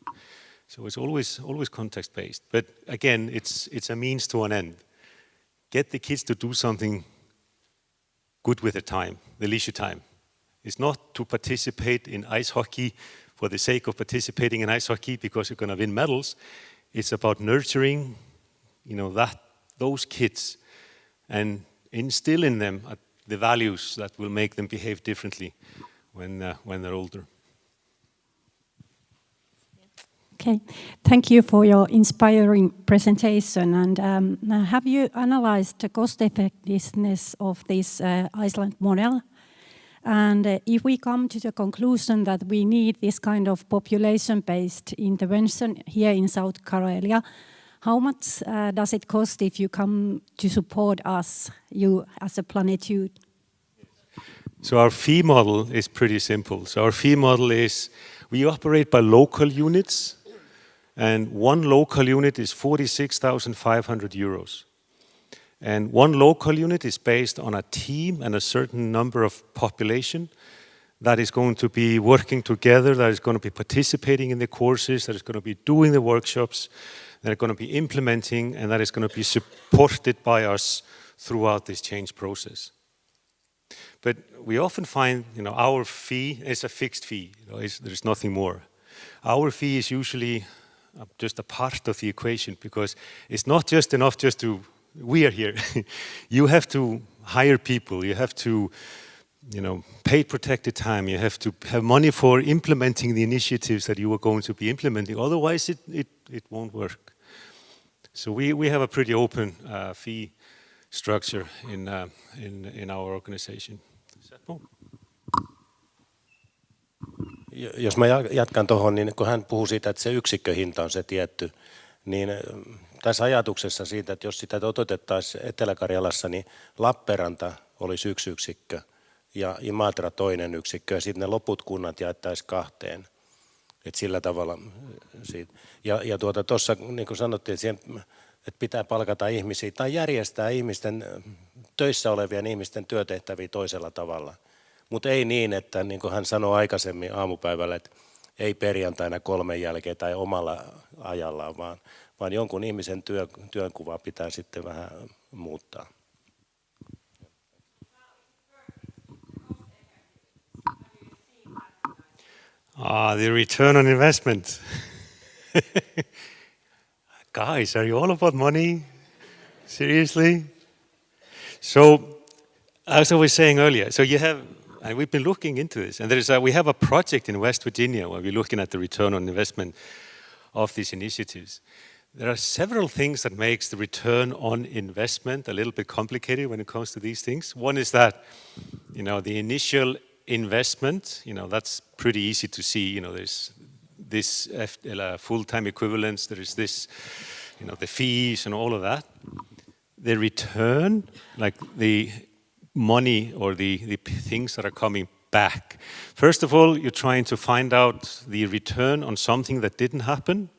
So it's always context-based. But again, it's a means to an end. Get the kids to do something good with their time, the leisure time. It's not to participate in ice hockey for the sake of participating in ice hockey because you're going to win medals. It's about nurturing, those kids and instill in them the values that will make them behave differently when they're older. Okay, thank you for your inspiring presentation. And have you analyzed the cost effectiveness of this Iceland model? And if we come to the conclusion that we need this kind of population-based intervention here in South Karelia, how much does it cost if you come to support us, you as a Plenitude? So our fee model is pretty simple. So our fee model is we operate by local units. And one local unit is 46,500 euros. And one local unit is based on a team and a certain number of population that is going to be working together, that is going to be participating in the courses, that is going to be doing the workshops, that are going to be implementing, and that is going to be supported by us throughout this change process. But we often find, our fee is a fixed fee. There's nothing more. Our fee is usually just a part of the equation, because it's not just enough just to, we are here. You have to hire people, you have to pay protected time, you have to have money for implementing the initiatives that you are going to be implementing, otherwise it won't work. So we have a pretty open fee structure in our organization. Jos mä jatkan tuohon, niin kun hän puhui siitä, että se yksikköhinta on se tietty, niin tässä ajatuksessa siitä, että jos sitä toteutettaisiin Etelä-Karjalassa, niin Lappeenranta olisi yksi yksikkö ja Imatra toinen yksikkö, ja sitten ne loput kunnat jaettaisiin kahteen. Että sillä tavalla siitä. Ja tuossa niin kuin sanottiin, että pitää palkata ihmisiä tai järjestää töissä olevien ihmisten työtehtäviä toisella tavalla. Mutta ei niin, että niin kuin hän sanoi aikaisemmin aamupäivällä, että ei perjantaina 3 jälkeen tai omalla ajallaan, vaan jonkun ihmisen työnkuvaa pitää sitten vähän muuttaa. The return on investment. Guys, are you all about money? Seriously? So, as I was saying earlier, so you have, and we've been looking into this, and we have a project in West Virginia where we're looking at the return on investment of these initiatives. There are several things that makes the return on investment a little bit complicated when it comes to these things. One is that, the initial investment, that's pretty easy to see. There's this full-time equivalence, there is this, the fees and all of that. The return, like the money or the things that are coming back. First of all, you're trying to find out the return on something that didn't happen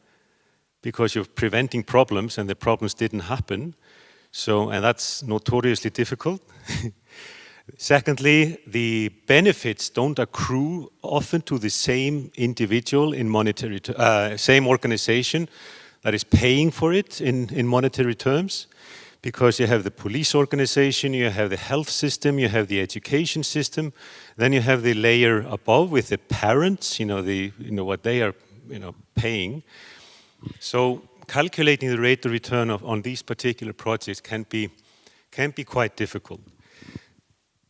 because you're preventing problems and the problems didn't happen. And that's notoriously difficult. Secondly, the benefits don't accrue often to the same individual in monetary, same organization that is paying for it in monetary terms, because you have the police organization, you have the health system, you have the education system, then you have the layer above with the parents, what they are, paying. So calculating the rate of return on these particular projects can be quite difficult.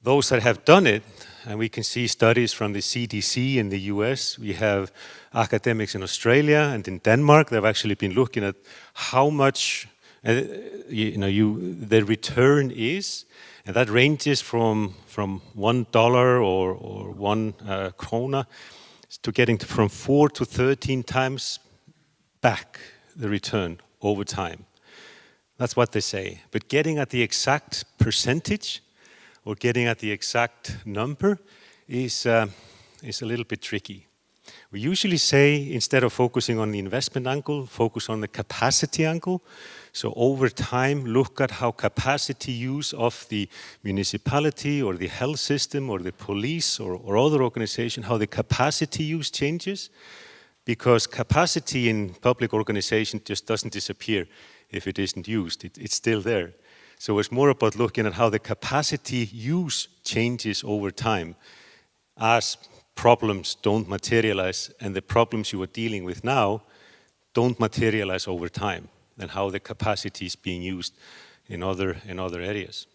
Those that have done it, and we can see studies from the CDC in the US, we have academics in Australia and in Denmark, they've actually been looking at how much the return is, and that ranges from $1 or 1 krona to getting from 4 to 13 times back the return over time. That's what they say. But getting at the exact percentage or getting at the exact number is a little bit tricky. We usually say, instead of focusing on the investment angle, focus on the capacity angle. So over time, look at how capacity use of the municipality or the health system or the police or other organization, how the capacity use changes. Because capacity in public organization just doesn't disappear if it isn't used. It's still there. So it's more about looking at how the capacity use changes over time as problems don't materialize and the problems you are dealing with now don't materialize over time, and how the capacity is being used in other areas.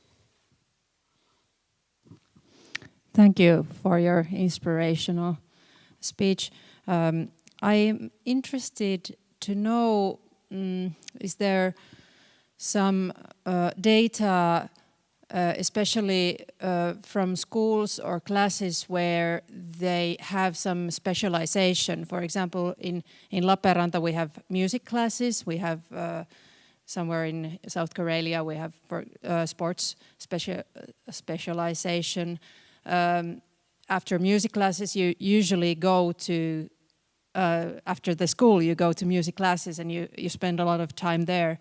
Thank you for your inspirational speech. I'm interested to know, is there some data, especially from schools or classes where they have some specialization? For example, in Lappeenranta we have music classes, we have somewhere in South Karelia we have sports specialization. After music classes you usually go to, after the school you go to music classes and you spend a lot of time there.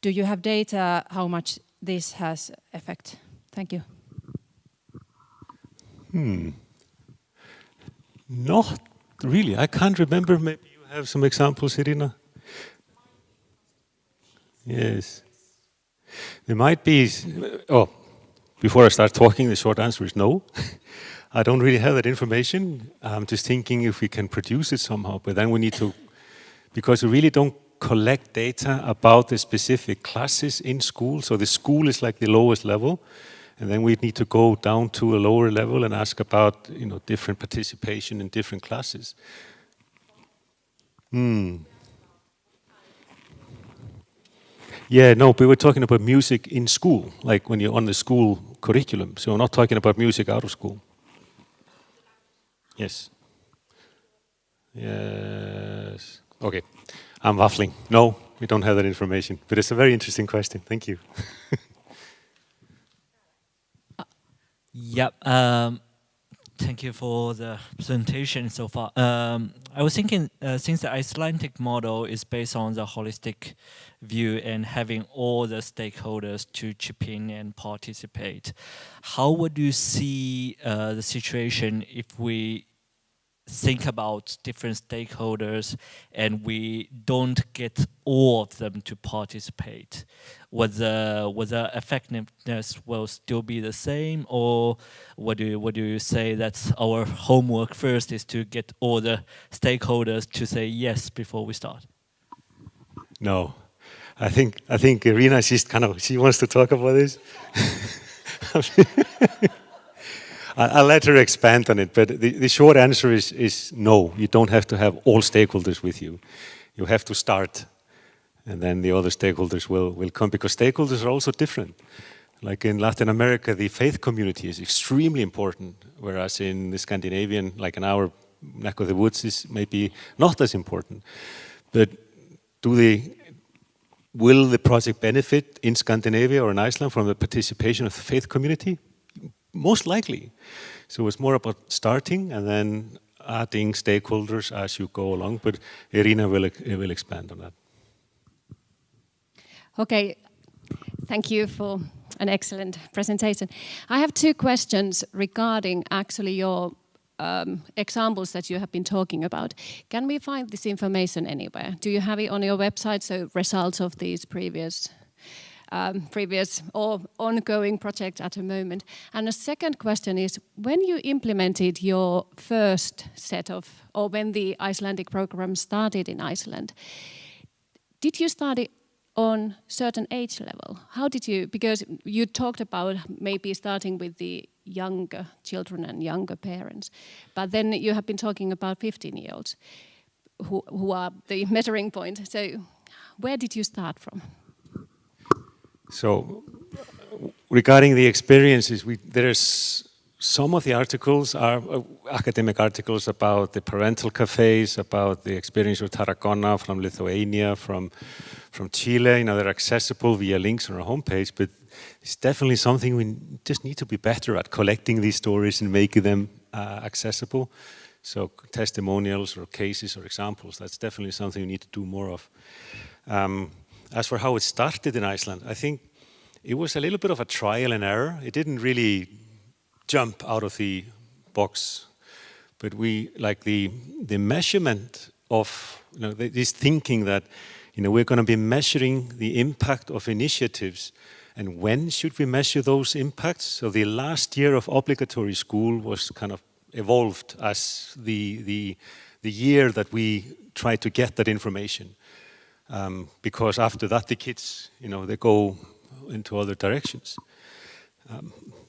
Do you have data how much this has effect? Thank you. Not really. I can't remember. Maybe you have some examples, Irina? Yes. There might be. Before I start talking, the short answer is no. I don't really have that information. I'm just thinking if we can produce it somehow, but then we need to, because we really don't collect data about the specific classes in school. So the school is like the lowest level, and then we need to go down to a lower level and ask about different participation in different classes. Yeah, no, but we're talking about music in school, like when you're on the school curriculum. So we're not talking about music out of school. Yes. Yes. Okay. I'm waffling. No, we don't have that information. But it's a very interesting question. Thank you. Thank you for the presentation so far. I was thinking, since the Icelandic model is based on the holistic view and having all the stakeholders to chip in and participate, how would you see the situation if we think about different stakeholders and we don't get all of them to participate, whether effectiveness will still be the same, or what do you say that our homework first is to get all the stakeholders to say yes before we start? No, I think Irina, she wants to talk about this. I'll let her expand on it, but the short answer is no. You don't have to have all stakeholders with you. You have to start, and then the other stakeholders will come, because stakeholders are also different. Like in Latin America, the faith community is extremely important, whereas in the Scandinavian, like in our neck of the woods, is maybe not as important. But will the project benefit in Scandinavia or in Iceland from the participation of the faith community? Most likely. So it's more about starting and then adding stakeholders as you go along. But Irina will expand on that. Okay, thank you for an excellent presentation. I have two questions regarding actually your examples that you have been talking about. Can we find this information anywhere? Do you have it on your website, so results of these previous or ongoing projects at the moment? And the second question is, when you implemented your first set of, or when the Icelandic program started in Iceland, did you start it on certain age level? How did you, because you talked about maybe starting with the younger children and younger parents, but then you have been talking about 15-year-olds who are the measuring point. So where did you start from? So regarding the experiences, there's some of the articles are academic articles about the parental cafes, about the experience with Tarragona from Lithuania, from Chile. They're accessible via links on our homepage, but it's definitely something we just need to be better at, collecting these stories and making them accessible. So testimonials or cases or examples, that's definitely something we need to do more of. As for how it started in Iceland, I think it was a little bit of a trial and error. It didn't really jump out of the box, but we like the measurement of this thinking that we're going to be measuring the impact of initiatives, and when should we measure those impacts? So the last year of obligatory school was kind of evolved as the year that we tried to get that information. Because after that, the kids, they go into other directions.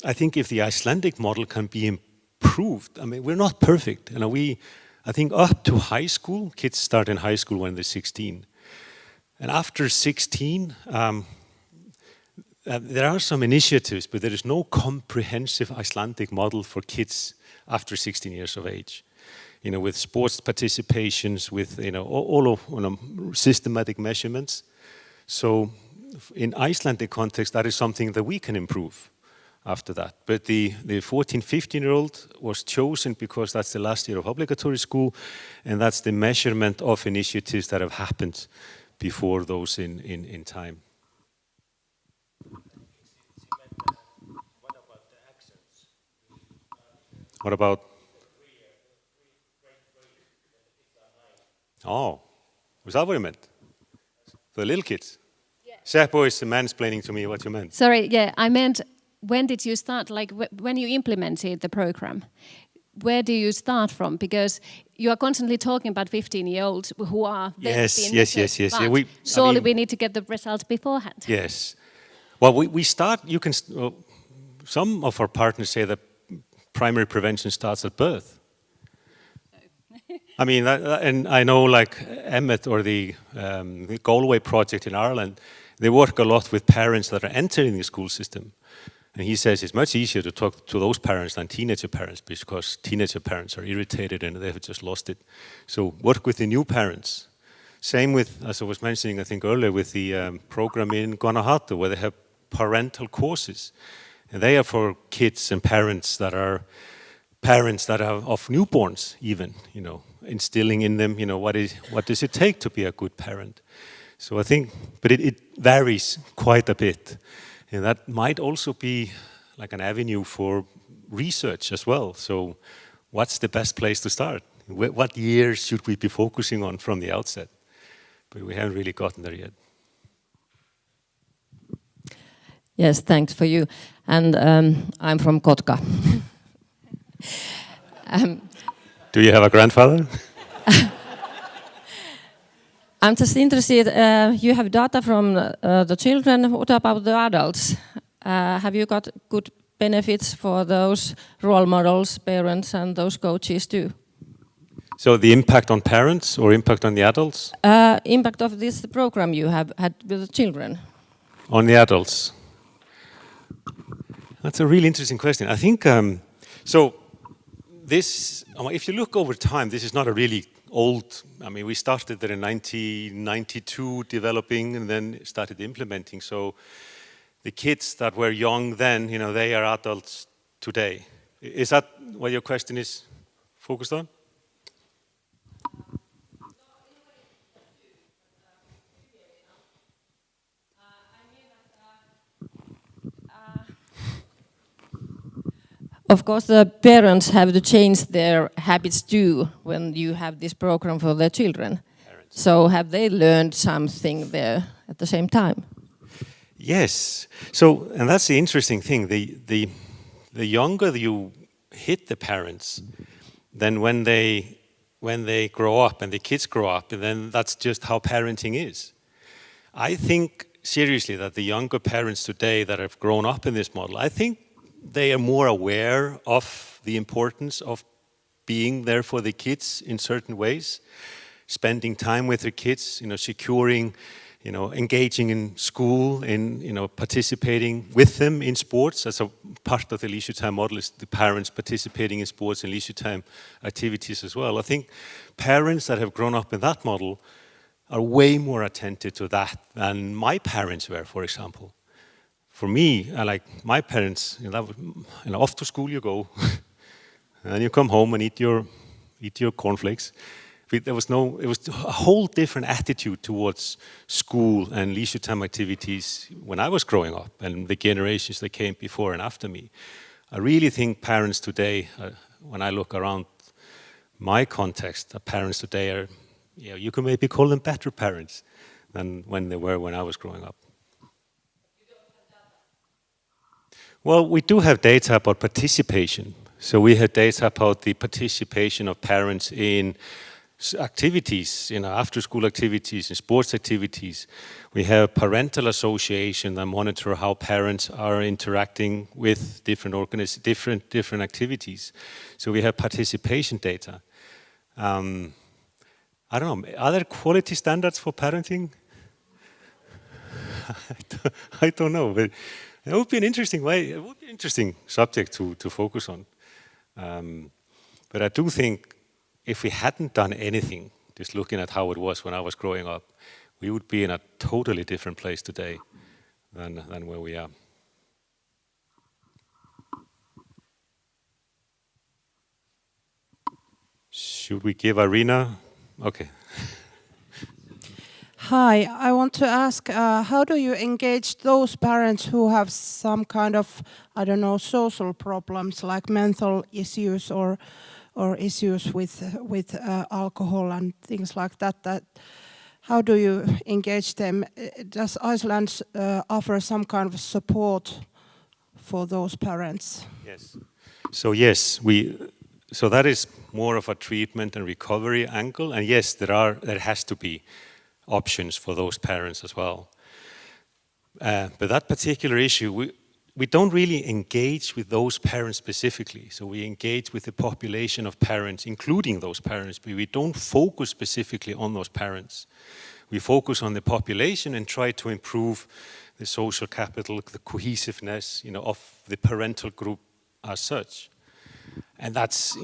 I think if the Icelandic model can be improved, we're not perfect. I think up to high school, kids start in high school when they're 16. And after 16, there are some initiatives, but there is no comprehensive Icelandic model for kids after 16 years of age. With sports participations, with all of systematic measurements. So in Icelandic context, that is something that we can improve after that. But the 14, 15-year-old was chosen because that's the last year of obligatory school, and that's the measurement of initiatives that have happened before those in time. What about? Oh, was that what you meant? The little kids? Yeah. Seppo is mansplaining to me what you meant. Sorry, yeah, I meant, when did you start, like when you implemented the program? Where do you start from? Because you are constantly talking about 15-year-olds who are... Yes. Yeah, surely we need to get the results beforehand. Yes. Well, we start, some of our partners say that primary prevention starts at birth. And I know like Emmet or the Galway project in Ireland, they work a lot with parents that are entering the school system. And he says it's much easier to talk to those parents than teenager parents, because teenager parents are irritated and they have just lost it. So work with the new parents. Same with, as I was mentioning, I think earlier, with the program in Guanajuato, where they have parental courses. And they are for kids and parents that are of newborns even, instilling in them, what does it take to be a good parent? So I think, but it varies quite a bit. And that might also be like an avenue for research as well. So what's the best place to start? What years should we be focusing on from the outset? But we haven't really gotten there yet. Yes, thanks for you. And I'm from Kotka. Do you have a grandfather? I'm just interested, you have data from the children. What about the adults? Have you got good benefits for those role models, parents, and those coaches too? So the impact on parents or impact on the adults? Impact of this program you have had with the children. On the adults? That's a really interesting question. I think, so this, if you look over time, this is not a really old, we started there in 1992 developing and then started implementing. So the kids that were young then, they are adults today. Is that what your question is focused on? Of course, the parents have to change their habits too when you have this program for their children. So have they learned something there at the same time? Yes. So, and that's the interesting thing. The younger you hit the parents, then when they grow up and the kids grow up, and then that's just how parenting is. I think seriously that the younger parents today that have grown up in this model, I think they are more aware of the importance of being there for the kids in certain ways, spending time with their kids, securing, engaging in school, in, participating with them in sports. As a part of the leisure time model is the parents participating in sports and leisure time activities as well. I think parents that have grown up in that model are way more attentive to that than my parents were, for example. For me, my parents, off to school you go, and then you come home and eat your cornflakes. It was a whole different attitude towards school and leisure time activities when I was growing up and the generations that came before and after me. I really think parents today, when I look around my context, the parents today are, you can maybe call them better parents than when they were when I was growing up. Well, we do have data about participation. So we have data about the participation of parents in activities, after-school activities and sports activities. We have parental association that monitor how parents are interacting with different activities. So we have participation data. I don't know, are there quality standards for parenting? I don't know, but it would be an interesting way. It would be an interesting subject to focus on. But I do think if we hadn't done anything, just looking at how it was when I was growing up, we would be in a totally different place today than where we are. Should we give Irina? Okay. Hi, I want to ask, how do you engage those parents who have some kind of, social problems like mental issues or issues with alcohol and things like that? How do you engage them? Does Iceland offer some kind of support for those parents? Yes. So yes, so that is more of a treatment and recovery angle, and yes, there has to be options for those parents as well. But that particular issue, we don't really engage with those parents specifically. So we engage with the population of parents, including those parents, but we don't focus specifically on those parents. We focus on the population and try to improve the social capital, the cohesiveness, of the parental group as such. And that's,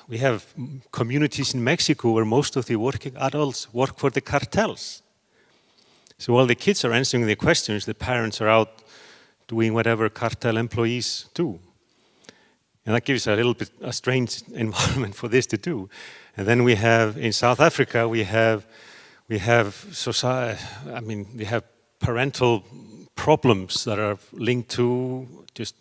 we have communities in Mexico where most of the working adults work for the cartels. So while the kids are answering the questions, the parents are out doing whatever cartel employees do. And that gives a little bit a strange environment for this to do. And then we have, in South Africa, we have parental problems that are linked to just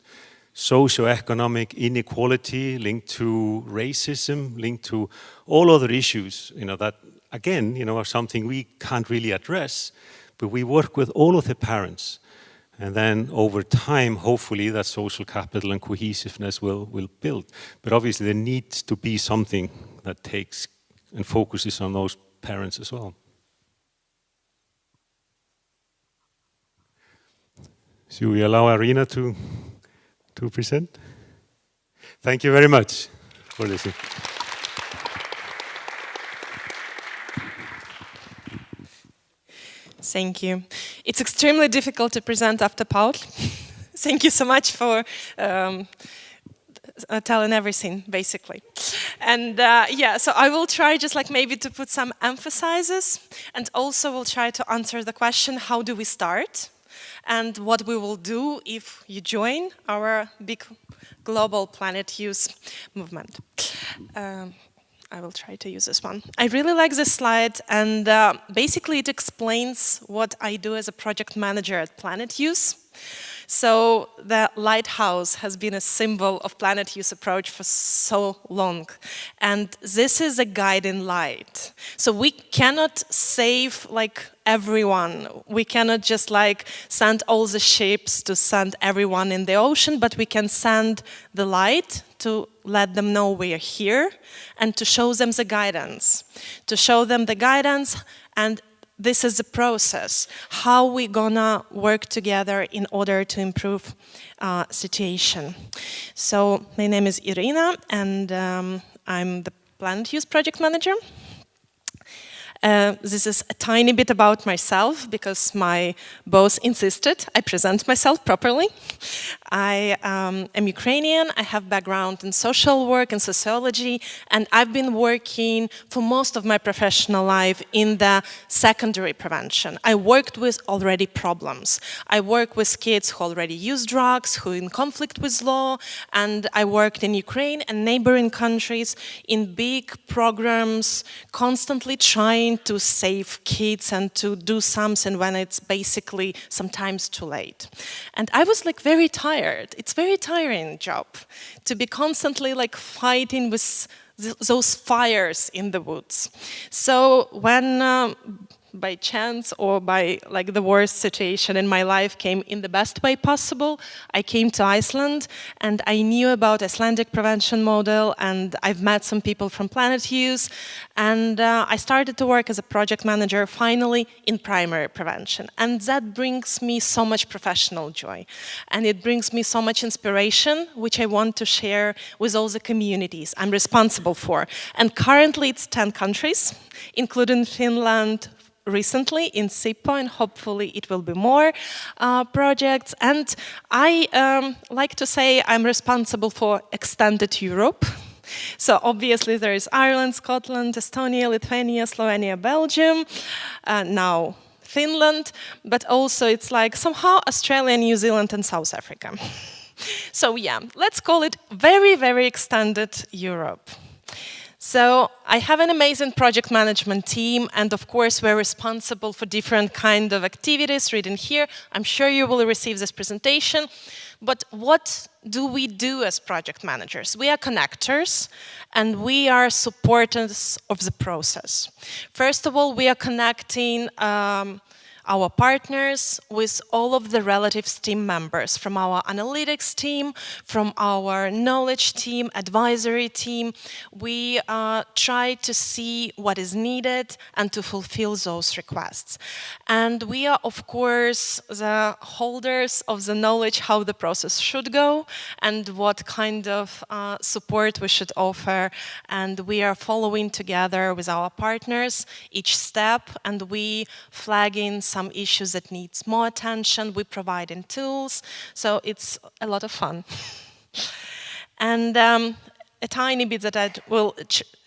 socio-economic inequality, linked to racism, linked to all other issues, that again, are something we can't really address, but we work with all of the parents. And then over time, hopefully, that social capital and cohesiveness will build. But obviously, there needs to be something that takes and focuses on those parents as well. Should we allow Arina to present? Thank you very much for listening. Thank you. It's extremely difficult to present after Pall. Thank you so much for telling everything, basically. And so I will try just like maybe to put some emphases, and also will try to answer the question, how do we start? And what we will do if you join our big global planet use movement. I will try to use this one. I really like this slide, and basically it explains what I do as a project manager at Planet Use. So the lighthouse has been a symbol of Planet Use approach for so long, and this is a guiding light. So we cannot save like everyone. We cannot just like send all the ships to send everyone in the ocean, but we can send the light to let them know we are here and to show them the guidance. To show them the guidance, and this is the process, how we gonna work together in order to improve situation. So my name is Irina, and I'm the Planet Use project manager. This is a tiny bit about myself, because my boss insisted I present myself properly. I am Ukrainian, I have background in social work and sociology, and I've been working for most of my professional life in the secondary prevention. I worked with already problems. I work with kids who already use drugs, who are in conflict with law, and I worked in Ukraine and neighboring countries in big programs, constantly trying to save kids and to do something when it's basically sometimes too late. And I was like very tired. It's very tiring job to be constantly like fighting with those fires in the woods. So when by chance or by like the worst situation in my life came in the best way possible, I came to Iceland, and I knew about Icelandic prevention model, and I've met some people from Planet Use, and I started to work as a project manager finally in primary prevention. And that brings me so much professional joy, and it brings me so much inspiration, which I want to share with all the communities I'm responsible for. And currently it's 10 countries, including Finland, recently in SIPO, and hopefully it will be more projects. And I like to say I'm responsible for extended Europe. So obviously there is Ireland, Scotland, Estonia, Lithuania, Slovenia, Belgium, now Finland, but also it's like somehow Australia, New Zealand, and South Africa. So yeah, let's call it very, very extended Europe. So I have an amazing project management team, and of course we're responsible for different kind of activities written here. I'm sure you will receive this presentation. But what do we do as project managers? We are connectors, and we are supporters of the process. First of all, we are connecting our partners with all of the relatives team members, from our analytics team, from our knowledge team, advisory team. We try to see what is needed and to fulfill those requests. And we are, of course, the holders of the knowledge how the process should go and what kind of support we should offer. And we are following together with our partners each step, and we flagging some issues that needs more attention. We providing tools, so it's a lot of fun. And a tiny bit that I will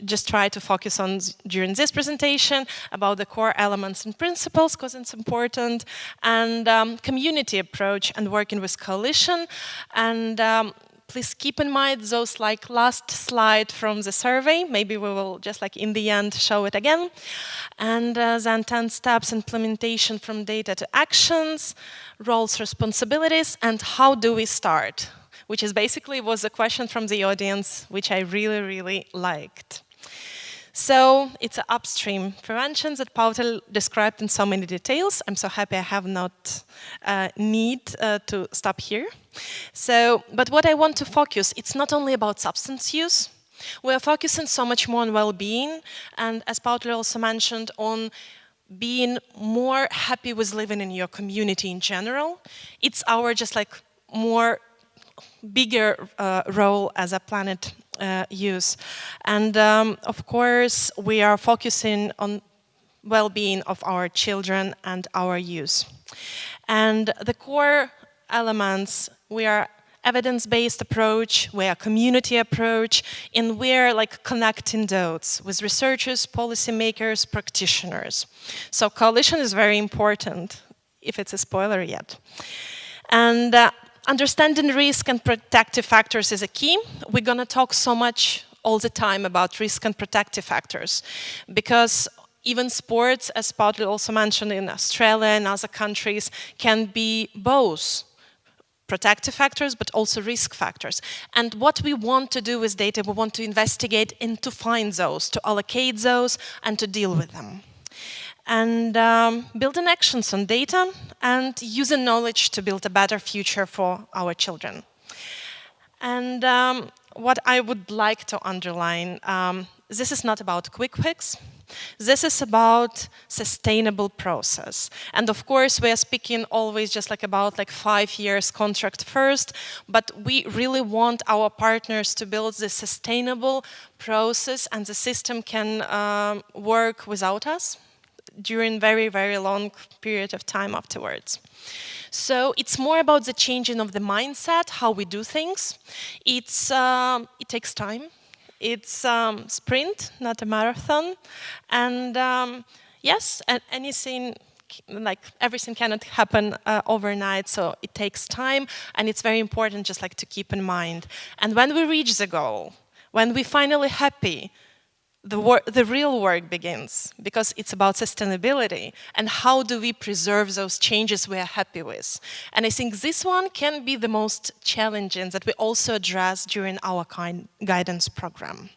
just try to focus on during this presentation about the core elements and principles, because it's important, and community approach and working with coalition. And please keep in mind those like last slide from the survey. Maybe we will just like in the end show it again. And then 10 steps implementation from data to actions, roles, responsibilities, and how do we start? which is basically was a question from the audience, which I really, really liked. So it's an upstream prevention that Paul described in so many details. I'm so happy I have not need to stop here. So, but what I want to focus, it's not only about substance use. We are focusing so much more on well-being, and as Paul also mentioned, on being more happy with living in your community in general. It's our just like more bigger role as a planet use. And of course, we are focusing on well-being of our children and our youth. And the core elements, we are evidence-based approach, we are community approach, and we're like connecting dots with researchers, policymakers, practitioners. So coalition is very important, if it's a spoiler yet. And understanding risk and protective factors is a key. We're gonna talk so much all the time about risk and protective factors, because even sports, as Paul also mentioned, in Australia and other countries, can be both protective factors, but also risk factors. And what we want to do with data, we want to investigate and to find those, to allocate those, and to deal with them. And building actions on data and using knowledge to build a better future for our children. And what I would like to underline, this is not about quick fix. This is about sustainable process. And of course, we are speaking always just like about like 5 years contract first, but we really want our partners to build this sustainable process, and the system can work without us during very, very long period of time afterwards. So it's more about the changing of the mindset, how we do things. It takes time. It's sprint, not a marathon. And yes, anything, like everything cannot happen overnight, so it takes time, and it's very important just like to keep in mind. And when we reach the goal, when we're finally happy, the real work begins, because it's about sustainability and how do we preserve those changes we are happy with. And I think this one can be the most challenging that we also address during our guidance program.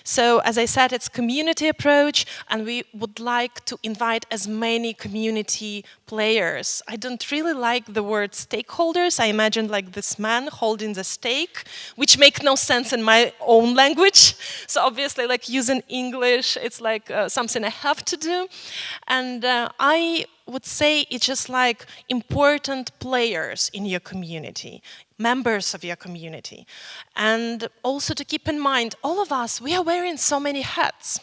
So, as I said, it's community approach, and we would like to invite as many community players. I don't really like the word stakeholders. I imagine like this man holding the stake, which makes no sense in my own language. So obviously, like using English, it's like something I have to do. And I would say it's just like important players in your community, members of your community. And also to keep in mind, all of us, we are wearing so many hats.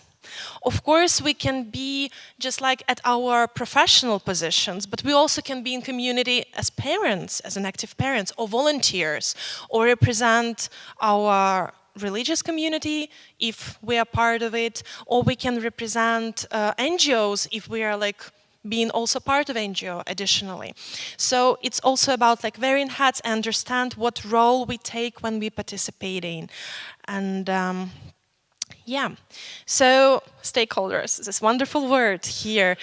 Of course, we can be just like at our professional positions, but we also can be in community as parents, as an active parents, or volunteers, or represent our religious community if we are part of it, or we can represent NGOs if we are like being also part of NGO additionally. So it's also about like wearing hats and understand what role we take when we participate in. And yeah, so stakeholders, this wonderful word here.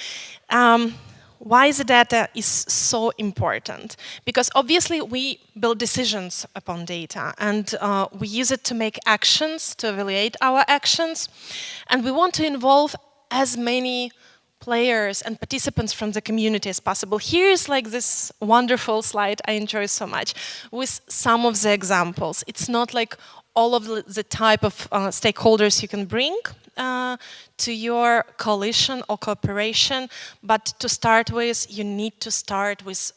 Why the data is so important? Because obviously we build decisions upon data, and we use it to make actions, to evaluate our actions, and we want to involve as many players and participants from the community as possible. Here's like this wonderful slide I enjoy so much with some of the examples. It's not like all of the type of stakeholders you can bring to your coalition or cooperation, but to start with, you need to start with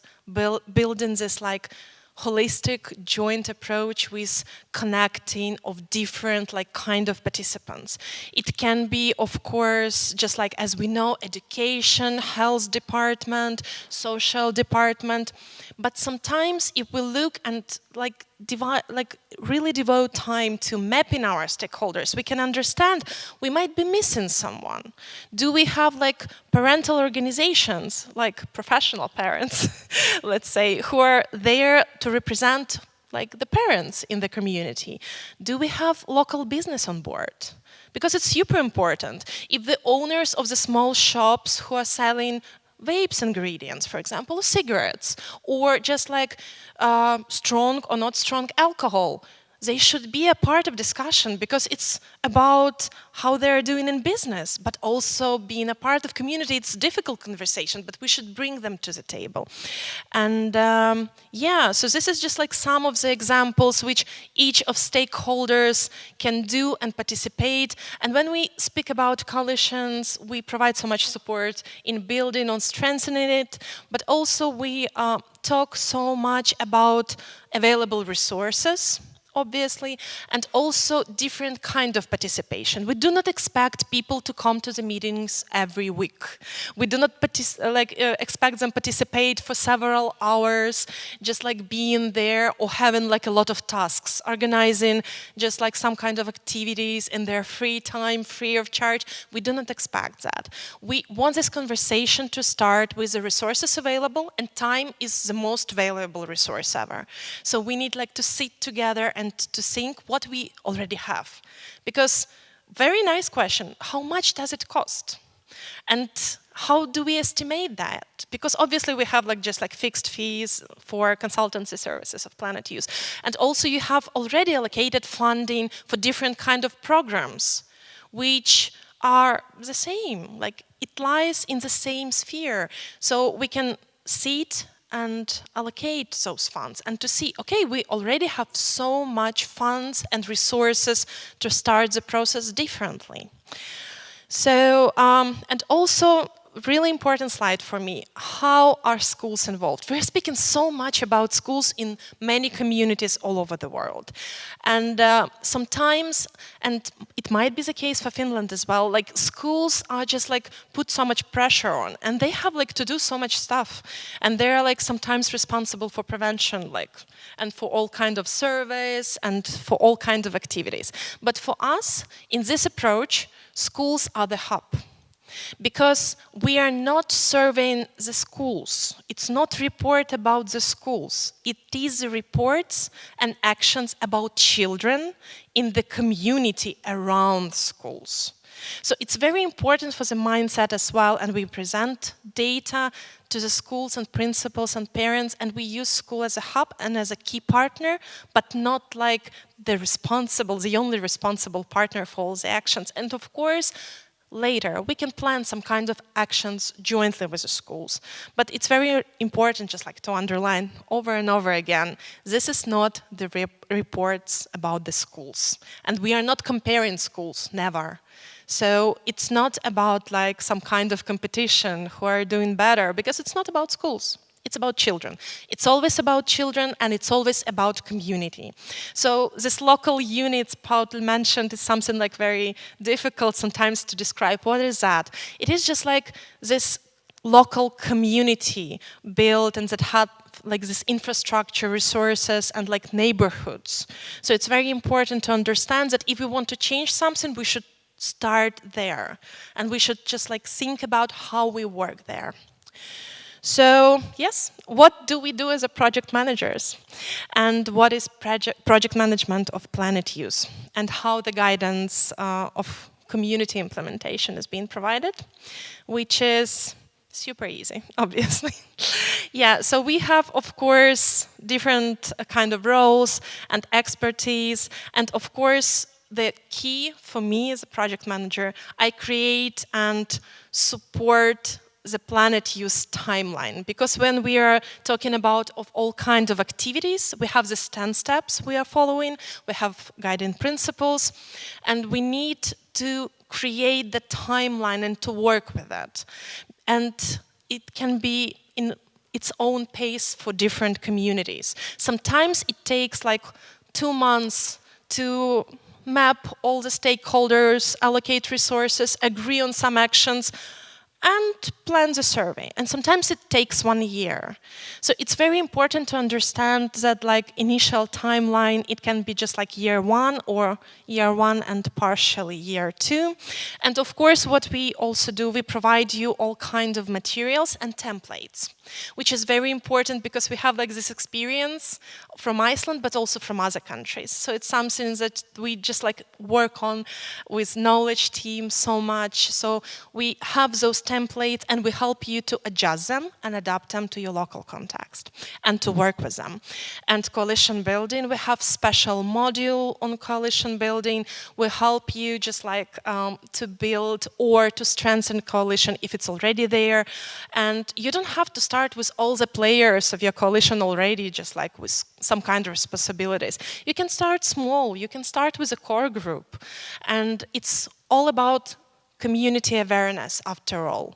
building this like holistic joint approach with connecting of different like kind of participants. It can be, of course, just like as we know, education, health department, social department, but sometimes if we look and like really devote time to mapping our stakeholders, we can understand we might be missing someone. Do we have like parental organizations, like professional parents, let's say, who are there to represent like the parents in the community? Do we have local business on board? Because it's super important. If the owners of the small shops who are selling vapes ingredients, for example, cigarettes, or just like strong or not strong alcohol. They should be a part of discussion because it's about how they're doing in business, but also being a part of community. It's a difficult conversation, but we should bring them to the table. And yeah, so this is just like some of the examples which each of stakeholders can do and participate. And when we speak about coalitions, we provide so much support in building on strengthening it, but also we talk so much about available resources, obviously, and also different kind of participation. We do not expect people to come to the meetings every week. We do not expect them participate for several hours, just like being there or having like a lot of tasks, organizing just like some kind of activities in their free time, free of charge. We do not expect that. We want this conversation to start with the resources available, and time is the most valuable resource ever. So we need like to sit together and to think what we already have. Because, very nice question, how much does it cost? And how do we estimate that? Because obviously we have like just like fixed fees for consultancy services of Planet Use. And also you have already allocated funding for different kind of programs, which are the same, like it lies in the same sphere. So we can see it and allocate those funds and to see, okay, we already have so much funds and resources to start the process differently. So, and also, really important slide for me, how are schools involved? We're speaking so much about schools in many communities all over the world. And sometimes, and it might be the case for Finland as well, like schools are just like put so much pressure on and they have like to do so much stuff. And they're like sometimes responsible for prevention, like, and for all kind of surveys and for all kind of activities. But for us, in this approach, schools are the hub. Because we are not surveying the schools. It's not a report about the schools. It is the reports and actions about children in the community around schools. So it's very important for the mindset as well, and we present data to the schools and principals and parents, and we use school as a hub and as a key partner, but not like the only responsible partner for all the actions. And of course, later, we can plan some kind of actions jointly with the schools. But it's very important, just like to underline over and over again, this is not the reports about the schools. And we are not comparing schools, never. So it's not about like some kind of competition who are doing better, because it's not about schools. It's about children. It's always about children and it's always about community. So this local units Paul mentioned is something like very difficult sometimes to describe. What is that? It is just like this local community built and that had like this infrastructure, resources and like neighborhoods. So it's very important to understand that if we want to change something, we should start there. And we should just like think about how we work there. So, yes, what do we do as a project managers? And what is project management of Planet Use? And how the guidance of community implementation is being provided, which is super easy, obviously. Yeah, so we have, of course, different kind of roles and expertise. And of course, the key for me as a project manager, I create and support the Planet Use timeline, because when we are talking about all kinds of activities, we have the 10 steps we are following, we have guiding principles, and we need to create the timeline and to work with that. And it can be in its own pace for different communities. Sometimes it takes like 2 months to map all the stakeholders, allocate resources, agree on some actions, and plan the survey. And sometimes it takes 1 year. So it's very important to understand that like initial timeline, it can be just like year 1 or year 1 and partially year 2. And of course, what we also do, we provide you all kinds of materials and templates, which is very important because we have like this experience from Iceland, but also from other countries. So it's something that we just like work on with knowledge team so much. So we have those templates, and we help you to adjust them and adapt them to your local context and to work with them. And coalition building, we have special module on coalition building. We help you just like to build or to strengthen coalition if it's already there. And you don't have to start with all the players of your coalition already, just like with some kind of responsibilities. You can start small, you can start with a core group. And it's all about community awareness after all.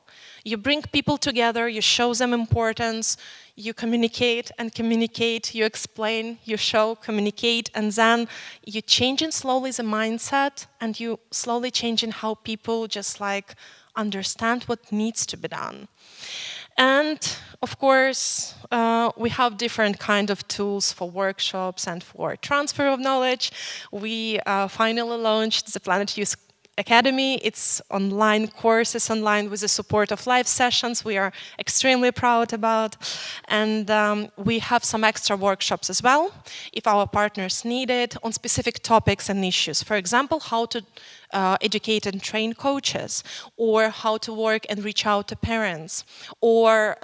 You bring people together, you show them importance, you communicate and communicate, you explain, you show, communicate, and then you changing slowly the mindset and you slowly changing how people just like understand what needs to be done. And of course, we have different kind of tools for workshops and for transfer of knowledge. We finally launched the Planet Youth Academy. It's online courses online with the support of live sessions we are extremely proud about. And we have some extra workshops as well, if our partners need it, on specific topics and issues. For example, how to educate and train coaches, or how to work and reach out to parents, or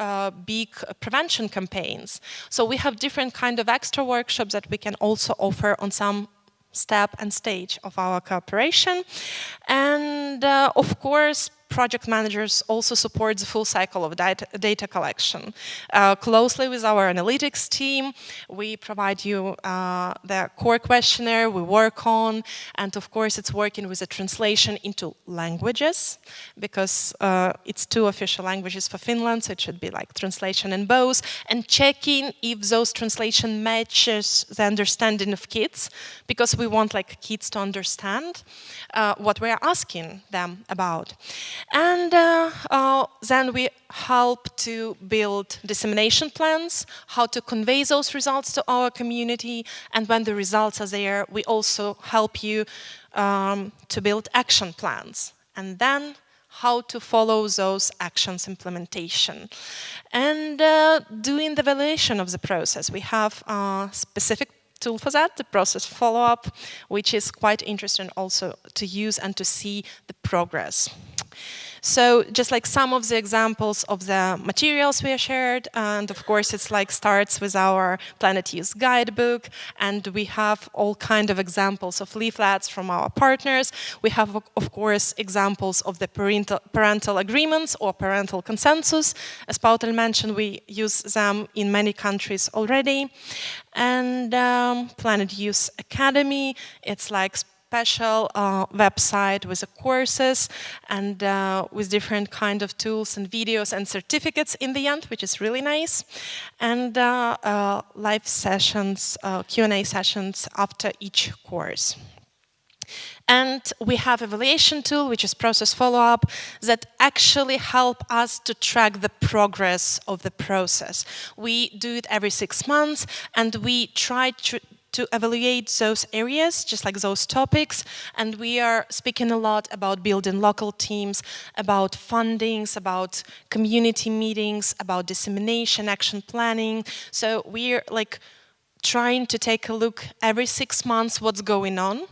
big prevention campaigns. So we have different kind of extra workshops that we can also offer on some step and stage of our cooperation. And of course, project managers also support the full cycle of data collection. Closely with our analytics team, we provide you the core questionnaire we work on, and of course it's working with a translation into languages, because it's 2 official languages for Finland, so it should be like translation in both, and checking if those translation matches the understanding of kids, because we want like kids to understand what we're asking them about. And then we help to build dissemination plans, how to convey those results to our community, and when the results are there, we also help you to build action plans, and then how to follow those actions implementation. And doing the evaluation of the process, we have a specific tool for that, the process follow-up, which is quite interesting also to use and to see the progress. So just like some of the examples of the materials we shared, and of course it's like starts with our Planet Youth guidebook, and we have all kind of examples of leaflets from our partners. We have of course examples of the parental agreements or parental consensus. As Pall mentioned, we use them in many countries already. And Planet Youth Academy, it's like special website with the courses and with different kind of tools and videos and certificates in the end, which is really nice. And live sessions, Q&A sessions after each course. And we have evaluation tool, which is process follow-up, that actually help us to track the progress of the process. We do it every 6 months, and we try to evaluate those areas, just like those topics, and we are speaking a lot about building local teams, about fundings, about community meetings, about dissemination, action planning. So we're like trying to take a look every 6 months what's going on,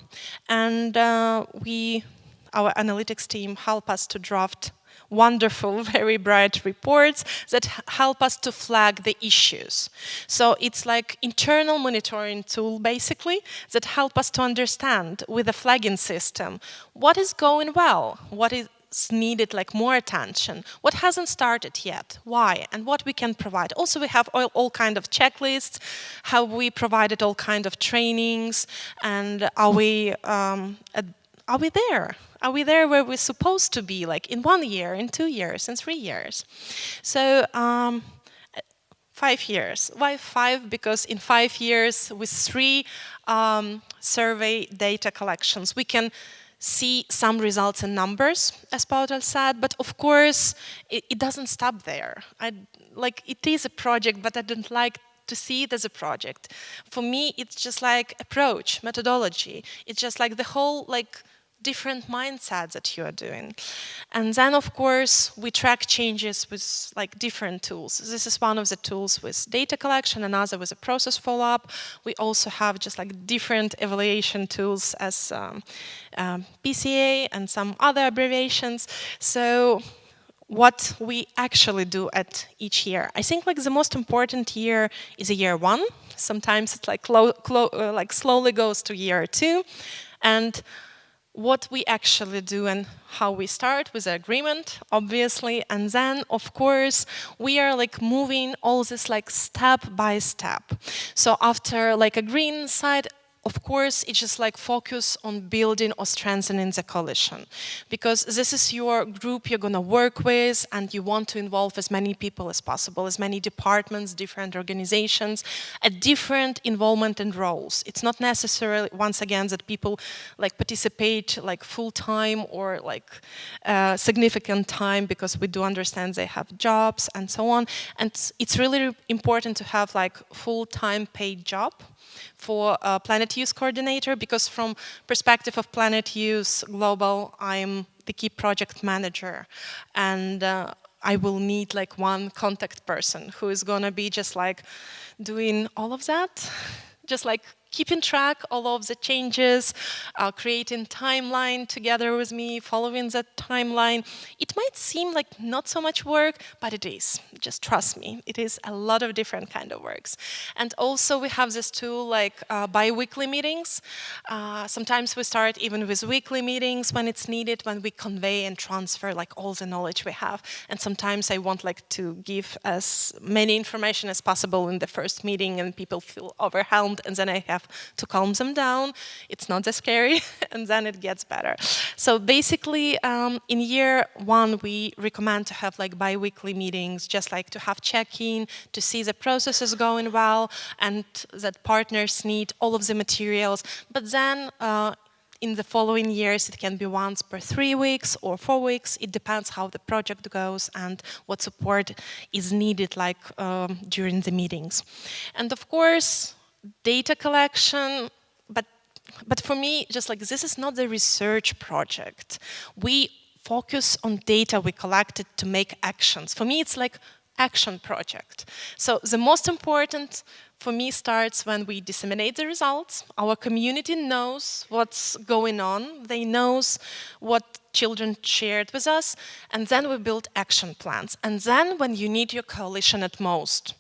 and our analytics team help us to draft wonderful, very bright reports that help us to flag the issues. So it's like internal monitoring tool, basically, that help us to understand with a flagging system what is going well, what is needed like more attention, what hasn't started yet, why, and what we can provide. Also, we have all kind of checklists, how we provided all kind of trainings, and are we there? Are we there where we're supposed to be, like in 1 year, in 2 years, in 3 years? So 5 years. Why 5? Because in 5 years, with 3 survey data collections, we can see some results in numbers, as Pall said, but of course, it doesn't stop there. It is a project, but I don't like to see it as a project. For me, it's just like approach, methodology. It's just like the whole different mindsets that you are doing. And then, of course, we track changes with different tools. This is one of the tools with data collection, another with a process follow-up. We also have just different evaluation tools as PCA and some other abbreviations. So what we actually do at each year. I think like the most important year is a year 1. Sometimes it's like slowly goes to year 2. And what we actually do and how we start with the agreement, obviously, and then, of course, we are like moving all this like step by step. So after like agreeing side, of course, it's just like focus on building or strengthening the coalition, because this is your group you're gonna work with, and you want to involve as many people as possible, as many departments, different organizations, at different involvement and roles. It's not necessarily, once again, that people like participate like full time or like significant time, because we do understand they have jobs and so on. And it's really important to have like full-time paid job for a Planet Youth coordinator, because from perspective of Planet Youth Global, I'm the key project manager, and I will need like one contact person who is gonna be just like doing all of that, just like keeping track all of the changes, creating timeline together with me, following that timeline. It might seem like not so much work, but it is. Just trust me, it is a lot of different kind of works. And also we have this tool like bi-weekly meetings. Sometimes we start even with weekly meetings when it's needed, when we convey and transfer like all the knowledge we have. And sometimes I want like to give as many information as possible in the first meeting, and people feel overwhelmed, and then I have to calm them down. It's not that scary, and then it gets better. So basically, in year 1, we recommend to have like bi-weekly meetings, just like to have check-in, to see the process is going well, and that partners need all of the materials. But then, in the following years, it can be once per 3 weeks or 4 weeks. It depends how the project goes and what support is needed like during the meetings. And of course, data collection, but for me, just like this is not the research project. We focus on data we collected to make actions. For me, it's like action project. So the most important for me starts when we disseminate the results. Our community knows what's going on. They knows what children shared with us. And then we build action plans. And then when you need your coalition at most,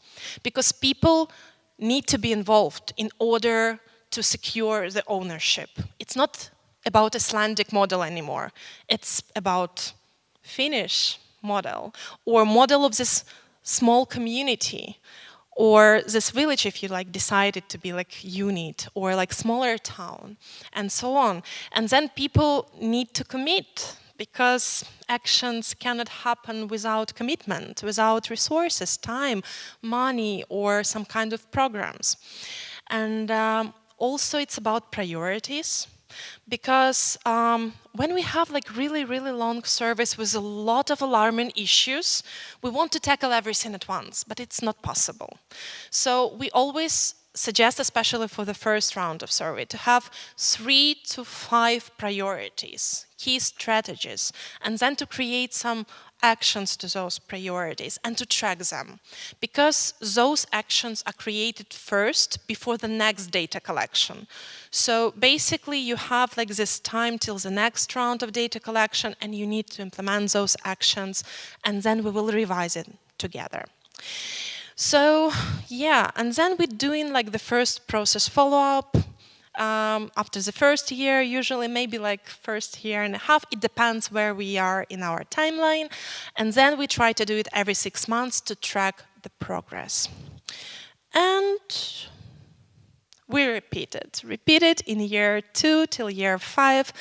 because people need to be involved in order to secure the ownership. It's not about Icelandic model anymore. It's about Finnish model, or model of this small community, or this village if you like decided to be like unit, or like smaller town, and so on. And then people need to commit, because actions cannot happen without commitment, without resources, time, money, or some kind of programs. And also it's about priorities, because when we have like really, really long service with a lot of alarming issues, we want to tackle everything at once, but it's not possible. So we always suggest, especially for the first round of survey, to have 3 to 5 priorities, key strategies, and then to create some actions to those priorities and to track them, because those actions are created first before the next data collection. So basically you have like this time till the next round of data collection, and you need to implement those actions, and then we will revise it together. So yeah, and then we're doing like the first process follow-up after the first year, usually maybe like first year and a half. It depends where we are in our timeline. And then we try to do it every 6 months to track the progress. And we repeat it in year 2 till year 5.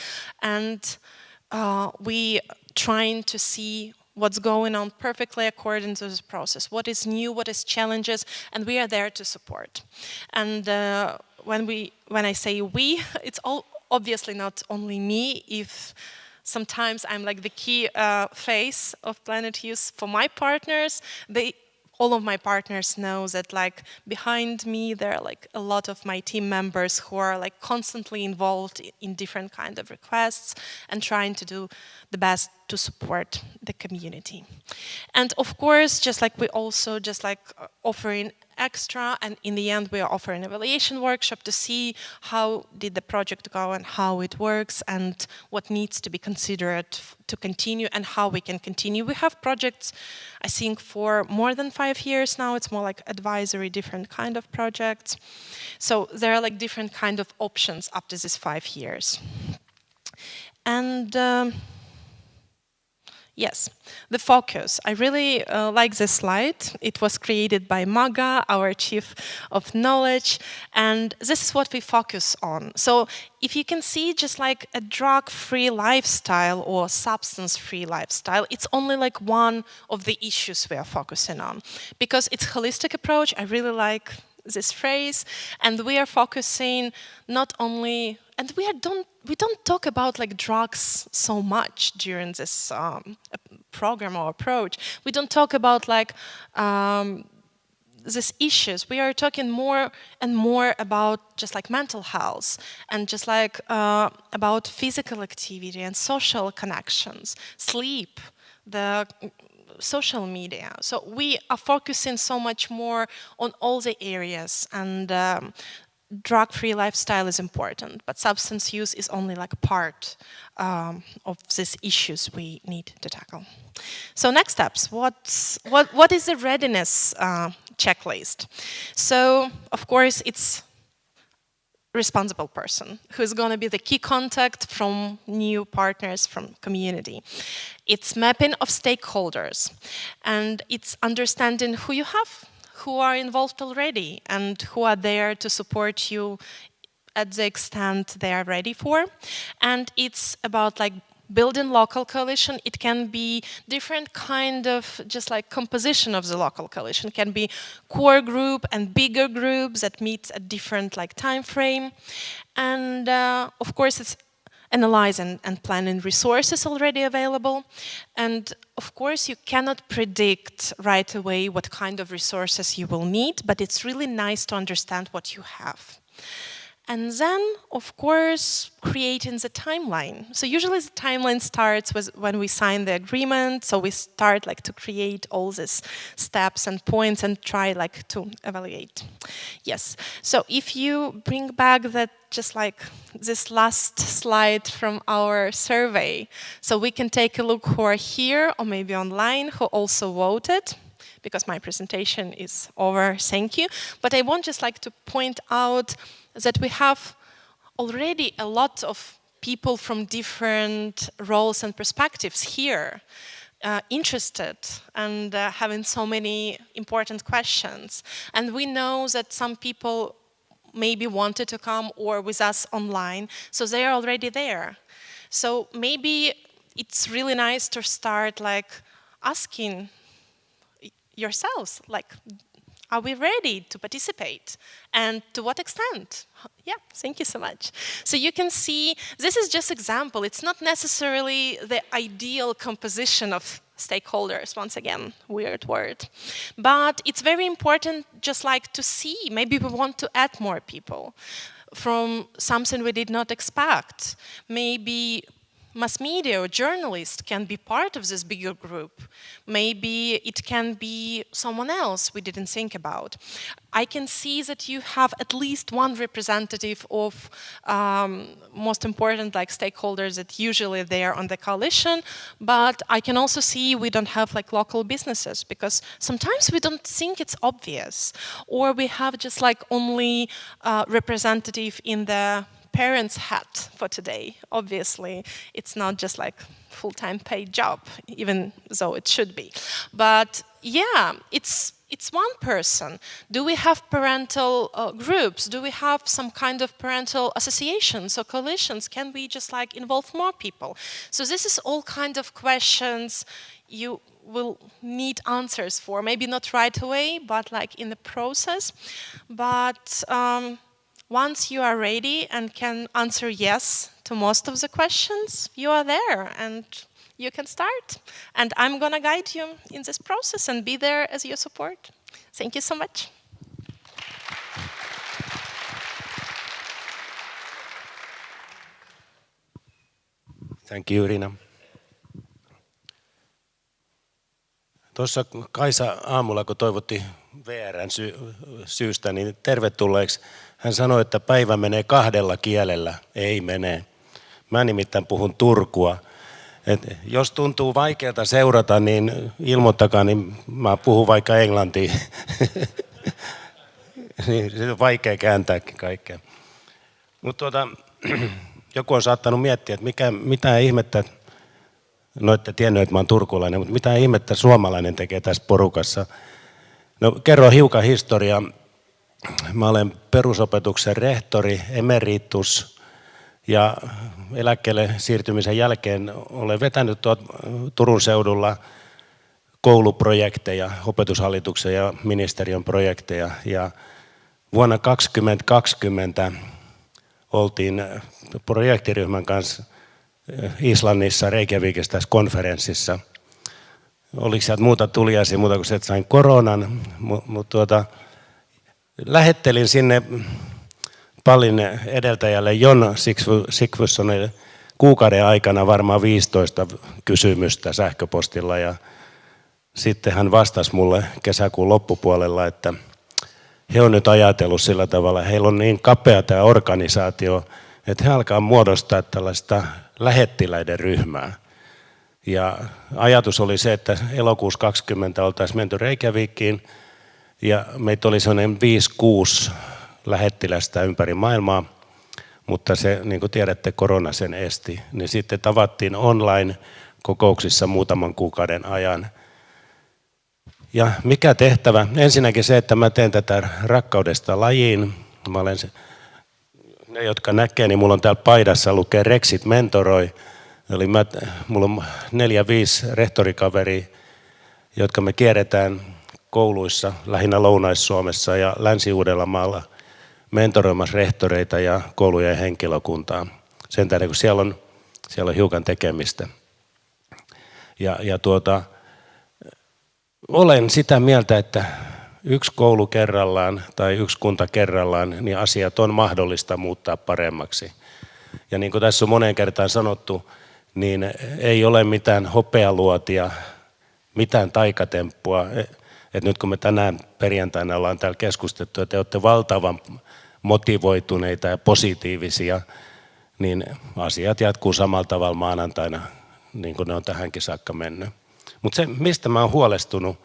And we trying to see what's going on perfectly according to this process, what is new, what is challenges, and we are there to support. And when I say we, it's all obviously not only me. If sometimes I'm like the key face of Planet Youth for my partners, all of my partners know that like behind me there are like a lot of my team members who are like constantly involved in different kind of requests and trying to do the best to support the community. And of course, just like we also just like offering extra, and in the end we are offering an evaluation workshop to see how did the project go and how it works and what needs to be considered to continue and how we can continue. We have projects, I think, for more than 5 years now. It's more like advisory, different kind of projects. So there are like different kind of options up to this 5 years. And yes, the focus. I really like this slide. It was created by Maga, our chief of knowledge, and this is what we focus on. So if you can see just like a drug-free lifestyle or substance-free lifestyle, it's only like one of the issues we are focusing on. Because it's a holistic approach, I really like this phrase, and we are focusing not only, and we don't talk about like drugs so much during this program or approach. We don't talk about like these issues. We are talking more and more about just like mental health and just like about physical activity and social connections, sleep, the social media. So we are focusing so much more on all the areas, and drug-free lifestyle is important, but substance use is only like a part of these issues we need to tackle. So next steps, what is the readiness checklist? So of course it's responsible person who's going to be the key contact from new partners from community. It's mapping of stakeholders, and it's understanding who you have, who are involved already, and who are there to support you at the extent they are ready for. And it's about like building local coalition. It can be different kind of just like composition of the local coalition. It can be core group and bigger groups that meet at different like time frame. And of course it's analyzing and planning resources already available. And of course you cannot predict right away what kind of resources you will need, but it's really nice to understand what you have. And then, of course, creating the timeline. So usually the timeline starts with when we sign the agreement. So we start like to create all these steps and points and try like to evaluate. Yes. So if you bring back that just like this last slide from our survey, so we can take a look who are here or maybe online who also voted. Because my presentation is over, thank you. But I want just like to point out that we have already a lot of people from different roles and perspectives here, interested and having so many important questions. And we know that some people maybe wanted to come or with us online, so they are already there. So maybe it's really nice to start like asking yourselves, like, are we ready to participate? And to what extent? Yeah, thank you so much. So you can see, this is just example. It's not necessarily the ideal composition of stakeholders, once again, weird word. But it's very important just like to see, maybe we want to add more people from something we did not expect. Maybe mass media or journalists can be part of this bigger group. Maybe it can be someone else we didn't think about. I can see that you have at least one representative of most important like stakeholders that usually they are on the coalition, but I can also see we don't have like local businesses because sometimes we don't think it's obvious, or we have just like only representative in the parents' hat for today. Obviously, it's not just like full-time paid job, even though it should be. But yeah, it's one person. Do we have parental groups? Do we have some kind of parental associations or coalitions? Can we just like involve more people? So this is all kind of questions you will need answers for. Maybe not right away, but like in the process. But once you are ready and can answer yes to most of the questions, you are there and you can start. And I'm gonna guide you in this process and be there as your support. Thank you so much. Thank you, Irina. Tuossa Kaisa aamulla, kun toivotti VR:n syystä niin tervetulleeksi. Hän sanoi, että päivä menee 2 kielellä. Ei mene. Mä nimittäin puhun turkua. Et jos tuntuu vaikealta seurata, niin ilmoittakaa, niin mä puhun vaikka englantia. Niin, se on vaikea kääntääkin kaikkea. Mutta joku on saattanut miettiä, että mitä ihmettä, no ette tiennyt, että mä oon turkulainen, mutta mitä ihmettä suomalainen tekee tässä porukassa. No kerron hiukan historiaa. Mä olen perusopetuksen rehtori, emeritus, ja eläkkeelle siirtymisen jälkeen olen vetänyt Turun seudulla kouluprojekteja, opetushallituksen ja ministeriön projekteja. Ja vuonna 2020 oltiin projektiryhmän kanssa Islannissa, Reykjavikissa tässä konferenssissa. Oliko sieltä muuta tuliaisia muuta kuin se, että sain koronan, mutta lähettelin sinne Pallin edeltäjälle Jon Sigfusonille kuukauden aikana varmaan 15 kysymystä sähköpostilla ja sitten hän vastasi mulle kesäkuun loppupuolella, että he on nyt ajatellut sillä tavalla, heillä on niin kapea tämä organisaatio, että he alkaa muodostaa tällaista lähettiläiden ryhmää. Ja ajatus oli se, että elokuussa 2020 oltaisiin menty Reykjavikiin ja meitä oli sellainen 5-6 lähettilästä ympäri maailmaa, mutta se, niin kuin tiedätte, korona sen esti. Niin sitten tavattiin online-kokouksissa muutaman kuukauden ajan. Ja mikä tehtävä? Ensinnäkin se, että mä teen tätä rakkaudesta lajiin. Mä olen ne, jotka näkee, niin mulla on täällä paidassa lukee Rexit mentoroi. Eli mulla on 4-5 rehtorikaveria, jotka me kierretään kouluissa, lähinnä Lounais-Suomessa ja Länsi-Uudellamaalla mentoroimassa rehtoreita ja koulujen henkilökuntaa. Sen tähden, kun siellä on hiukan tekemistä. Olen sitä mieltä, että yksi koulu kerrallaan tai yksi kunta kerrallaan, niin asiat on mahdollista muuttaa paremmaksi. Ja niin kuin tässä on moneen kertaan sanottu, niin ei ole mitään hopealuotia, mitään taikatemppua. Et nyt kun me tänään perjantaina ollaan täällä keskusteltu, että te olette valtavan motivoituneita ja positiivisia, niin asiat jatkuu samalla tavalla maanantaina, niin kuin ne on tähänkin saakka mennyt. Mutta se, mistä mä oon huolestunut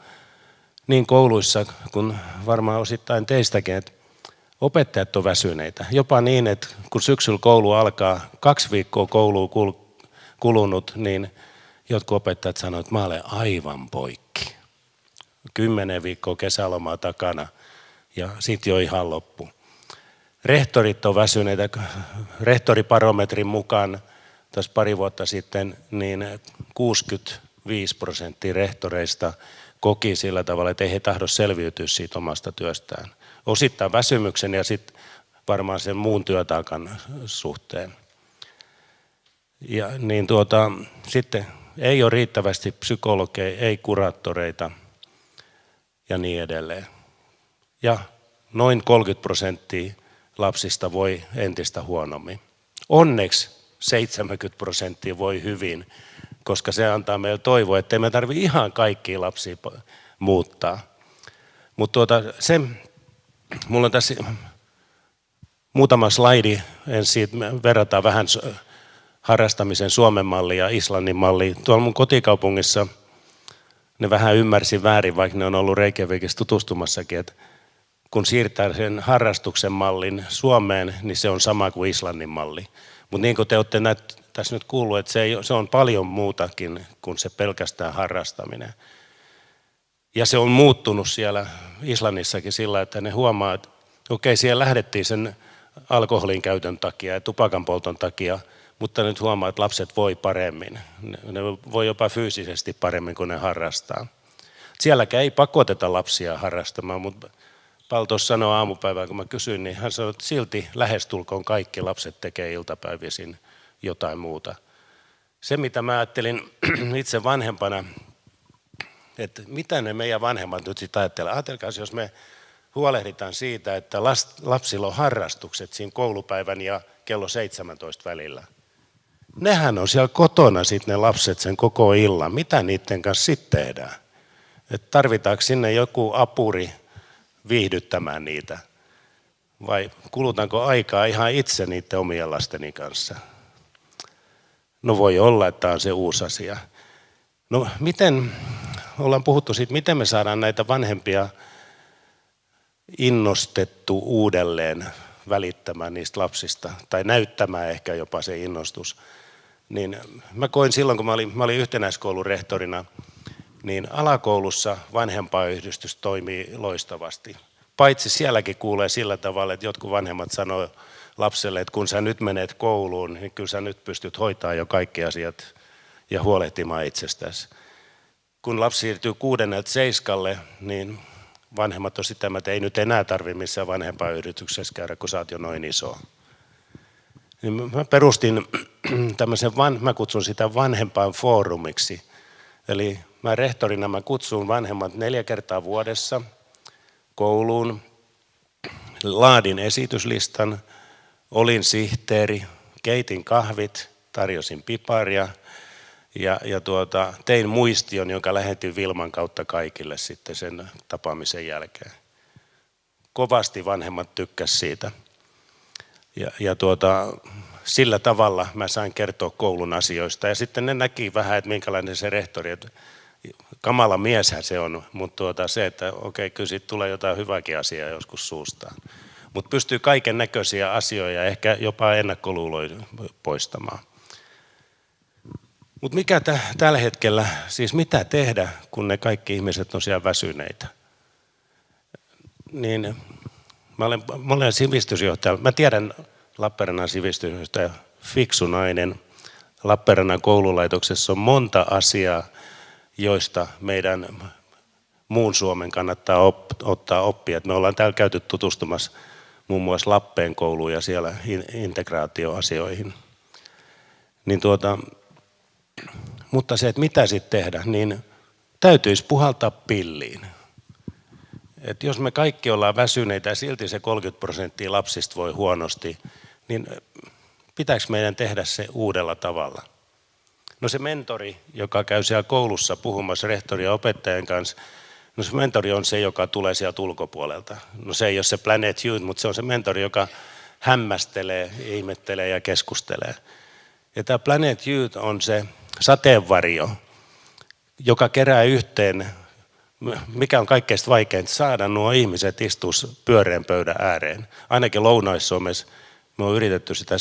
niin kouluissa kuin varmaan osittain teistäkin, että opettajat on väsyneitä. Jopa niin, että kun syksyllä koulu alkaa, 2 viikkoa kouluun kulunut, niin jotkut opettajat sanoivat, että mä olen aivan poikki. 10 viikkoa kesälomaa takana ja sitten jo ihan loppu. Rehtorit on väsyneitä. Rehtoribarometrin mukaan tässä pari vuotta sitten niin 65% rehtoreista koki sillä tavalla, että ei he tahdo selviytyä siitä omasta työstään. Osittain väsymyksen ja sitten varmaan sen muun työtaakan suhteen. Ja niin sitten ei ole riittävästi psykologeja, ei kuraattoreita ja niin edelleen. Ja noin 30% lapsista voi entistä huonommin. Onneksi 70% voi hyvin, koska se antaa meille toivoa, että me tarvitse ihan kaikkia lapsia muuttaa. Mutta mulla on tässä muutama slaidi, ensin verrataan vähän harrastamisen Suomen mallia ja Islannin mallia. Tuolla mun kotikaupungissa ne vähän ymmärsi väärin, vaikka ne on ollut Reykjavikissa tutustumassakin, että kun siirtää sen harrastuksen mallin Suomeen, niin se on sama kuin Islannin malli. Mutta niin kuin te olette tässä nyt kuullut, että se on paljon muutakin kuin se pelkästään harrastaminen. Ja se on muuttunut siellä Islannissakin sillä, että ne huomaa, että okei, siellä lähdettiin sen alkoholin käytön takia ja tupakan polton takia, mutta nyt huomaa, että lapset voi paremmin. Ne voi jopa fyysisesti paremmin, kun ne harrastaa. Sielläkään ei pakoteta lapsia harrastamaan, mutta Pall tuossa sanoi aamupäivää, kun mä kysyin, niin hän sanoi, että silti lähestulkoon kaikki lapset tekee iltapäivisin jotain muuta. Se, mitä mä ajattelin itse vanhempana, että mitä ne meidän vanhemmat nyt sitten ajattelee. Ajatelkaa, jos me huolehditaan siitä, että lapsilla on harrastukset siinä koulupäivän ja kello 17 välillä. Nehän on siellä kotona sitten ne lapset sen koko illan. Mitä niiden kanssa sitten tehdään? Et tarvitaanko sinne joku apuri viihdyttämään niitä? Vai kulutanko aikaa ihan itse niiden omien lasteni kanssa? No voi olla, että on se uusi asia. No ollaan puhuttu siitä, miten me saadaan näitä vanhempia innostettu uudelleen välittämään niistä lapsista, tai näyttämään ehkä jopa se innostus. Niin mä koin silloin, kun mä olin yhtenäiskoulun rehtorina, niin alakoulussa vanhempaiyhdistys toimii loistavasti. Paitsi sielläkin kuulee sillä tavalla, että jotkut vanhemmat sanoo lapselle, että kun sä nyt menet kouluun, niin kyllä sä nyt pystyt hoitamaan jo kaikki asiat ja huolehtimaan itsestäsi. Kun lapsi siirtyy 6.–7, niin vanhemmat on sitä, että ei nyt enää tarvitse missään vanhempaiyhdistyksessä käydä, kun sä oot jo noin iso. Niin mä perustin tämmöisen, mä kutsun sitä vanhempaan foorumiksi. Eli mä rehtorina kutsun vanhemmat 4 kertaa vuodessa kouluun, laadin esityslistan, olin sihteeri, keitin kahvit, tarjosin piparia ja tein muistion, jonka lähetin Vilman kautta kaikille sitten sen tapaamisen jälkeen. Kovasti vanhemmat tykkäsivät siitä. Ja sillä tavalla mä sain kertoa koulun asioista ja sitten ne näki vähän, että minkälainen se rehtori, että kamala mieshän se on, mutta se, että okei, kyllä siitä tulee jotain hyvääkin asiaa joskus suustaan. Mutta pystyy kaiken näköisiä asioita, ehkä jopa ennakkoluuloja poistamaan. Mutta mikä tällä hetkellä, siis mitä tehdä, kun ne kaikki ihmiset on siellä väsyneitä? Niin mä olen sivistysjohtaja, mä tiedän Lappeenrannan sivistysjohtaja, fiksu nainen. Lappeenrannan koululaitoksessa on monta asiaa, joista meidän muun Suomen kannattaa ottaa oppia. Me ollaan täällä käyty tutustumassa muun muassa Lappeen kouluun ja siellä integraatioasioihin. Niin mutta se, että mitä sitten tehdä, niin täytyisi puhaltaa pilliin. Et jos me kaikki ollaan väsyneitä ja silti se 30% lapsista voi huonosti, niin pitääkö meidän tehdä se uudella tavalla? No se mentori, joka käy siellä koulussa puhumassa rehtorin ja opettajan kanssa, no se mentori on se, joka tulee sieltä ulkopuolelta. No se ei ole se Planet Youth, mutta se on se mentori, joka hämmästelee, ihmettelee ja keskustelee. Ja tämä Planet Youth on se sateenvarjo, joka kerää yhteen, mikä on kaikkein vaikeinta, saada nuo ihmiset istua pyöreän pöydän ääreen. Ainakin Lounais-Suomessa me on yritetty sitä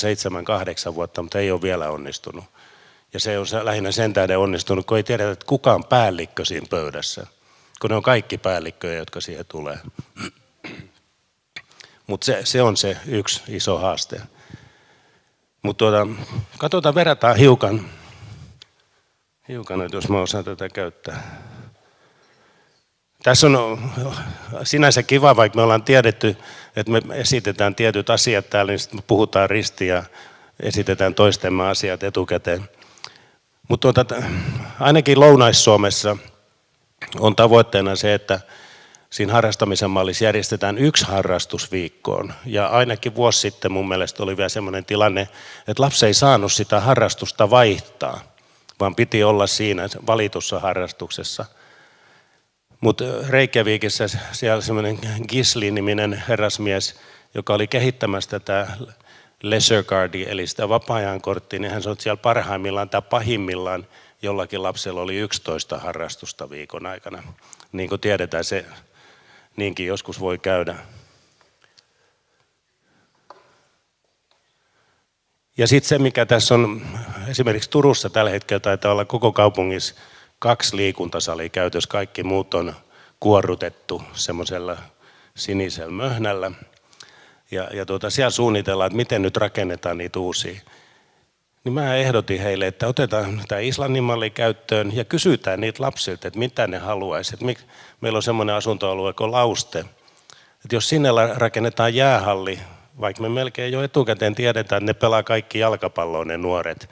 7-8 vuotta, mutta ei ole vielä onnistunut. Ja se on lähinnä sen tähden onnistunut, kun ei tiedetä, että kuka on päällikkö siinä pöydässä. Kun ne on kaikki päällikköjä, jotka siihen tulee. Mutta se on se yksi iso haaste. Mutta katsotaan, verrataan hiukan, jos mä osaan tätä käyttää. Tässä on sinänsä kiva, vaikka me ollaan tiedetty, että me esitetään tietyt asiat täällä, niin sitten puhutaan ristiin ja esitetään toistemme asiat etukäteen. Mutta ainakin Lounais-Suomessa on tavoitteena se, että siinä harrastamisen mallissa järjestetään 1 harrastus viikkoon. Ja ainakin vuosi sitten mun mielestä oli vielä semmoinen tilanne, että lapsi ei saanut sitä harrastusta vaihtaa, vaan piti olla siinä valitussa harrastuksessa. Mutta Reykjavikissa siellä semmoinen Gisli-niminen herrasmies, joka oli kehittämässä tätä leisure cardia, eli sitä vapaa-ajankorttia, niin hän sanoi, että siellä parhaimmillaan tai pahimmillaan jollakin lapsella oli 11 harrastusta viikon aikana. Niin kuin tiedetään, se niinkin joskus voi käydä. Ja sitten se, mikä tässä on, esimerkiksi Turussa tällä hetkellä taitaa olla koko kaupungissa 2 liikuntasalia käytössä, kaikki muut on kuorrutettu semmoisella sinisellä möhnällä. Ja siellä suunnitellaan, että miten nyt rakennetaan niitä uusia. Niin mä ehdotin heille, että otetaan tämä Islannin malli käyttöön ja kysytään niitä lapsilta, että mitä ne haluaisi. Meillä on semmoinen asuntoalue kuin Lauste. Että jos sinne rakennetaan jäähalli, vaikka me melkein jo etukäteen tiedetään, että ne pelaa kaikki jalkapalloa ne nuoret,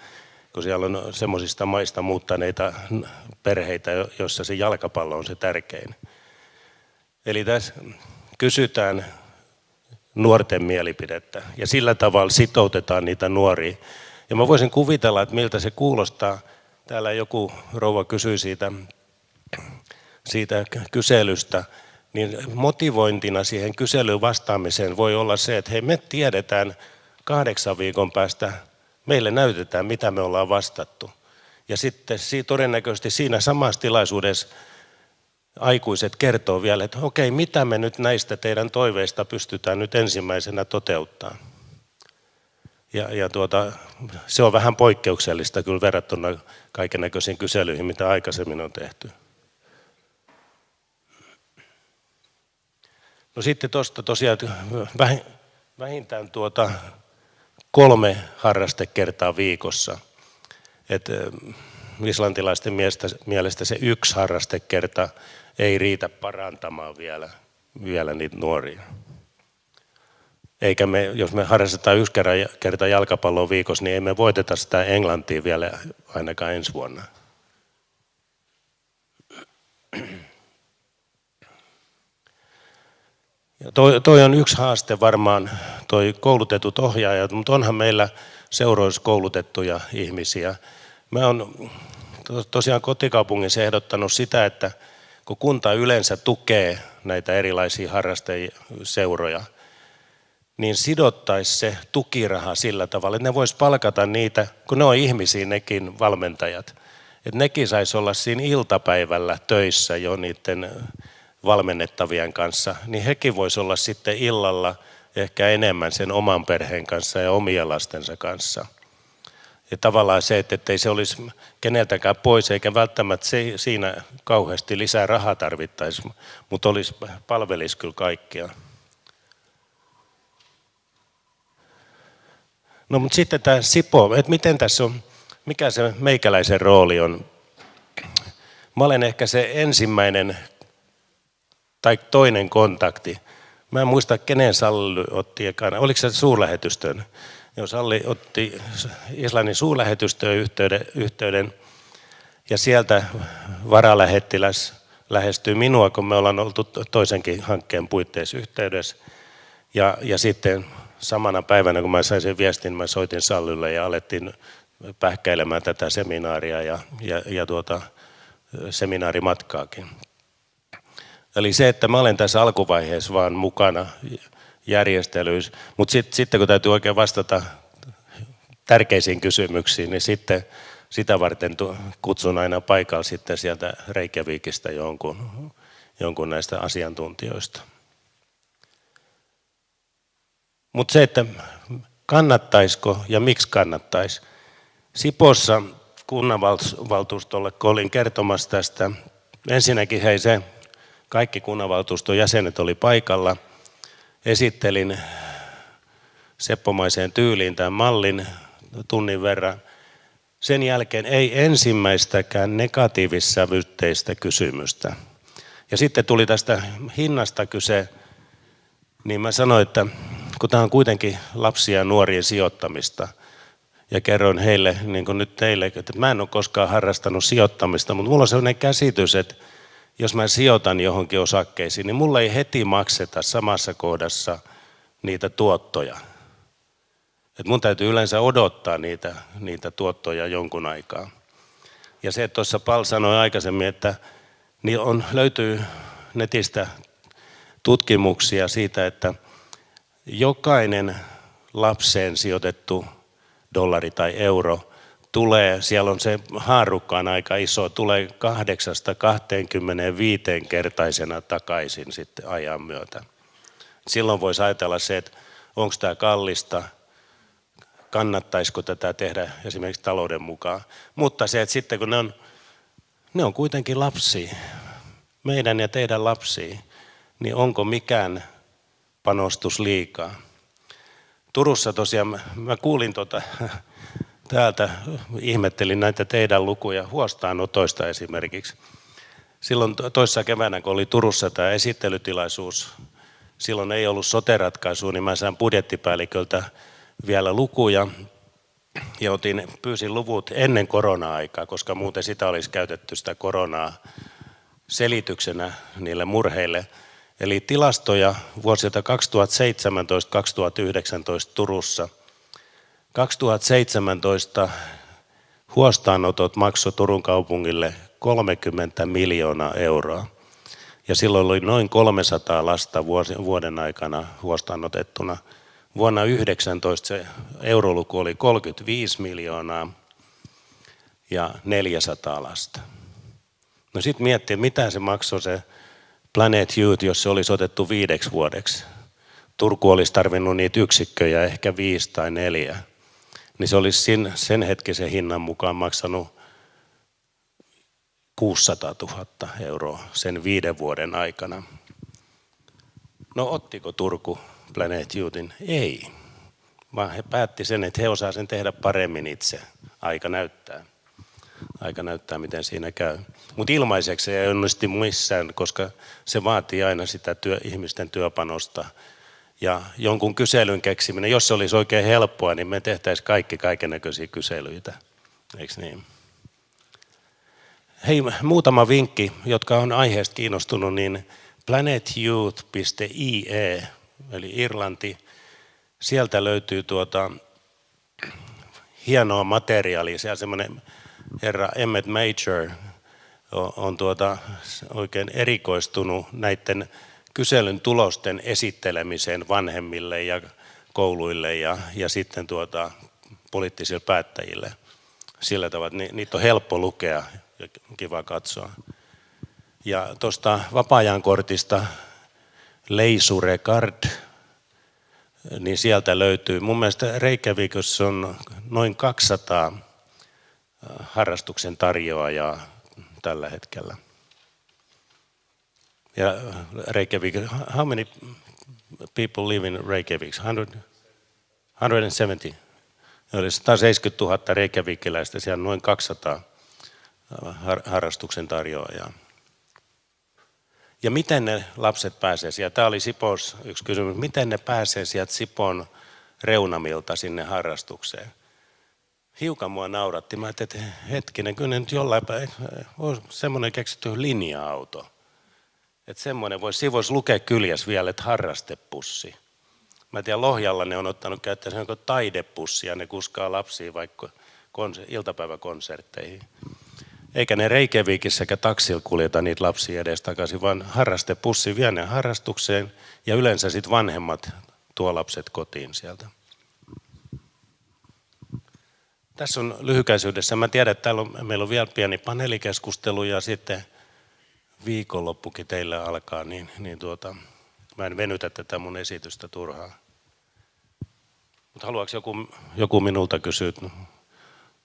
kun siellä on semmoisista maista muuttaneita perheitä, joissa se jalkapallo on se tärkein. Eli tässä kysytään nuorten mielipidettä ja sillä tavalla sitoutetaan niitä nuoria. Ja mä voisin kuvitella, että miltä se kuulostaa. Täällä joku rouva kysyi siitä kyselystä, niin motivointina siihen kyselyyn vastaamiseen voi olla se, että hei, me tiedetään 8 viikon päästä, meille näytetään, mitä me ollaan vastattu. Ja sitten todennäköisesti siinä samassa tilaisuudessa aikuiset kertoo vielä, että okei, mitä me nyt näistä teidän toiveista pystytään nyt ensimmäisenä toteuttamaan. Ja se on vähän poikkeuksellista kyllä verrattuna kaikennäköisiin kyselyihin, mitä aikaisemmin on tehty. No sitten tuosta tosiaan vähintään 3 harrastekertaa viikossa. Et islantilaisten mielestä se 1 harrastekerta ei riitä parantamaan vielä niitä nuoria. Eikä jos me harrastetaan 1 kerta jalkapalloa viikossa, niin ei me voiteta sitä Englantia vielä ainakaan ensi vuonna. Ja toi on yksi haaste varmaan, toi koulutetut ohjaajat, mutta onhan meillä seuroissa koulutettuja ihmisiä. Mä oon tosiaan kotikaupungissa ehdottanut sitä, että kun kunta yleensä tukee näitä erilaisia harrasteseuroja, niin sidottaisi se tukiraha sillä tavalla, että ne vois palkata niitä, kun ne on ihmisiä nekin valmentajat, että nekin saisi olla siinä iltapäivällä töissä jo niiden valmennettavien kanssa, niin hekin voisi olla sitten illalla ehkä enemmän sen oman perheen kanssa ja omien lastensa kanssa. Ja tavallaan se, että ei se olisi keneltäkään pois, eikä välttämättä siinä kauheasti lisää rahaa tarvittaisi, mutta palvelisi kyllä kaikkia. No mutta sitten tämä Sipo, että miten tässä on, mikä se meikäläisen rooli on? Mä olen ehkä se ensimmäinen tai toinen kontakti. Mä en muista, kenen Salli otti ekana. Oliko se suurlähetystön? Joo, Salli otti Islannin suurlähetystöön yhteyden ja sieltä varalähettiläs lähestyi minua, kun me ollaan oltu toisenkin hankkeen puitteissa yhteydessä. Ja sitten samana päivänä, kun mä sain sen viestin, mä soitin Sallille ja alettiin pähkäilemään tätä seminaaria ja seminaarimatkaakin. Eli se, että mä olen tässä alkuvaiheessa vaan mukana järjestelyissä, mutta sitten kun täytyy oikein vastata tärkeisiin kysymyksiin, niin sitten sitä varten kutsun aina paikalla sitten sieltä Reykjavikista jonkun näistä asiantuntijoista. Mutta se, että kannattaisiko ja miksi kannattaisi. Sipossa kunnanvaltuustolle, kun olin kertomassa tästä, ensinnäkin kaikki kunnanvaltuuston jäsenet oli paikalla. Esittelin seppomaiseen tyyliin tämän mallin tunnin verran. Sen jälkeen ei ensimmäistäkään negatiivissävytteistä kysymystä. Ja sitten tuli tästä hinnasta kyse, niin mä sanoin, että kun tämä on kuitenkin lapsia ja nuorien sijoittamista, ja kerroin heille, niin kuin nyt teille, että mä en ole koskaan harrastanut sijoittamista, mutta mulla on sellainen käsitys, että jos mä sijoitan johonkin osakkeisiin, niin mulla ei heti makseta samassa kohdassa niitä tuottoja. Et mun täytyy yleensä odottaa niitä tuottoja jonkun aikaa. Ja se, että tuossa Pall sanoi aikaisemmin, että löytyy netistä tutkimuksia siitä, että jokainen lapseen sijoitettu dollari tai euro tulee, siellä on se haarukka on aika iso, tulee 8-25-kertaisena takaisin sitten ajan myötä. Silloin voisi ajatella se, että onko tämä kallista, kannattaisiko tätä tehdä esimerkiksi talouden mukaan. Mutta se, että sitten kun ne on kuitenkin lapsia, meidän ja teidän lapsia, niin onko mikään panostus liikaa? Turussa tosiaan, mä kuulin täältä, ihmettelin näitä teidän lukuja huostaanotoista esimerkiksi. Silloin toissa keväänä, kun oli Turussa tämä esittelytilaisuus, silloin ei ollut sote-ratkaisua, niin mä sain budjettipäälliköltä vielä lukuja ja pyysin luvut ennen korona-aikaa, koska muuten sitä olisi käytetty sitä koronaa selityksenä niille murheille. Eli tilastoja vuosilta 2017-2019 Turussa. 2017 huostaanotot maksoi Turun kaupungille 30 miljoonaa euroa. Ja silloin oli noin 300 lasta vuoden aikana huostaanotettuna. Vuonna 2019 se euroluku oli 35 miljoonaa ja 400 lasta. No sitten miettii, mitä se maksoi se Planet Youth, jos se olisi otettu 5 vuodeksi. Turku olisi tarvinnut niitä yksikköjä, ehkä 5 tai 4. Niin se olisi sen hetkisen hinnan mukaan maksanut 600 000 euroa sen 5 vuoden aikana. No ottiko Turku Planet Youthin? Ei, vaan he päätti sen, että he osaa sen tehdä paremmin itse. Aika näyttää, miten siinä käy. Mutta ilmaiseksi ei onnistu missään, koska se vaatii aina sitä ihmisten työpanosta. Ja jonkun kyselyn keksiminen, jos se olisi oikein helppoa, niin me tehtäisiin kaikennäköisiä kyselyitä. Eikö niin? Hei, muutama vinkki, jotka on aiheesta kiinnostunut, niin planetyouth.ie, eli Irlanti, sieltä löytyy hienoa materiaalia. Siellä semmoinen herra Emmet Major on oikein erikoistunut näiden kyselyn tulosten esittelemiseen vanhemmille ja kouluille ja sitten poliittisille päättäjille. Sillä tavalla, että niitä on helppo lukea ja kiva katsoa. Ja tuosta vapaa-ajankortista Leisurekard, niin sieltä löytyy. Mun mielestä Reykjavikissa on noin 200 harrastuksen tarjoajaa tällä hetkellä. Ja Reykjavik, how many people live in Reykjavik? 170. Oli 170 000 reykjavikiläistä, siellä on noin 200 harrastuksen tarjoajaa. Ja miten ne lapset pääsee sieltä? Tämä oli Sipos yksi kysymys. Miten ne pääsee sieltä Sipon reunamilta sinne harrastukseen? Hiukan mua nauratti. Mä ajattelin, että hetkinen, kyllä nyt jollain on semmoinen keksitty linja-auto. Että semmoinen siinä voisi lukea kyljessä vielä, että harrastepussi. Mä tiedän, Lohjalla ne on ottanut käyttöön sen taidepussi ja ne kuskaa lapsia vaikka iltapäiväkonsertteihin. Eikä ne Reykjavikissäkään taksilla kuljeta niitä lapsia edes takaisin, vaan harrastepussi vie ne harrastukseen ja yleensä sitten vanhemmat tuo lapset kotiin sieltä. Tässä on lyhykäisyydessä. Mä tiedän, että meillä on vielä pieni paneelikeskustelu ja sitten viikonloppukin teille alkaa, niin mä en venytä tätä mun esitystä turhaan. Mutta haluaako joku minulta kysyä?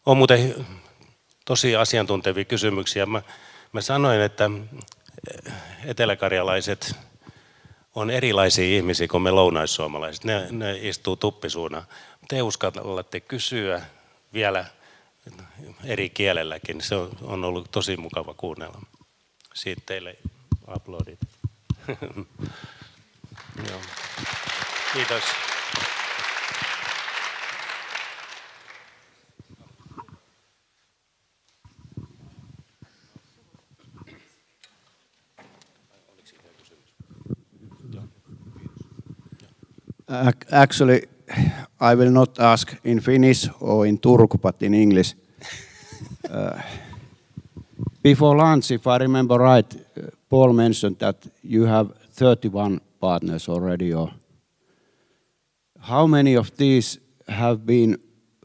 On muuten tosi asiantuntevia kysymyksiä. Mä sanoin, että eteläkarjalaiset on erilaisia ihmisiä kuin me lounaissuomalaiset. Ne istuu tuppisuuna. Te uskallatte kysyä vielä eri kielelläkin. Se on ollut tosi mukava kuunnella. Siitä teille uploadit. Joo. Kiitos. Actually, I will not ask in Finnish or in Turku, but in English. Before lunch, if I remember right, Paul mentioned that you have 31 partners already. Or how many of these have been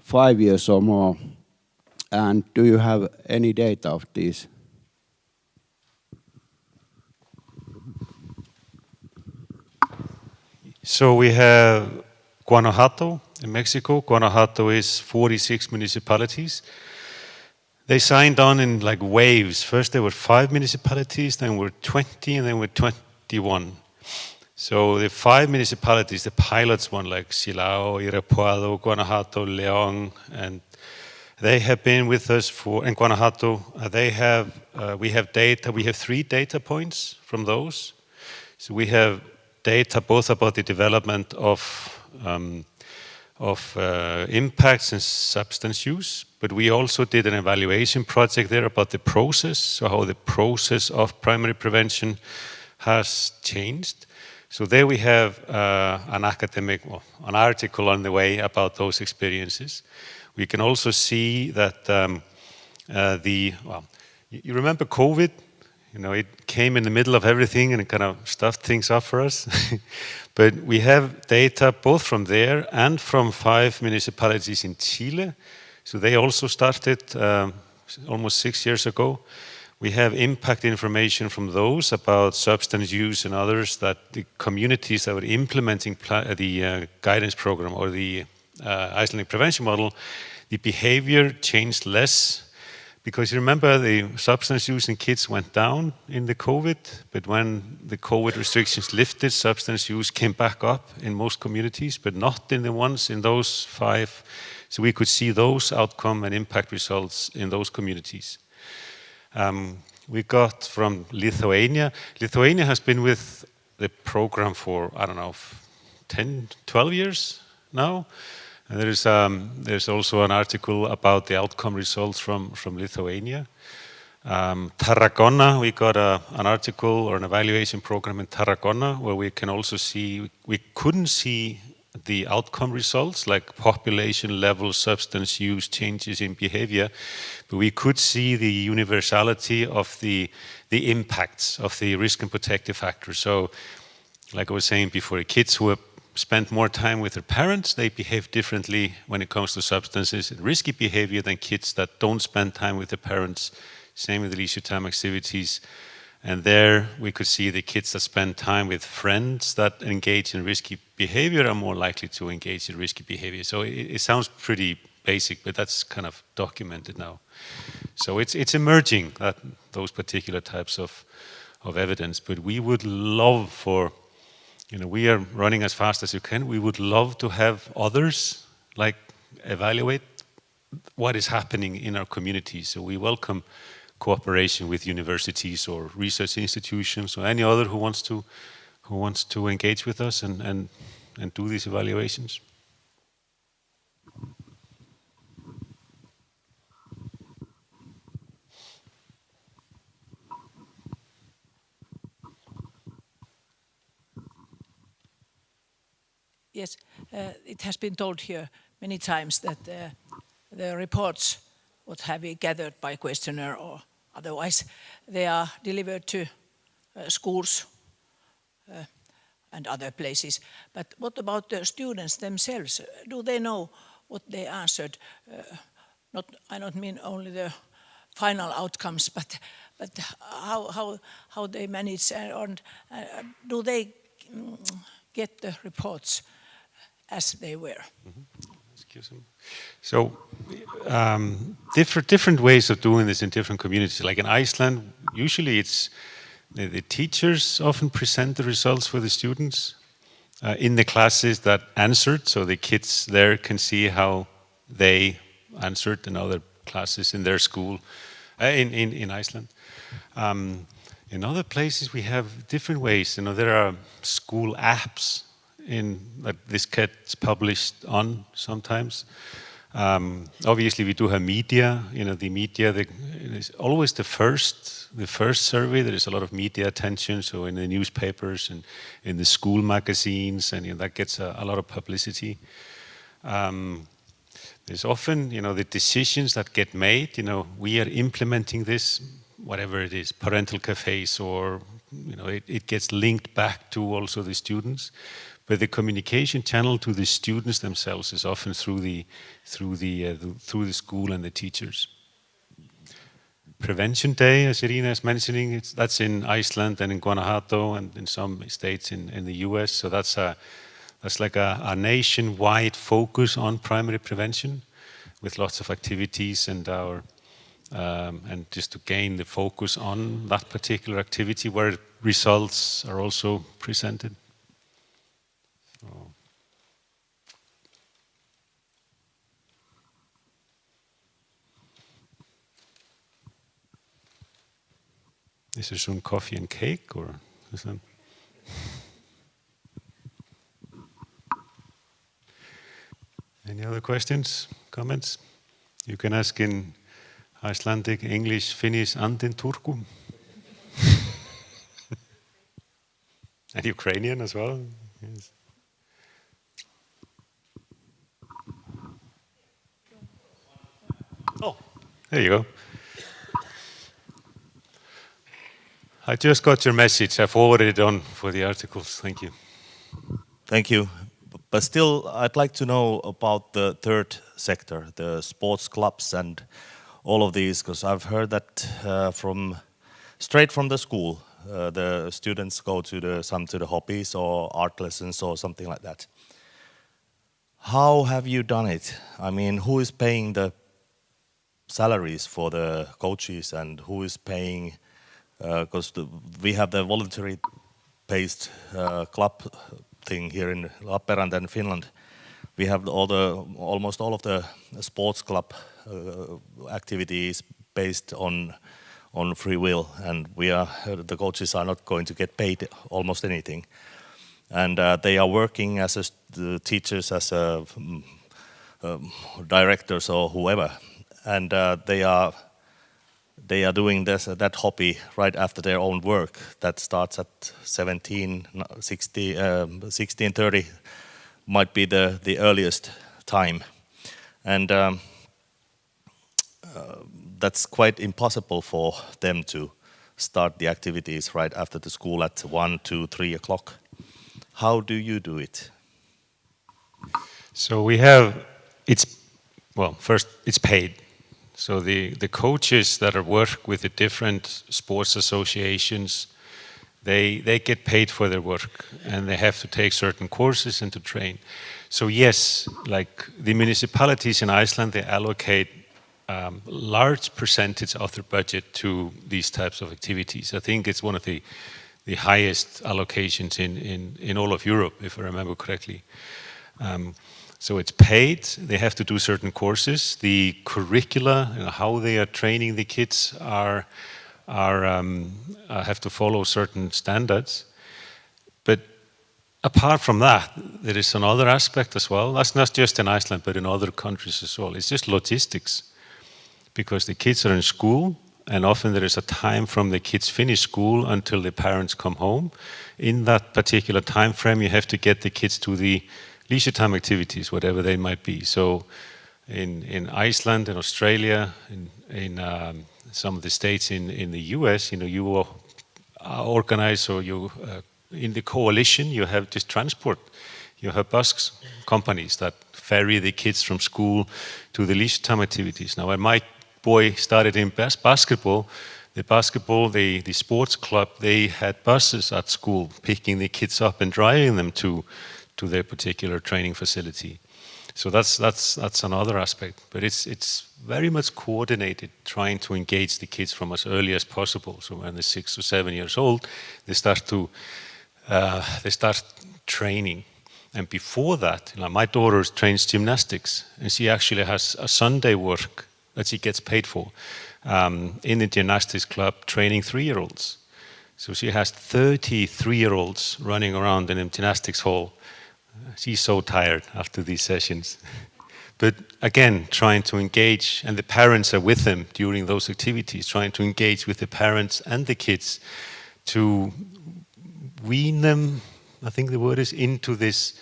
5 years or more? And do you have any data of these? So we have Guanajuato in Mexico. Guanajuato is 46 municipalities. They signed on in like waves. First there were 5 municipalities, then were 20, and then were 21. So the 5 municipalities, the pilots one like Silao, Irapuato, Guanajuato, León, and they have been with us for, in Guanajuato, we have data, we have 3 data points from those. So we have data both about the development of impacts and substance use, but we also did an evaluation project there about the process, so how the process of primary prevention has changed. So there we have an article on the way about those experiences. We can also see that you remember COVID? it came in the middle of everything and it kind of stuffed things up for us. But we have data both from there and from 5 municipalities in Chile. So they also started almost 6 years ago. We have impact information from those about substance use and others, that the communities that were implementing the guidance program or the Icelandic prevention model, the behavior changed less. Because you remember, the substance use in kids went down in the COVID, but when the COVID restrictions lifted, substance use came back up in most communities, but not in the ones in those 5. So we could see those outcome and impact results in those communities. We got from Lithuania. Lithuania has been with the program for, 10, 12 years now. And there's also an article about the outcome results from Lithuania. Tarragona, we got an article or an evaluation program in Tarragona where we can also see, we couldn't see the outcome results like population level substance use changes in behavior, but we could see the universality of the impacts of the risk and protective factors. So like I was saying before, kids who spend more time with their parents, they behave differently when it comes to substances and risky behavior than kids that don't spend time with their parents. Same with the leisure time activities. And there we could see the kids that spend time with friends that engage in risky behavior are more likely to engage in risky behavior. So it sounds pretty basic, but that's kind of documented now. So it's emerging, those particular types of evidence. But we would love for, we are running as fast as you can. We would love to have others evaluate what is happening in our communities. So we welcome cooperation with universities or research institutions or any other who wants to engage with us and do these evaluations. Yes, it has been told here many times that the reports, what have we gathered by questionnaire or otherwise, they are delivered to schools and other places. But what about the students themselves? Do they know what they answered? I don't mean only the final outcomes, but how they manage and do they get the reports as they were? So different ways of doing this in different communities. Like in Iceland, usually it's the teachers often present the results for the students in the classes that answered, so the kids there can see how they answered in other classes in their school in Iceland. In other places we have different ways. There are school apps that this gets published on sometimes. Obviously, we do have media. The media is always the first survey. There is a lot of media attention. So in the newspapers and in the school magazines, and that gets a lot of publicity. There's often, the decisions that get made. We are implementing this, whatever it is, parental cafes, or it gets linked back to also the students. But the communication channel to the students themselves is often through the school and the teachers. Prevention Day, as Irina is mentioning, that's in Iceland and in Guanajuato and in some states in the US. So that's like a nationwide focus on primary prevention, with lots of activities and and just to gain the focus on that particular activity where results are also presented. Is there some coffee and cake, or is that? Any other questions, comments? You can ask in Icelandic, English, Finnish, and in Turku. And Ukrainian as well. Yes. Oh, there you go. I just got your message. I forwarded it on for the articles. Thank you. Thank you. But still, I'd like to know about the third sector, the sports clubs and all of these, because I've heard that straight from the school, the students go to some hobbies or art lessons or something like that. How have you done it? I mean, who is paying the salaries for the coaches and who is paying? Because we have the voluntary-based club thing here in Lappeenranta and Finland. We have almost all of the sports club activities based on free will, and the coaches are not going to get paid almost anything, and they are working as teachers, as directors or whoever, and they are doing that hobby right after their own work that starts at 17, 16:30 might be the earliest time, and that's quite impossible for them to start the activities right after the school at 1, 2, 3 o'clock. How do you do it? So first it's paid. So the coaches that work with the different sports associations, they get paid for their work and they have to take certain courses and to train. So yes, like the municipalities in Iceland, they allocate large percentage of their budget to these types of activities. I think it's one of the highest allocations in all of Europe, if I remember correctly. So it's paid, they have to do certain courses. The curricula, how they are training the kids have to follow certain standards. But apart from that, there is another aspect as well. That's not just in Iceland, but in other countries as well. It's just logistics. Because the kids are in school, and often there is a time from the kids finish school until the parents come home. In that particular time frame, you have to get the kids to the leisure time activities, whatever they might be. So in Iceland, in Australia, in some of the states in the US, you organize, or you in the coalition, you have just transport. You have bus companies that ferry the kids from school to the leisure time activities. Now, when my boy started in basketball, the sports club, they had buses at school picking the kids up and driving them to their particular training facility. So that's another aspect. But it's very much coordinated, trying to engage the kids from as early as possible. So when they're 6 or 7 years old, they start training. And before that, my daughter trains gymnastics, and she actually has a Sunday work that she gets paid for in the gymnastics club, training 3-year-olds. So she has 30 3-year-olds running around in a gymnastics hall. She's so tired after these sessions. But again, trying to engage, and the parents are with them during those activities, trying to engage with the parents and the kids to wean them, I think the word is, into this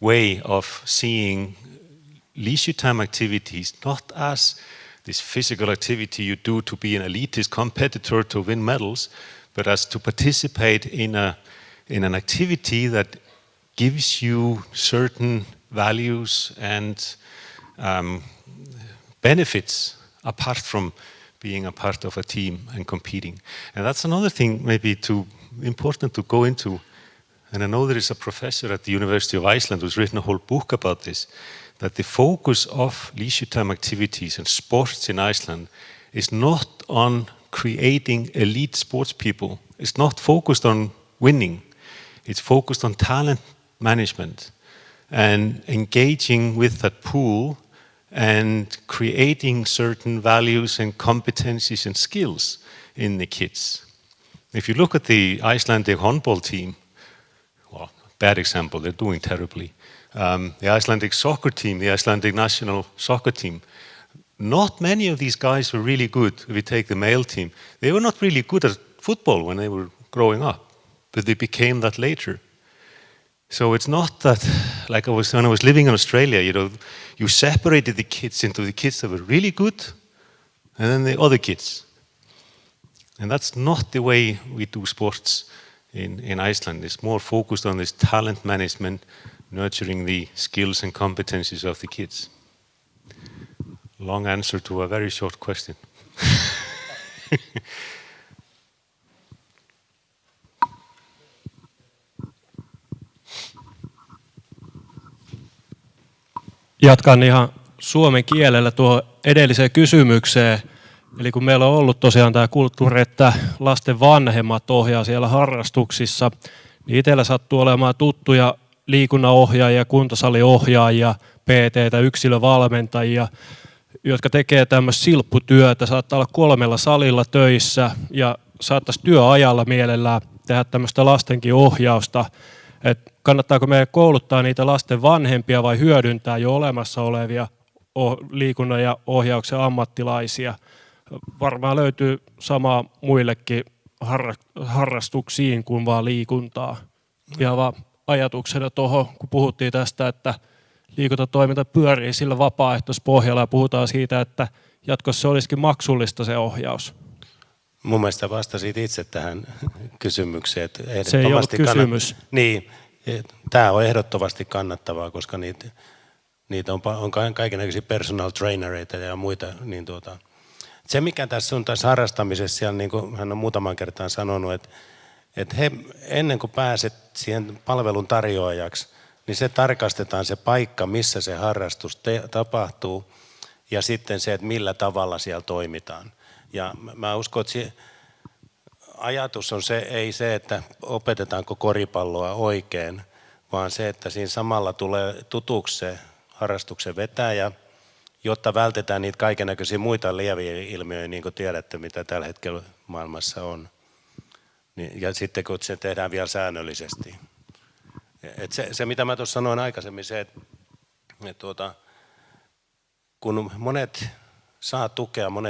way of seeing leisure time activities not as this physical activity you do to be an elitist competitor to win medals, but as to participate in an activity that gives you certain values and benefits apart from being a part of a team and competing. And that's another thing maybe important to go into. And I know there is a professor at the University of Iceland who's written a whole book about this, that the focus of leisure time activities and sports in Iceland is not on creating elite sports people. It's not focused on winning. It's focused on talent management and engaging with that pool and creating certain values and competencies and skills in the kids. If you look at the Icelandic handball team, well, bad example, they're doing terribly. The Icelandic soccer team, the Icelandic national soccer team, not many of these guys were really good. If you take the male team, they were not really good at football when they were growing up, but they became that later. So it's not that, like when I was living in Australia, you separated the kids into the kids that were really good and then the other kids. And that's not the way we do sports in Iceland. It's more focused on this talent management, nurturing the skills and competencies of the kids. Long answer to a very short question. Jatkan ihan suomen kielellä tuo edelliseen kysymykseen. Eli kun meillä on ollut tosiaan tämä kulttuuri, että lasten vanhemmat ohjaa siellä harrastuksissa, niin itsellä sattuu olemaan tuttuja liikunnanohjaajia, kuntosaliohjaajia, PT:tä, yksilövalmentajia, jotka tekee tämmöistä silpputyötä, saattaa olla 3 salilla töissä ja saattaisi työajalla mielellään tehdä tämmöistä lastenkin ohjausta. Et kannattaako meidän kouluttaa niitä lasten vanhempia vai hyödyntää jo olemassa olevia liikunnan ja ohjauksen ammattilaisia? Varmaan löytyy samaa muillekin harrastuksiin kuin vaan liikuntaa. Ihan vaan ajatuksena tuohon, kun puhuttiin tästä, että liikuntatoiminta pyörii sillä vapaaehtoispohjalla ja puhutaan siitä, että jatkossa se olisikin maksullista se ohjaus. Mun mielestä vastasit itse tähän kysymykseen. Että se ei ollut kysymys. Niin, tämä on ehdottomasti kannattavaa, koska niitä on kaikennäköisiä personal trainereita ja muita. Niin se mikä tässä on tässä harrastamisessa, siellä, niin kuin hän on muutaman kertaan sanonut, että he, ennen kuin pääset siihen palvelun tarjoajaksi, niin se tarkastetaan se paikka, missä se harrastus tapahtuu ja sitten se, että millä tavalla siellä toimitaan. Ja mä uskon, että ajatus on ei se, että opetetaanko koripalloa oikein, vaan se, että siinä samalla tulee tutuksi se harrastuksen vetäjä, jotta vältetään niitä kaikennäköisiä muita lieviä ilmiöitä, niin kuin tiedätte, mitä tällä hetkellä maailmassa on. Ja sitten kun se tehdään vielä säännöllisesti. Et se mitä mä tuossa sanoin aikaisemmin, se, että kun monet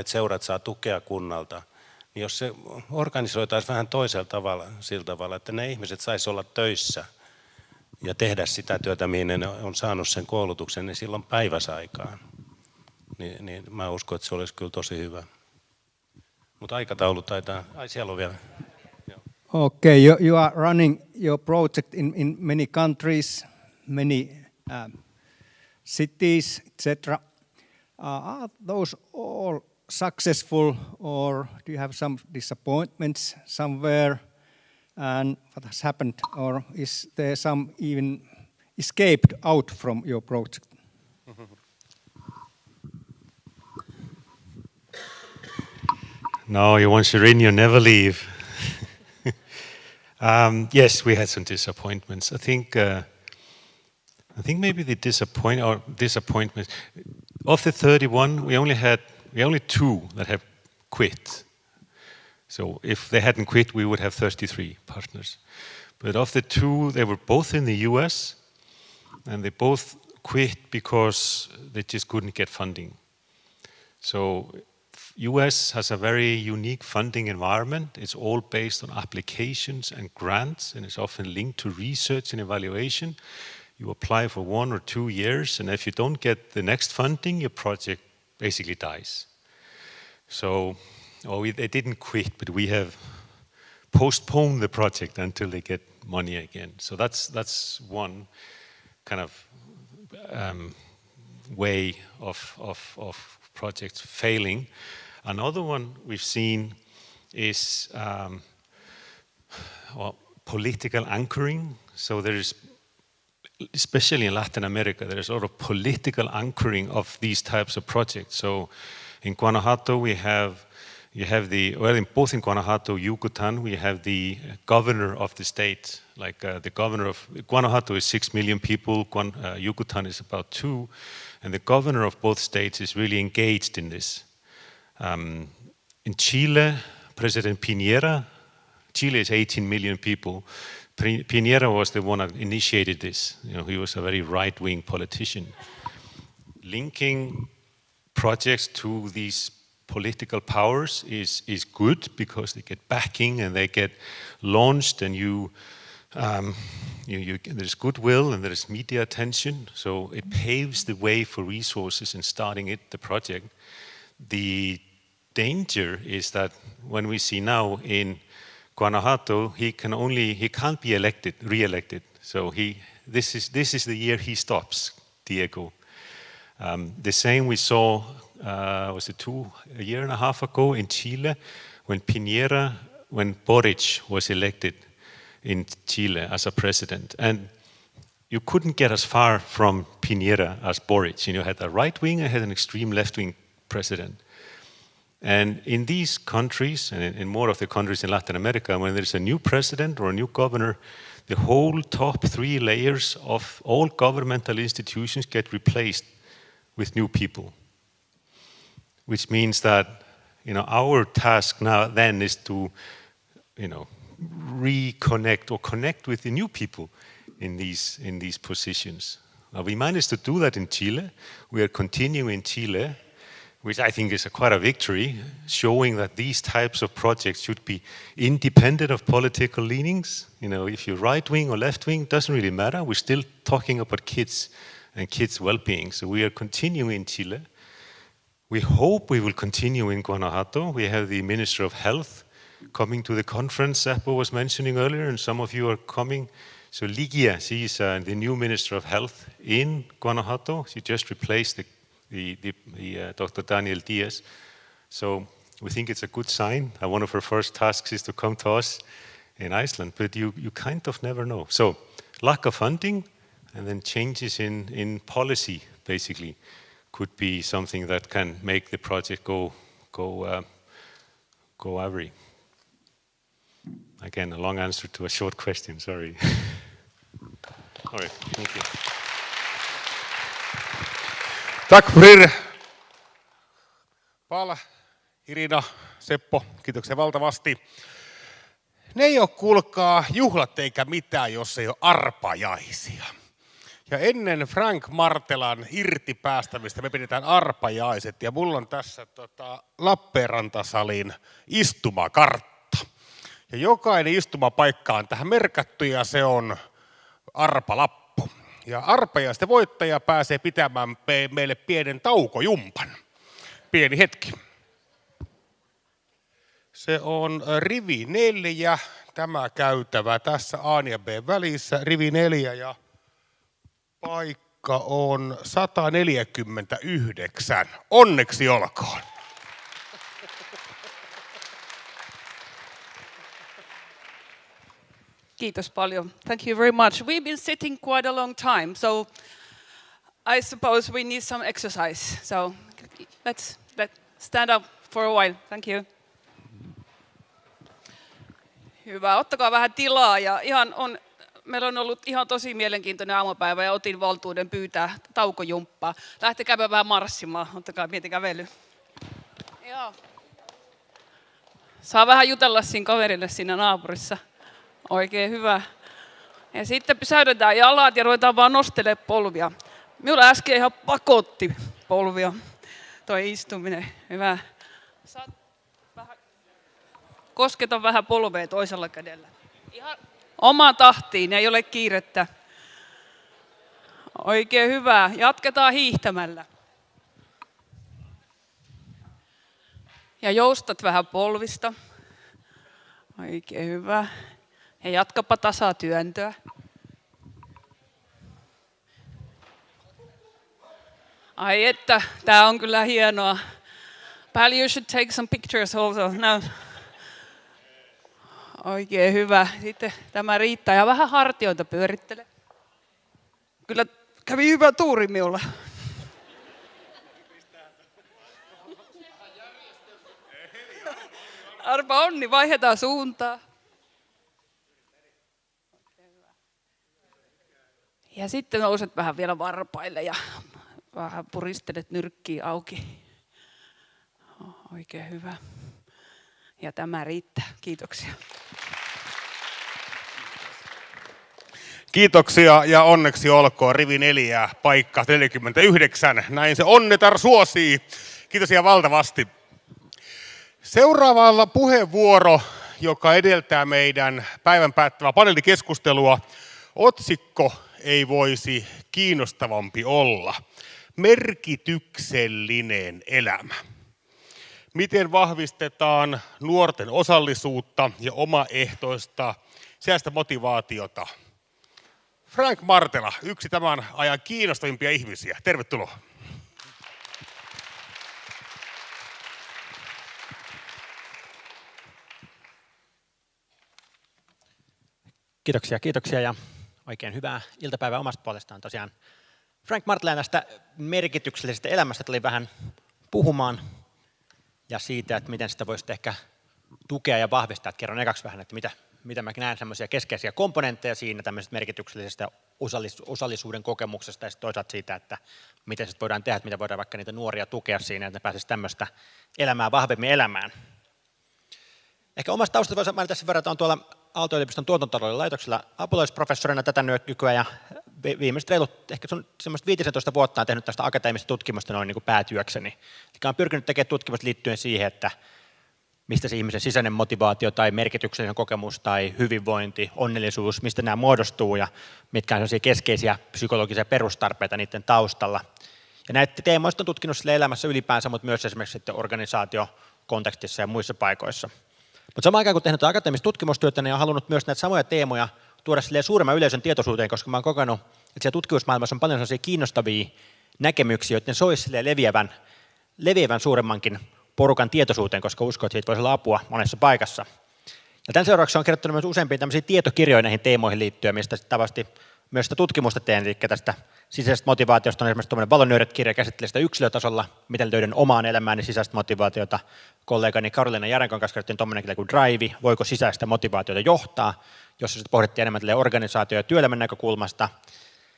seurat saa tukea kunnalta, niin jos se organisoitaisiin vähän toisella tavalla, sillä tavalla, että ne ihmiset sais olla töissä ja tehdä sitä työtä, mihin ne on saanut sen koulutuksen, niin silloin päiväsaikaan. Niin mä uskon, että se olisi kyllä tosi hyvä. Mutta aikataulu taitaa... siellä on vielä. Okay, you are running your project in many countries, many cities, etc. Are those all successful, or do you have some disappointments somewhere? And what has happened, or is there some even escaped out from your project? No, once you're in, you never leave. Yes, we had some disappointments. I think maybe the disappointments of the 31, we only 2 that have quit. So if they hadn't quit, we would have 33 partners. But of the 2, they were both in the US, and they both quit because they just couldn't get funding. So US has a very unique funding environment. It's all based on applications and grants, and it's often linked to research and evaluation. You apply for 1 or 2 years, and if you don't get the next funding, your project basically dies. So, they didn't quit, but we have postponed the project until they get money again. So that's one kind of way of projects failing. Another one we've seen is political anchoring. So there is, especially in Latin America, there is a lot of political anchoring of these types of projects. So in Guanajuato, both in Guanajuato, Yucatan, we have the governor of the state. The governor of Guanajuato is 6 million people, Yucatan is about 2, and the governor of both states is really engaged in this. In Chile, President Piñera, Chile is 18 million people. Piñera was the one that initiated this. He was a very right-wing politician. Linking projects to these political powers is good because they get backing and they get launched, and there's goodwill and there's media attention. So it paves the way for resources in starting the project. The danger is that when we see now in Guanajuato, he can't be re-elected. So this is the year he stops, Diego. The same we saw, was it a year and a half ago in Chile, when Boric was elected in Chile as a president. And you couldn't get as far from Piñera as Boric. You had a right wing and had an extreme left wing president. And in these countries, and in more of the countries in Latin America, when there's a new president or a new governor, the whole top 3 layers of all governmental institutions get replaced with new people. Which means that our task now then is to reconnect or connect with the new people in these positions. Now, we managed to do that in Chile. We are continuing in Chile, which I think is quite a victory, showing that these types of projects should be independent of political leanings. If you're right wing or left wing, doesn't really matter. We're still talking about kids and kids' well-being. So we are continuing in Chile. We hope we will continue in Guanajuato. We have the Minister of Health coming to the conference Seppo was mentioning earlier, and some of you are coming. So Ligia, she's the new Minister of Health in Guanajuato. She just replaced the Dr. Daniel Diaz. So we think it's a good sign. One of her first tasks is to come to us in Iceland, but you kind of never know. So lack of funding and then changes in policy, basically, could be something that can make the project go every. Again, a long answer to a short question, sorry. All right, thank you. Tack för er. Pall, Irina, Seppo, kiitoksia valtavasti. Ne ei ole, kuulkaa, juhlat eikä mitään, jos ei ole arpajaisia. Ja ennen Frank Martelan irtipäästämistä me pidetään arpajaiset. Ja mulla on tässä Lappeenrantasalin istumakartta. Ja jokainen istumapaikka on tähän merkattu ja se on arpalappu. Ja arpajaisten voittaja pääsee pitämään meille pienen taukojumpan. Pieni hetki. Se on rivi 4, tämä käytävä tässä A ja B välissä, rivi 4 ja paikka on 149. Onneksi olkoon. Kiitos paljon. Thank you very much. We've been sitting quite a long time, so I suppose we need some exercise. So let's stand up for a while. Thank you. Hyvä, ottakaa vähän tilaa ja meillä on ollut ihan tosi mielenkiintoinen aamupäivä ja otin valtuuden pyytää taukojumppaa. Lähtekääpä vähän marssimaan, ottakaa pieni kävely. Joo. Saa vähän jutella siinä kaverille siinä naapurissa. Oikein hyvä. Ja sitten pysäytetään jalat ja ruvetaan vaan nostelemaan polvia. Minulla äsken ihan pakotti polvia toi istuminen. Hyvä. Kosketa vähän polvea toisella kädellä. Ihan omaan tahtiin, ei ole kiirettä. Oikein hyvä. Jatketaan hiihtämällä. Ja joustat vähän polvista. Oikein hyvä. Ja jatkapa tasatyöntöä. Ai että, tää on kyllä hienoa. Pall, you should take some pictures also. No. Oikein hyvä. Sitten tämä riittää. Ja vähän hartioita pyörittele. Kyllä kävi hyvä tuuri minulla. Arpa onni, vaihdetaan suuntaa. Ja sitten nouset vähän vielä varpaille ja vähän puristelet nyrkkiä auki. Oikein hyvä. Ja tämä riittää. Kiitoksia. Kiitoksia ja onneksi olkoon rivi 4, paikka 49. Näin se onnetar suosii. Kiitos ja valtavasti. Seuraavalla puheenvuoro, joka edeltää meidän päivän päättävää paneelikeskustelua. Otsikko ei voisi kiinnostavampi olla. Merkityksellinen elämä. Miten vahvistetaan nuorten osallisuutta ja omaehtoista sisäistä motivaatiota? Frank Martela, yksi tämän ajan kiinnostavimpia ihmisiä. Tervetuloa. Kiitoksia ja oikein hyvää iltapäivää omasta puolestaan. Tosiaan Frank Martela tästä merkityksellisestä elämästä tuli vähän puhumaan ja siitä, että miten sitä voisi ehkä tukea ja vahvistaa. Että kerron ekaksi vähän, että mitä mä näen semmoisia keskeisiä komponentteja siinä tämmöisestä merkityksellisestä osallisuuden kokemuksesta ja toisaalta siitä, että miten sitä voidaan tehdä, että mitä voidaan vaikka niitä nuoria tukea siinä, että ne pääsisivät tämmöistä elämää vahvemmin elämään. Ehkä omasta taustasta voisi mainita sen verran, että on tuolla Aalto-yliopiston tuotantotalouden laitoksella apulaisprofessorina tätä nykyään ja viimeiset reilut, ehkä semmoista 15 vuotta on tehnyt tästä akateemista tutkimusta noin niin kuin päätyökseni. Eli olen pyrkinyt tekemään tutkimusta liittyen siihen, että mistä se ihmisen sisäinen motivaatio tai merkityksellinen kokemus tai hyvinvointi, onnellisuus, mistä nämä muodostuu ja mitkä on sellaisia keskeisiä psykologisia perustarpeita niiden taustalla. Ja näitä teemoista on tutkinut sille elämässä ylipäänsä, mutta myös esimerkiksi sitten organisaatiokontekstissa ja muissa paikoissa. Mutta samaan aikaan kun tehnyt akateemista tutkimustyötä, niin olen halunnut myös näitä samoja teemoja tuoda suuremman yleisön tietoisuuteen, koska mä olen kokenut, että siellä tutkimusmaailmassa on paljon sellaisia kiinnostavia näkemyksiä, joiden soisi leviävän suuremmankin porukan tietoisuuteen, koska uskon, että siitä voisi olla apua monessa paikassa. Ja tämän seuraavaksi olen kirjoittanut myös useampia tämmöisiä tietokirjoja näihin teemoihin liittyen, mistä tavasti myös sitä tutkimusta teen, eli tästä sisäisestä motivaatiosta on esimerkiksi tuommoinen Valonöörit-kirja käsittelee sitä yksilötasolla, miten löydän omaan elämääni sisäistä motivaatiota. Kollegani Karoliina Järenkon kanssa kirjoittiin tuommoinen kirja kuin Drive, voiko sisäistä motivaatiota johtaa, jossa sitten pohdittiin enemmän organisaatio- ja työelämän näkökulmasta.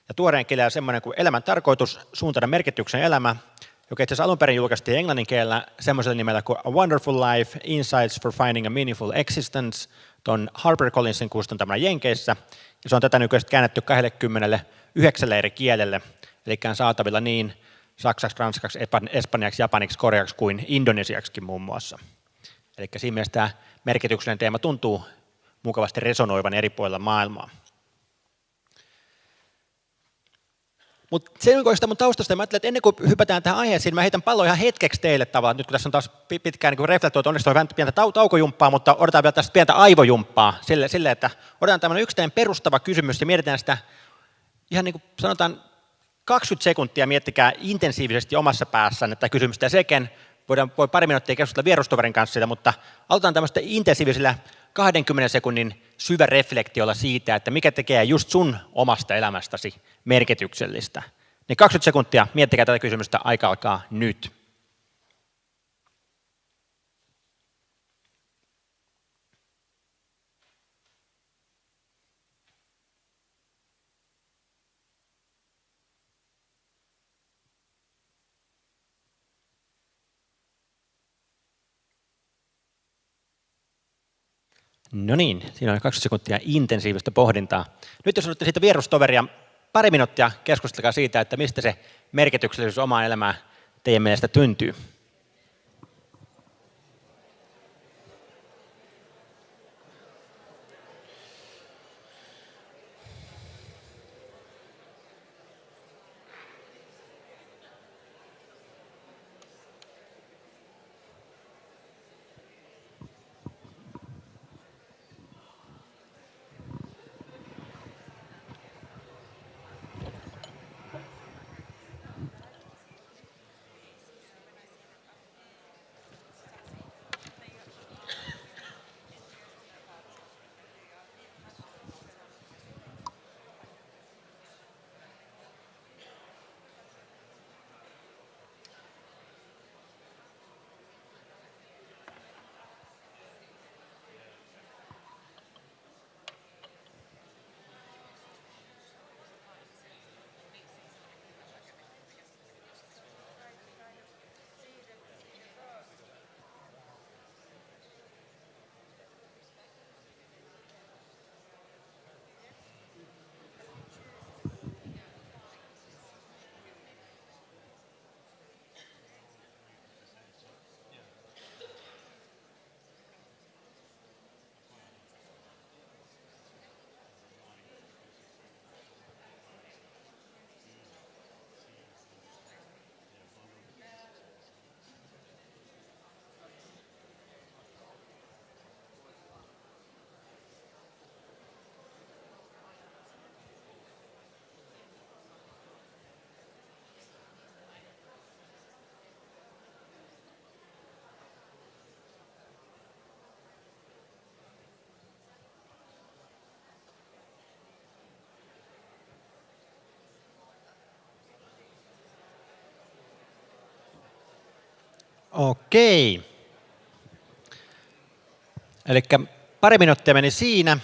Ja tuoreen kirja on semmoinen kuin Elämän tarkoitus, suuntada merkityksen elämä, joka itse asiassa alun perin julkaistiin englannin kielellä semmoisella nimellä kuin A Wonderful Life, Insights for Finding a Meaningful Existence, tuon HarperCollins kustantamana Jenkeissä. Ja se on tätä nykyään käännetty 29 eri kielelle, eli on saatavilla niin saksaksi, ranskaksi, espanjaksi, japaniksi, koreaksi kuin indonesiaksikin muun muassa. Eli siinä mielessä tämä merkityksellinen teema tuntuu mukavasti resonoivan eri puolilla maailmaa. Mutta sen oikeastaan mun taustasta, mä ajattelin, että ennen kuin hypätään tähän aiheeseen, mä heitän pallon ihan hetkeksi teille tavallaan. Nyt kun tässä on taas pitkään niin reflektoitu, onnistuu vähän pientä taukojumppaa, mutta odotetaan vielä tästä pientä aivojumppaa sille, että odotetaan tämmöinen yksittäinen perustava kysymys ja mietitään sitä ihan niin kuin sanotaan 20 sekuntia, miettikää intensiivisesti omassa päässään tätä kysymystä ja sekin voi pari minuuttia keskustella vierustoverin kanssa siitä, mutta aloitetaan tämmöistä intensiivisellä 20 sekunnin syvä reflektiolla siitä, että mikä tekee just sun omasta elämästäsi merkityksellistä. Niin 20 sekuntia, miettikää tätä kysymystä, aika alkaa nyt. No niin, siinä on 20 sekuntia intensiivistä pohdintaa. Nyt jos olette siitä vierustoveria, pari minuuttia keskustelkaa siitä, että mistä se merkityksellisyys omaa elämää teidän mielestä tyntyy. Okei. Eli pari minuuttia meni siinä.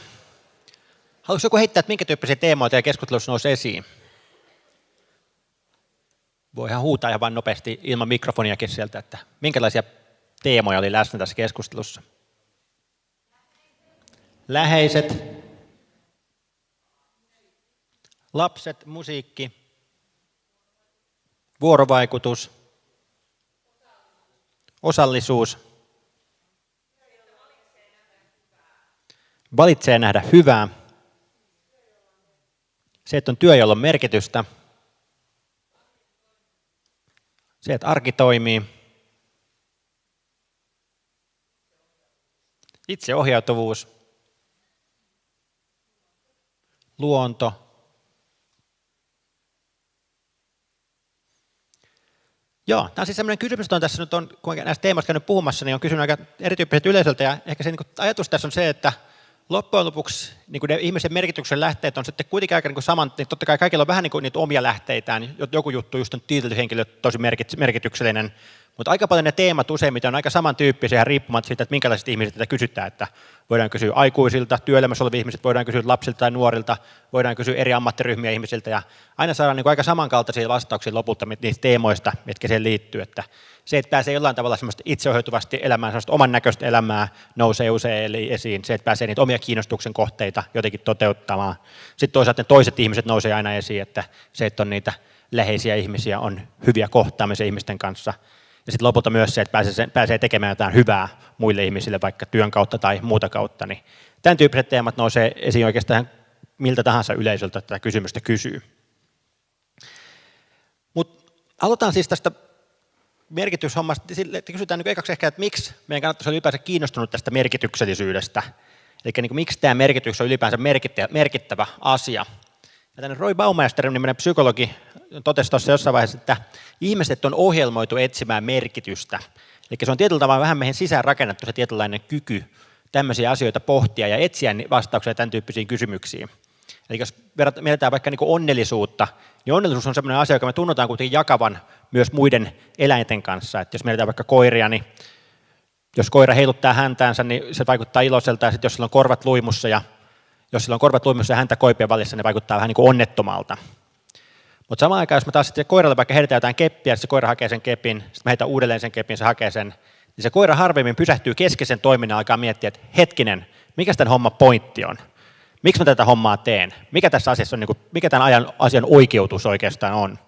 Haluaisi joku heittää, että minkä tyyppisiä teemoja ja keskustelussa nousi esiin? Voi ihan huutaa ihan vain nopeasti ilman mikrofoniakin sieltä, että minkälaisia teemoja oli läsnä tässä keskustelussa? Läheiset, lapset, musiikki, vuorovaikutus, osallisuus, valitsee nähdä hyvää, se, että on työ, jolla on merkitystä, se, että arki toimii, itseohjautuvuus, luonto, joo, tämä on siis sellainen kysymys, että on tässä nyt on, kun näistä teemoista käynyt puhumassa, niin on kysynyt aika erityyppiseltä yleisöltä, ja ehkä se niin ajatus tässä on se, että loppujen lopuksi niin ne ihmisen merkityksen lähteet on sitten kuitenkin aika niin saman, niin totta kai kaikilla on vähän niin kuin niitä omia lähteitään, joku juttu just on tietyllä henkilö tosi merkityksellinen, mutta aika paljon ne teemat useimmiten on aika samantyyppisiä riippumatta siitä, että minkälaiset ihmiset tätä kysytään, että voidaan kysyä aikuisilta, työelämässä olevia ihmiset, voidaan kysyä lapsilta tai nuorilta, voidaan kysyä eri ammattiryhmiä ihmisiltä ja aina saadaan niin kuin aika samankaltaisia vastauksia lopulta niistä teemoista, mitkä siihen liittyy, että se, että pääsee jollain tavalla semmoista itseohjautuvasti elämään, semmoista oman näköistä elämää nousee usein esiin, se, että pääsee niitä omia kiinnostuksen kohteita jotenkin toteuttamaan. Sitten toisaalta ne toiset ihmiset nousee aina esiin, että se, että on niitä läheisiä ihmisiä, on hyviä kohtaamisia ihmisten kanssa. Ja sitten lopulta myös se, että pääsee tekemään jotain hyvää muille ihmisille, vaikka työn kautta tai muuta kautta. Niin tämän tyyppiset teemat nousee esiin oikeastaan miltä tahansa yleisöltä tätä kysymystä kysyy. Mutta aloitetaan siis tästä merkityshommasta. Kysytään niin ekaksi ehkä, että miksi meidän kannattaisi olla ylipäänsä kiinnostunut tästä merkityksellisyydestä. Eli niin miksi tämä merkitys on ylipäänsä merkittävä asia. Ja tänne Roy Baumeisterin niminen psykologi totesi tuossa jossain vaiheessa, että ihmiset on ohjelmoitu etsimään merkitystä. Eli se on tietyllä tavalla vähän meihin sisään rakennettu se tietynlainen kyky tämmöisiä asioita pohtia ja etsiä vastauksia tämän tyyppisiin kysymyksiin. Eli jos mietitään vaikka niin kuin onnellisuutta, niin onnellisuus on sellainen asia, joka me tunnutaan kuitenkin jakavan myös muiden eläinten kanssa. Että jos mietitään vaikka koiria, niin jos koira heiluttaa häntäänsä, niin se vaikuttaa iloiselta, ja sitten jos sillä on korvat luimussa ja häntä koipien välissä, niin vaikuttaa vähän niin kuin onnettomalta. Mutta samaan aikaan, jos me taas sitten koiralle vaikka heitetään jotain keppiä, ja se koira hakee sen kepin, sitten me heitään uudelleen sen kepin, se hakee sen, niin se koira harvemmin pysähtyy keskeisen toiminnan alkaa miettiä, että hetkinen, mikä tämän homman pointti on? Miksi mä tätä hommaa teen? Mikä tässä asiassa on, niin kuin, mikä tämän asian oikeutus oikeastaan on?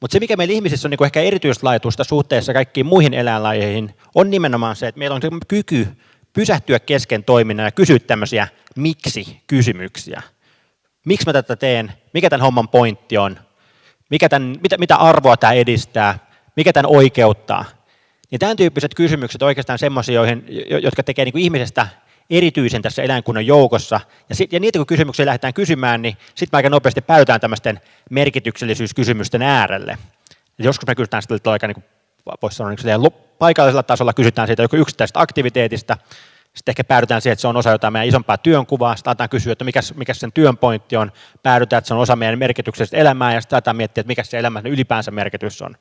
Mutta se, mikä meillä ihmisissä on niin kuin ehkä erityislaatuista suhteessa kaikkiin muihin eläinlajeihin, on nimenomaan se, että meillä on se kyky pysähtyä kesken toiminnan ja kysyä tämmöisiä miksi-kysymyksiä. Miksi mä tätä teen? Mikä tämän homman pointti on? Mitä arvoa tämä edistää? Mikä tämän oikeuttaa? Niin tämän tyyppiset kysymykset on oikeastaan semmoisia, jotka tekee niin kuin ihmisestä erityisen tässä eläinkunnan joukossa. Ja niitä kun kysymyksiä lähdetään kysymään, niin sitten me aika nopeasti päädytään tämmöisten merkityksellisyyskysymysten äärelle. Ja joskus me kysytään sitä aika, niin kuin voisi sanoa, niin paikallisella tasolla kysytään siitä joku yksittäisestä aktiviteetista. Sitten ehkä päädytään siihen, että se on osa jotain meidän isompaa työnkuvaa. Sitten aletaan kysyä, että mikä sen työn pointti on. Päädytään, että se on osa meidän merkityksellistä elämää, ja sitten aletaan miettiä, että mikä se elämän ylipäänsä merkitys on.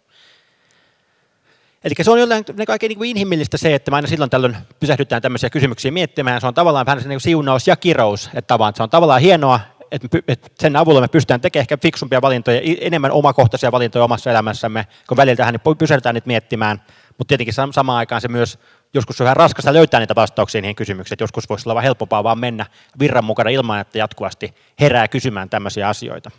Eli se on jollain oikein niin kuin inhimillistä se, että me aina silloin tällöin pysähdytään tämmöisiä kysymyksiä miettimään. Se on tavallaan vähän niin kuin siunaus ja kirous. Että se on tavallaan hienoa, että sen avulla me pystytään tekemään ehkä fiksumpia valintoja, enemmän omakohtaisia valintoja omassa elämässämme, kun välillä niin pysähdytään niitä miettimään. Mutta tietenkin samaan aikaan se myös joskus on vähän raskasta löytää niitä vastauksia niihin kysymyksiin. Joskus voisi olla vähän helpompaa vaan mennä virran mukana ilman, että jatkuvasti herää kysymään tämmöisiä asioita.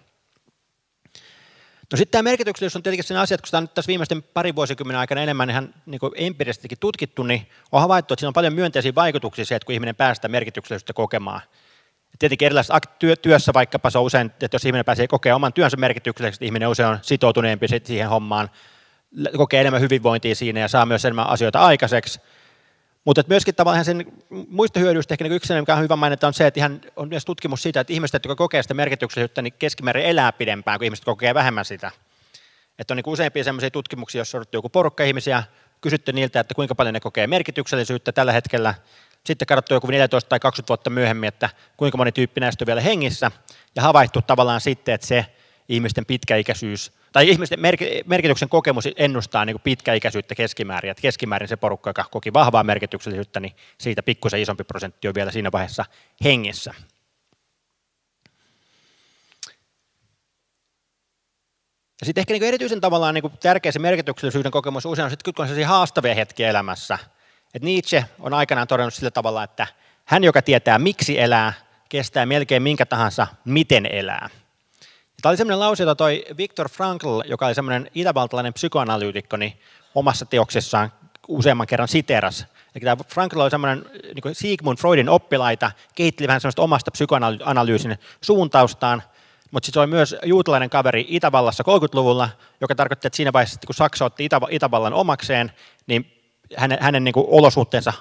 No sitten tämä merkityksellisyys on tietenkin sen asia, että kun sitä on nyt tässä viimeisten parin vuosikymmenen aikana enemmän ihan niin empiirisestikin tutkittu, niin on havaittu, että siinä on paljon myönteisiä vaikutuksia se, että kun ihminen päästää merkityksellisyyttä kokemaan. Ja tietenkin erilaisessa työssä vaikkapa se on usein, että jos ihminen pääsee kokemaan oman työnsä merkitykselliseksi, ihminen usein on sitoutuneempi siihen hommaan, kokee enemmän hyvinvointia siinä ja saa myös enemmän asioita aikaiseksi. Mutta myöskin tavallaan sen muista hyödyistä ehkä yksi, mikä on hyvä mainita, on se, että ihan on myös tutkimus siitä, että ihmiset, jotka kokee sitä merkityksellisyyttä, niin keskimäärin elää pidempään, kuin ihmiset kokee vähemmän sitä. Että on niin useampia sellaisia tutkimuksia, joissa on joku porukka ihmisiä, kysytty niiltä, että kuinka paljon ne kokee merkityksellisyyttä tällä hetkellä. Sitten katsottu joku 14 tai 20 vuotta myöhemmin, että kuinka moni tyyppi näistä on vielä hengissä. Ja havaittu tavallaan sitten, että se, ihmisten pitkäikäisyys, tai ihmisten merkityksen kokemus ennustaa niin kuin pitkäikäisyyttä keskimäärin. Et keskimäärin se porukka, joka koki vahvaa merkityksellisyyttä, niin siitä pikkusen isompi prosentti on vielä siinä vaiheessa hengissä. Ja sitten ehkä niin erityisen tavallaan niin tärkeä se merkityksellisyyden kokemus usein on sitten, kun on sellaisia haastavia hetkiä elämässä. Et Nietzsche on aikanaan todennut sillä tavalla, että hän, joka tietää miksi elää, kestää melkein minkä tahansa miten elää. Tämä oli sellainen lause, jota toi Viktor Frankl, joka oli sellainen itävaltalainen psykoanalyytikko, niin omassa teoksessaan useamman kerran siteerasi. Eli tämä Frankl oli sellainen niin Sigmund Freudin oppilaita, kehitteli vähän sellaista omasta psykoanalyysin suuntaustaan, mutta sitten se oli myös juutalainen kaveri Itävallassa 30-luvulla, joka tarkoitti, että siinä vaiheessa, kun Saksa otti Itävallan omakseen, niin hänen niin kuin olosuhteensa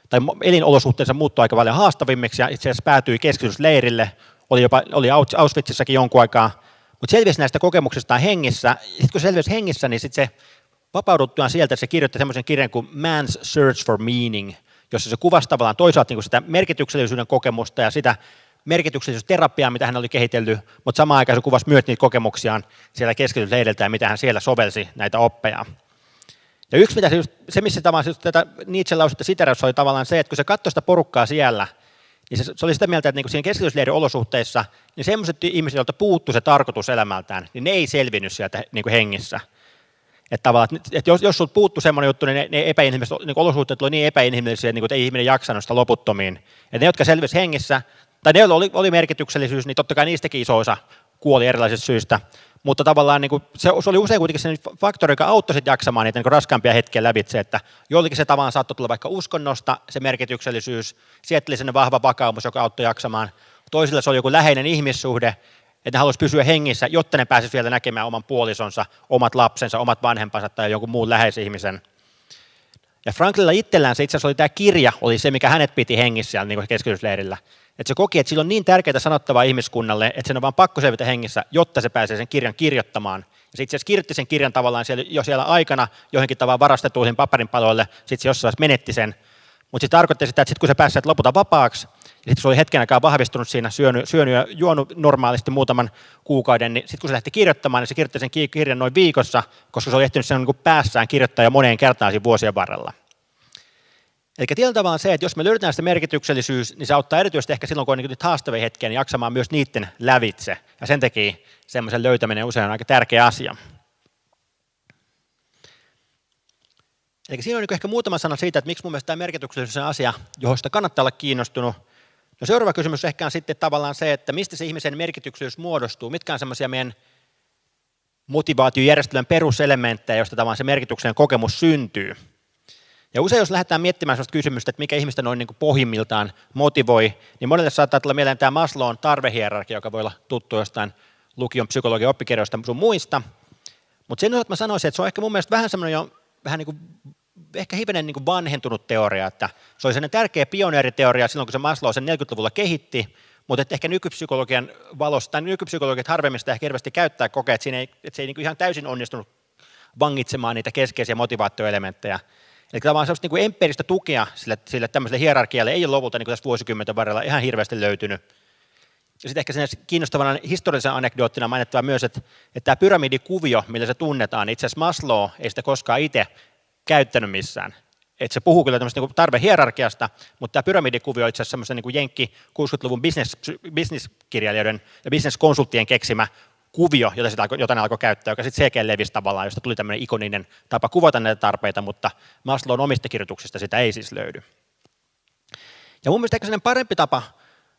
tai elinolosuhteensa muuttui aika paljon haastavimmiksi ja itse asiassa päätyi keskitysleirille, oli Auschwitzissakin jonkun aikaa, mutta selvisi näistä kokemuksistaan hengissä. Sitten kun selvisi hengissä, niin sitten se vapauduttuaan sieltä se kirjoitti semmoisen kirjan kuin Man's Search for Meaning, jossa se kuvasi tavallaan toisaalta niin kuin sitä merkityksellisyyden kokemusta ja sitä merkityksellisyysterapiaa, mitä hän oli kehitellyt, mutta samaan aikaan se kuvasi myös niitä kokemuksiaan siellä keskitysleiriltä ja mitä hän siellä sovelsi näitä oppeja. Ja yksi, mitä se missä tavallaan tätä Nietzschen lausetta siteerausta oli tavallaan se, että kun se katsoi sitä porukkaa siellä, niin se oli sitä mieltä, että niin siinä keskitysleirin olosuhteissa, niin sellaiset ihmiset, joilta puuttui se tarkoitus elämältään, niin ne ei selvinnyt sieltä niin kuin hengissä. Että tavallaan, että jos sulta puuttui semmoinen juttu, niin ne epäinhimilliset niin olosuhteet oli niin epäinhimillisiä, niin kuin, että ei ihminen jaksanut sitä loputtomiin. Että ne, jotka selvisivät hengissä, tai ne, joilla oli merkityksellisyys, niin totta kai niistäkin iso osa kuoli erilaisista syistä. Mutta tavallaan niin kuin, se oli usein kuitenkin se faktori, joka auttoi sit jaksamaan niitä niin raskaampia hetkiä lävitse, että joillekin se tavallaan saattoi tulla vaikka uskonnosta, se merkityksellisyys, sieltä oli sellainen vahva vakaumus, joka auttoi jaksamaan. Toisilla se oli joku läheinen ihmissuhde, että ne haluaisi pysyä hengissä, jotta ne pääsisivät vielä näkemään oman puolisonsa, omat lapsensa, omat vanhempansa tai jonkun muun läheisen ihmisen. Ja Franklilla itsellään se itse asiassa oli tämä kirja, oli se, mikä hänet piti hengissä siellä niin keskitysleirillä. Että se koki, että sillä on niin tärkeää sanottavaa ihmiskunnalle, että sen on vaan pakko selvitä hengissä, jotta se pääsee sen kirjan kirjoittamaan. Ja se itse asiassa kirjoitti sen kirjan tavallaan jo siellä aikana johonkin tavallaan varastetuihin paperinpaloille, sitten se jossain menetti sen. Mutta se tarkoitti sitä, että sitten kun se pääsi lopulta vapaaksi, ja sitten se oli hetken aikaa vahvistunut siinä, syönyt ja juonut normaalisti muutaman kuukauden, niin sitten kun se lähti kirjoittamaan, niin se kirjoitti sen kirjan noin viikossa, koska se oli ehtinyt sen niin päässään kirjoittaa jo moneen kertaan siinä vuosien varrella. Eli tietyllä tavalla se, että jos me löydetään sitä merkityksellisyys, niin se auttaa erityisesti ehkä silloin, kun on niitä haastavia hetkiä, niin jaksamaan myös niiden lävitse. Ja sen takia semmoisen löytäminen usein on aika tärkeä asia. Eli siinä on niin ehkä muutama sana siitä, että miksi mun mielestä tämä merkityksellisyys on asia, josta kannattaa olla kiinnostunut. No seuraava kysymys ehkä on sitten tavallaan se, että mistä se ihmisen merkityksellisyys muodostuu, mitkä on semmoisia meidän motivaatiojärjestelmän peruselementtejä, joista tavallaan se merkityksellinen kokemus syntyy. Ja usein jos lähdetään miettimään sellaista kysymystä, että mikä ihmistä noin niin kuin pohjimmiltaan motivoi, niin monelle saattaa tulla mieleen tämä Maslown tarvehierarkia, joka voi olla tuttu jostain lukion psykologian oppikirjoista sun muista. Mutta sen osalta mä sanoisin, että se on ehkä mun mielestä vähän semmoinen jo vähän niin kuin, ehkä hivenen niin kuin vanhentunut teoria, että se oli sellainen tärkeä pioneeriteoria silloin, kun se Maslow sen 40-luvulla kehitti, mutta että ehkä nykypsykologian valossa, tai nykypsykologiat harvemmin sitä ehkä hirveästi käyttää kokea, että se ei niin kuin ihan täysin onnistunut vangitsemaan niitä keskeisiä motivaatioelementtejä. Eli tavallaan sellaista niin empiiristä tukea sille tämmöiselle hierarkialle ei ole lopulta niin tässä vuosikymmenten varrella ihan hirveästi löytynyt. Ja sitten ehkä sen kiinnostavana historiallisen anekdoottina mainittava myös, että tämä pyramidikuvio, millä se tunnetaan, itse asiassa Maslow ei sitä koskaan itse käyttänyt missään. Että se puhuu kyllä tämmöistä niin tarvehierarkiasta, mutta tämä pyramidikuvio on itse asiassa semmoisen niin jenkki 60-luvun bisneskirjailijoiden ja bisneskonsulttien keksimä kuvio, jota ne alkoi käyttää, joka sitten selkeä levisi tavallaan, josta tuli tämmöinen ikoninen tapa kuvata näitä tarpeita, mutta Maslown omista kirjoituksista sitä ei siis löydy. Ja mun mielestä ehkä sellainen parempi tapa,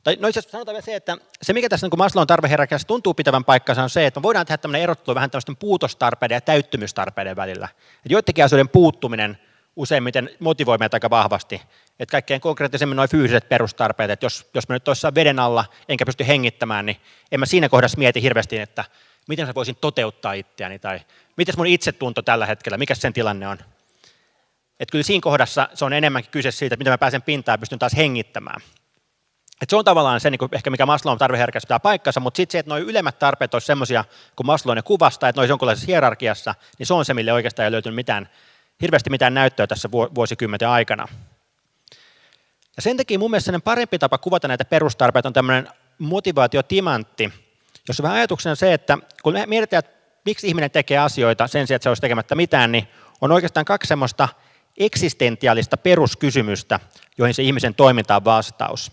tai no itse asiassa sanotaan vielä se, että se mikä tässä niin Maslown tarvehierarkiassa tuntuu pitävän paikkansa on se, että me voidaan tehdä tämmöinen erottelu vähän tämmöisten puutostarpeiden ja täyttymystarpeiden välillä. Et joidenkin asioiden puuttuminen useimmiten motivoi meitä aika vahvasti. Että kaikkein konkreettisemmin nuo fyysiset perustarpeet, että jos mä nyt toisaan veden alla enkä pysty hengittämään, niin en mä siinä kohdassa mieti hirveästi, että miten mä voisin toteuttaa itseäni tai miten mun itsetunto tällä hetkellä, mikä sen tilanne on. Että kyllä siinä kohdassa se on enemmänkin kyse siitä, että miten mä pääsen pintaan ja pystyn taas hengittämään. Että se on tavallaan se, ehkä mikä Maslown tarveherkässä pitää paikkansa, mutta sitten se, että nuo ylemmät tarpeet olisi semmoisia, kun Maslow ne kuvastaa, että ne olisi jonkinlaisessa hierarkiassa, niin se on se, mille oikeastaan ei löytynyt hirveästi mitään näyttöä tässä vuosikymmenten aikana. Ja sen takia mun mielestä parempi tapa kuvata näitä perustarpeita on tämmöinen motivaatiotimantti, Jos vähän ajatuksena se, että kun me mietitään, että miksi ihminen tekee asioita sen sijaan, että se olisi tekemättä mitään, niin on oikeastaan kaksi semmoista eksistentiaalista peruskysymystä, joihin se ihmisen toiminta on vastaus.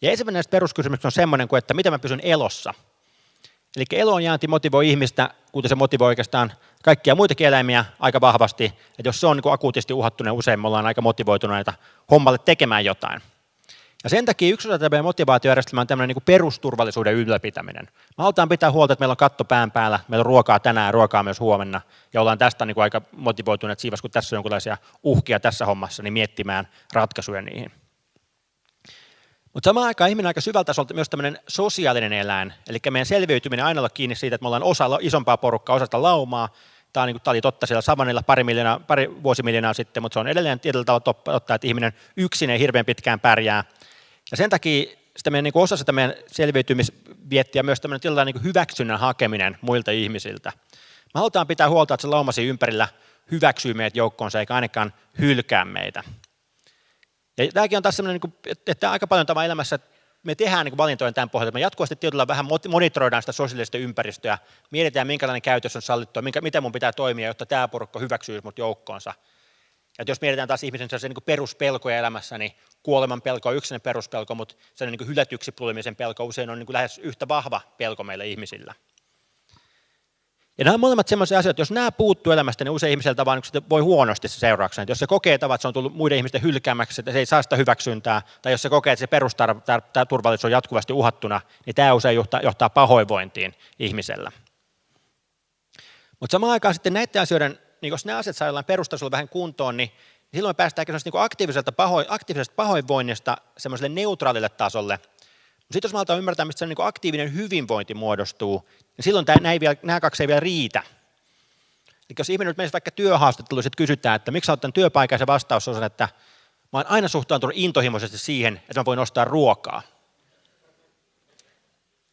Ja ensimmäinen näistä peruskysymyksistä on semmoinen kuin, että miten mä pysyn elossa. Eli eloonjäänti motivoi ihmistä, kuten se motivoi oikeastaan kaikkia muitakin eläimiä aika vahvasti. Että jos se on niin kuin akuutisti uhattuna, niin usein me ollaan aika motivoituneita hommalle tekemään jotain. Ja sen takia yksi osa tätä motivaatiojärjestelmää on tämmöinen niin kuin perusturvallisuuden ylläpitäminen. Me halutaan pitää huolta, että meillä on katto pään päällä, meillä on ruokaa tänään ja ruokaa myös huomenna. Ja ollaan tästä niin kuin aika motivoituneet siivas, kun tässä on jonkinlaisia uhkia tässä hommassa, niin miettimään ratkaisuja niihin. Mutta samaan aikaan ihminen on aika syvältä tasolta myös tämmöinen sosiaalinen eläin. Eli meidän selviytyminen aina olla kiinni siitä, että me ollaan osa isompaa porukkaa, osa sitä laumaa. Tämä oli totta siellä savannilla pari vuosimiljoonaa sitten, mutta se on edelleen tietyllä tavalla totta, että ihminen yksin ei hirveän pitkään pärjää. Ja sen takia sitä meidän, niin osa sitä meidän selviytymisviettiä myös tämmöinen tietynlainen niin hyväksynnän hakeminen muilta ihmisiltä. Me halutaan pitää huolta, että se laumasi ympärillä hyväksyy meidät joukkoonsa eikä ainakaan hylkää meitä. Ja tämäkin on taas sellainen, että aika paljon tämän elämässä me tehdään valintoja tämän pohjalta, että me jatkuvasti tietyllä vähän monitoroidaan sitä sosiaalista ympäristöä, mietitään minkälainen käytös on sallittua, miten mun pitää toimia, jotta tämä porukka hyväksyy mut joukkoonsa. Ja jos mietitään taas ihmisen niin peruspelkoja elämässä, niin kuoleman pelko on yksi peruspelko, mutta sellainen niin hylätyksi tulemisen pelko usein on niin lähes yhtä vahva pelko meillä ihmisillä. Ja nämä on molemmat sellaisia asioita, että jos nämä puuttuu elämästä, niin usein ihmiseltä vaan voi huonosti se seurauksena. Jos se kokee tavat, että se on tullut muiden ihmisten hylkäämäksi, että se ei saa sitä hyväksyntää, tai jos se kokee, että se perusturvallisuus on jatkuvasti uhattuna, niin tämä usein johtaa pahoinvointiin ihmisellä. Mutta samaan aikaan sitten näiden asioiden, niin jos nämä asiat saa jollain perustasolla vähän kuntoon, niin silloin me päästään niin aktiivisesta pahoinvoinnista semmoiselle neutraalille tasolle. Sitten jos me aletaan ymmärtää, mistä se niin aktiivinen hyvinvointi muodostuu, niin silloin nämä kaksi ei vielä riitä. Eli jos ihminen nyt menisi vaikka työhaastatteluun, sitten kysytään, että miksi olet tämän työpaikan, se vastaus on, että mä olen aina suhtautunut intohimoisesti siihen, että mä voin ostaa ruokaa.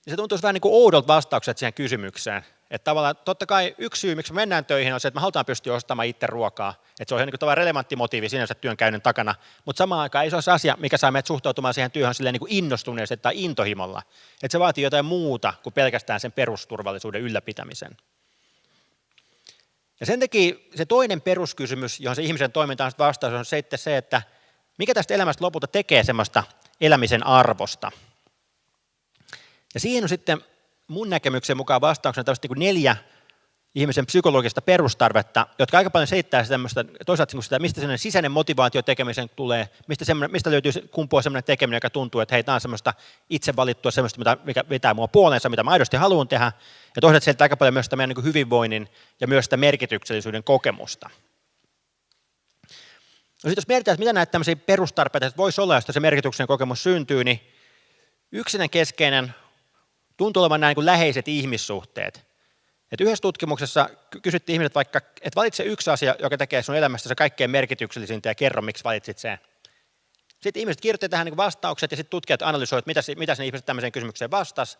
Ja se tuntuisi vähän niin kuin oudolta vastaukset siihen kysymykseen. Että tavallaan totta kai yksi syy, miksi me mennään töihin, on se, että me halutaan pystyä ostamaan itse ruokaa. Että se on ihan niin kuin relevantti motiivi sinänsä työnkäynnin takana. Mutta samaan aikaan ei se ole se asia, mikä saa meidät suhtautumaan siihen työhön silleen niin kuin innostuneesti tai intohimolla. Että se vaatii jotain muuta kuin pelkästään sen perusturvallisuuden ylläpitämisen. Ja sen takia se toinen peruskysymys, johon se ihmisen toiminta on vastaus, on se, että mikä tästä elämästä lopulta tekee semmoista elämisen arvosta. Ja siihen on sitten mun näkemyksen mukaan vastauksena tällaista niin 4 ihmisen psykologista perustarvetta, jotka aika paljon selittää toisaalta sitä, mistä sellainen sisäinen motivaatio tekemisen tulee, mistä löytyy kumpuaa sellainen tekeminen, joka tuntuu, että hei, tämä on semmoista itse valittua, semmoista, mikä vetää mua puoleensa, mitä mä aidosti haluan tehdä, ja toisaalta selittää aika paljon myös sitä meidän niin hyvinvoinnin ja myös sitä merkityksellisyyden kokemusta. No sitten jos mietitään, että mitä näitä tämmöisiä perustarpeita voisi olla, josta se merkityksellinen kokemus syntyy, niin yksinen keskeinen tuntuu olevan nämä niin läheiset ihmissuhteet. Et yhdessä tutkimuksessa kysyttiin ihmiset vaikka, että valitse yksi asia, joka tekee sun elämästä se kaikkein merkityksellisintä ja kerro, miksi valitsit sen. Sitten ihmiset kirjoittivat tähän niin vastaukset ja sitten tutkijat analysoivat, mitä ne ihmiset tämmöiseen kysymykseen vastasi.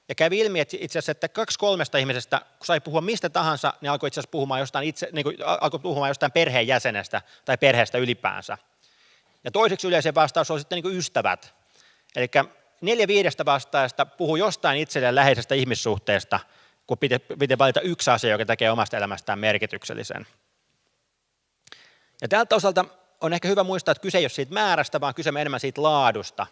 Ja kävi ilmi, että itse asiassa, että 2/3 ihmisestä, kun sai puhua mistä tahansa, niin alkoi itse asiassa puhumaan jostain perheenjäsenestä tai perheestä ylipäänsä. Ja toiseksi yleisen vastaus oli sitten niin ystävät. Eli 4/5 vastaajasta puhuu jostain itselleen läheisestä ihmissuhteesta, kun piti valita yksi asia, joka tekee omasta elämästään merkityksellisen. Ja tältä osalta on ehkä hyvä muistaa, että kyse ei ole siitä määrästä, vaan kyse enemmän siitä laadusta.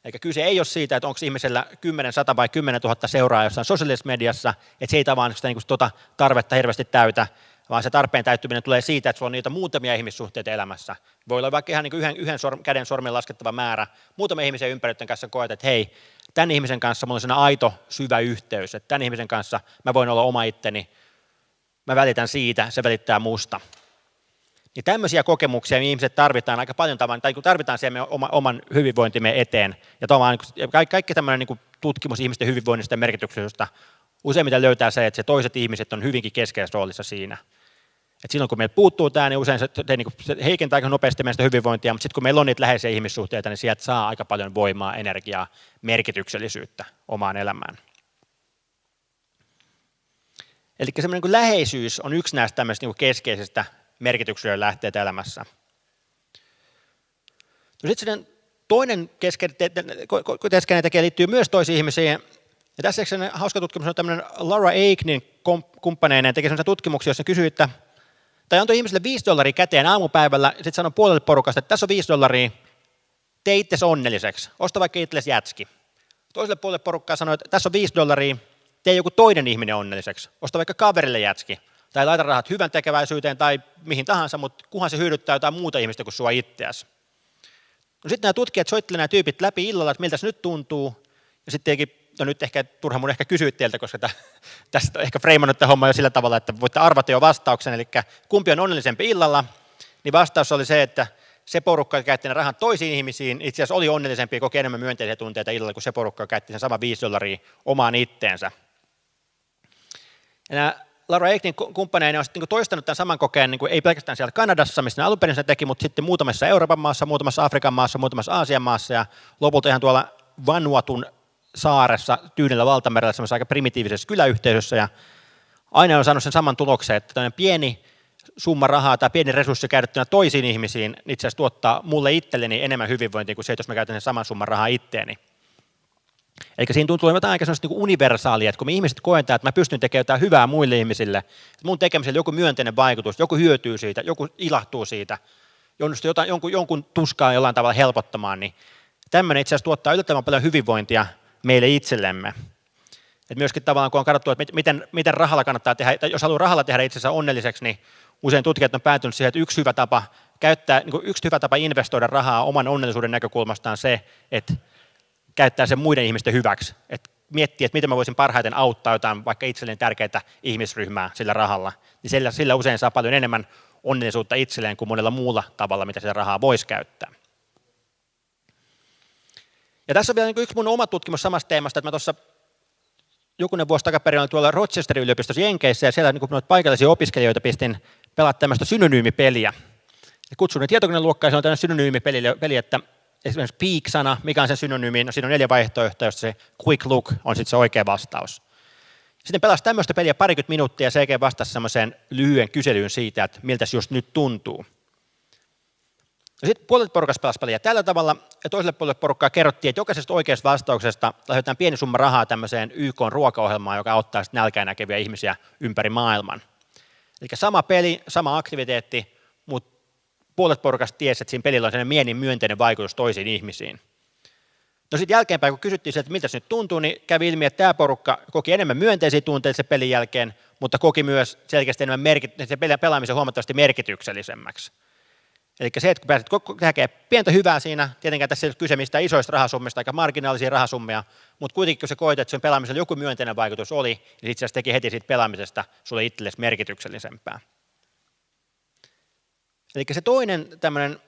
Eli kyse ei ole siitä, että onko ihmisellä 10, 100 vai 10 000 seuraajaa jossain sosiaalisessa mediassa, että se ei tavallaan sitä tarvetta hirveästi täytä, vaan se tarpeen täyttyminen tulee siitä, että sulla on niitä muutamia ihmissuhteita elämässä. Voi olla vaikka ihan niin kuin yhden käden sormen laskettava määrä. Muutamia ihmisiä ympäröiden kanssa koet, että hei, tämän ihmisen kanssa mulla on sellainen aito, syvä yhteys, että tämän ihmisen kanssa mä voin olla oma itteni, mä välitän siitä, se välittää musta. Niin tämmöisiä kokemuksia me ihmiset tarvitaan aika paljon, tai kun tarvitaan siihen oman hyvinvointimme eteen. Ja kaikki tämmöinen niin tutkimus ihmisten hyvinvoinnista ja merkityksellisyydestä useimmiten löytää se, että se toiset ihmiset on hyvinkin keskeisessä roolissa siinä. Et silloin kun meiltä puuttuu tämä, niin usein se heikentää aika nopeasti meidän hyvinvointia, mutta sitten kun meillä on niitä läheisiä ihmissuhteita, niin sieltä saa aika paljon voimaa, energiaa, merkityksellisyyttä omaan elämään. Eli semmoinen niin läheisyys on yksi näistä tämmöisistä niin keskeisistä merkityksellisyyden lähteitä elämässä. No sitten toinen keskeinen tekijä liittyy myös toisiin ihmisiin, Ja tässä hauska tutkimus on tämmöinen Laura Aiknin kumppaneineen teki sellaisia tutkimuksia, jossa kysyi, tai antoi ihmisille $5 käteen aamupäivällä, ja sitten sanoi puolelle porukasta, että tässä on $5, tee itsesi onnelliseksi, osta vaikka itsellesi jätski. Toiselle puolelle porukkaa sanoi, että tässä on $5, tee joku toinen ihminen onnelliseksi, osta vaikka kaverille jätski, tai laita rahat hyvän tekeväisyyteen tai mihin tahansa, mutta kunhan se hyödyttää jotain muuta ihmistä kuin sua itseäsi. No sitten nämä tutkijat soittelivat nämä tyypit läpi illalla, että miltä se nyt tuntuu, ja sitten no nyt ehkä turha mun ehkä kysyä teiltä, koska tästä on ehkä freimannut tämä homma jo sillä tavalla, että voitte arvata jo vastauksen, eli kumpi on onnellisempi illalla, niin vastaus oli se, että se porukka, joka käytti ne rahan toisiin ihmisiin, itse asiassa oli onnellisempi ja koki enemmän myönteisiä tunteita illalla, kuin se porukka, joka käytti sen sama $5 omaan itteensä. Ja nämä Laura Aiknin kumppaneina on sitten toistanut tämän saman kokeen, ei pelkästään siellä Kanadassa, missä ne alun perin sen teki, mutta sitten muutamassa Euroopan maassa, muutamassa Afrikan maassa, muutamassa Aasian maassa ja lopulta ihan tuolla Vanuatun saaressa Tyynellä valtamerellä semmoisessa aika primitiivisessä kyläyhteisössä ja aina on saanut sen saman tuloksen, että tämmöinen pieni summa rahaa tai pieni resurssi käytettynä toisiin ihmisiin itse asiassa tuottaa mulle itselleni enemmän hyvinvointia kuin se, että jos mä käytän sen saman summan rahaa itteeni. Eli siinä tuntuu jotain aika sellaista universaalia, että kun me ihmiset koetaan, että mä pystyn tekemään jotain hyvää muille ihmisille, että mun tekemisellä joku myönteinen vaikutus, joku hyötyy siitä, joku ilahtuu siitä, jonkun tuskaa jollain tavalla helpottamaan, niin tämmöinen itse asiassa tuottaa yllättävän paljon hyvinvointia meille itsellemme. Et myöskin tavallaan kun on katsottu, että miten rahalla kannattaa tehdä, tai jos haluaa rahalla tehdä itsensä onnelliseksi, niin usein tutkijat on päätynyt siihen, että yksi hyvä tapa investoida rahaa oman onnellisuuden näkökulmasta on se, että käyttää sen muiden ihmisten hyväksi. Että miettii, että miten mä voisin parhaiten auttaa jotain vaikka itselleni tärkeää ihmisryhmää sillä rahalla. Niin sillä usein saa paljon enemmän onnellisuutta itselleen kuin monella muulla tavalla, mitä sitä rahaa voisi käyttää. Ja tässä on vielä yksi mun oma tutkimus samasta teemasta, että mä tuossa jokunen vuosi takaperin olin tuolla Rochesterin yliopistossa Jenkeissä ja siellä noita paikallisia opiskelijoita pistin pelaa tämmöistä synonyymipeliä. Ja kutsuin ne tietokoneluokkaan, se on tämmöinen synonyymipeli, että esimerkiksi peak-sana, mikä on sen synonyymi, no siinä on 4 vaihtoehtoa, josta se quick look on sitten se oikea vastaus. Sitten pelasi tämmöistä peliä parikymmentä minuuttia ja se oikein vastasi semmoiseen lyhyen kyselyyn siitä, että miltä se just nyt tuntuu. Ja sitten puolet porukasta pelasi peliä tällä tavalla, ja toiselle puolelle porukkaa kerrottiin, että jokaisesta oikeasta vastauksesta lahjoitetaan pieni summa rahaa tämmöiseen YK-ruokaohjelmaan, joka auttaa sitten nälkään näkeviä ihmisiä ympäri maailman. Eli sama peli, sama aktiviteetti, mutta puolet porukasta tiesi, että siinä pelillä on sellainen myönteinen vaikutus toisiin ihmisiin. No sitten jälkeenpäin, kun kysyttiin, että miltä se nyt tuntuu, niin kävi ilmi, että tämä porukka koki enemmän myönteisiä tunteita sen pelin jälkeen, mutta koki myös selkeästi enemmän se pelaamisen huomattavasti merkityksellisemmäksi. Eli se, että kun pääset tekemään pientä hyvää siinä, tietenkään tässä ei ole kyse mistään isoista rahasummista, aika marginaalisia rahasummia, mutta kuitenkin kun se koit, että sen pelaamisella joku myönteinen vaikutus oli, niin itse asiassa teki heti siitä pelaamisesta sulle itsellesi merkityksellisempää. Eli se toinen tämmöinen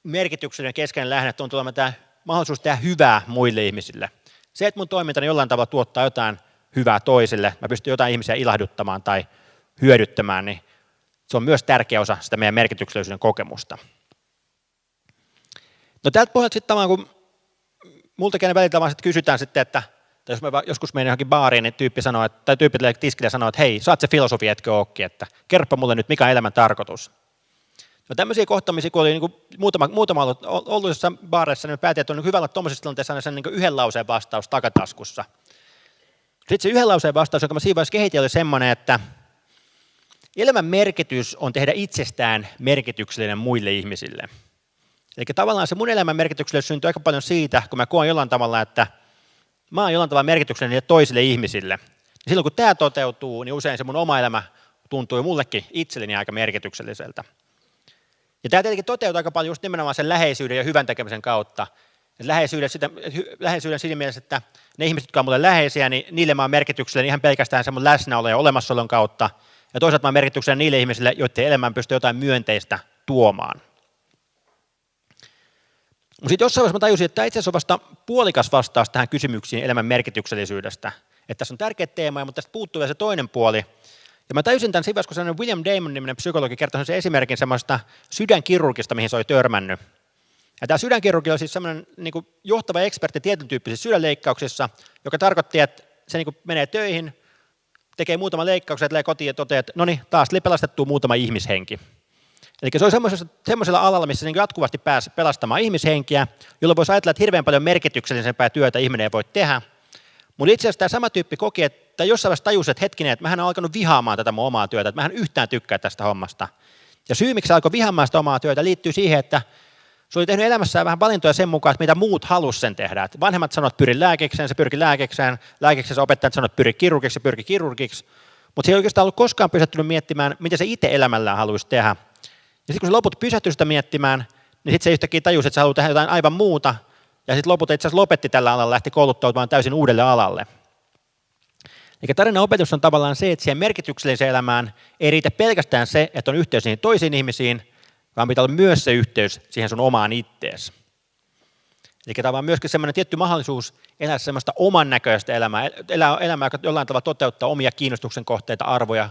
merkityksellinen keskeinen lähde on tämä mahdollisuus tehdä hyvää muille ihmisille. Se, että mun toimintani jollain tavalla tuottaa jotain hyvää toisille, mä pystyn jotain ihmisiä ilahduttamaan tai hyödyttämään, niin se on myös tärkeä osa sitä meidän merkityksellisyyden kokemusta. No tältä pohjalta sitten tavallaan, kun multakin välillä vaan kysytään sitten, että jos me joskus menen johonkin baariin, niin tyyppi tulee tiskille ja sanoo, että hei, sä oot se filosofi, etkö ookin, että kerropa mulle nyt, mikä on elämän tarkoitus. No tämmöisiä kohtaamisia, kun oli niin muutama ollut jossain baareissa, niin me päätin, että on hyvä olla tuollaisessa tilanteessa aina sen niin yhden lauseen vastaus takataskussa. Sitten se yhden lauseen vastaus, jonka mä siinä vaiheessa kehitin, oli semmoinen, että elämän merkitys on tehdä itsestään merkityksellinen muille ihmisille. Eli tavallaan se mun elämän merkityksellisyys syntyy aika paljon siitä, kun mä koen jollain tavalla, että mä oon jollain tavalla merkityksellinen niille toisille ihmisille. Ja silloin kun tämä toteutuu, niin usein se mun oma elämä tuntuu jo mullekin itselleni aika merkitykselliseltä. Ja tämä tietenkin toteutuu aika paljon just nimenomaan sen läheisyyden ja hyvän tekemisen kautta. Läheisyyden siinä mielessä, että ne ihmiset, jotka on mulle läheisiä, niin niille mä oon merkityksellinen ihan pelkästään sen mun läsnäolo ja olemassaolon kautta. Ja toisaalta mä oon merkityksellinen niille ihmisille, joiden elämään pystyy jotain myönteistä tuomaan. Mutta sitten jossain vaiheessa mä tajusin, että tämä itse asiassa on vasta puolikas vastaus tähän kysymyksiin elämän merkityksellisyydestä. Että tässä on tärkeä teema, mutta tästä puuttuu vielä se toinen puoli. Ja mä tajusin tämän siinä, kun sellainen William Damon-niminen psykologi kertoi sen esimerkin semmoista sydänkirurgista, mihin se oli törmännyt. Ja tämä sydänkirurgi oli siis semmoinen niin kuin johtava ekspertti tietyn tyyppisissä sydänleikkauksissa, joka tarkoitti, että se niin kuin menee töihin, tekee muutama leikkauksen, tulee kotiin ja toteaa, että no niin, taas pelastettu muutama ihmishenki. Eli se oli semmoisella alalla, missä niin jatkuvasti pääsi pelastamaan ihmishenkiä, jolloin voisi ajatella, että hirveän paljon merkityksellisempää työtä ihminen ei voi tehdä. Mutta itse asiassa tämä sama tyyppi koki, että jossain vaiheessa tajusi, että hetkinen, että mähän on alkanut vihaamaan tätä mun omaa työtä, että mähän yhtään tykkää tästä hommasta. Ja syy, miksi alkoi vihaamaan sitä omaa työtä, liittyy siihen, että se oli tehnyt elämässään vähän valintoja sen mukaan, että mitä muut halusi sen tehdä. Että vanhemmat sanoivat, että pyri lääkekseen, se pyrki lääkekseen, lääkekseen opettajat sanoivat, että pyri kirurgiksi, se pyrki kirurgiksi. Mutta se ei oikeastaan ollut koskaan pysähtynyt miettimään, mitä se itse elämällään haluaisi tehdä. Ja sitten kun se loput pysähtyi sitä miettimään, niin sitten se yhtäkkiä tajusi, että se haluaa tehdä jotain aivan muuta. Ja sitten lopulta itse asiassa lopetti tällä alalla, lähti kouluttautumaan täysin uudelle alalle. Eli tarinan opetus on tavallaan se, että siihen merkitykselliseen elämään ei riitä pelkästään se, että on yhteys niihin toisiin ihmisiin, vaan pitää olla myös se yhteys siihen sun omaan itteesi. Eli tämä on myöskin semmoinen tietty mahdollisuus elää semmoista oman näköistä elämää, elämää, joka jollain tavalla toteuttaa omia kiinnostuksen kohteita, arvoja,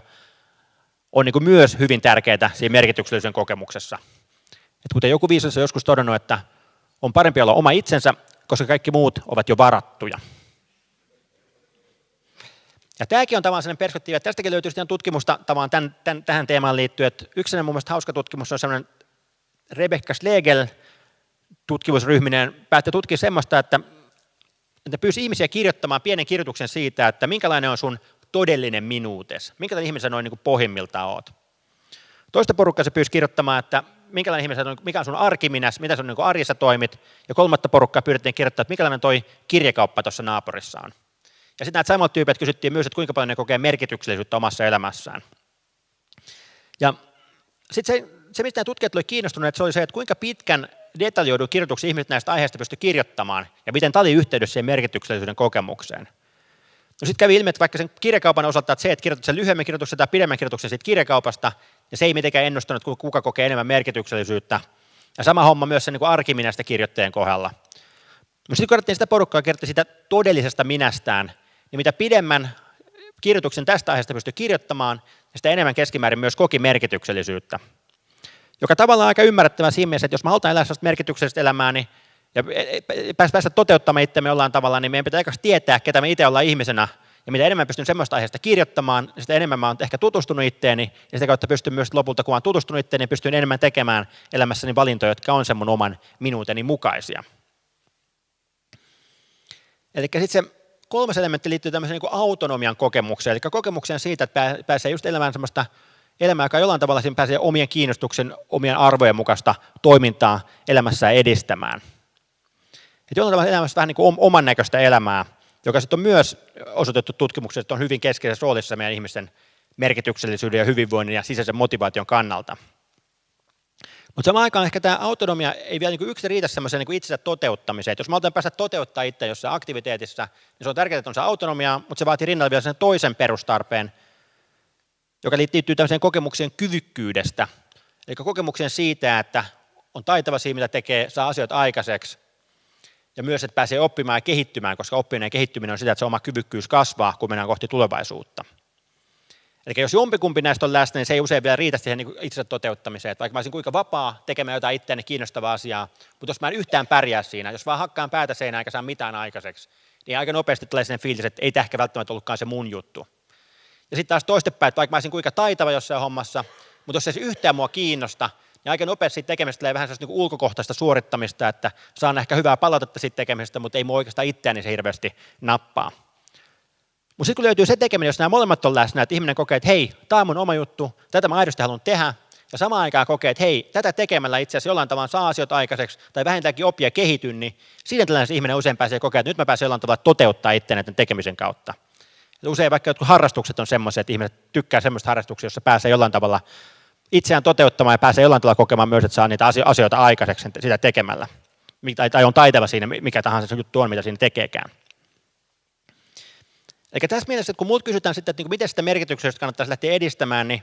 on niin kuin myös hyvin tärkeää siinä merkityksellisen kokemuksessa. Et kuten joku viisas on joskus todennut, että on parempi olla oma itsensä, koska kaikki muut ovat jo varattuja. Ja tämäkin on tavallaan sellainen perspektiivi, että tästäkin löytyy sitten tutkimusta tähän teemaan liittyen. Että yksi mun mielestä hauska tutkimus on sellainen Rebecca Schlegel tutkimusryhminen päätti tutkia semmoista, että pyysi ihmisiä kirjoittamaan pienen kirjoituksen siitä, että minkälainen on sun todellinen minuutes, minkälainen ihmisen noin niin kuin pohjimmiltaan oot. Toista porukkaa se pyysi kirjoittamaan, että minkälainen ihmisen on, mikä on sun arkiminäs, mitä sun niin kuin arjessa toimit, ja kolmatta porukkaa pyydettiin kirjoittaa, että minkälainen toi kirjakauppa tuossa naapurissa on. Ja sitten näitä samat tyypit kysyttiin myös, että kuinka paljon ne kokee merkityksellisyyttä omassa elämässään. Ja sitten se mistä nämä tutkijat olivat kiinnostuneet, se oli se, että kuinka pitkän detaljoidun kirjoituksen ihmiset näistä aiheista pystyivät kirjoittamaan, ja miten tämä oli yhteydessä siihen merkityksellisyyden kokemukseen. No sitten kävi ilmi, että vaikka sen kirjakaupan osalta, että se, että kirjoitat sen lyhyemmän kirjoituksen tai pidemmän kirjoituksen siitä kirjakaupasta, ja se ei mitenkään ennustanut, kuka kokee enemmän merkityksellisyyttä. Ja sama homma myös sen niin kuin arkiminästä kirjoittajien kohdalla. No sitten kun katsottiin sitä porukkaa, kertoi siitä todellisesta minästään, niin mitä pidemmän kirjoituksen tästä aiheesta pystyi kirjoittamaan, sitä enemmän keskimäärin myös koki merkityksellisyyttä. Joka tavallaan on aika ymmärrettävää siinä mielessä, että jos me halutaan elää sellaista merkityksellistä elämää, niin ja päästä toteuttamaan itsemme jollain tavalla, niin meidän pitää aika tietää, ketä me itse ollaan ihmisenä. Ja mitä enemmän pystyn semmoista aiheesta kirjoittamaan, sitä enemmän mä oon ehkä tutustunut itteeni, ja sitä kautta pystyn myös lopulta, kun olen tutustunut itteeni, niin pystyn enemmän tekemään elämässäni valintoja, jotka on sen mun oman minuuteni mukaisia. Eli sitten se kolmas elementti liittyy tämmöiseen niin kuin autonomian kokemukseen, eli kokemukseen siitä, että pääsee just elämään semmoista elämää, joka jollain tavalla siinä pääsee omien kiinnostuksen, omien arvojen mukaista toimintaa elämässään edistämään. Että jollain tavalla elämässä vähän niin kuin oman näköistä elämää, joka sitten on myös osoitettu tutkimuksessa, että on hyvin keskeisessä roolissa meidän ihmisten merkityksellisyyden ja hyvinvoinnin ja sisäisen motivaation kannalta. Mutta samaan aikaan ehkä tämä autonomia ei vielä niin yksin riitä semmoiseen niin itsensä toteuttamiseen. Et jos me halutaan päästä toteuttaa itse jossain aktiviteetissa, niin se on tärkeää, että on se autonomia, mutta se vaatii rinnalla vielä sen toisen perustarpeen, joka liittyy tämmöiseen kokemukseen kyvykkyydestä. Eli kokemukseen siitä, että on taitava siinä, mitä tekee, saa asioita aikaiseksi. Ja myös, että pääsee oppimaan ja kehittymään, koska oppiminen ja kehittyminen on sitä, että se oma kyvykkyys kasvaa, kun mennään kohti tulevaisuutta. Eli jos jompikumpi näistä on läsnä, niin se ei usein vielä riitä siihen niin itsensä toteuttamiseen. Että vaikka mä olisin kuinka vapaa tekemään jotain itseäni kiinnostavaa asiaa, mutta jos mä en yhtään pärjää siinä, jos vaan hakkaan päätä seinään eikä saa mitään aikaiseksi, niin aika nopeasti tulee sellainen fiilis, että ei tämä ehkä välttämättä ollutkaan se mun juttu. Ja sitten taas toistepäin, että vaikka mä olisin kuinka taitava jossain hommassa, mutta jos ei se yhtään mua kiinnosta, niin aika nopeasti siitä tekemisestä tulee vähän sellaista niin ulkokohtaista suorittamista, että saan ehkä hyvää palautetta siitä tekemisestä, mutta ei mua oikeastaan itseäni se hirveästi nappaa. Mutta sitten kun löytyy se tekeminen, jos nämä molemmat on läsnä, että ihminen kokee, että hei, tämä on mun oma juttu, tätä mä aidosti haluan tehdä, ja samaan aikaan kokee, että hei, tätä tekemällä itse asiassa jollain tavalla saa asioita aikaiseksi, tai vähintäänkin oppia ja kehityn, niin siinä tilanteessa ihminen usein pääsee kokea, että nyt mä pääsen jollain tavalla toteuttaa itseäni tämän tekemisen kautta. Ja usein vaikka jotkut harrastukset on semmoisia, että ihmiset tykkää semmoista harrastuksia, jossa pääsee jollain tavalla itseään toteuttamaan ja pääsee jollain tavalla kokemaan myös, että saa niitä asioita aikaiseksi sitä tekemällä. Tai on taitava siinä, mikä tahansa se juttu on, mitä siinä tekeekään. Eli tässä mielessä, että kun multa kysytään sitten, että miten sitä merkityksestä kannattaisi lähteä edistämään, niin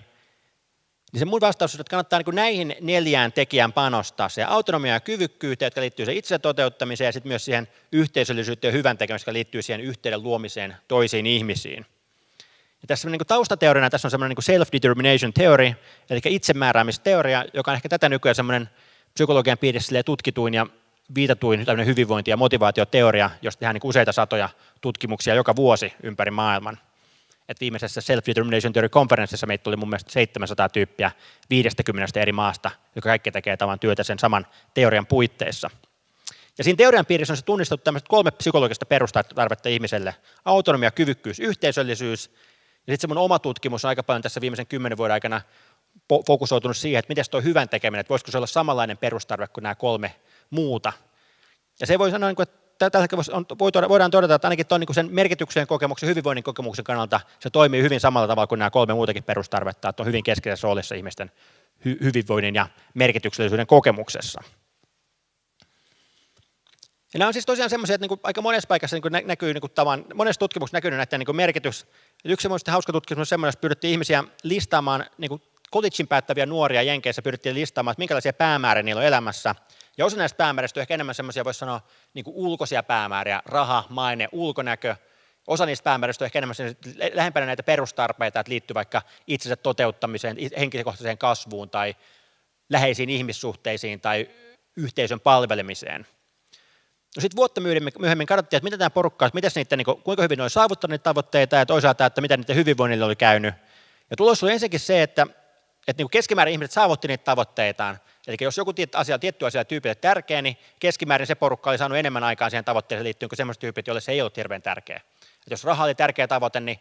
se mun vastaus on, että kannattaa näihin 4 tekijään panostaa. Se autonomia ja kyvykkyyteen, jotka liittyy siihen itsensä toteuttamiseen, ja sitten myös siihen yhteisöllisyyteen ja hyvän tekemiseen, jotka liittyy siihen yhteyden luomiseen toisiin ihmisiin. Ja tässä niin taustateoriana tässä on semmoinen niin self-determination theory, eli itsemääräämisteoria, joka on ehkä tätä nykyään semmoinen psykologian piirissä tutkituin ja viitatuin tämmöinen hyvinvointi- ja motivaatioteoria, josta tehdään niin useita satoja tutkimuksia joka vuosi ympäri maailman. Et viimeisessä Self-Determination Theory-konferenssissa meitä tuli mun mielestä 700 tyyppiä 50 eri maasta, joka kaikki tekee tavan työtä sen saman teorian puitteissa. Ja siinä teorian piirissä on se tunnistettu tämmöiset 3 psykologista perustarvetta ihmiselle. Autonomia, kyvykkyys, yhteisöllisyys. Ja sitten se mun oma tutkimus on aika paljon tässä viimeisen 10 vuoden aikana fokusoitunut siihen, että miten tuo hyvän tekeminen, että voisiko se olla samanlainen perustarve kuin nämä 3 muuta. Ja se voi sanoa, että tällä hetkellä voidaan todeta, että ainakin tuon sen merkityksen kokemuksen, hyvinvoinnin kokemuksen kannalta se toimii hyvin samalla tavalla kuin nämä 3 muutakin perustarvetta, että on hyvin keskeisessä roolissa ihmisten hyvinvoinnin ja merkityksellisyyden kokemuksessa. Ja nämä on siis tosiaan semmoisia, että aika monessa paikassa näkyy monessa tutkimuksessa näkyy näiden merkitys. Yksi semmoinen hauska tutkimus on semmoinen, jossa pyydettiin ihmisiä listaamaan, collegein päättäviä nuoria Jenkeissä pyydettiin listaamaan, että minkälaisia päämääriä niillä on elämässä. Ja osa näistä päämääristä on ehkä enemmän semmoisia, voisi sanoa, ulkoisia päämääriä, raha, maine, ulkonäkö. Osa niistä päämääristä on ehkä enemmän lähempänä näitä perustarpeita, että liittyy vaikka itsensä toteuttamiseen, henkilökohtaiseen kasvuun tai läheisiin ihmissuhteisiin tai yhteisön palvelemiseen. No sitten vuotta myöhemmin katsottiin, että mitä tämä porukka, kuinka hyvin ne oli saavuttanut niitä tavoitteita ja toisaalta, että mitä niiden hyvinvoinnille oli käynyt. Ja tulos oli ensinnäkin se, että keskimäärin ihmiset saavutti niitä tavoitteitaan. Eli jos joku tietty asia tyypille tärkeä, niin keskimäärin se porukka oli saanut enemmän aikaan siihen tavoitteeseen liittyen kuin sellaiset tyypit, joille se ei ollut hirveän tärkeä. Et jos raha oli tärkeä tavoite, niin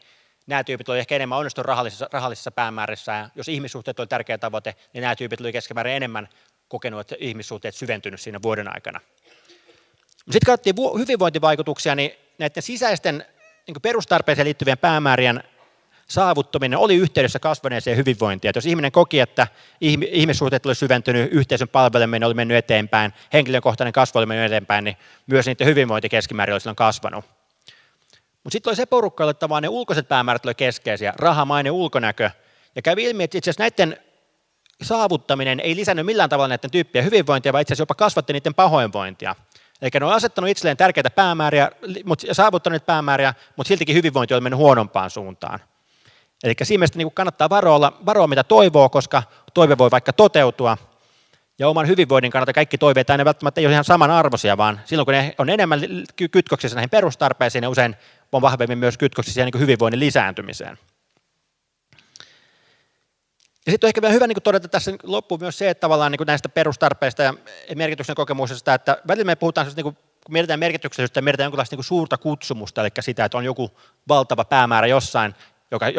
nämä tyypit oli ehkä enemmän onnistunut rahallisissa päämäärissä. Ja jos ihmissuhteet oli tärkeä tavoite, niin nämä tyypit oli keskimäärin enemmän kokenut, että ihmissuhteet syventynyt siinä vuoden aikana. Sitten katsottiin hyvinvointivaikutuksia, niin näiden sisäisten perustarpeeseen liittyvien päämäärien saavuttaminen oli yhteydessä kasvaneeseen hyvinvointiin. Että jos ihminen koki, että ihmissuhteet oli syventynyt, yhteisön palveleminen oli mennyt eteenpäin, henkilökohtainen kasvu oli mennyt eteenpäin, niin myös niiden hyvinvointi keskimäärin oli silloin kasvanut. Mutta sitten oli se porukka, jolle tavallaan ne ulkoiset päämäärät oli keskeisiä, raha, maine, ulkonäkö. Ja kävi ilmi, että itse asiassa näiden saavuttaminen ei lisännyt millään tavalla näiden tyyppien hyvinvointia, vaan itse asiassa jopa kasvatti niiden pahoinvointia. Eli ne on asettanut itselleen tärkeitä päämääriä ja saavuttanut päämääriä, mutta siltikin hyvinvointi on mennyt huonompaan suuntaan. Eli siinä mielessä kannattaa varoa, mitä toivoo, koska toive voi vaikka toteutua. Ja oman hyvinvoinnin kannalta kaikki toiveet aina välttämättä ei ole ihan samanarvoisia, vaan silloin kun ne on enemmän kytköksissä näihin perustarpeisiin, ne usein on vahvemmin myös kytköksissä hyvinvoinnin lisääntymiseen. Ja sitten on ehkä vielä hyvä todeta tässä loppuun myös se, että tavallaan näistä perustarpeista ja merkityksen kokemuksesta, että välillä me puhutaan, kun mietitään merkityksellisyyttä ja mietitään jonkinlaista suurta kutsumusta, eli sitä, että on joku valtava päämäärä jossain,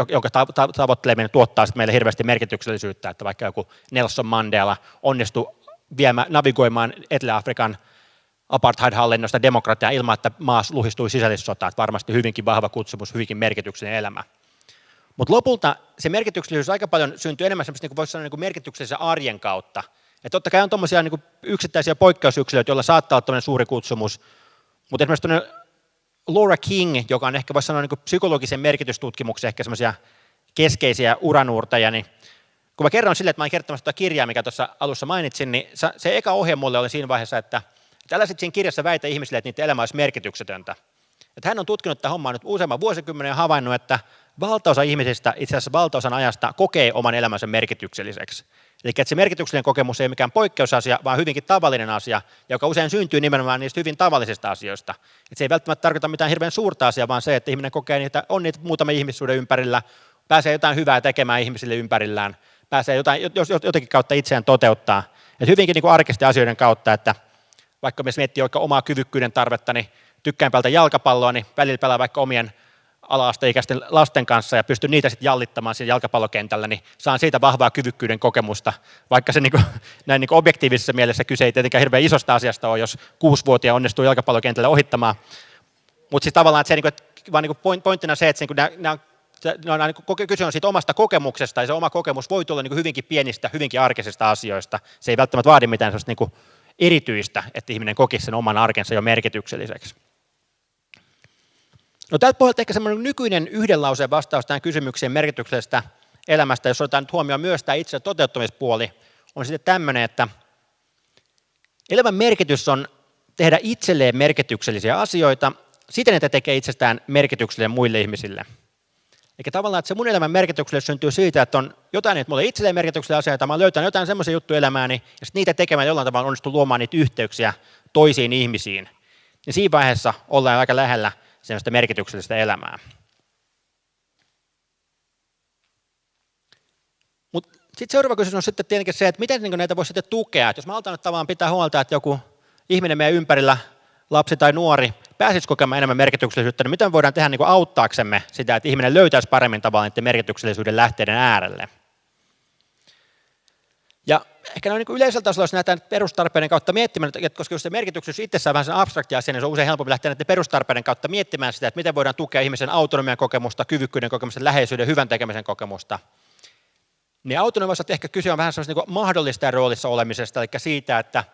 jonka tavoitteleminen tuottaa meille hirveästi merkityksellisyyttä, että vaikka joku Nelson Mandela onnistui navigoimaan Etelä-Afrikan apartheid-hallinnosta demokratiaa ilman, että maa luhistui sisällissotaan, että varmasti hyvinkin vahva kutsumus, hyvinkin merkityksellinen elämä. Mutta lopulta se merkityksellisyys aika paljon syntyy enemmän semmoista, voisi sanoa, merkityksellisen arjen kautta. Et totta kai on tuommoisia yksittäisiä poikkeusyksilöitä, joilla saattaa olla tämmöinen suuri kutsumus, mutta esimerkiksi Laura King, joka on ehkä voisi sanoa psykologisen merkitystutkimuksen ehkä semmoisia keskeisiä uranuurtajia, niin kun mä kerron sille, että mä olin kertomassa tuota kirjaa, mikä tuossa alussa mainitsin, niin se eka ohje mulle oli siinä vaiheessa, että älä sitten siinä kirjassa väitä ihmisille, että niiden elämä olisi merkityksetöntä. Että hän on tutkinut tätä hommaa nyt useamman vuosikymmenen ja havainnut, että valtaosa ihmisistä, itse asiassa valtaosan ajasta, kokee oman elämänsä merkitykselliseksi. Eli että se merkityksellinen kokemus ei ole mikään poikkeusasia, vaan hyvinkin tavallinen asia, joka usein syntyy nimenomaan niistä hyvin tavallisista asioista. Että se ei välttämättä tarkoita mitään hirveän suurta asiaa, vaan se, että ihminen kokee on niitä muutamia ihmissuuden ympärillä, pääsee jotain hyvää tekemään ihmisille ympärillään, pääsee jotenkin kautta itseään toteuttaa. Että hyvinkin arkisten asioiden kautta, että vaikka me miettii vaikka omaa kyvykkyyden tarvetta, niin tykkään pelata jalkapalloa, niin välillä pelaa vaikka omien ala-asteikäisten lasten kanssa ja pystyn niitä sitten jallittamaan siinä jalkapallokentällä, niin saan siitä vahvaa kyvykkyyden kokemusta. Vaikka se näin objektiivisessa mielessä kyse ei tietenkään hirveän isosta asiasta ole, jos 6-vuotiaan onnistuu jalkapallokentällä ohittamaan. Mutta siis tavallaan, että se vaan pointtina se, että kyse on siitä omasta kokemuksesta, ja se oma kokemus voi tulla hyvinkin pienistä, hyvinkin arkisista asioista. Se ei välttämättä vaadi mitään sellaista erityistä, että ihminen kokisi sen oman arkensa jo merkitykselliseksi. No tältä pohjalta ehkä semmoinen nykyinen yhden lauseen vastaus tähän kysymykseen merkityksellisestä elämästä, jos otetaan nyt huomioon myös tämä itse toteuttamispuoli, on sitten tämmöinen, että elämän merkitys on tehdä itselleen merkityksellisiä asioita siten, että tekee itsestään merkityksellinen muille ihmisille. Eli tavallaan, että se mun elämän merkityksellisyys syntyy siitä, että on jotain, että mulle itselleen merkityksellisiä asioita, mä löytän jotain semmoisia juttuja elämääni, ja sitten niitä tekemään jollain tavalla onnistuu luomaan niitä yhteyksiä toisiin ihmisiin. Ja siinä vaiheessa ollaan aika lähellä semmoista merkityksellistä elämää. Mutta sitten seuraava kysymys on sitten tietenkin se, että miten näitä voisi sitten tukea. Et jos mä aloitan nyt tavallaan pitää huolta, että joku ihminen meidän ympärillä, lapsi tai nuori, pääsisi kokemaan enemmän merkityksellisyyttä, niin miten voidaan tehdä niin kuin auttaaksemme sitä, että ihminen löytäisi paremmin tavallaan niiden merkityksellisyyden lähteiden äärelle. Ja ehkä noin niin yleisellä tasolla, jos näitä perustarpeiden kautta miettimään, että koska jos se merkityksellisyys itsessään vähän sen abstrakti asia, niin se on usein helpompi lähteä näiden perustarpeiden kautta miettimään sitä, että miten voidaan tukea ihmisen autonomian kokemusta, kyvykkyyden kokemusta, läheisyyden, hyvän tekemisen kokemusta. Niin autonomiassa ehkä kyse on vähän sellaista niin mahdollistajan roolissa olemisesta, eli siitä, että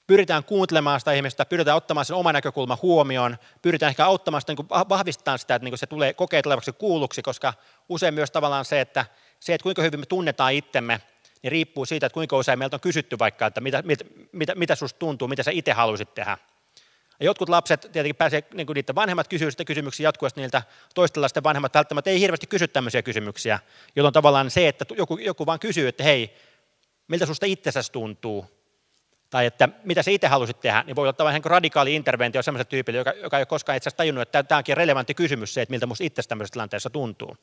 pyritään kuuntelemaan sitä ihmistä, pyritään ottamaan sen oman näkökulman huomioon, pyritään ehkä auttamaan sitä, niin vahvistamaan sitä, että niin se kokee tulevaksi kuulluksi, koska usein myös tavallaan se, että kuinka hyvin me tunnetaan itsemme, niin riippuu siitä, että kuinka usein meiltä on kysytty vaikka, että mitä susta tuntuu, mitä sä itse haluaisit tehdä. Ja jotkut lapset tietenkin pääsee, niin niiden vanhemmat kysyvät sitä kysymyksiä jatkuvasti niiltä toisten lasten vanhemmat välttämättä ei hirveästi kysy tämmöisiä kysymyksiä, jolloin tavallaan se, että joku vaan kysyy, että hei, miltä susta itsestäsi tuntuu, tai että mitä sä itse haluaisit tehdä, niin voi olla tavallaan radikaali interventio sellaiselle tyypille, joka ei ole koskaan itse asiassa tajunnut, että tämä onkin relevantti kysymys se, että miltä musta itse tämmöisessä tilanteessa tuntuu.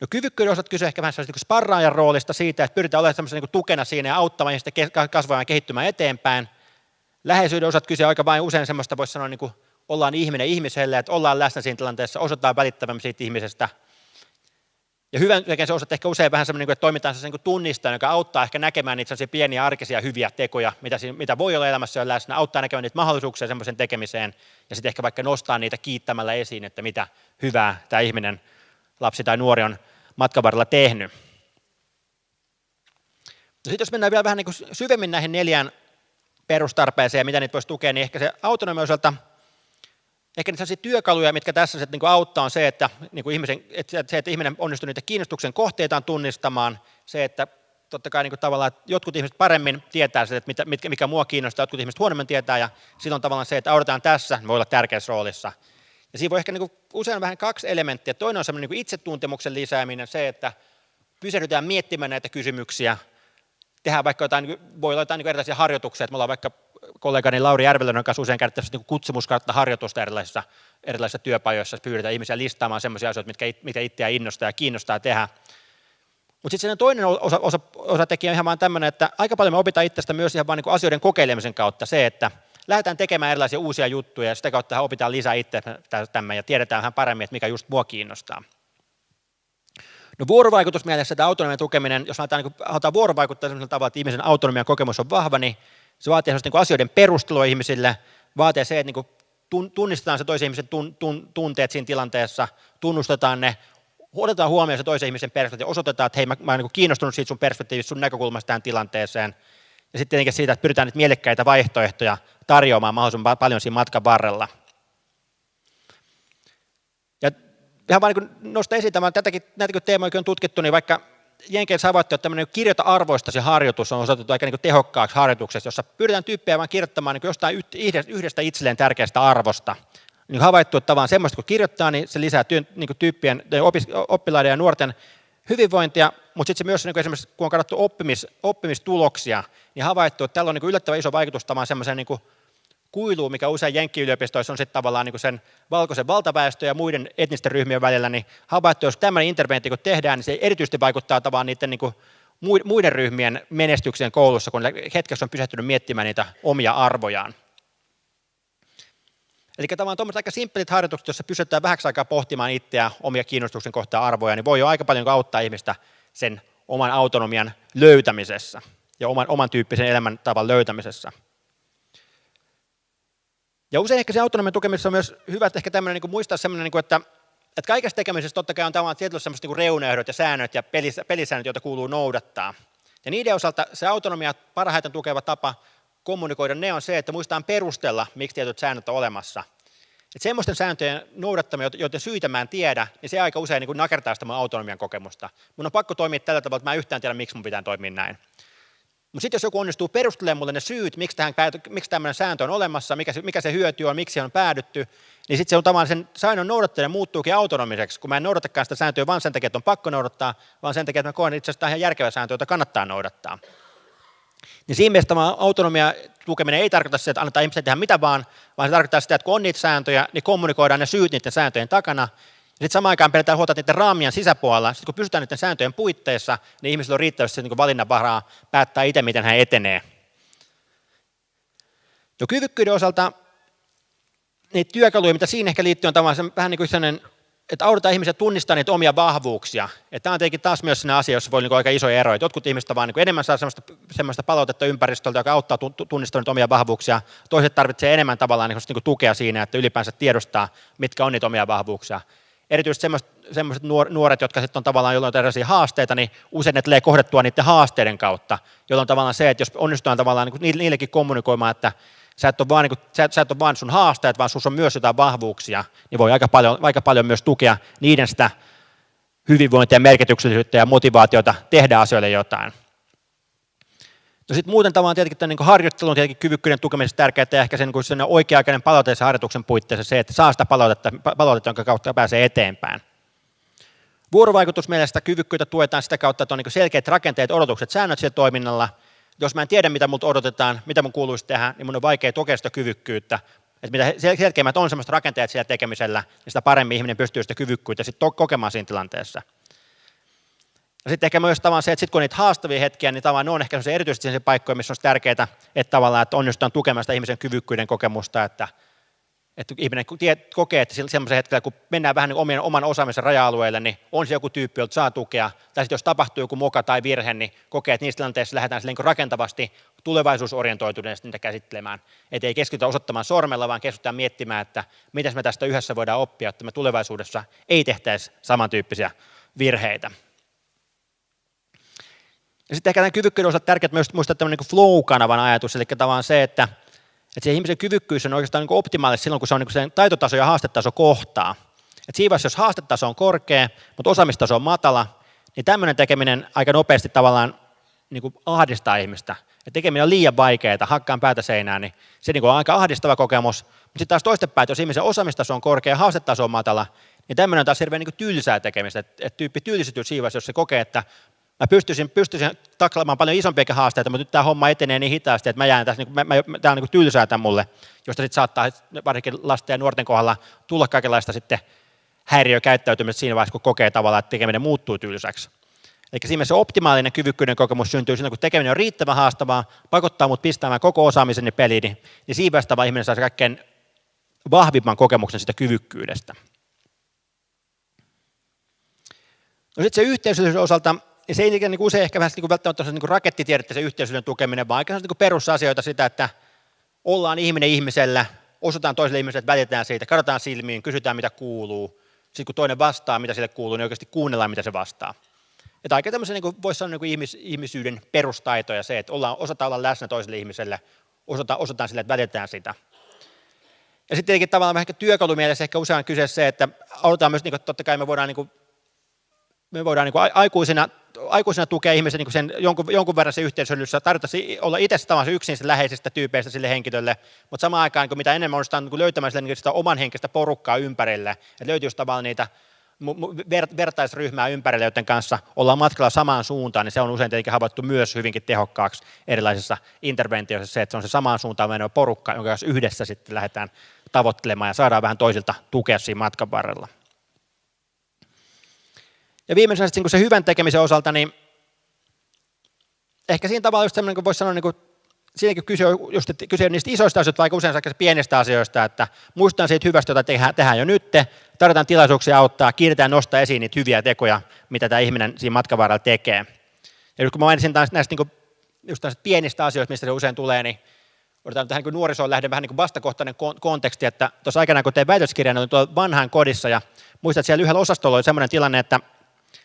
No kyvykkyyden osat kysyä ehkä vähän sellaista niin sparraajan roolista siitä, että pyritään olemaan sellaisena niin tukena siinä ja auttamaan ihmistä kasvamaan ja kehittymään eteenpäin. Läheisyyden osat kysyä aika vain usein semmoista, voisi sanoa, niin kuin ollaan ihminen ihmiselle, että ollaan läsnä siinä tilanteessa, osataan välittävämme siitä ihmisestä. Ja hyvän tekemisen osat ehkä usein vähän semmoinen, että toimitaan sellaisen niin tunnistajan, joka auttaa ehkä näkemään niitä sellaisia pieniä arkisia hyviä tekoja, mitä voi olla elämässä jo läsnä, auttaa näkemään niitä mahdollisuuksia semmoisen tekemiseen ja sitten ehkä vaikka nostaa niitä kiittämällä esiin, että mitä hyvää tämä ihminen, lapsi tai nuori on matkan varrella tehnyt. No sitten jos mennään vielä vähän niin kuin syvemmin näihin 4 perustarpeeseen ja mitä niitä voisi tukea, niin ehkä se autonomian osalta, ehkä niitä sellaisia työkaluja, mitkä tässä niin kuin auttaa, on se, että, niin kuin että ihminen onnistuu niitä kiinnostuksen kohteitaan tunnistamaan, se, että totta kai niin kuin tavallaan, että jotkut ihmiset paremmin tietää sitä, että mikä mua kiinnostaa, jotkut ihmiset huonommin tietää, ja silloin tavallaan se, että autetaan tässä, voi olla tärkeässä roolissa. Ja siinä voi ehkä niin kuin usein vähän 2 elementtiä. Toinen on semmoinen niin kuin itsetuntemuksen lisääminen, se, että pysähdytään miettimään näitä kysymyksiä, tehdään vaikka jotain, voi olla jotain niin erilaisia harjoituksia, että me ollaan vaikka kollegani Lauri Järvelän kanssa usein käyttänyt niin kutsumuskartta-harjoitusta erilaisissa työpajoissa, pyydetään ihmisiä listaamaan sellaisia asioita, mitkä itseään innostaa ja kiinnostaa tehdä. Mutta sitten sen toinen osatekijä on ihan vaan tämmöinen, että aika paljon me opitaan itsestä myös ihan vaan niin kuin asioiden kokeilemisen kautta se, että lähdetään tekemään erilaisia uusia juttuja ja sitä kautta opitaan lisää itsestämme ja tiedetään vähän paremmin, että mikä just mua kiinnostaa. No vuorovaikutusmielessä tämä autonomian tukeminen, jos halutaan vuorovaikuttaa sellaisella tavalla, että ihmisen autonomian kokemus on vahva, niin se vaatii niin asioiden perustelua ihmisille, vaatii se, että niin tunnistetaan se toisen ihmisen tunteet siinä tilanteessa, tunnustetaan ne, otetaan huomioon se toisen ihmisen perspektiivi, osoitetaan, että hei, mä olen niin kiinnostunut siitä sun perspektiivistä, sun näkökulmasta tähän tilanteeseen. Ja sitten tietenkin siitä, että pyritään niitä mielekkäitä vaihtoehtoja tarjoamaan mahdollisimman paljon siinä matkan varrella. Ja ihan vaan niin nostan esiin tämän, näitäkin teemoja on tutkittu, niin vaikka Jenkeissä havaittu, että tämmöinen kirjoita arvoistasi harjoitus on osoitettu aika niin tehokkaaksi harjoituksessa, jossa pyritään tyyppejä vaan kirjoittamaan niin jostain yhdestä itselleen tärkeästä arvosta. Niin havaittu, että tavallaan semmoista kun kirjoittaa, niin se lisää niin tyyppien, oppilaiden ja nuorten hyvinvointia, mutta sitten se myös niin esimerkiksi kun on katsottu oppimistuloksia, niin havaittu, että tällä on niin yllättävän iso vaikutus tavallaan semmoiseen niin kuiluun, mikä usein jenkki-yliopistoissa on sitten tavallaan niin sen valkoisen valtaväestön ja muiden etnisten ryhmien välillä, niin havaittu, jos tämmöinen interventio kun tehdään, niin se erityisesti vaikuttaa tavallaan niiden niin muiden ryhmien menestykseen koulussa, kun hetkessä on pysähtynyt miettimään niitä omia arvojaan. Eli tavallaan tuommoiset aika simppelit harjoitukset, joissa pysytään vähäksi aikaa pohtimaan itseään, omia kiinnostuksen kohtaa arvoja, niin voi jo aika paljon auttaa ihmistä sen oman autonomian löytämisessä ja oman tyyppisen elämäntavan löytämisessä. Ja usein ehkä se autonomian tukemisessa on myös hyvä, että ehkä tämmöinen niin muistaa semmoinen, että kaikessa tekemisessä totta kai on tavallaan tietysti sellaiset niin reunaehdot ja säännöt ja pelisäännöt, joita kuuluu noudattaa. Ja niiden osalta se autonomia parhaiten tukeva tapa kommunikoida ne on se, että muistetaan perustella, miksi tietyt säännöt on olemassa. Että semmoisten sääntöjen noudattaminen, joiden syitä mä en tiedä, niin se aika usein niin nakertaa sitä mun autonomian kokemusta. Mun on pakko toimia tällä tavalla, että mä en yhtään tiedä, miksi mun pitää toimia näin. Mutta sitten jos joku onnistuu perustelemaan mulle ne syyt, miksi tämmöinen sääntö on olemassa, mikä se hyöty on, miksi siihen on päädytty, niin sitten se on tavallaan sen säännön noudattaminen muuttuukin autonomiseksi, kun mä en noudatakaan sitä sääntöä vaan sen takia, että on pakko noudattaa, vaan sen takia, että mä koen itse asiassa ihan järkevä sääntö, jota kannattaa noudattaa. Niin siinä mielessä tämä autonomia tukeminen ei tarkoita sitä, että annetaan ihmisten tehdä mitä vaan se tarkoittaa sitä, että kun on niitä sääntöjä, niin kommunikoidaan ne syyt niiden sääntöjen takana. Ja sitten samaan aikaan pidetään huolta niiden raamien sisäpuolella. Sitten kun pysytään niiden sääntöjen puitteissa, niin ihmisillä on riittävästi niin valinnanvaraa päättää itse, miten hän etenee. No kyvykkyyden osalta niitä työkaluja, mitä siinä ehkä liittyy, on tavallaan vähän niin kuin sellainen, että autetaan ihmisiä tunnistaa niitä omia vahvuuksia. Että tämä on tietenkin taas myös sellainen asia, jossa voi olla aika isoja eroja. Jotkut ihmiset vaan niin enemmän saa sellaista palautetta ympäristöltä, joka auttaa tunnistamaan niitä omia vahvuuksia. Toiset tarvitsee enemmän tavallaan niin tukea siinä, että ylipäänsä tiedostaa, mitkä on niitä omia vahvuuksia. Erityisesti sellaiset nuoret, jotka sitten on tavallaan jollain erilaisia haasteita, niin usein ne tulee kohdattua niiden haasteiden kautta, jolloin tavallaan se, että jos onnistutaan tavallaan niin niillekin kommunikoimaan, että sä et ole vaan sun haasteet, vaan sinussa on myös jotain vahvuuksia, niin voi aika paljon myös tukea niiden sitä hyvinvointia, merkityksellisyyttä ja motivaatiota tehdä asioille jotain. No sitten muuten tavallaan tietenkin tämän harjoittelu on tietenkin kyvykkyyden tukemisessa tärkeää, ja ehkä sen oikea-aikainen palaute harjoituksen puitteissa se, että saa sitä palautetta, jonka kautta pääsee eteenpäin. Vuorovaikutusmielestä kyvykkyyttä tuetaan sitä kautta, että on selkeät rakenteet, odotukset, säännöt siellä toiminnalla. Jos mä en tiedä, mitä multa odotetaan, mitä mun kuuluisi tehdä, niin mun on vaikea tukea sitä kyvykkyyttä. Että mitä selkeimmät on sellaiset rakenteet siellä tekemisellä, niin sitä paremmin ihminen pystyy sitä kyvykkyyttä sitten kokemaan siinä tilanteessa. Ja sitten ehkä myös tavallaan se, että sitten kun on niitä haastavia hetkiä, niin tavallaan ne on ehkä erityisesti sellaisia paikkoja, missä on tärkeää, että tavallaan että onnistutaan tukemaan sitä ihmisen kyvykkyyden kokemusta, että ihminen kokee, että semmoisen hetkellä, kun mennään vähän niin oman osaamisen raja-alueelle, niin on se joku tyyppi, jolta saa tukea. Tai sitten jos tapahtuu joku moka tai virhe, niin kokee, että niissä tilanteissa lähdetään niin rakentavasti tulevaisuusorientoituneesti niitä käsittelemään. Että ei keskitytä osoittamaan sormella, vaan keskitytään miettimään, että miten me tästä yhdessä voidaan oppia, että me tulevaisuudessa ei tehtäisi samantyyppisiä virheitä. Ja sitten ehkä tämän kyvykkyyden osalta tärkeää myös muistaa tämmöinen niin flow-kanavan ajatus, eli tavallaan se, että se ihmisen kyvykkyys on oikeastaan niin optimaalista silloin, kun se on niin sen taitotaso ja haastetaso kohtaa. Et siinä vaiheessa, jos haastetaso on korkea, mutta osaamistaso on matala, niin tämmöinen tekeminen aika nopeasti tavallaan niin kuin ahdistaa ihmistä. Et tekeminen on liian vaikeaa, hakkaan päätä seinään, niin se niin kuin on aika ahdistava kokemus. Mutta sitten taas toistepäin, että jos ihmisen osaamistaso on korkea ja haastetaso on matala, niin tämmöinen on taas hirveän niin kuin tylsää tekemistä. Et tyyppi tylsistyy siinä vaiheessa, jos se kokee, että mä pystyisin taklaamaan paljon isompiakin haasteita, mutta nyt tämä homma etenee niin hitaasti, että mä jään tässä, tämä on niin tylsää tämän mulle, josta sitten saattaa varsinkin lasten ja nuorten kohdalla tulla kaikenlaista sitten häiriökäyttäytymistä siinä vaiheessa, kun kokee tavallaan, että tekeminen muuttuu tylsäksi. Eli siinä se optimaalinen kyvykkyyden kokemus syntyy siinä, kun tekeminen on riittävän haastavaa, pakottaa mut pistämään koko osaamiseni peliin, niin siinä vaiheessa ihminen saa kaikkein vahvimman kokemuksen sitä kyvykkyydestä. No sitten se yhteisöllisyyden osalta, ja se ei niin usein ehkä vähän niin välttämättä niin rakettitiedettä se yhteisöllisyyden tukeminen, vaan aika niin perusasioita sitä, että ollaan ihminen ihmisellä, osataan toiselle ihmiselle, että välitetään siitä, katsotaan silmiin, kysytään mitä kuuluu, sitten kun toinen vastaa, mitä sille kuuluu, niin oikeasti kuunnellaan, mitä se vastaa. Että aika tämmöisen, niin voisi sanoa niin ihmisyyden perustaitoja se, että osataan olla läsnä toiselle ihmiselle, osataan sille, että välitetään sitä. Ja sitten tietenkin tavallaan vähän työkalumielessä ehkä usein kyse se, että autetaan myös, niin kuin, totta kai me voidaan aikuisena tukea ihmisen niin sen jonkun verran se yhteisöllisyydessä, tarvita olla itse tavallaan yksin sen läheisistä tyypeistä sille henkilölle, mutta samaan aikaan, mitä enemmän onnistutaan löytämään sitä oman henkistä porukkaa ympärille, että löytyisi tavallaan niitä vertaisryhmää ympärille, joiden kanssa ollaan matkalla samaan suuntaan, niin se on usein tietenkin havaittu myös hyvinkin tehokkaaksi erilaisissa interventioissa se, että se on se samaan suuntaan menevä porukka, jonka kanssa yhdessä sitten lähdetään tavoittelemaan ja saadaan vähän toisilta tukea siinä matkan varrella. Ja viimeisenä sitten se hyvän tekemisen osalta, niin ehkä siinä tavalla just semmoinen, kun voisi sanoa, niin kuin, siinäkin kyse niistä isoista asioista, vaikka usein aika pienistä asioista, että muistetaan siitä hyvästä, jota tehdään jo nyt, tarvitaan tilaisuuksia auttaa, kiinnitetään nostaa esiin niitä hyviä tekoja, mitä tämä ihminen siinä matkan varrella tekee. Ja nyt kun mä mainitsin näistä niin just näistä pienistä asioista, mistä se usein tulee, niin otetaan tähän niin nuorisoon lähden vähän niin vastakohtainen konteksti, että tuossa aikanaan kun tein väitöskirjan, niin olin tuolla vanhaan kodissa ja muistan, että siellä yhdellä osastolla oli semmoinen tilanne, että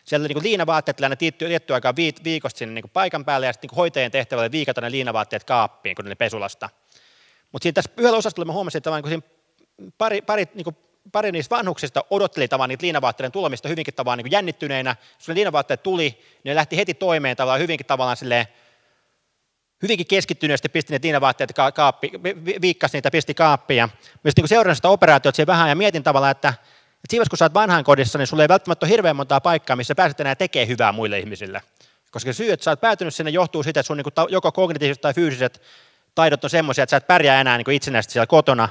siellä oli niin liinavaatteet lähinnä tiettyä aikaa viikosta sinne niin paikan päälle ja sitten niin hoitajien tehtävä oli viikata ne liinavaatteet kaappiin, kun ne oli pesulasta. Mutta siinä tässä yhdellä osastolla mä huomasin, että pari niistä vanhuksista odotteli tavallaan niitä liinavaatteiden tulemista hyvinkin tavallaan niin jännittyneinä. Jos ne liinavaatteet tuli, niin ne lähti heti toimeen tavallaan hyvinkin keskittyneesti pisti ne liinavaatteet viikkasi niitä, pisti kaappiin. Ja myös niin seurannut sitä operaatiota siihen vähän ja mietin tavallaan, että siinä kun sä oot vanhaan kodissa, niin sulla ei välttämättä ole hirveän montaa paikkaa, missä pääset enää tekemään hyvää muille ihmisille. Koska se syy, että sä oot päätynyt sinne, johtuu siitä, että sun niin joko kognitiiviset tai fyysiset taidot on semmoisia, että sä et pärjää enää niin itsenäisesti siellä kotona.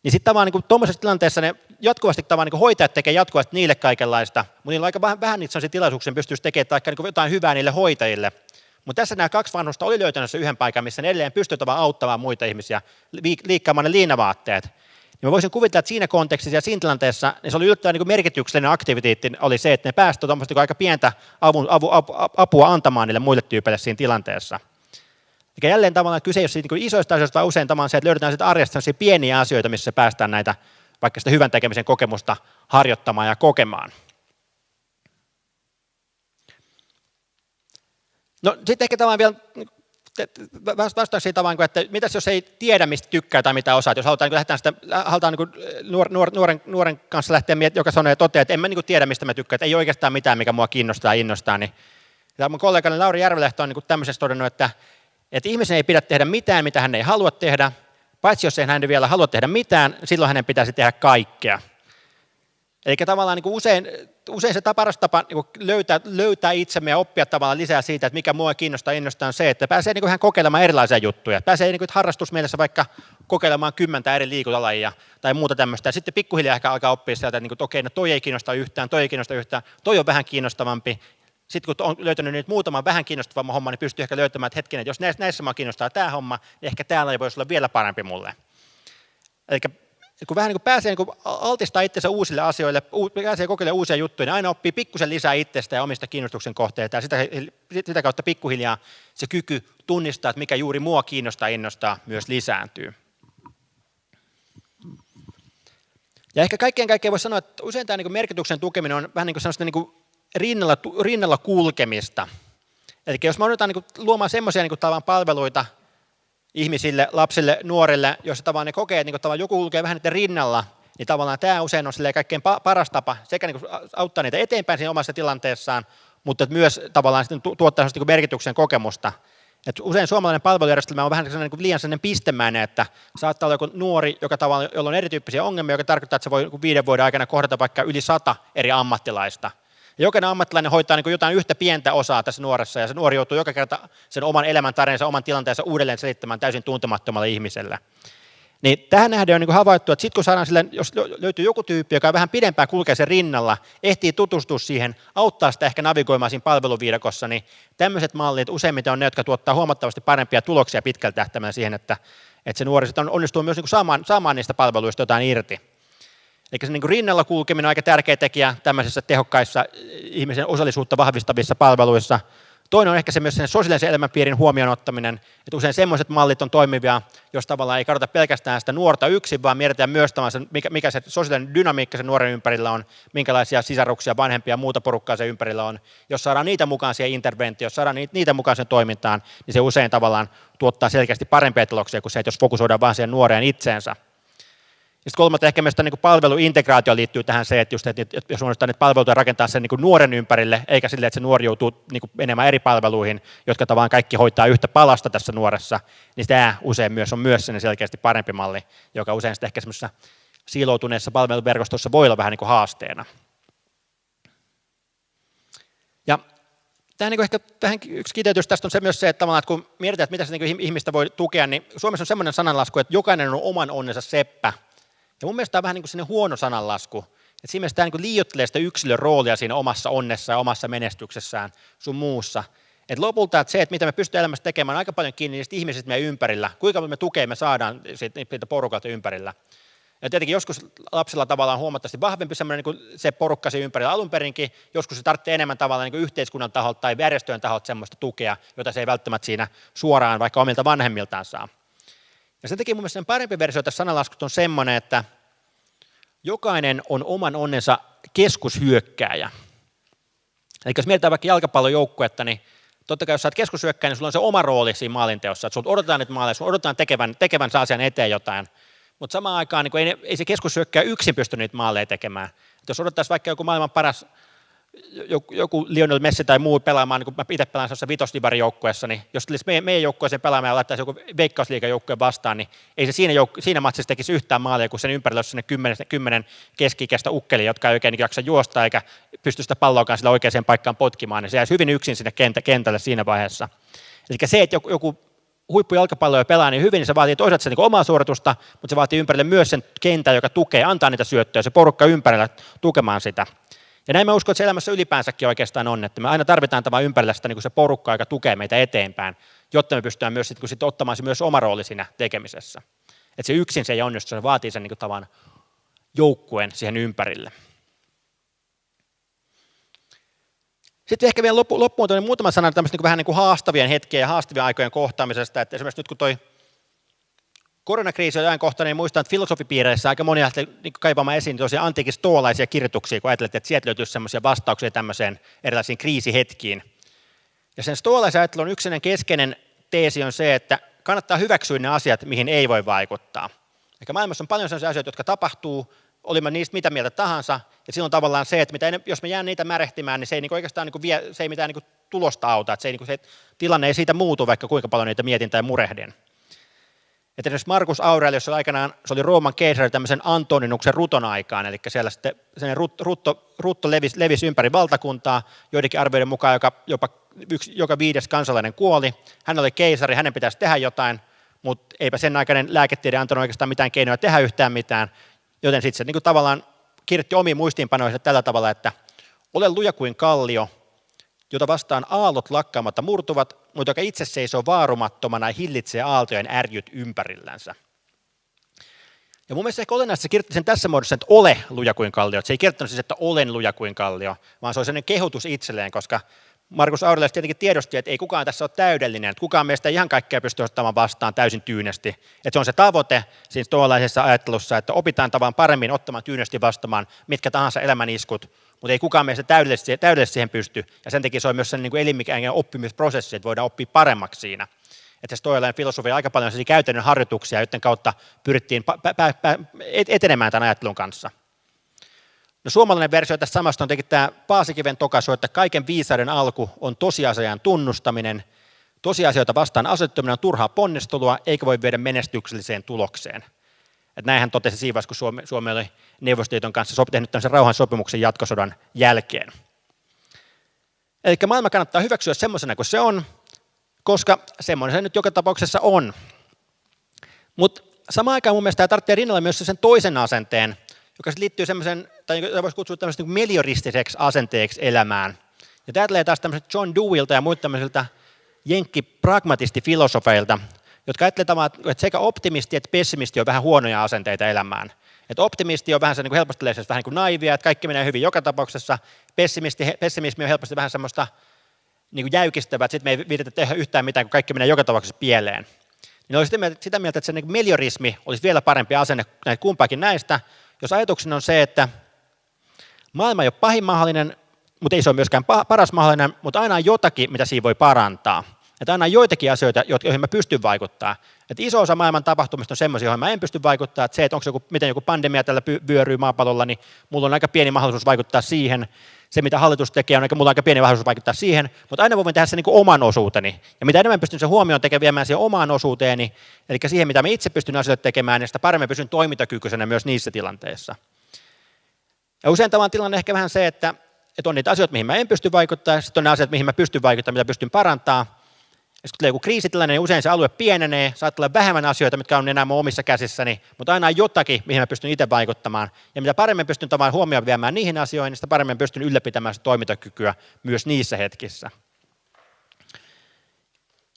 Niin sitten tavallaan niin tuommoisessa tilanteessa ne jatkuvasti tavallaan niin hoitajat tekee jatkuvasti niille kaikenlaista, mutta niillä on aika vähän niitä sellaisia tilaisuuksia, pystyisi tekemään jotain hyvää niille hoitajille. Mutta tässä nämä 2 vanhusta oli löytänyt yhden paikan, missä ne edelleen pystyvät auttamaan muita ihmisiä liikkaamaan ne liinavaatteet. Ja mä voisin kuvitella, että siinä kontekstissa ja siinä tilanteessa niin se oli yllättävän niin merkityksellinen aktiviteetti, oli se, että ne pääsivät aika pientä apua antamaan niille muille tyypeille siinä tilanteessa. Eli jälleen tavallaan kyse ei ole siitä niin isoista asioista, vaan usein tavallaan se, että löydetään siitä arjesta pieniä asioita, missä päästään näitä vaikka sitä hyvän tekemisen kokemusta harjoittamaan ja kokemaan. No sitten ehkä tavallaan vielä vastaan siitä tavallaan, että mitäs jos ei tiedä, mistä tykkää tai mitä osaa. Jos halutaan nuoren kanssa lähteä miettimään, joka sanoo ja toteaa, että en mä tiedä, mistä mä tykkään, että ei oikeastaan mitään, mikä mua kiinnostaa ja innostaa. Niin mun kollegani Lauri Järvelehto on tämmöisessä todennut, että ihmisen ei pidä tehdä mitään, mitä hän ei halua tehdä, paitsi jos ei hän vielä halua tehdä mitään, silloin hänen pitäisi tehdä kaikkea. Eli tavallaan usein se paras tapa löytää itsemme ja oppia tavallaan lisää siitä, että mikä mua kiinnostaa ja innostaa on se, että pääsee ihan kokeilemaan erilaisia juttuja. Pääsee harrastusmielessä vaikka kokeilemaan 10 eri liikuntalajia tai muuta tämmöistä. Ja sitten pikkuhiljaa ehkä alkaa oppia sieltä, että okei, no toi ei kiinnosta yhtään, toi ei kiinnosta yhtään, toi on vähän kiinnostavampi. Sitten kun on löytänyt nyt muutaman vähän kiinnostavamman homman, niin pystyy ehkä löytämään, että hetkinen, jos näissä mua kiinnostaa tämä homma, niin ehkä täällä ei voisi olla vielä parempi mulle. Eli kun vähän pääsee altistaa itsensä uusille asioille, pääsee kokeilemaan uusia juttuja, niin aina oppii pikkusen lisää itsestä ja omista kiinnostuksen kohteita. Ja sitä kautta pikkuhiljaa se kyky tunnistaa, että mikä juuri mua kiinnostaa ja innostaa, myös lisääntyy. Ja ehkä kaikkien voisi sanoa, että usein tämä merkityksen tukeminen on vähän niin kuin sellaista rinnalla kulkemista. Eli jos me odotetaan luomaan semmoisia palveluita ihmisille, lapsille, nuorille, joissa tavallaan ne kokee, että tavallaan joku kulkee vähän niiden rinnalla, niin tavallaan tämä usein on kaikkein paras tapa sekä auttaa niitä eteenpäin siinä omassa tilanteessaan, mutta myös tavallaan tuottaa merkityksen kokemusta. Et usein suomalainen palvelujärjestelmä on vähän liian sellainen pistemäinen, että saattaa olla joku nuori, jolla on erityyppisiä ongelmia, joka tarkoittaa, että se voi 5 vuoden aikana kohdata vaikka yli 100 eri ammattilaista. Ja jokainen ammattilainen hoitaa jotain yhtä pientä osaa tässä nuoressa, ja se nuori joutuu joka kerta sen oman elämäntarinansa, oman tilanteensa uudelleen selittämään täysin tuntemattomalle ihmiselle. Niin tähän nähden on havaittu, että sitten kun saadaan sille, jos löytyy joku tyyppi, joka vähän pidempään kulkee sen rinnalla, ehtii tutustua siihen, auttaa sitä ehkä navigoimaan siinä palveluviidakossa, niin tämmöiset mallit useimmiten on ne, jotka tuottaa huomattavasti parempia tuloksia pitkällä tähtäimellä siihen, että se nuori onnistuu myös saamaan niistä palveluista jotain irti. Eli se rinnalla kulkeminen on aika tärkeä tekijä tämmöisissä tehokkaissa ihmisen osallisuutta vahvistavissa palveluissa. Toinen on ehkä se myös sen sosiaalisen elämänpiirin huomioon ottaminen, että usein semmoiset mallit on toimivia, jos tavallaan ei katsota pelkästään sitä nuorta yksin, vaan mietitään myös mikä se sosiaalinen dynamiikka sen nuoren ympärillä on, minkälaisia sisaruksia, vanhempia ja muuta porukkaa sen ympärillä on. Jos saadaan niitä mukaan siihen interventioon, jos saadaan niitä mukaan sen toimintaan, niin se usein tavallaan tuottaa selkeästi parempia tuloksia kuin se, että jos fokusoidaan vain siihen nuoreen itseensä. Ja sitten kolmatta ehkä myös palveluintegraatio liittyy tähän se, että jos onnistutaan niitä palveluita rakentaa sen nuoren ympärille, eikä silleen, että se nuori joutuu menemään eri palveluihin, jotka tavallaan kaikki hoitaa yhtä palasta tässä nuoressa, niin tämä usein myös on myös selkeästi parempi malli, joka usein sitten ehkä semmoisessa siiloutuneessa palveluverkostossa voi olla vähän haasteena. Ja tähän ehkä vähän yksi kiteytys tästä on se myös se, että kun mietitään, että mitä se ihmistä voi tukea, niin Suomessa on semmoinen sananlasku, että jokainen on oman onnensa seppä. Ja mun mielestä tämä on vähän niin kuin huono sananlasku, että siinä mielessä tämä niin liioittelee sitä yksilön roolia siinä omassa onnessa ja omassa menestyksessään sun muussa. Että lopulta että se, että mitä me pystytään elämässä tekemään, on aika paljon kiinni niistä ihmisistä meidän ympärillä, kuinka paljon me tukea me saadaan siitä porukalta ympärillä. Ja tietenkin joskus lapsella tavallaan huomattavasti vahvempi semmoinen niin se porukka siinä ympärillä alun perinkin, joskus se tarvitsee enemmän tavallaan niin yhteiskunnan taholta tai järjestöjen taholta semmoista tukea, jota se ei välttämättä siinä suoraan vaikka omilta vanhemmiltaan saa. Ja sen takia mun mielestä parempi versio tässä sananlaskusta on semmoinen, että jokainen on oman onnensa keskushyökkääjä. Eli jos mietitään vaikka jalkapallojoukkuetta, niin totta kai jos sä oot keskushyökkääjä, niin sulla on se oma rooli siinä maalinteossa. Että sulta odotetaan niitä maaleja, sulla odotetaan tekevän saa asian eteen jotain. Mutta samaan aikaan niin ei se keskushyökkääjä yksin pysty niitä maaleja tekemään. Et jos odottaisi vaikka joku maailman paras joku Lionel Messi tai muu pelaamaan, niin kun mä itse pelaan sellaisessa vitosdivarijoukkueessa, niin jos tulisi meidän joukkueeseen pelaamaan ja laittaisi joku veikkausliigajoukkueen vastaan, niin ei se siinä matsissa tekisi yhtään maalia, kun sen ympärillä olisi 10 keski-ikäistä ukkelia, jotka ei oikein jaksa juosta eikä pysty sitä palloakaan sillä oikeaan paikkaan potkimaan, niin se jäisi hyvin yksin sinne kentälle siinä vaiheessa. Eli se, että joku huippujalkapalloja pelaa niin hyvin, niin se vaatii toisaalta sen omaa suoritusta, mutta se vaatii ympärille myös sen kentän, joka tukee, antaa niitä syöttöjä, se porukka ympärillä tukemaan sitä. Ja näin mä uskon, että se elämässä ylipäänsäkin oikeastaan on, että me aina tarvitaan tämä ympärillä sitä niin se porukka, joka tukee meitä eteenpäin, jotta me pystytään myös sit ottamaan se myös oma rooli siinä tekemisessä. Että se yksin se ei onnistu, se vaatii sen niin tavan joukkueen siihen ympärille. Sitten ehkä vielä loppuun muutama sana tämmöistä vähän niin kuin haastavien hetkien ja haastavien aikojen kohtaamisesta. Että esimerkiksi nyt kun toi koronakriisi on ajankohtainen, niin muistan, että filosofipiireissä aika moni lähtee niin kaivaamaan esiin tosiaan antiikin stoalaisia kirjoituksia, kun ajattelet, että sieltä löytyisi semmoisia vastauksia tämmöiseen erilaisiin kriisihetkiin. Ja sen stoalaisen ajattelun yksinen keskeinen teesi on se, että kannattaa hyväksyä ne asiat, mihin ei voi vaikuttaa. Eli maailmassa on paljon sellaisia asioita, jotka tapahtuu, olimme niistä mitä mieltä tahansa, ja silloin tavallaan se, että jos me jää niitä märehtimään, niin se ei niin oikeastaan niin se ei mitään niin tulosta auta, että se tilanne ei siitä muutu, vaikka kuinka paljon niitä mietin tai murehdin. Että esimerkiksi Marcus Aurelius aikanaan, se oli Rooman keisari tämmöisen Antoninuksen ruton aikaan, eli siellä sitten rutto levisi ympäri valtakuntaa, joidenkin arvioiden mukaan joka 5. kansalainen kuoli. Hän oli keisari, hänen pitäisi tehdä jotain, mutta eipä sen aikainen lääketiede antanut oikeastaan mitään keinoja tehdä yhtään mitään, joten sitten se niin kuin tavallaan kirjoitti omiin muistiinpanoihinsa tällä tavalla, että ole luja kuin kallio, jota vastaan aallot lakkaamatta murtuvat, mutta joka itse seisoo vaarumattomana ja hillitsee aaltojen ärjyt ympärillänsä. Ja mun mielestä ehkä olennaista se kirjoitti sen tässä muodossa, että ole luja kuin kallio. Se ei kirjoittanut siis, että olen luja kuin kallio, vaan se oli sellainen kehotus itselleen, koska Marcus Aurelius tietenkin tiedosti, että ei kukaan tässä ole täydellinen, että kukaan meistä ei ihan kaikkea pysty ottamaan vastaan täysin tyynesti. Että se on se tavoite siinä stoalaisessa ajattelussa, että opitaan tavan paremmin ottamaan tyynesti vastaamaan mitkä tahansa elämän iskut, mutta ei kukaan meistä täydellisesti siihen pysty. Ja sen takia se on myös sellainen niin elinikäinen oppimisprosessi, että voidaan oppia paremmaksi siinä. Että se stoalainen filosofia aika paljon sellaisia käytännön harjoituksia, joiden kautta pyrittiin etenemään tämän ajattelun kanssa. No, suomalainen versio tästä samasta on tietenkin tämä Paasikiven tokaisu, että kaiken viisauden alku on tosiasian tunnustaminen. Tosiasioita vastaan asettuminen on turhaa ponnistelua, eikä voi viedä menestykselliseen tulokseen. Että näinhän totesi siinä vaiheessa, kun Suomi oli Neuvostoliiton kanssa tehnyt tämmöisen rauhansopimuksen jatkosodan jälkeen. Eli maailma kannattaa hyväksyä semmoisena kuin se on, koska semmoinen se nyt joka tapauksessa on. Mutta samaan aikaan mun mielestä tämä tarvitsee rinnalla myös sen toisen asenteen, joka liittyy semmoisen, tai voisi kutsua tämmöisen niin melioristiseksi asenteeksi elämään. Ja tämä tulee taas tämmöiseltä John Dewilta ja muilta tämmöisiltä jenkki-pragmatistifilosofeilta, jotka ajattelevat, että sekä optimisti että pessimisti on vähän huonoja asenteita elämään. Että optimisti on vähän se niin kuin helposti vähän niin kuin naivia, että kaikki menee hyvin joka tapauksessa. Pessimismi on helposti vähän semmoista niin kuin jäykistävää, että sitten me ei viitetä tehdä yhtään mitään, kun kaikki menee joka tapauksessa pieleen. Niin olisi sitä mieltä, että se niin meliorismi olisi vielä parempi asenne näitä kumpaakin näistä, jos ajatuksena on se, että maailma ei ole pahin mahdollinen, mutta ei se ole myöskään paras mahdollinen, mutta aina on jotakin, mitä siinä voi parantaa. Että aina on joitakin asioita, joihin mä pystyn vaikuttamaan. Että iso osa maailman tapahtumista on semmoisia, joihin mä en pysty vaikuttamaan. Että se, että miten joku pandemia tällä vyöryy maapallolla, niin mulla on aika pieni mahdollisuus vaikuttaa siihen. Se, mitä hallitus tekee, mulla on aika pieni mahdollisuus vaikuttaa siihen. Mutta aina voin tehdä sen niin kuin oman osuuteni. Ja mitä enemmän pystyn sen huomioon viemään siihen omaan osuuteeni, eli siihen, mitä mä itse pystyn asioita tekemään, niin sitä paremmin pysyn toimintakykyisenä myös niissä tilanteissa. Ja usein tämä tilanne ehkä vähän se, että on niitä asioita, mihin mä en pysty vaikuttamaan, ja sitten on ne asiat, mihin mä pystyn vaikuttamaan, mitä pystyn parantamaan. Ja sitten kun tulee joku kriisitilanne, niin usein se alue pienenee, saattaa olla vähemmän asioita, mitkä on enää mun omissa käsissäni, mutta aina on jotakin, mihin mä pystyn itse vaikuttamaan. Ja mitä paremmin pystyn tavallaan huomioon viemään niihin asioihin, niin sitä paremmin pystyn ylläpitämään sitä toimintakykyä myös niissä hetkissä.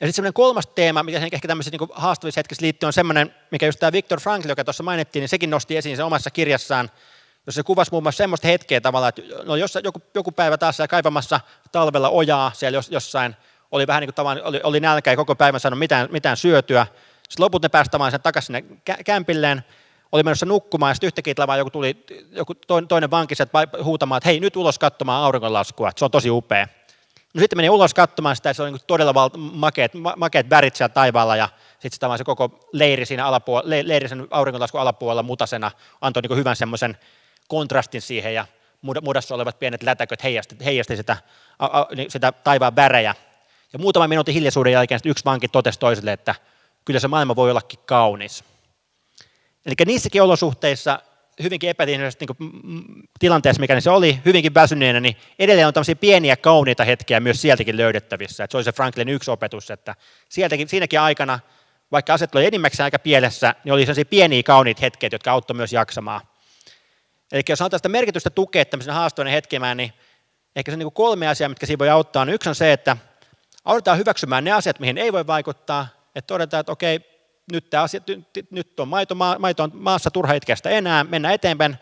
Ja sitten semmoinen kolmas teema, mikä ehkä tämmöisissä niin haastavissa hetkissä liittyy, on semmoinen, mikä just tämä Viktor Frankl, joka tuossa mainittiin, niin sekin nosti esiin sen omassa kirjassaan, jossa se kuvasi muun muassa semmoista hetkeä tavallaan, että no joku päivä taas siellä kaivamassa talvella ojaa siellä jossain, oli vähän niin kuin tavallaan, oli nälkä ja koko päivän saanut mitään syötyä. Sitten loput ne pääsi tavallaan sen takaisin sinne kämpilleen, oli menossa nukkumaan ja sitten yhtäkkiä joku toinen vanki sieltä huutamaan, että hei, nyt ulos katsomaan auringonlaskua, että se on tosi upea. No sitten meni ulos katsomaan sitä, se oli niin todella makeat värit siellä taivaalla ja sitten se koko leiri siinä leiri sen auringonlaskun alapuolella mutasena antoi niin hyvän semmoisen kontrastin siihen ja mudassa olevat pienet lätäköt heijasti sitä taivaan värejä. Ja muutaman minuutin hiljaisuuden jälkeen yksi vanki totesi toiselle, että kyllä se maailma voi ollakin kaunis. Eli niissäkin olosuhteissa, hyvinkin epätietoisesti niin tilanteessa, mikä se oli, hyvinkin väsyneenä, niin edelleen on tämmöisiä pieniä kauniita hetkiä myös sieltäkin löydettävissä. Että se oli se Franklin yksi opetus, että siinäkin aikana, vaikka asiat oli enimmäkseen aika pielessä, niin oli sellaisia pieniä kauniita hetkiä, jotka auttoi myös jaksamaan. Eli jos halutaan sitä merkitystä tukea tämmöisen haastavana hetkenä, niin ehkä se on 3 asiaa, mitkä siinä voi auttaa. Yksi on se, että autetaan hyväksymään ne asiat, mihin ei voi vaikuttaa. Että todetaan, että okei, nyt on maito on maassa, turha itkeästä enää, mennään eteenpäin.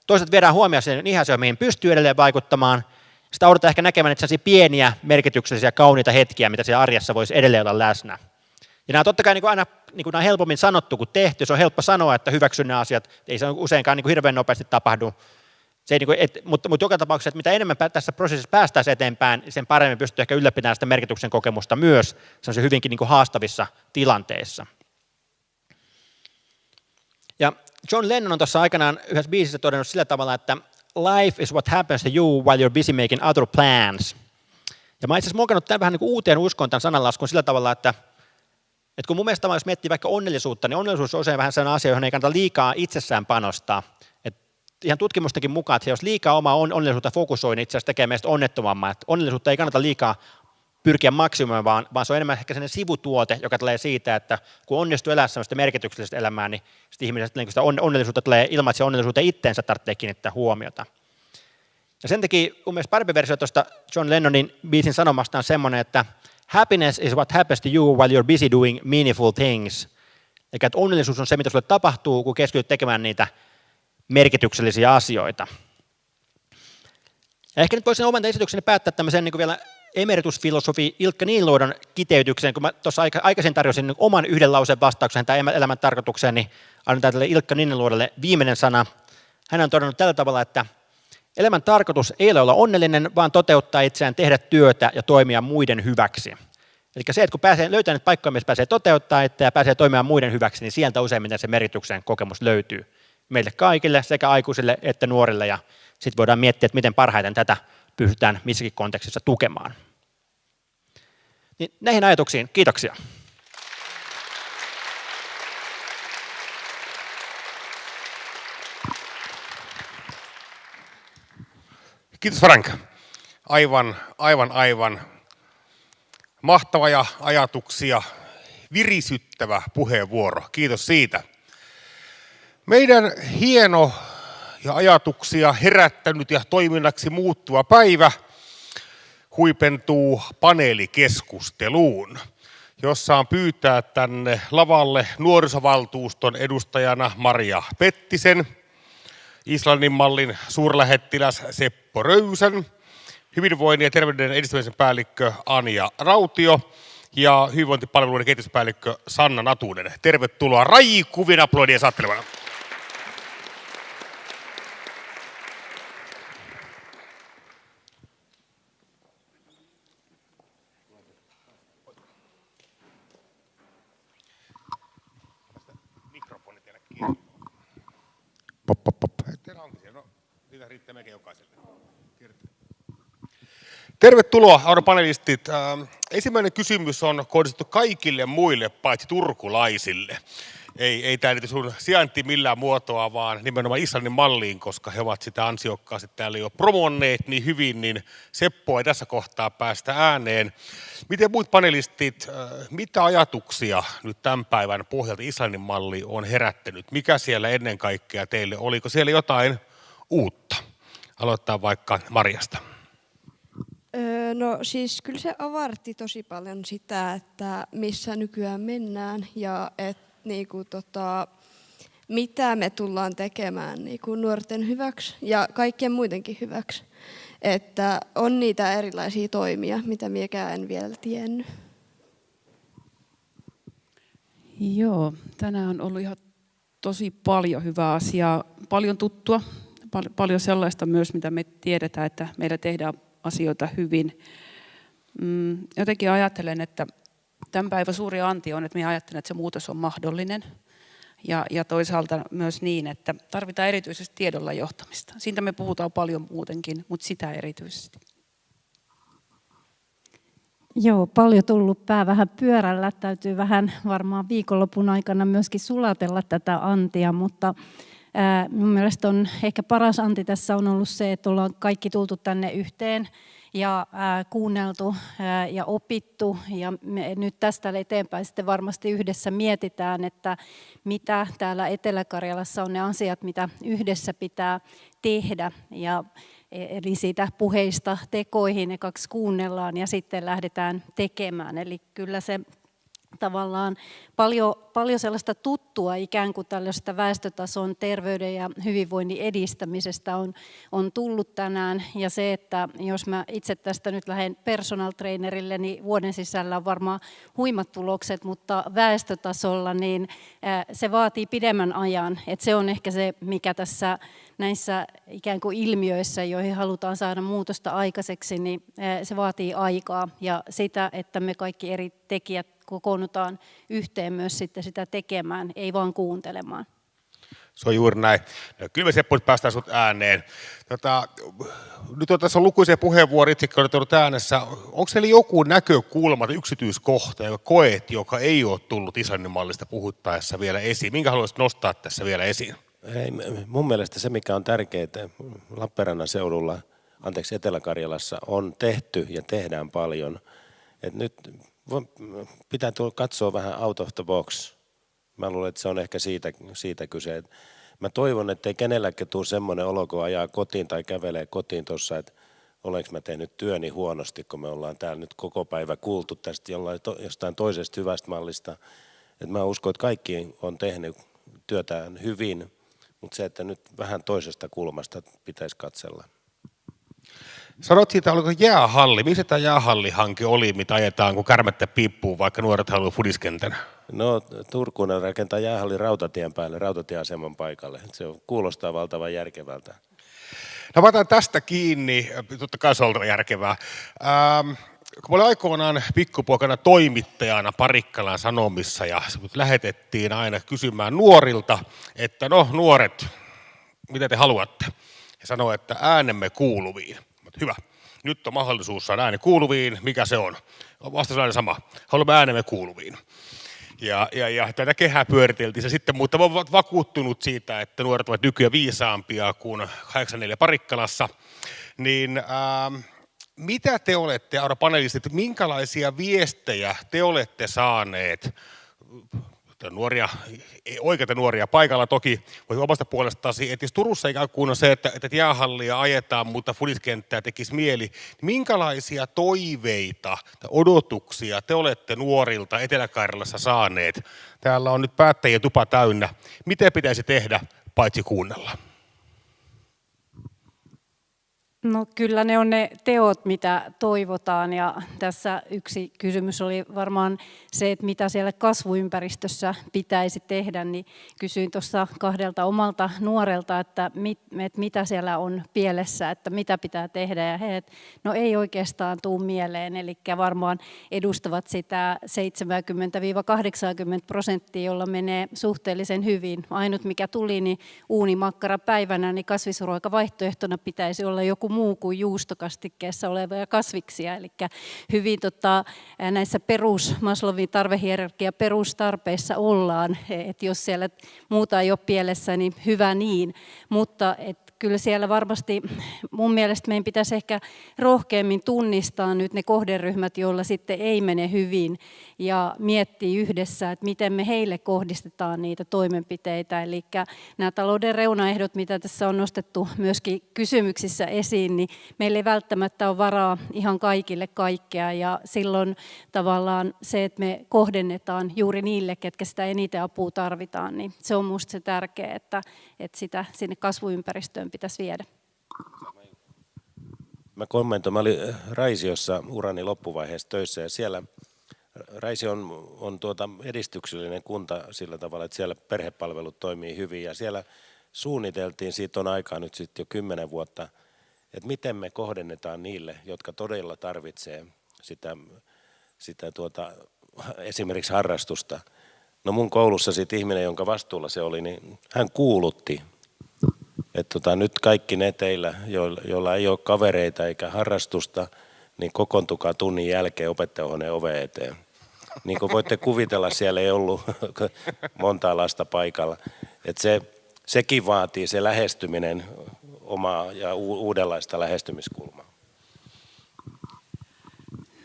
Toisaalta viedään huomioon niihin asioihin, mihin pystyy edelleen vaikuttamaan. Sitä autetaan ehkä näkemään, että sellaisia pieniä, merkityksellisiä, kauniita hetkiä, mitä siellä arjessa voisi edelleen olla läsnä. Ja nämä on totta kai aina nämä on helpommin sanottu kuin tehty. Se on helppo sanoa, että hyväksyn nämä asiat. Ei se useinkaan hirveän nopeasti tapahdu. Se ei, mutta joka tapauksessa, että mitä enemmän tässä prosessissa päästäisiin eteenpäin, sen paremmin pystyy ehkä ylläpitämään sitä merkityksen kokemusta myös. Se on se hyvinkin haastavissa tilanteissa. Ja John Lennon on tuossa aikanaan yhdessä biisissä todennut sillä tavalla, että life is what happens to you while you're busy making other plans. Ja mä itse asiassa muokannut tämän vähän uuteen uskoon tämän sananlaskun sillä tavalla, että kun mun mielestä jos miettii vaikka onnellisuutta, niin onnellisuus on usein vähän sellainen asia, johon ei kannata liikaa itsessään panostaa. Et ihan tutkimustakin mukaan, että jos liikaa omaa onnellisuutta fokusoi, niin itse asiassa tekee meistä onnettomamman. Et onnellisuutta ei kannata liikaa pyrkiä maksimoimaan, vaan se on enemmän ehkä sellainen sivutuote, joka tulee siitä, että kun onnistuu elää sellaista merkityksellistä elämää, niin sitä onnellisuutta tulee ilman, että se onnellisuuteen itteensä tarvitsee kiinnittää huomiota. Ja sen takia mun mielestä parempi versio tuosta John Lennonin biisin sanomasta on semmoinen, että happiness is what happens to you while you're busy doing meaningful things. Eli että onnellisuus on se, mitä sulle tapahtuu, kun keskityt tekemään niitä merkityksellisiä asioita. Ja ehkä nyt voisin oman esitykseni päättää tämmöisen vielä emeritusfilosofi Ilkka Niiniluodon kiteytykseen. Kun mä tuossa aikaisin tarjosin oman yhden lauseen vastauksen tähän elämän tarkoitukseen, niin annetaan tälle Ilkka Niiniluodolle viimeinen sana. Hän on todennut tällä tavalla, että elämän tarkoitus ei ole olla onnellinen, vaan toteuttaa itseään, tehdä työtä ja toimia muiden hyväksi. Eli se, että kun löytää nyt paikkoja, missä pääsee toteuttaa itseään ja pääsee toimimaan muiden hyväksi, niin sieltä useimmiten se merkityksen kokemus löytyy meille kaikille, sekä aikuisille että nuorille. Ja sitten voidaan miettiä, että miten parhaiten tätä pystytään missäkin kontekstissa tukemaan. Niin näihin ajatuksiin, kiitoksia. Kiitos Frank. Aivan mahtava ja ajatuksia virisyttävä puheenvuoro. Kiitos siitä. Meidän hieno ja ajatuksia herättänyt ja toiminnaksi muuttuva päivä huipentuu paneelikeskusteluun, jossa on pyytää tänne lavalle nuorisovaltuuston edustajana Maria Pettisen, Islannin mallin suurlähettiläs Seppo Röysän, hyvinvoinnin ja terveyden edistämisen päällikkö Anja Rautio ja hyvinvointipalveluiden kehityspäällikkö Sanna Natunen. Tervetuloa rajikuvien aplodien saattelemana. Tervetuloa, arvon panelistit. Ensimmäinen kysymys on kohdistettu kaikille muille paitsi turkulaisille. Ei tämä liity sun sijainti millään muotoa, vaan nimenomaan Islannin malliin, koska he ovat sitä ansiokkaasti täällä jo promonneet niin hyvin, niin Seppo ei tässä kohtaa päästä ääneen. Miten muut panelistit, mitä ajatuksia nyt tämän päivän pohjalta Islannin malli on herättänyt? Mikä siellä ennen kaikkea teille? Oliko siellä jotain uutta? Aloittaa vaikka Marjasta. No siis kyllä se avarti tosi paljon sitä, että missä nykyään mennään ja mitä me tullaan tekemään nuorten hyväksi ja kaikkien muidenkin hyväksi. Että on niitä erilaisia toimia, mitä minäkään en vielä tiennyt. Joo, tänään on ollut ihan tosi paljon hyvää asiaa, paljon tuttua, paljon sellaista myös, mitä me tiedetään, että meillä tehdään asioita hyvin. Jotenkin ajattelen, että tämän päivän suuri anti on, että minä ajattelen, että se muutos on mahdollinen. Ja toisaalta myös niin, että tarvitaan erityisesti tiedolla johtamista. Siitä me puhutaan paljon muutenkin, mutta sitä erityisesti. Joo, paljon tullut pää vähän pyörällä. Täytyy vähän varmaan viikonlopun aikana myöskin sulatella tätä antia, mutta Mun mielestä on ehkä paras anti tässä on ollut se, että ollaan kaikki tultu tänne yhteen ja kuunneltu ja opittu. Ja me nyt tästä eteenpäin sitten varmasti yhdessä mietitään, että mitä täällä Etelä-Karjalassa on ne asiat, mitä yhdessä pitää tehdä. Eli siitä puheista tekoihin ne kaksi kuunnellaan ja sitten lähdetään tekemään. Eli kyllä se tavallaan paljon sellaista tuttua ikään kuin tällaista väestötason terveyden ja hyvinvoinnin edistämisestä on tullut tänään. Ja se, että jos mä itse tästä nyt lähden personal trainerille, niin vuoden sisällä on varmaan huimat tulokset, mutta väestötasolla niin se vaatii pidemmän ajan. Et se on ehkä se, mikä tässä näissä ikään kuin ilmiöissä, joihin halutaan saada muutosta aikaiseksi, niin se vaatii aikaa ja sitä, että me kaikki eri tekijät kokoonnutaan yhteen myös sitten sitä tekemään, ei vaan kuuntelemaan. Se on juuri näin. No, kyllä me Seppo nyt päästään sut ääneen. Nyt tässä on lukuisia puheenvuoroja, itsekin olet ollut äänessä. Onko siellä joku näkökulma tai yksityiskohta, joka koet, joka ei ole tullut Islannin mallista puhuttaessa vielä esiin? Minkä haluaisit nostaa tässä vielä esiin? Mun mielestä se, mikä on tärkeää Lappeenrannan seudulla, Etelä-Karjalassa, on tehty ja tehdään paljon. Et nyt pitää katsoa vähän out of the box. Mä luulen, että se on ehkä siitä kyse. Mä toivon, että ei kenelläkään tule semmoinen olo, kun ajaa kotiin tai kävelee kotiin tuossa, että olenko mä tehnyt työni huonosti, kun me ollaan täällä nyt koko päivä kuultu tästä jostain toisesta hyvästä mallista. Et mä uskon, että kaikki on tehnyt työtään hyvin, mutta se, että nyt vähän toisesta kulmasta pitäisi katsella. Sanot siitä, oliko jäähalli. Missä tämä jäähallihanke oli, mitä ajetaan, kun kärmettä piippuu, vaikka nuoret haluaa fudiskentän? No Turkuun rakentaa jäähalli rautatien päälle, rautatieaseman paikalle. Se kuulostaa valtavan järkevältä. No mä otan tästä kiinni, totta kai se on oltava järkevää. Kun mä olin aikoinaan pikkupoikana toimittajana Parikkalan Sanomissa ja lähetettiin aina kysymään nuorilta, että no nuoret, mitä te haluatte? He sanoivat, että äänemme kuuluviin. Hyvä. Nyt on mahdollisuus saada ääni kuuluviin. Mikä se on? Vastaus on aina sama. Haluamme äänemme kuuluviin. Ja tätä kehää pyöriteltiin se sitten, mutta olen vakuuttunut siitä, että nuoret ovat nykyään viisaampia kuin 84 Parikkalassa. Niin mitä te olette, panelistit, minkälaisia viestejä te olette saaneet? Oikeita nuoria paikalla toki, mutta omasta puolestasi, että jos Turussa ikään kuin on se, että jäähallia ajetaan, mutta fudiskenttää tekisi mieli, niin minkälaisia toiveita tai odotuksia te olette nuorilta Etelä-Karjalassa saaneet? Täällä on nyt päättäjien tupa täynnä. Mitä pitäisi tehdä, paitsi kuunnella? No kyllä ne on ne teot, mitä toivotaan, ja tässä yksi kysymys oli varmaan se, että mitä siellä kasvuympäristössä pitäisi tehdä, niin kysyin tuossa kahdelta omalta nuorelta, että mitä siellä on pielessä, että mitä pitää tehdä, ja he, no ei oikeastaan tule mieleen, eli varmaan edustavat sitä 70–80%, jolla menee suhteellisen hyvin. Ainut mikä tuli, niin uunimakkara päivänä, niin kasvisruokavaihtoehtona pitäisi olla joku muu kuin juustokastikkeessa olevia kasviksia. Eli hyvin näissä Maslowin tarvehierarkia perustarpeissa ollaan. että jos siellä muuta ei ole pielessä, niin hyvä niin. Mutta kyllä siellä varmasti mun mielestä meidän pitäisi ehkä rohkeammin tunnistaa nyt ne kohderyhmät, joilla sitten ei mene hyvin, ja miettiä yhdessä, että miten me heille kohdistetaan niitä toimenpiteitä. Eli nämä talouden reunaehdot, mitä tässä on nostettu myöskin kysymyksissä esiin, niin meillä ei välttämättä ole varaa ihan kaikille kaikkea, ja silloin tavallaan se, että me kohdennetaan juuri niille, ketkä sitä eniten apua tarvitaan, niin se on musta se tärkeä, että sitä sinne kasvuympäristöön pitäisi viedä. Mä kommentoin, mä olin Raisiossa urani loppuvaiheessa töissä, ja siellä Raisio on edistyksellinen kunta sillä tavalla, että siellä perhepalvelut toimii hyvin, ja siellä suunniteltiin, siitä on aikaa nyt sitten jo 10 vuotta, että miten me kohdennetaan niille, jotka todella tarvitsee sitä esimerkiksi harrastusta. No mun koulussa sitten ihminen, jonka vastuulla se oli, niin hän kuulutti, että nyt kaikki ne teillä, joilla ei ole kavereita eikä harrastusta, niin kokoontukaa tunnin jälkeen opettajahuoneen oveen eteen. Niin kuin voitte kuvitella, siellä ei ollut montaa lasta paikalla. Että sekin vaatii se lähestyminen omaa ja uudenlaista lähestymiskulmaa.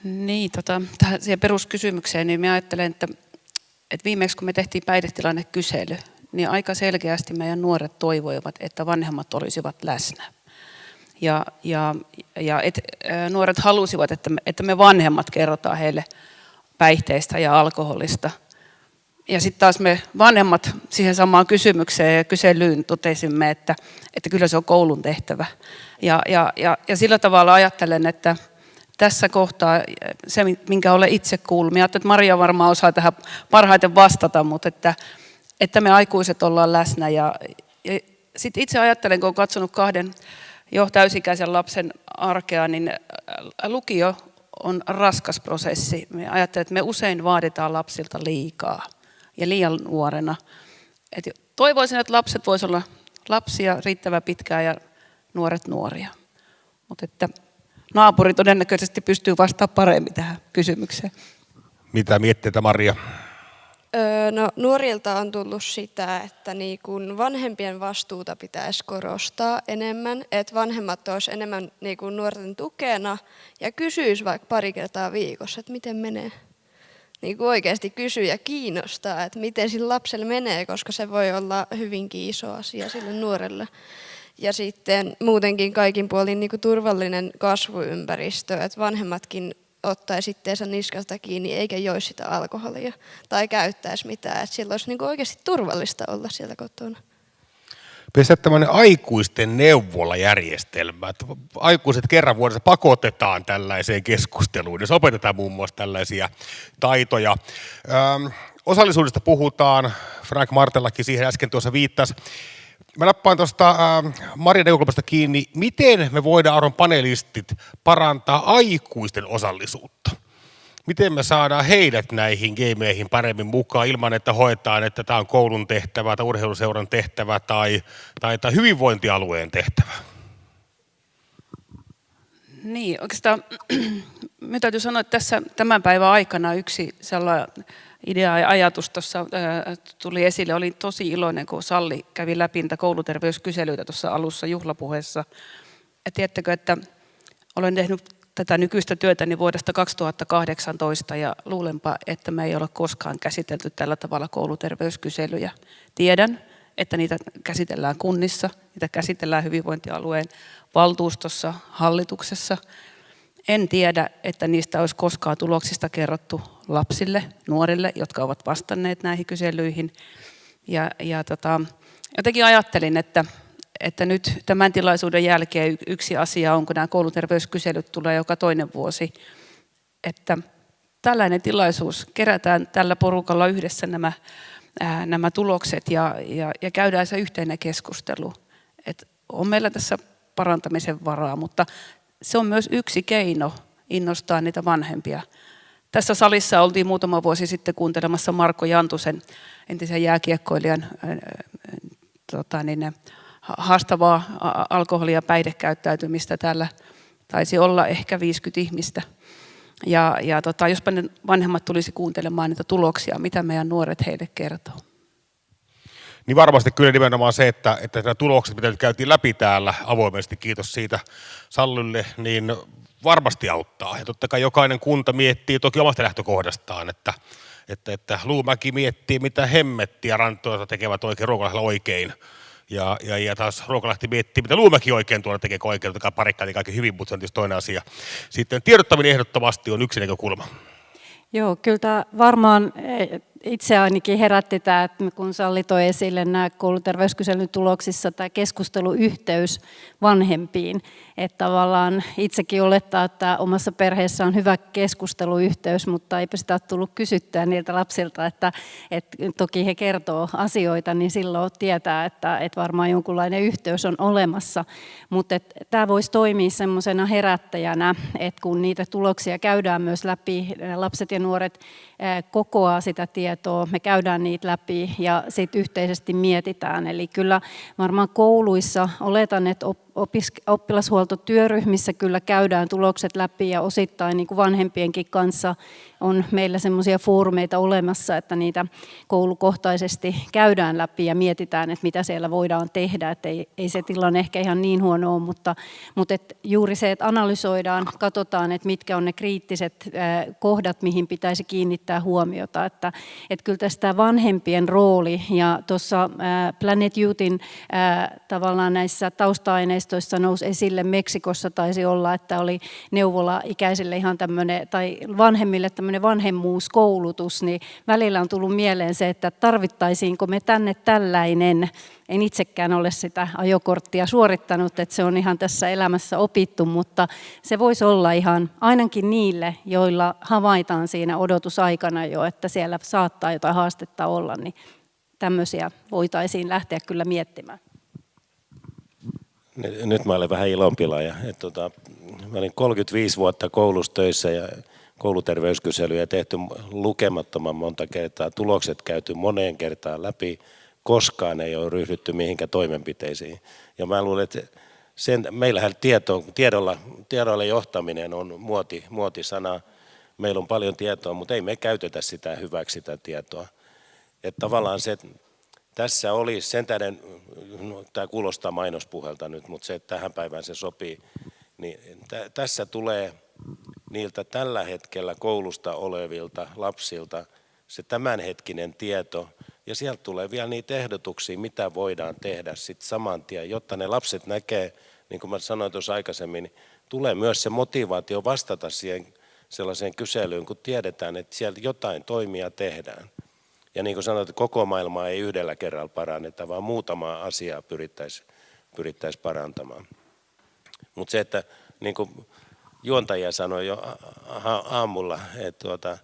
Niin, tähän siihen peruskysymykseen, niin minä ajattelen, että viimeksi kun me tehtiin päihdetilannekysely, niin aika selkeästi meidän nuoret toivoivat, että vanhemmat olisivat läsnä. Nuoret halusivat, että me vanhemmat kerrotaan heille päihteistä ja alkoholista. Ja sitten taas me vanhemmat siihen samaan kysymykseen ja kyselyyn totesimme, että kyllä se on koulun tehtävä. Ja sillä tavalla ajattelen, että tässä kohtaa se, minkä olen itse kuullut, minä ajattelen, että Maria varmaan osaa tähän parhaiten vastata, mutta että me aikuiset ollaan läsnä. Ja sitten itse ajattelen, kun olen katsonut 2 jo täysikäisen lapsen arkea, niin lukio on raskas prosessi. Me ajattelen, että me usein vaaditaan lapsilta liikaa ja liian nuorena. Et toivoisin, että lapset voisivat olla lapsia riittävän pitkään ja nuoret nuoria. Mutta että naapuri todennäköisesti pystyy vastaamaan paremmin tähän kysymykseen. Mitä mietteitä, Maria? No, nuorilta on tullut sitä, että niin kun vanhempien vastuuta pitäisi korostaa enemmän, että vanhemmat olisivat enemmän niin kun nuorten tukena ja kysyisi vaikka pari kertaa viikossa, että miten menee. Niin kuin oikeasti kysyy ja kiinnostaa, että miten sillä lapsella menee, koska se voi olla hyvinkin iso asia sille nuorelle. Ja sitten muutenkin kaikin puolin niin kuin turvallinen kasvuympäristö, että vanhemmatkin ottaisi itteensä niskasta kiinni eikä joisi sitä alkoholia tai käyttäisi mitään. Että silloin olisi niin kuin oikeasti turvallista olla siellä kotona. Pitäisi tämmöinen aikuisten neuvolajärjestelmä, että aikuiset kerran vuodessa pakotetaan tällaiseen keskusteluun, jos opetetaan muun muassa tällaisia taitoja. Osallisuudesta puhutaan, Frank Martellakin siihen äsken tuossa viittasi. Mä nappaan tuosta Marian näkökulmasta kiinni, miten me voidaan, arvon panelistit, parantaa aikuisten osallisuutta? Miten me saadaan heidät näihin gameihin paremmin mukaan ilman, että hoetaan, että tämä on koulun tehtävä tai urheiluseuran tehtävä tai hyvinvointialueen tehtävä? Niin, oikeastaan minä täytyy sanoa, että tässä tämän päivän aikana yksi sellainen idea ja ajatus tuossa tuli esille. Olin tosi iloinen, kun Salli kävi läpi niitä kouluterveyskyselyitä tuossa alussa juhlapuheessa. Ja tiedättekö, että olen tehnyt tätä nykyistä työtäni vuodesta 2018 ja luulenpa, että me ei ole koskaan käsitelty tällä tavalla kouluterveyskyselyjä. Tiedän, että niitä käsitellään kunnissa, niitä käsitellään hyvinvointialueen valtuustossa, hallituksessa. En tiedä, että niistä olisi koskaan tuloksista kerrottu lapsille, nuorille, jotka ovat vastanneet näihin kyselyihin. Jotenkin ajattelin, että nyt tämän tilaisuuden jälkeen yksi asia on, kun nämä kouluterveyskyselyt tulee joka toinen vuosi, että tällainen tilaisuus, kerätään tällä porukalla yhdessä nämä tulokset ja käydään se yhteinen keskustelu. Että on meillä tässä parantamisen varaa, mutta se on myös yksi keino innostaa niitä vanhempia. Tässä salissa oltiin muutama vuosi sitten kuuntelemassa Marko Jantusen, entisen jääkiekkoilijan, haastavaa alkoholia ja päihdekäyttäytymistä. Täällä taisi olla ehkä 50 ihmistä. Jospa ne vanhemmat tulisi kuuntelemaan niitä tuloksia, mitä meidän nuoret heille kertoo. Niin varmasti kyllä nimenomaan se, että nämä tulokset, mitä nyt käytiin läpi täällä avoimesti, kiitos siitä Sallille, niin varmasti auttaa. Ja totta kai jokainen kunta miettii toki omasta lähtökohdastaan, että Luumäki miettii, mitä hemmettiä Rantoilta tekevät oikein, Ruokolahdella oikein. Ja taas Ruokolahti miettii, mitä Luumäki oikein tuolla tekee oikein, totta kai Parikka kaikki hyvin, mutta se on tietysti toinen asia. Sitten tiedottaminen ehdottomasti on yksi näkökulma. Joo, kyllä tämä varmaan itse ainakin herätti tämä, että kun Salli toi esille nämä kouluterveyskyselyn tuloksissa tämä keskusteluyhteys vanhempiin, että tavallaan itsekin olettaa, että omassa perheessä on hyvä keskusteluyhteys, mutta eipä sitä ole tullut kysyttyä niiltä lapsilta, että toki he kertoo asioita, niin silloin tietää, että varmaan jonkunlainen yhteys on olemassa, mutta tämä voisi toimia semmoisena herättäjänä, että kun niitä tuloksia käydään myös läpi, lapset ja nuoret kokoaa sitä tietoa, me käydään niitä läpi ja sitten yhteisesti mietitään. Eli kyllä varmaan kouluissa oletan, että oppilashuoltotyöryhmissä kyllä käydään tulokset läpi ja osittain niin kuin vanhempienkin kanssa on meillä semmoisia foorumeita olemassa, että niitä koulukohtaisesti käydään läpi ja mietitään, että mitä siellä voidaan tehdä. Että ei se tilanne ehkä ihan niin huono ole, mutta et juuri se, että analysoidaan, katsotaan, että mitkä on ne kriittiset kohdat, mihin pitäisi kiinnittää huomiota. Että kyllä tästä vanhempien rooli ja tuossa Planet Youthin tavallaan näissä tausta-aineistoissa nousi esille, Meksikossa taisi olla, että oli neuvola-ikäisille ihan tämmöinen, tai vanhemmille tämmöinen vanhemmuuskoulutus, niin välillä on tullut mieleen se, että tarvittaisiinko me tänne tällainen. En itsekään ole sitä ajokorttia suorittanut, että se on ihan tässä elämässä opittu, mutta se voisi olla ihan ainakin niille, joilla havaitaan siinä odotusaikana jo, että siellä saattaa jotain haastetta olla, niin tämmöisiä voitaisiin lähteä kyllä miettimään. Nyt mä olen vähän ilonpilaaja. Mä olin 35 vuotta koulussa töissä ja kouluterveyskyselyjä tehty lukemattoman monta kertaa. Tulokset käyty moneen kertaan läpi. Koskaan ei ole ryhdytty mihinkään toimenpiteisiin. Ja mä luulen, että meillähän tiedolla johtaminen on muotisana. Meillä on paljon tietoa, mutta ei me käytetä sitä hyväksi sitä tietoa. Että tavallaan se, tässä oli sen tähden, tämä kuulostaa mainospuhelta nyt, mutta se, että tähän päivään se sopii, niin tässä tulee niiltä tällä hetkellä koulusta olevilta lapsilta se tämänhetkinen tieto, ja sieltä tulee vielä niitä ehdotuksia, mitä voidaan tehdä sitten saman tien, jotta ne lapset näkee, niin kuin mä sanoin tuossa aikaisemmin, niin tulee myös se motivaatio vastata siihen sellaiseen kyselyyn, kun tiedetään, että sieltä jotain toimia tehdään. Ja niin kuin sanoit, että koko maailmaa ei yhdellä kerralla paranneta, vaan muutamaa asiaa pyrittäisiin parantamaan. Mutta se, että niin kuin juontaja sanoi jo aamulla, että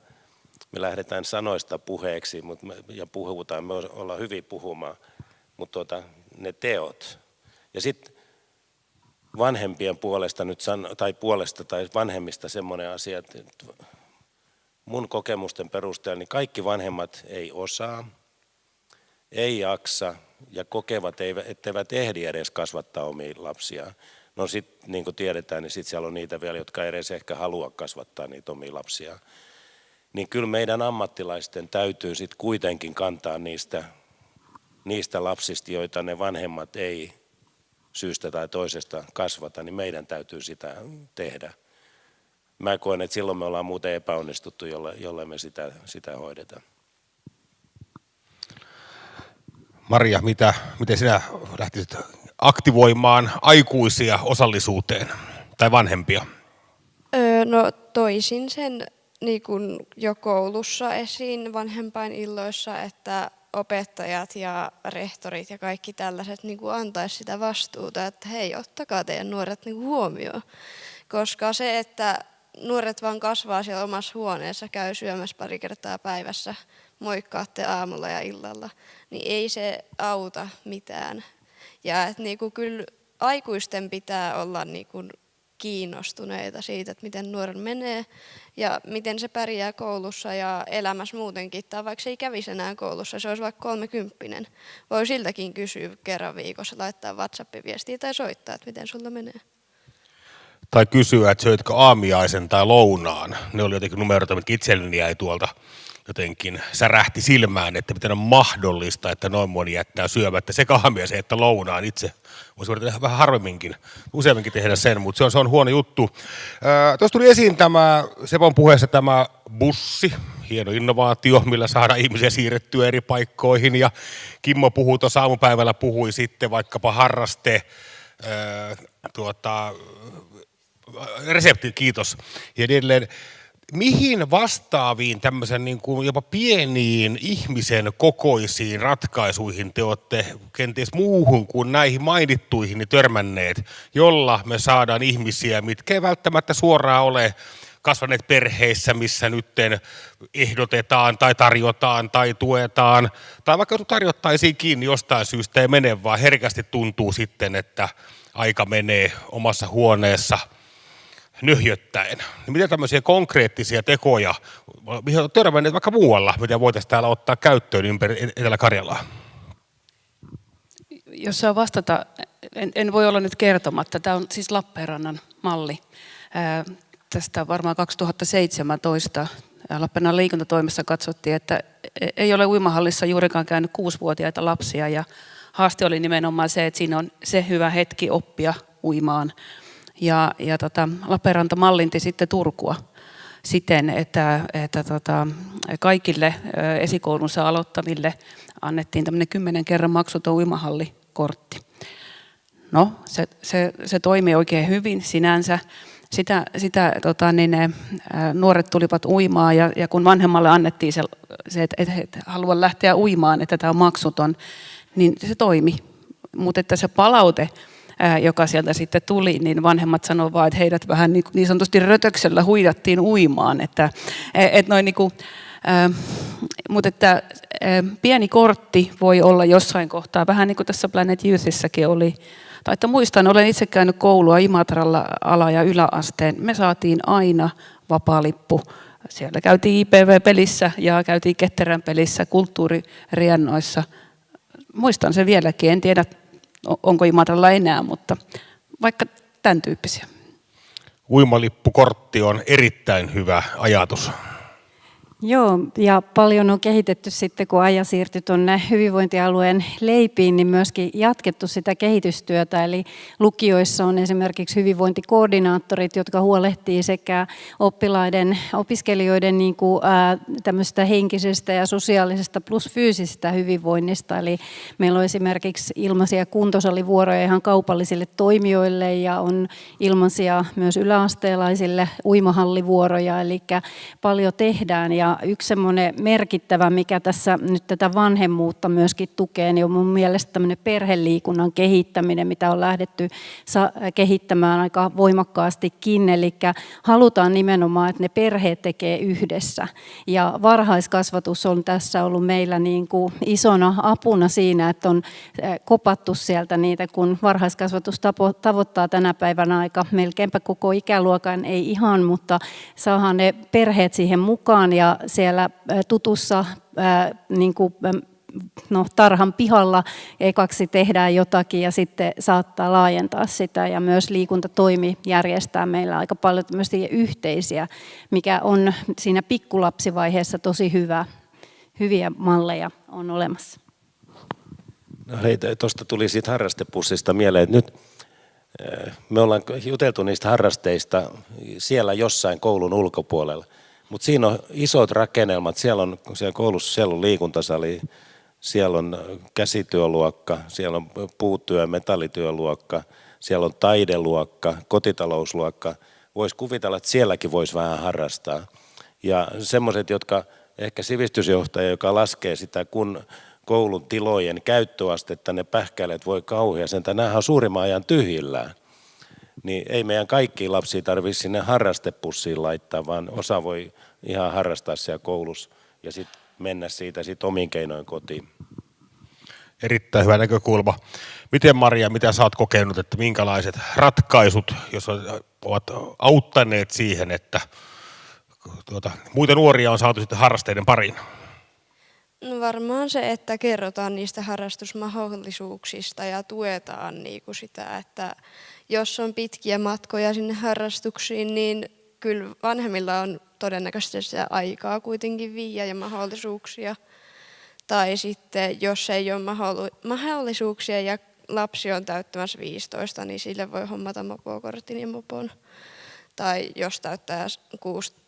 me lähdetään sanoista puheeksi ja puhutaan, me ollaan hyvin puhumaan, mutta ne teot. Ja sitten vanhempien puolesta nyt tai vanhemmista semmoinen asia, että mun kokemusten perusteella niin kaikki vanhemmat ei osaa, ei jaksa ja kokevat, etteivät ehdi edes kasvattaa omia lapsiaan. No sitten niin kuin tiedetään, niin sitten siellä on niitä vielä, jotka ei edes ehkä halua kasvattaa niitä omia lapsiaan. Niin kyllä meidän ammattilaisten täytyy sitten kuitenkin kantaa niistä lapsista, joita ne vanhemmat ei syystä tai toisesta kasvata, niin meidän täytyy sitä tehdä. Mä koen, että silloin me ollaan muuten epäonnistuttu, jolle me sitä hoidetaan. Maria, miten sinä lähtisit aktivoimaan aikuisia osallisuuteen tai vanhempia? No toisin sen niin kuin jo koulussa esiin vanhempainilloissa, että opettajat ja rehtorit ja kaikki tällaiset niin kuin antaisi sitä vastuuta, että hei, ottakaa teidän nuoret niin kuin huomioon. Koska se, että nuoret vaan kasvaa siellä omassa huoneessa, käy syömässä pari kertaa päivässä, moikkaatte aamulla ja illalla, niin ei se auta mitään. Ja että niin kuin kyllä aikuisten pitää olla niin kuin kiinnostuneita siitä, että miten nuoren menee ja miten se pärjää koulussa ja elämässä muutenkin. Tai vaikka se ei kävisi enää koulussa, se olisi vaikka 30, voi siltäkin kysyä kerran viikossa, laittaa WhatsApp-viestiä tai soittaa, että miten sulla menee. Tai kysyä, että söitkö aamiaisen tai lounaan. Ne oli jotenkin numeroita, mitkä itselleni jäi tuolta jotenkin särähti silmään, että miten on mahdollista, että noin moni jättää syömättä sekä aamiaisen että lounaan. Itse voisi voida vähän harvemminkin, useamminkin tehdä sen, mutta se on huono juttu. Tuossa tuli esiin Sepon puheessa tämä bussi, hieno innovaatio, millä saadaan ihmisiä siirrettyä eri paikkoihin. Ja Kimmo puhui tuossa aamupäivällä, puhui sitten vaikkapa resepti, kiitos. Ja edelleen, mihin vastaaviin tämmöisen niin kuin jopa pieniin ihmisen kokoisiin ratkaisuihin te olette kenties muuhun kuin näihin mainittuihin niin törmänneet, jolla me saadaan ihmisiä, mitkä ei välttämättä suoraan ole kasvaneet perheissä, missä nytten ehdotetaan tai tarjotaan tai tuetaan, tai vaikka tarjottaisiinkin jostain syystä ei mene, vaan herkästi tuntuu sitten, että aika menee omassa huoneessa nöhjöttäen. Miten tämmöisiä konkreettisia tekoja, mihin on törmänneet vaikka muualla, mitä voitaisiin täällä ottaa käyttöön ympäri Etelä-Karjalaa? jos saa vastata, en voi olla nyt kertomatta. Tämä on siis Lappeenrannan malli. Tästä varmaan 2017 Lappeenrannan liikuntatoimessa katsottiin, että ei ole uimahallissa juurikaan käynyt 6-vuotiaita lapsia. Ja haaste oli nimenomaan se, että siinä on se hyvä hetki oppia uimaan. Ja Lappeenranta mallinti sitten Turkua siten, että kaikille esikoulunsa aloittaville annettiin tämmöinen 10 kerran maksuton uimahallikortti. No, se toimi oikein hyvin sinänsä. Nuoret tulivat uimaan ja kun vanhemmalle annettiin se että haluan lähteä uimaan, että tämä on maksuton, niin se toimi. Mutta että se palaute, joka sieltä sitten tuli, niin vanhemmat sanoivat vaan, että heidät vähän niin sanotusti rötöksellä huidattiin uimaan. Mutta että pieni kortti voi olla jossain kohtaa, vähän niin kuin tässä Planet Youthissakin oli. Tai että muistan, olen itse käynyt koulua Imatralla ala- ja yläasteen. Me saatiin aina vapaalippu. Siellä käytiin IPV-pelissä ja käytiin Ketterän pelissä, kulttuuririennoissa. Muistan sen vieläkin, en tiedä onko Imatralla enää, mutta vaikka tämän tyyppisiä. Uimalippukortti on erittäin hyvä ajatus. Joo, ja paljon on kehitetty sitten, kun aja siirtyi tuonne hyvinvointialueen leipiin, niin myöskin jatkettu sitä kehitystyötä. Eli lukioissa on esimerkiksi hyvinvointikoordinaattorit, jotka huolehtii sekä opiskelijoiden niin kuin, tämmöistä henkisestä ja sosiaalisesta plus fyysisestä hyvinvoinnista. Eli meillä on esimerkiksi ilmaisia kuntosalivuoroja ihan kaupallisille toimijoille ja on ilmaisia myös yläasteelaisille uimahallivuoroja, eli paljon tehdään. Ja yksi semmoinen merkittävä, mikä tässä nyt tätä vanhemmuutta myöskin tukee, niin on mun mielestä tämmöinen perheliikunnan kehittäminen, mitä on lähdetty kehittämään aika voimakkaastikin. Eli halutaan nimenomaan, että ne perheet tekee yhdessä. Ja varhaiskasvatus on tässä ollut meillä niin kuin isona apuna siinä, että on kopattu sieltä niitä, kun varhaiskasvatus tavoittaa tänä päivänä aika melkeinpä koko ikäluokan, ei ihan, mutta saadaan ne perheet siihen mukaan ja siellä tutussa niin kuin, tarhan pihalla ekaksi tehdään jotakin ja sitten saattaa laajentaa sitä. Ja myös liikuntatoimi järjestää meillä aika paljon tämmöisiä yhteisiä, mikä on siinä pikkulapsivaiheessa tosi hyviä malleja on olemassa. No hei, tuosta tuli siitä harrastepussista mieleen, että nyt me ollaan juteltu niistä harrasteista siellä jossain koulun ulkopuolella. Mutta siinä on isot rakennelmat, siellä koulussa siellä on liikuntasali, siellä on käsityöluokka, siellä on puutyö- ja metallityöluokka, siellä on taideluokka, kotitalousluokka. Voisi kuvitella, että sielläkin voisi vähän harrastaa. Ja semmoiset, jotka ehkä sivistysjohtaja, joka laskee sitä kun koulun tilojen käyttöastetta, ne pähkäilet voi kauhia, sentään nämähän on suurimman ajan tyhjillään. Niin ei meidän kaikkia lapsia tarvitse sinne harrastepussiin laittaa, vaan osa voi ihan harrastaa siellä koulussa ja sitten mennä siitä omin keinoin kotiin. Erittäin hyvä näkökulma. Miten Maria, mitä sä oot kokenut, että minkälaiset ratkaisut, jos ovat auttaneet siihen, että muita nuoria on saatu sitten harrasteiden pariin? No varmaan se, että kerrotaan niistä harrastusmahdollisuuksista ja tuetaan niinku sitä, että jos on pitkiä matkoja sinne harrastuksiin, niin kyllä vanhemmilla on todennäköisesti sitä aikaa kuitenkin viiä ja mahdollisuuksia. Tai sitten jos ei ole mahdollisuuksia ja lapsi on täyttämässä 15, niin sille voi hommata mopokortin ja mopon. Tai jos täyttää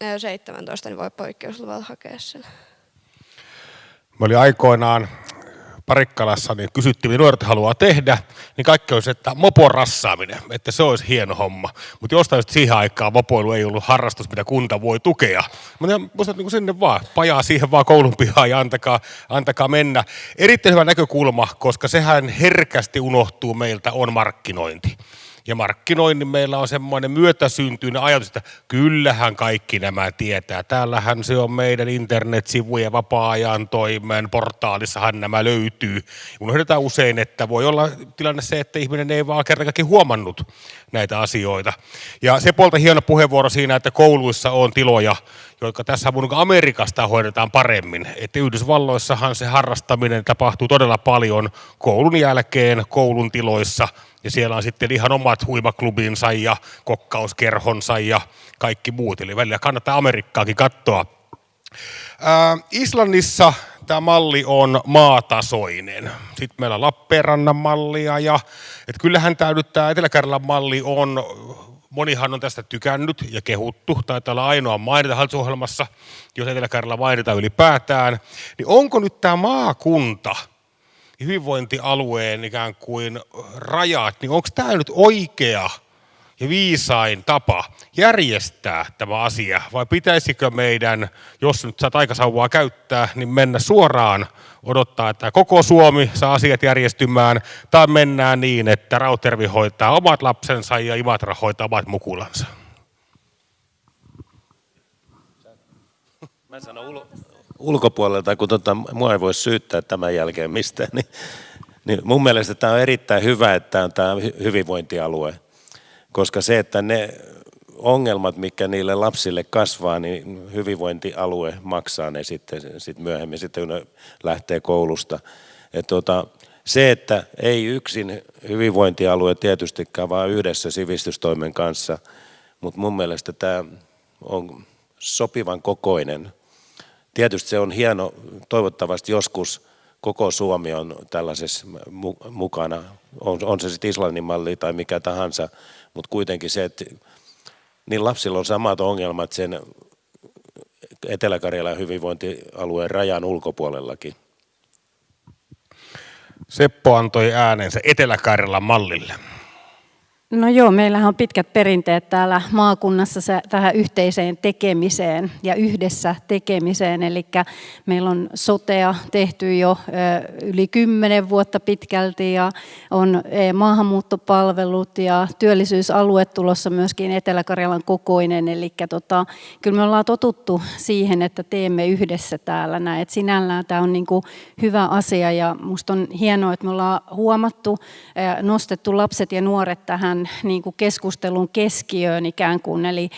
17, niin voi poikkeusluvalla hakea sen. Mä olin aikoinaan Parikkalassa, niin kysyttiin, mitä nuoret haluaa tehdä, niin kaikki olisi, että mopon rassaaminen, että se olisi hieno homma. Mutta jostain siihen aikaan mopoilu ei ollut harrastus, mitä kunta voi tukea. Mutta muistat niin sinne vaan, pajaa siihen vaan koulun pihaan ja antakaa mennä. Erittäin hyvä näkökulma, koska sehän herkästi unohtuu meiltä, on markkinointi. Ja markkinoinnin meillä on semmoinen myötäsyntyinen ajatus, että kyllähän kaikki nämä tietää. Täällähän se on meidän internetsivujen vapaa-ajan toimen portaalissahan nämä löytyy. Unohdetaan usein, että voi olla tilanne se, että ihminen ei vaan kerta kaikkiaan huomannut näitä asioita. Ja se puolta hieno puheenvuoro siinä, että kouluissa on tiloja, jotka tässä Amerikasta hoidetaan paremmin. Että Yhdysvalloissahan se harrastaminen tapahtuu todella paljon koulun jälkeen, koulun tiloissa. Ja siellä on sitten ihan omat huimaklubinsa ja kokkauskerhonsa ja kaikki muut. Eli välillä kannattaa Amerikkaakin katsoa. Islannissa tämä malli on maatasoinen. Sitten meillä on Lappeenrannan mallia. Ja, että kyllähän tämä Etelä-Karjalan malli on, monihan on tästä tykännyt ja kehuttu. Taitaa olla ainoa mainita hallitusohjelmassa, jos Etelä-Karjala mainitaan ylipäätään. Niin onko nyt tämä maakunta, hyvinvointialueen ikään kuin rajat, niin onko tämä nyt oikea ja viisain tapa järjestää tämä asia? Vai pitäisikö meidän, jos nyt saa taikasauvaa käyttää, niin mennä suoraan odottaa, että koko Suomi saa asiat järjestymään, tai mennään niin, että Rautervi hoitaa omat lapsensa ja Imatra hoitaa omat mukulansa? Mä sanon ulkopuolelta, kun mua ei voi syyttää tämän jälkeen mistään, niin mun mielestä tämä on erittäin hyvä, että on tämä hyvinvointialue. Koska se, että ne ongelmat, mikä niille lapsille kasvaa, niin hyvinvointialue maksaa ne sitten myöhemmin, sitten kun ne lähtee koulusta. Se, että ei yksin hyvinvointialue tietystikään, vaan yhdessä sivistystoimen kanssa, mutta mun mielestä tämä on sopivan kokoinen. Tietysti se on hieno, toivottavasti joskus koko Suomi on tällaisessa mukana, on se sitten Islannin malli tai mikä tahansa, mutta kuitenkin se, että niin lapsilla on samat ongelmat sen Etelä-Karjalan hyvinvointialueen rajan ulkopuolellakin. Seppo antoi äänensä Etelä-Karjalan mallille. No joo, meillähän on pitkät perinteet täällä maakunnassa tähän yhteiseen tekemiseen ja yhdessä tekemiseen. Eli meillä on sotea tehty jo yli 10 vuotta pitkälti ja on maahanmuuttopalvelut ja työllisyysalue tulossa myöskin Etelä-Karjalan kokoinen. Eli kyllä me ollaan totuttu siihen, että teemme yhdessä täällä näin. Et sinällään tämä on niinku hyvä asia ja musta on hienoa, että me ollaan huomattu, nostettu lapset ja nuoret tähän niin kuin keskustelun keskiöön ikään kuin. Eli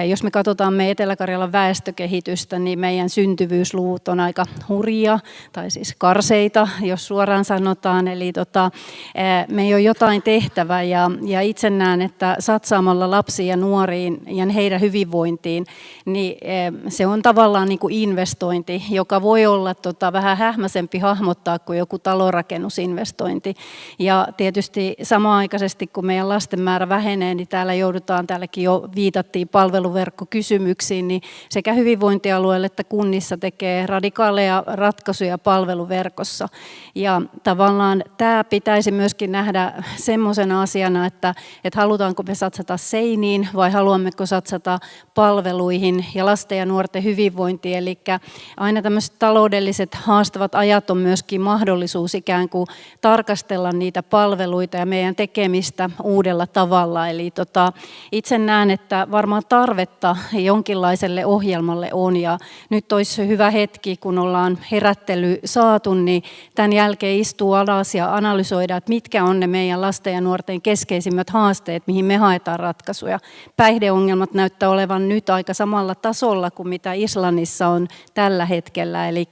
jos me katsotaan meidän Etelä-Karjalan väestökehitystä, niin meidän syntyvyysluvut on aika hurjia, tai siis karseita, jos suoraan sanotaan. Eli me ei ole jotain tehtävä, ja itse näen, että satsaamalla lapsiin ja nuoriin ja heidän hyvinvointiin, niin se on tavallaan niin kuin investointi, joka voi olla vähän hähmäisempi hahmottaa kuin joku talonrakennusinvestointi. Ja tietysti samanaikaisesti, kun meidän lasten määrä vähenee, niin täälläkin jo viitattiin palveluverkkokysymyksiin, niin sekä hyvinvointialueelle että kunnissa tekee radikaaleja ratkaisuja palveluverkossa. Ja tavallaan tämä pitäisi myöskin nähdä semmoisena asiana, että halutaanko me satsata seiniin vai haluammeko satsata palveluihin ja lasten ja nuorten hyvinvointiin. Eli aina tämmöiset taloudelliset haastavat ajat on myöskin mahdollisuus ikään kuin tarkastella niitä palveluita ja meidän tekemistä uudella tavalla. Eli itse näen, että varmaan tarvetta jonkinlaiselle ohjelmalle on, ja nyt olisi hyvä hetki, kun ollaan herättely saatu, niin tämän jälkeen istuu alas ja analysoida, että mitkä on ne meidän lasten ja nuorten keskeisimmät haasteet, mihin me haetaan ratkaisuja. Päihdeongelmat näyttää olevan nyt aika samalla tasolla kuin mitä Islannissa on tällä hetkellä, eli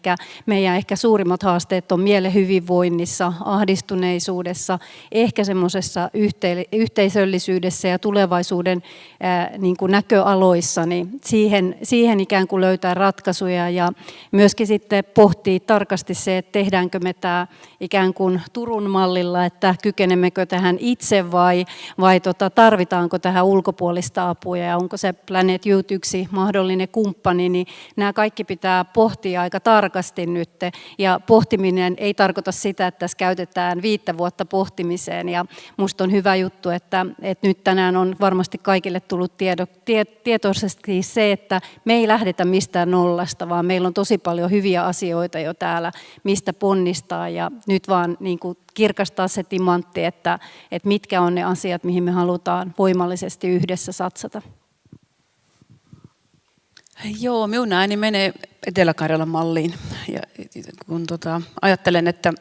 meidän ehkä suurimmat haasteet on mielen hyvinvoinnissa, ahdistuneisuudessa, ehkä semmoisessa yhteisöllisyydessä ja tulevaisuuden niin kuin näköaloissa, niin siihen ikään kuin löytää ratkaisuja ja myöskin sitten pohtii tarkasti se, että tehdäänkö me tämä ikään kuin Turun mallilla, että kykenemmekö tähän itse vai tarvitaanko tähän ulkopuolista apua ja onko se Planet Youth yksi mahdollinen kumppani, niin nämä kaikki pitää pohtia aika tarkasti nyt ja pohtiminen ei tarkoita sitä, että tässä käytetään 5 vuotta pohtimiseen ja musta on hyvä juttu, että että nyt tänään on varmasti kaikille tullut tietoisesti se, että me ei lähdetä mistään nollasta, vaan meillä on tosi paljon hyviä asioita jo täällä, mistä ponnistaa ja nyt vaan niin kuin kirkastaa se timantti, että mitkä on ne asiat, mihin me halutaan voimallisesti yhdessä satsata. Joo, minun ääni menee Etelä-Karjalan malliin. Ja kun ajattelen, että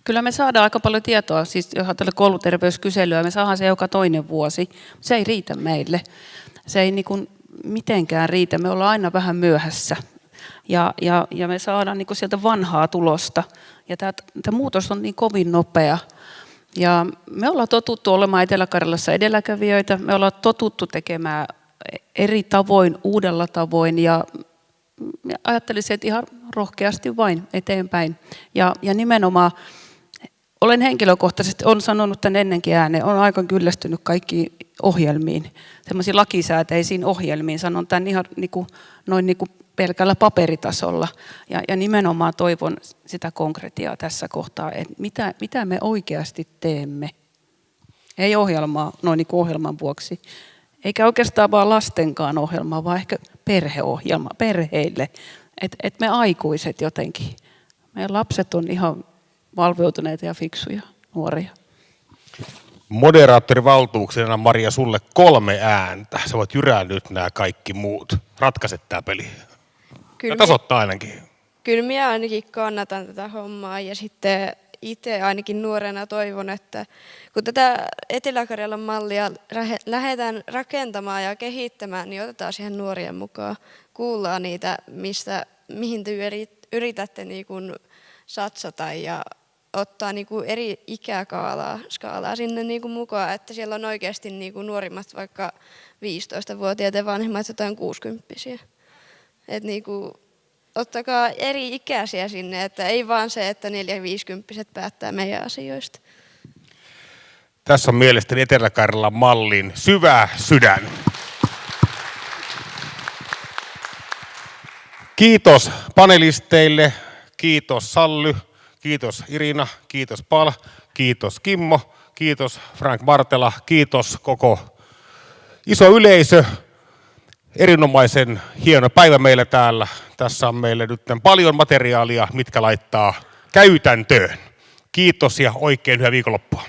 kyllä me saadaan aika paljon tietoa, siis jos ajatellaan kouluterveyskyselyä, me saadaan se joka toinen vuosi, se ei riitä meille. Se ei niin kuin mitenkään riitä, me ollaan aina vähän myöhässä ja me saadaan niin kuin sieltä vanhaa tulosta ja tämä muutos on niin kovin nopea. Ja me ollaan totuttu olemaan Etelä-Karjalassa edelläkävijöitä, me ollaan totuttu tekemään eri tavoin, uudella tavoin ja ajattelisin, että ihan rohkeasti vain eteenpäin. Ja nimenomaan olen henkilökohtaisesti, olen sanonut tämän ennenkin ääneen, olen aika kyllästynyt kaikkiin ohjelmiin, semmoisiin lakisääteisiin ohjelmiin, sanon tämän ihan noin niin kuin pelkällä paperitasolla. Ja nimenomaan toivon sitä konkretiaa tässä kohtaa, että mitä me oikeasti teemme. Ei ohjelmaa noin niin kuin ohjelman vuoksi. Eikä oikeastaan vaan lastenkaan ohjelma, vaan ehkä perheohjelma perheille. Että me aikuiset jotenkin, meidän lapset on ihan valveutuneita ja fiksuja nuoria. Moderaattorivaltuuksena, Maria, sulle 3 ääntä. Sä voit jyrää nyt nämä kaikki muut. Ratkaiset tää peli. Ja tasoittaa ainakin. Kyllä minä ainakin kannatan tätä hommaa ja sitten itse ainakin nuorena toivon, että kun tätä Etelä-Karjalan mallia lähdetään rakentamaan ja kehittämään, niin otetaan siihen nuorien mukaan. Kuullaan niitä, mihin te yritätte niin kuin satsata ja ottaa niin kuin eri ikäskaalaa sinne niin kuin mukaan, että siellä on oikeasti niin kuin nuorimmat vaikka 15-vuotiaat ja vanhemmat jotain 60-vuotiaita. Että niin kuin ottakaa eri ikäisiä sinne, että ei vaan se, että 4-50-vuotiaat päättää meidän asioista. Tässä on mielestäni Etelä-Karjalan mallin syvä sydän. Kiitos panelisteille, kiitos Sally, kiitos Irina, kiitos Pall, kiitos Kimmo, kiitos Frank Martela, kiitos koko iso yleisö. Erinomaisen hieno päivä meillä täällä. Tässä on meille nyt paljon materiaalia, mitkä laittaa käytäntöön. Kiitos ja oikein hyvää viikonloppua.